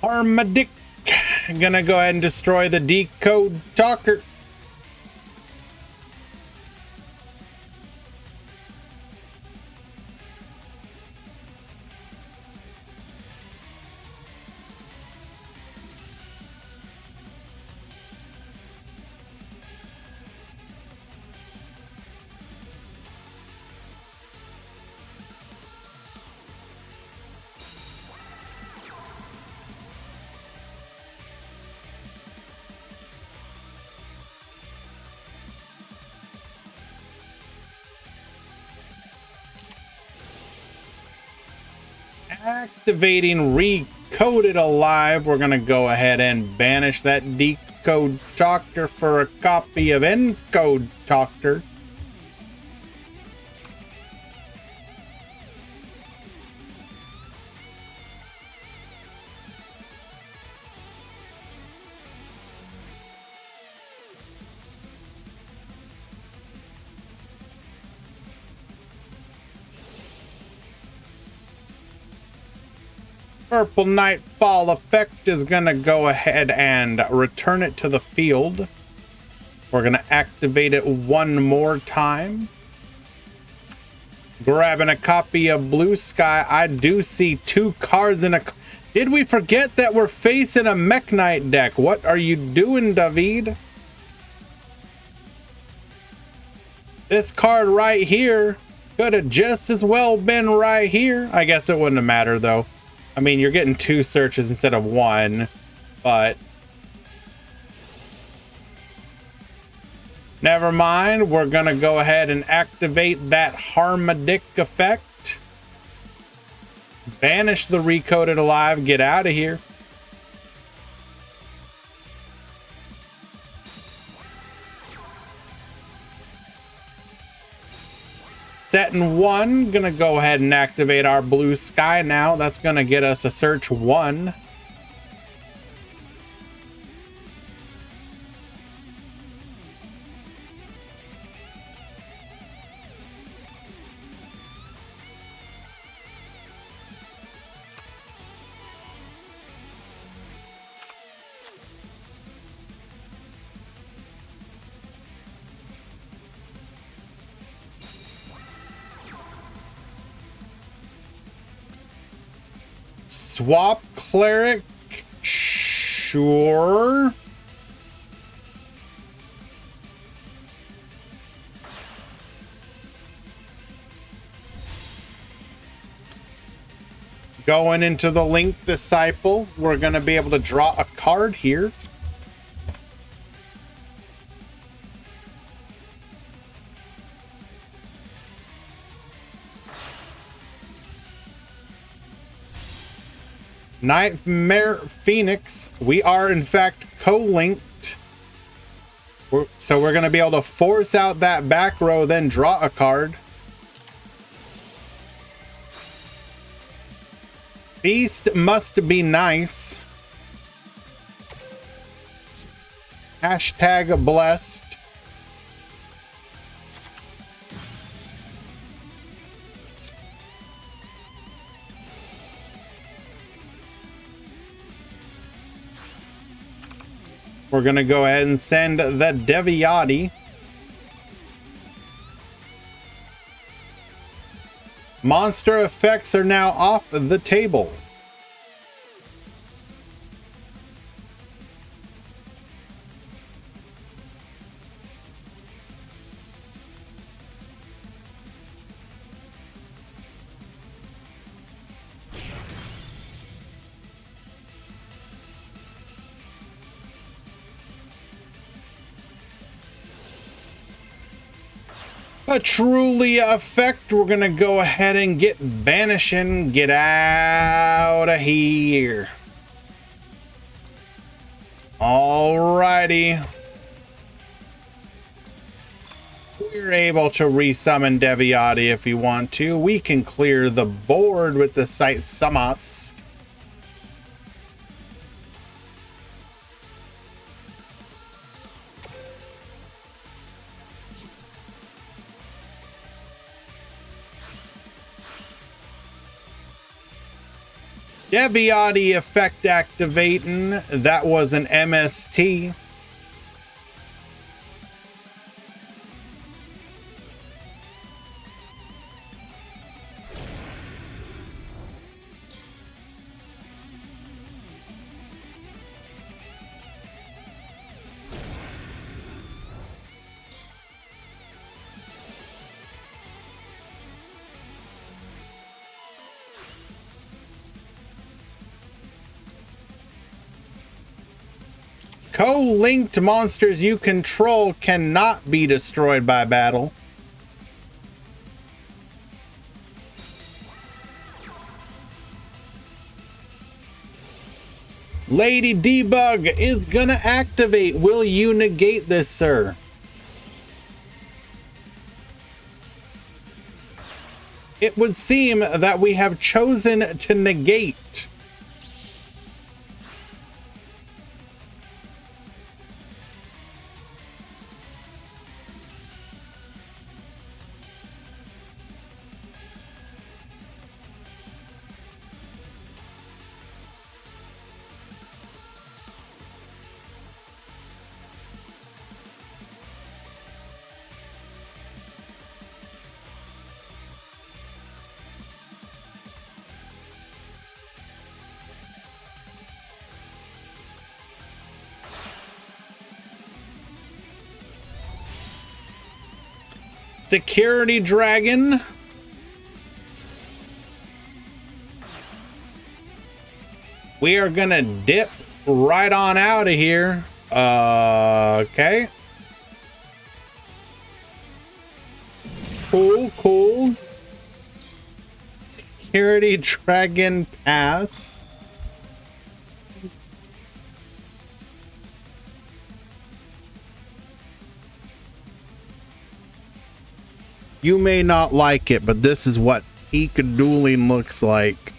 Armadick. Gonna go ahead and destroy the decode talker. Activating Recoded Alive. We're going to go ahead and banish that Decode Talker for a copy of Encode Talker. Purple Nightfall effect is going to go ahead and return it to the field. We're going to activate it one more time. Grabbing a copy of Blue Sky. I do see two cards in a... Did we forget that we're facing a Mech Knight deck? What are you doing, David? This card right here could have just as well been right here. I guess it wouldn't have mattered, though. I mean, you're getting two searches instead of one, but never mind. We're going to go ahead and activate that Harmadick effect. Banish the Recoded Alive. Get out of here. Setting one, gonna go ahead and activate our Blue Sky now. That's gonna get us a search one. Swap Cleric, sure. Going into the Link Disciple, we're going to be able to draw a card here. Nightmare Phoenix, we are in fact co-linked. So we're going to be able to force out that back row, then draw a card. Beast must be nice. Hashtag blessed. We're going to go ahead and send the Deviati. Monster effects are now off the table. A truly effect, we're gonna go ahead and get banishing. Get out of here. Alrighty. We're able to resummon Deviati if we want to. We can clear the board with the Site Samas. Deviati effect activating. That was an MST. Co-linked monsters you control cannot be destroyed by battle. Lady Debug is gonna activate. Will you negate this, sir? It would seem that we have chosen to negate. Security Dragon. We are gonna dip right on out of here. Okay. Cool. Security Dragon pass. You may not like it, but this is what peak dueling looks like.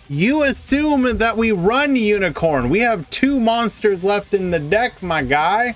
You assume that we run Unicorn. We have 2 monsters left in the deck, my guy.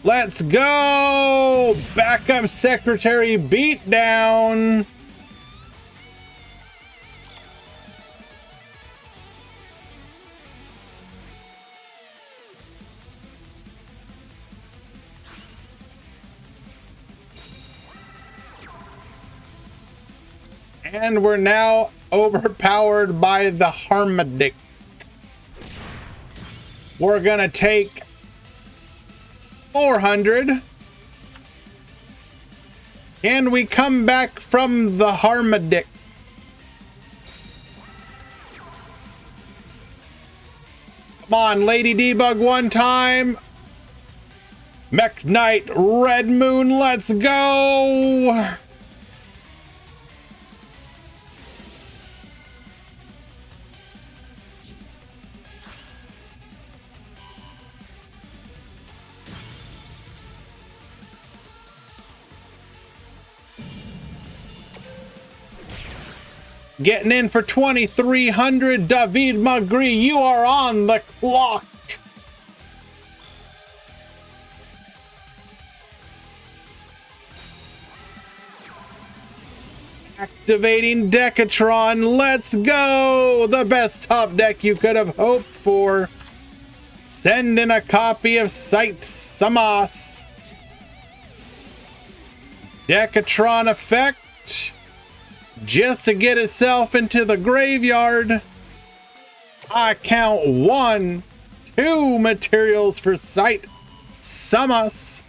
Let's go! Backup Secretary beatdown. And we're now overpowered by the Harmadic. We're gonna take 400. Can we come back from the Harmadic? Come on, Lady Debug one time. Mech Knight, Red Moon, let's go! Getting in for 2,300, David Magri, you are on the clock. Activating Decatron, let's go! The best top deck you could have hoped for. Send in a copy of Sight Samas. Decatron effect. Just to get itself into the graveyard. I count 1, 2 materials for Sight Samas.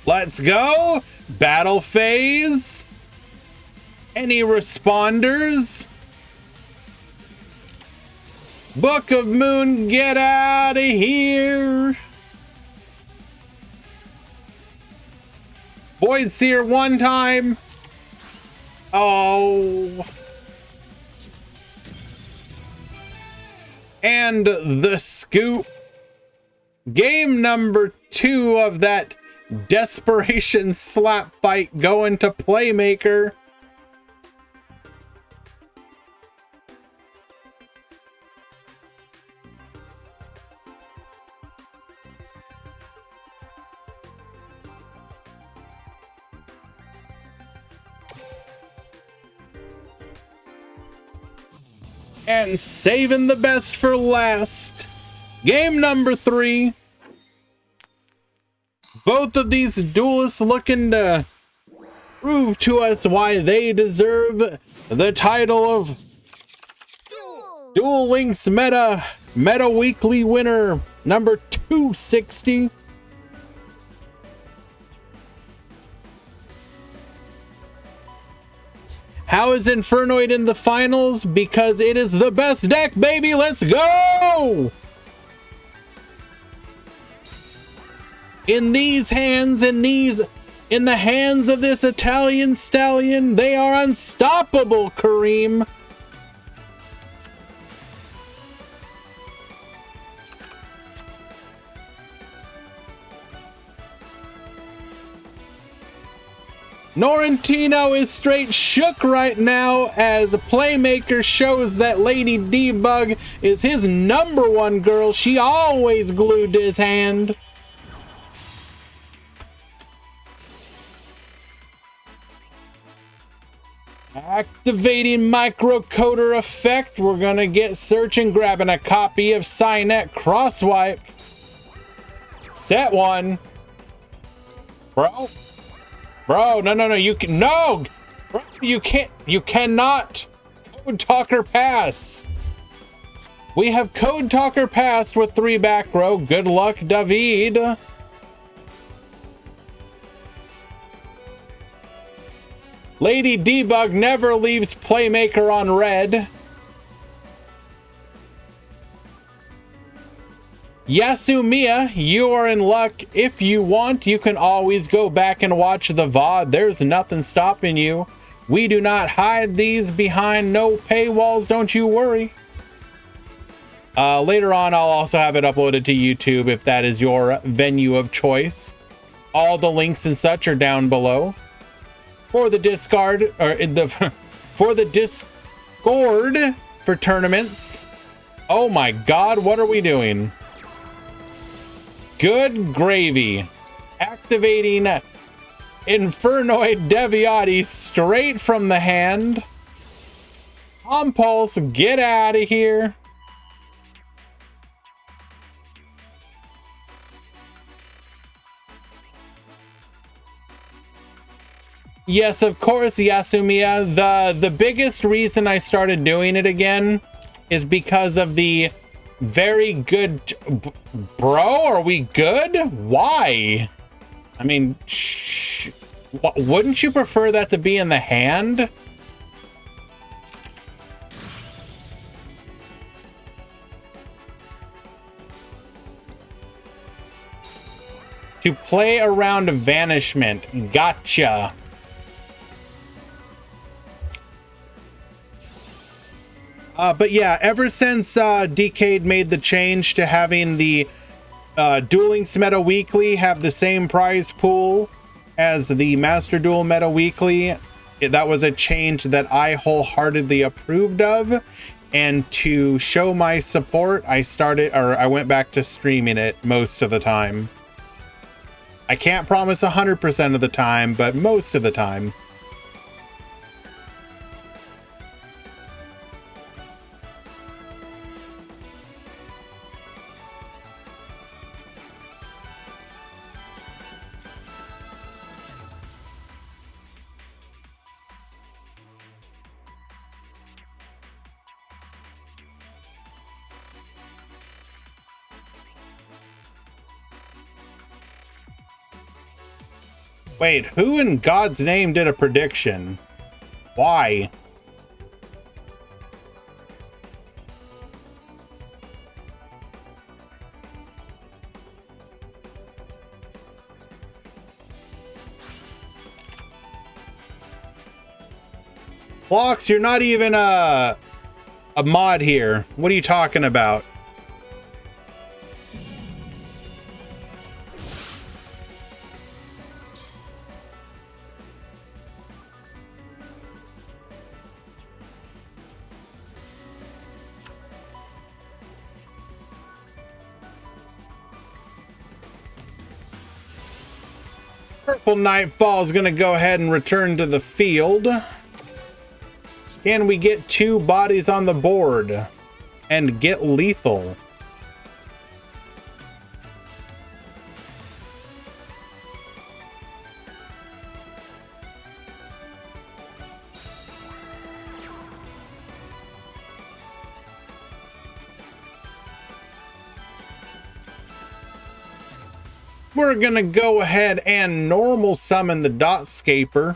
Let's go. Battle phase. Any responders? Book of Moon, get out of here. Void Seer one time. Oh. And the scoop. Game number 2 of that desperation slap fight going to Playmaker. And saving the best for last. Game number 3. Both of these duelists looking to prove to us why they deserve the title of Duel Links Meta Weekly winner number 260. How is Infernoid in the finals? Because it is the best deck, baby. Let's go! In these hands, in the hands of this Italian stallion, they are unstoppable, Kareem. Norrentino is straight shook right now as Playmaker shows that Lady Debug is his #1 girl. She always glued to his hand. Activating microcoder effect. We're gonna get searching, grabbing a copy of Cynet Crosswipe. Set one. Bro, no, you can, no! Bro, you cannot Code Talker pass. We have Code Talker passed with 3 back row. Good luck, David. Lady Debug never leaves Playmaker on red. Yasumiya, you are in luck. If you want, you can always go back and watch the VOD. There's nothing stopping you. We do not hide these behind no paywalls, don't you worry. Later on, I'll also have it uploaded to YouTube if that is your venue of choice. All the links and such are down below. For the Discord, or for the Discord for tournaments. Oh my God, what are we doing? Good gravy. Activating Infernoid Deviati straight from the hand. Compulse, get out of here. Yes, of course, Yasumiya. The biggest reason I started doing it again is because of the very good... Bro, are we good? Why? I mean, wouldn't you prefer that to be in the hand? To play around Vanishment. Gotcha. But yeah, ever since Decade made the change to having the Duel Links Meta Weekly have the same prize pool as the Master Duel Meta Weekly, that was a change that I wholeheartedly approved of. And to show my support, I went back to streaming it most of the time. I can't promise 100% of the time, but most of the time. Wait, who in God's name did a prediction? Why? Blocks, you're not even a mod here. What are you talking about? Purple Nightfall is going to go ahead and return to the field. Can we get 2 bodies on the board and get lethal? We're going to go ahead and normal summon the Dotscaper.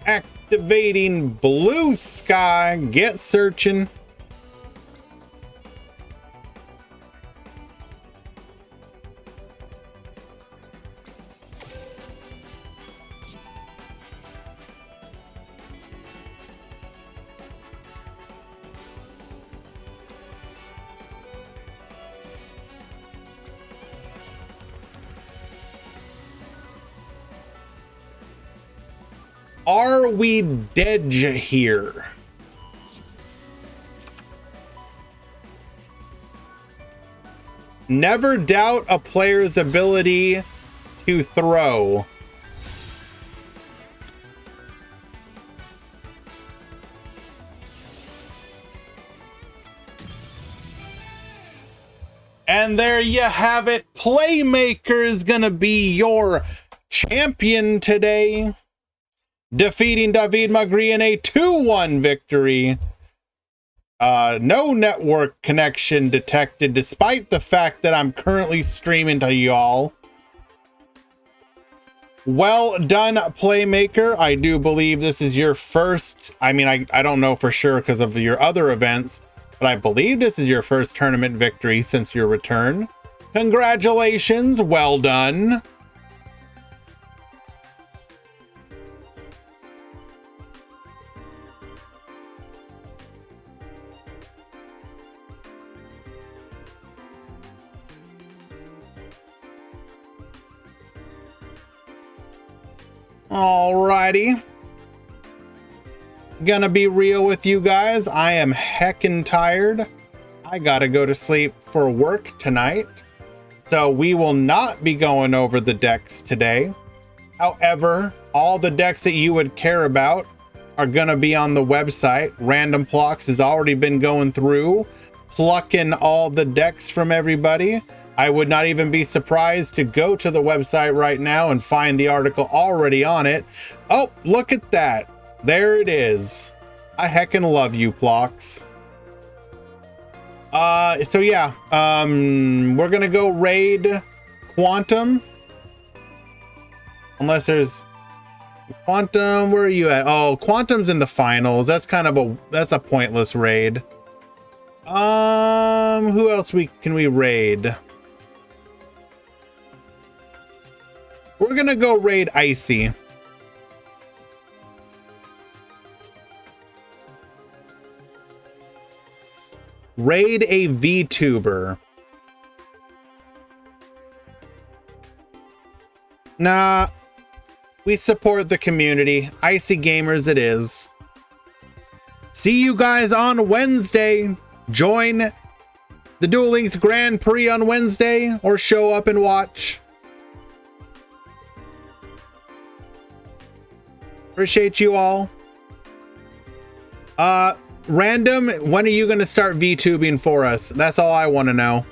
Activating Blue Sky, get searching. Are we dead here? Never doubt a player's ability to throw. And there you have it. Playmaker is gonna be your champion today, defeating David Magri in a 2-1 victory. No network connection detected, despite the fact that I'm currently streaming to y'all. Well done, Playmaker. I do believe this is your first, I mean, I don't know for sure because of your other events, but I believe this is your first tournament victory since your return. Congratulations, well done. Alrighty. Gonna be real with you guys. I am heckin' tired. I gotta go to sleep for work tonight. So we will not be going over the decks today. However, all the decks that you would care about are gonna be on the website. Random Plucks has already been going through, plucking all the decks from everybody. I would not even be surprised to go to the website right now and find the article already on it. Oh, look at that. There it is. I heckin' love you, Plucks. So yeah, we're gonna go raid Quantum. Unless there's Quantum, where are you at? Oh, Quantum's in the finals. That's kind of that's a pointless raid. Who else can we raid? We're gonna go raid Icy. Raid a VTuber. Nah, we support the community. Icy Gamers it is. See you guys on Wednesday. Join the Duel Links Grand Prix on Wednesday or show up and watch. Appreciate you all. Random, when are you going to start VTubing for us? That's all I want to know.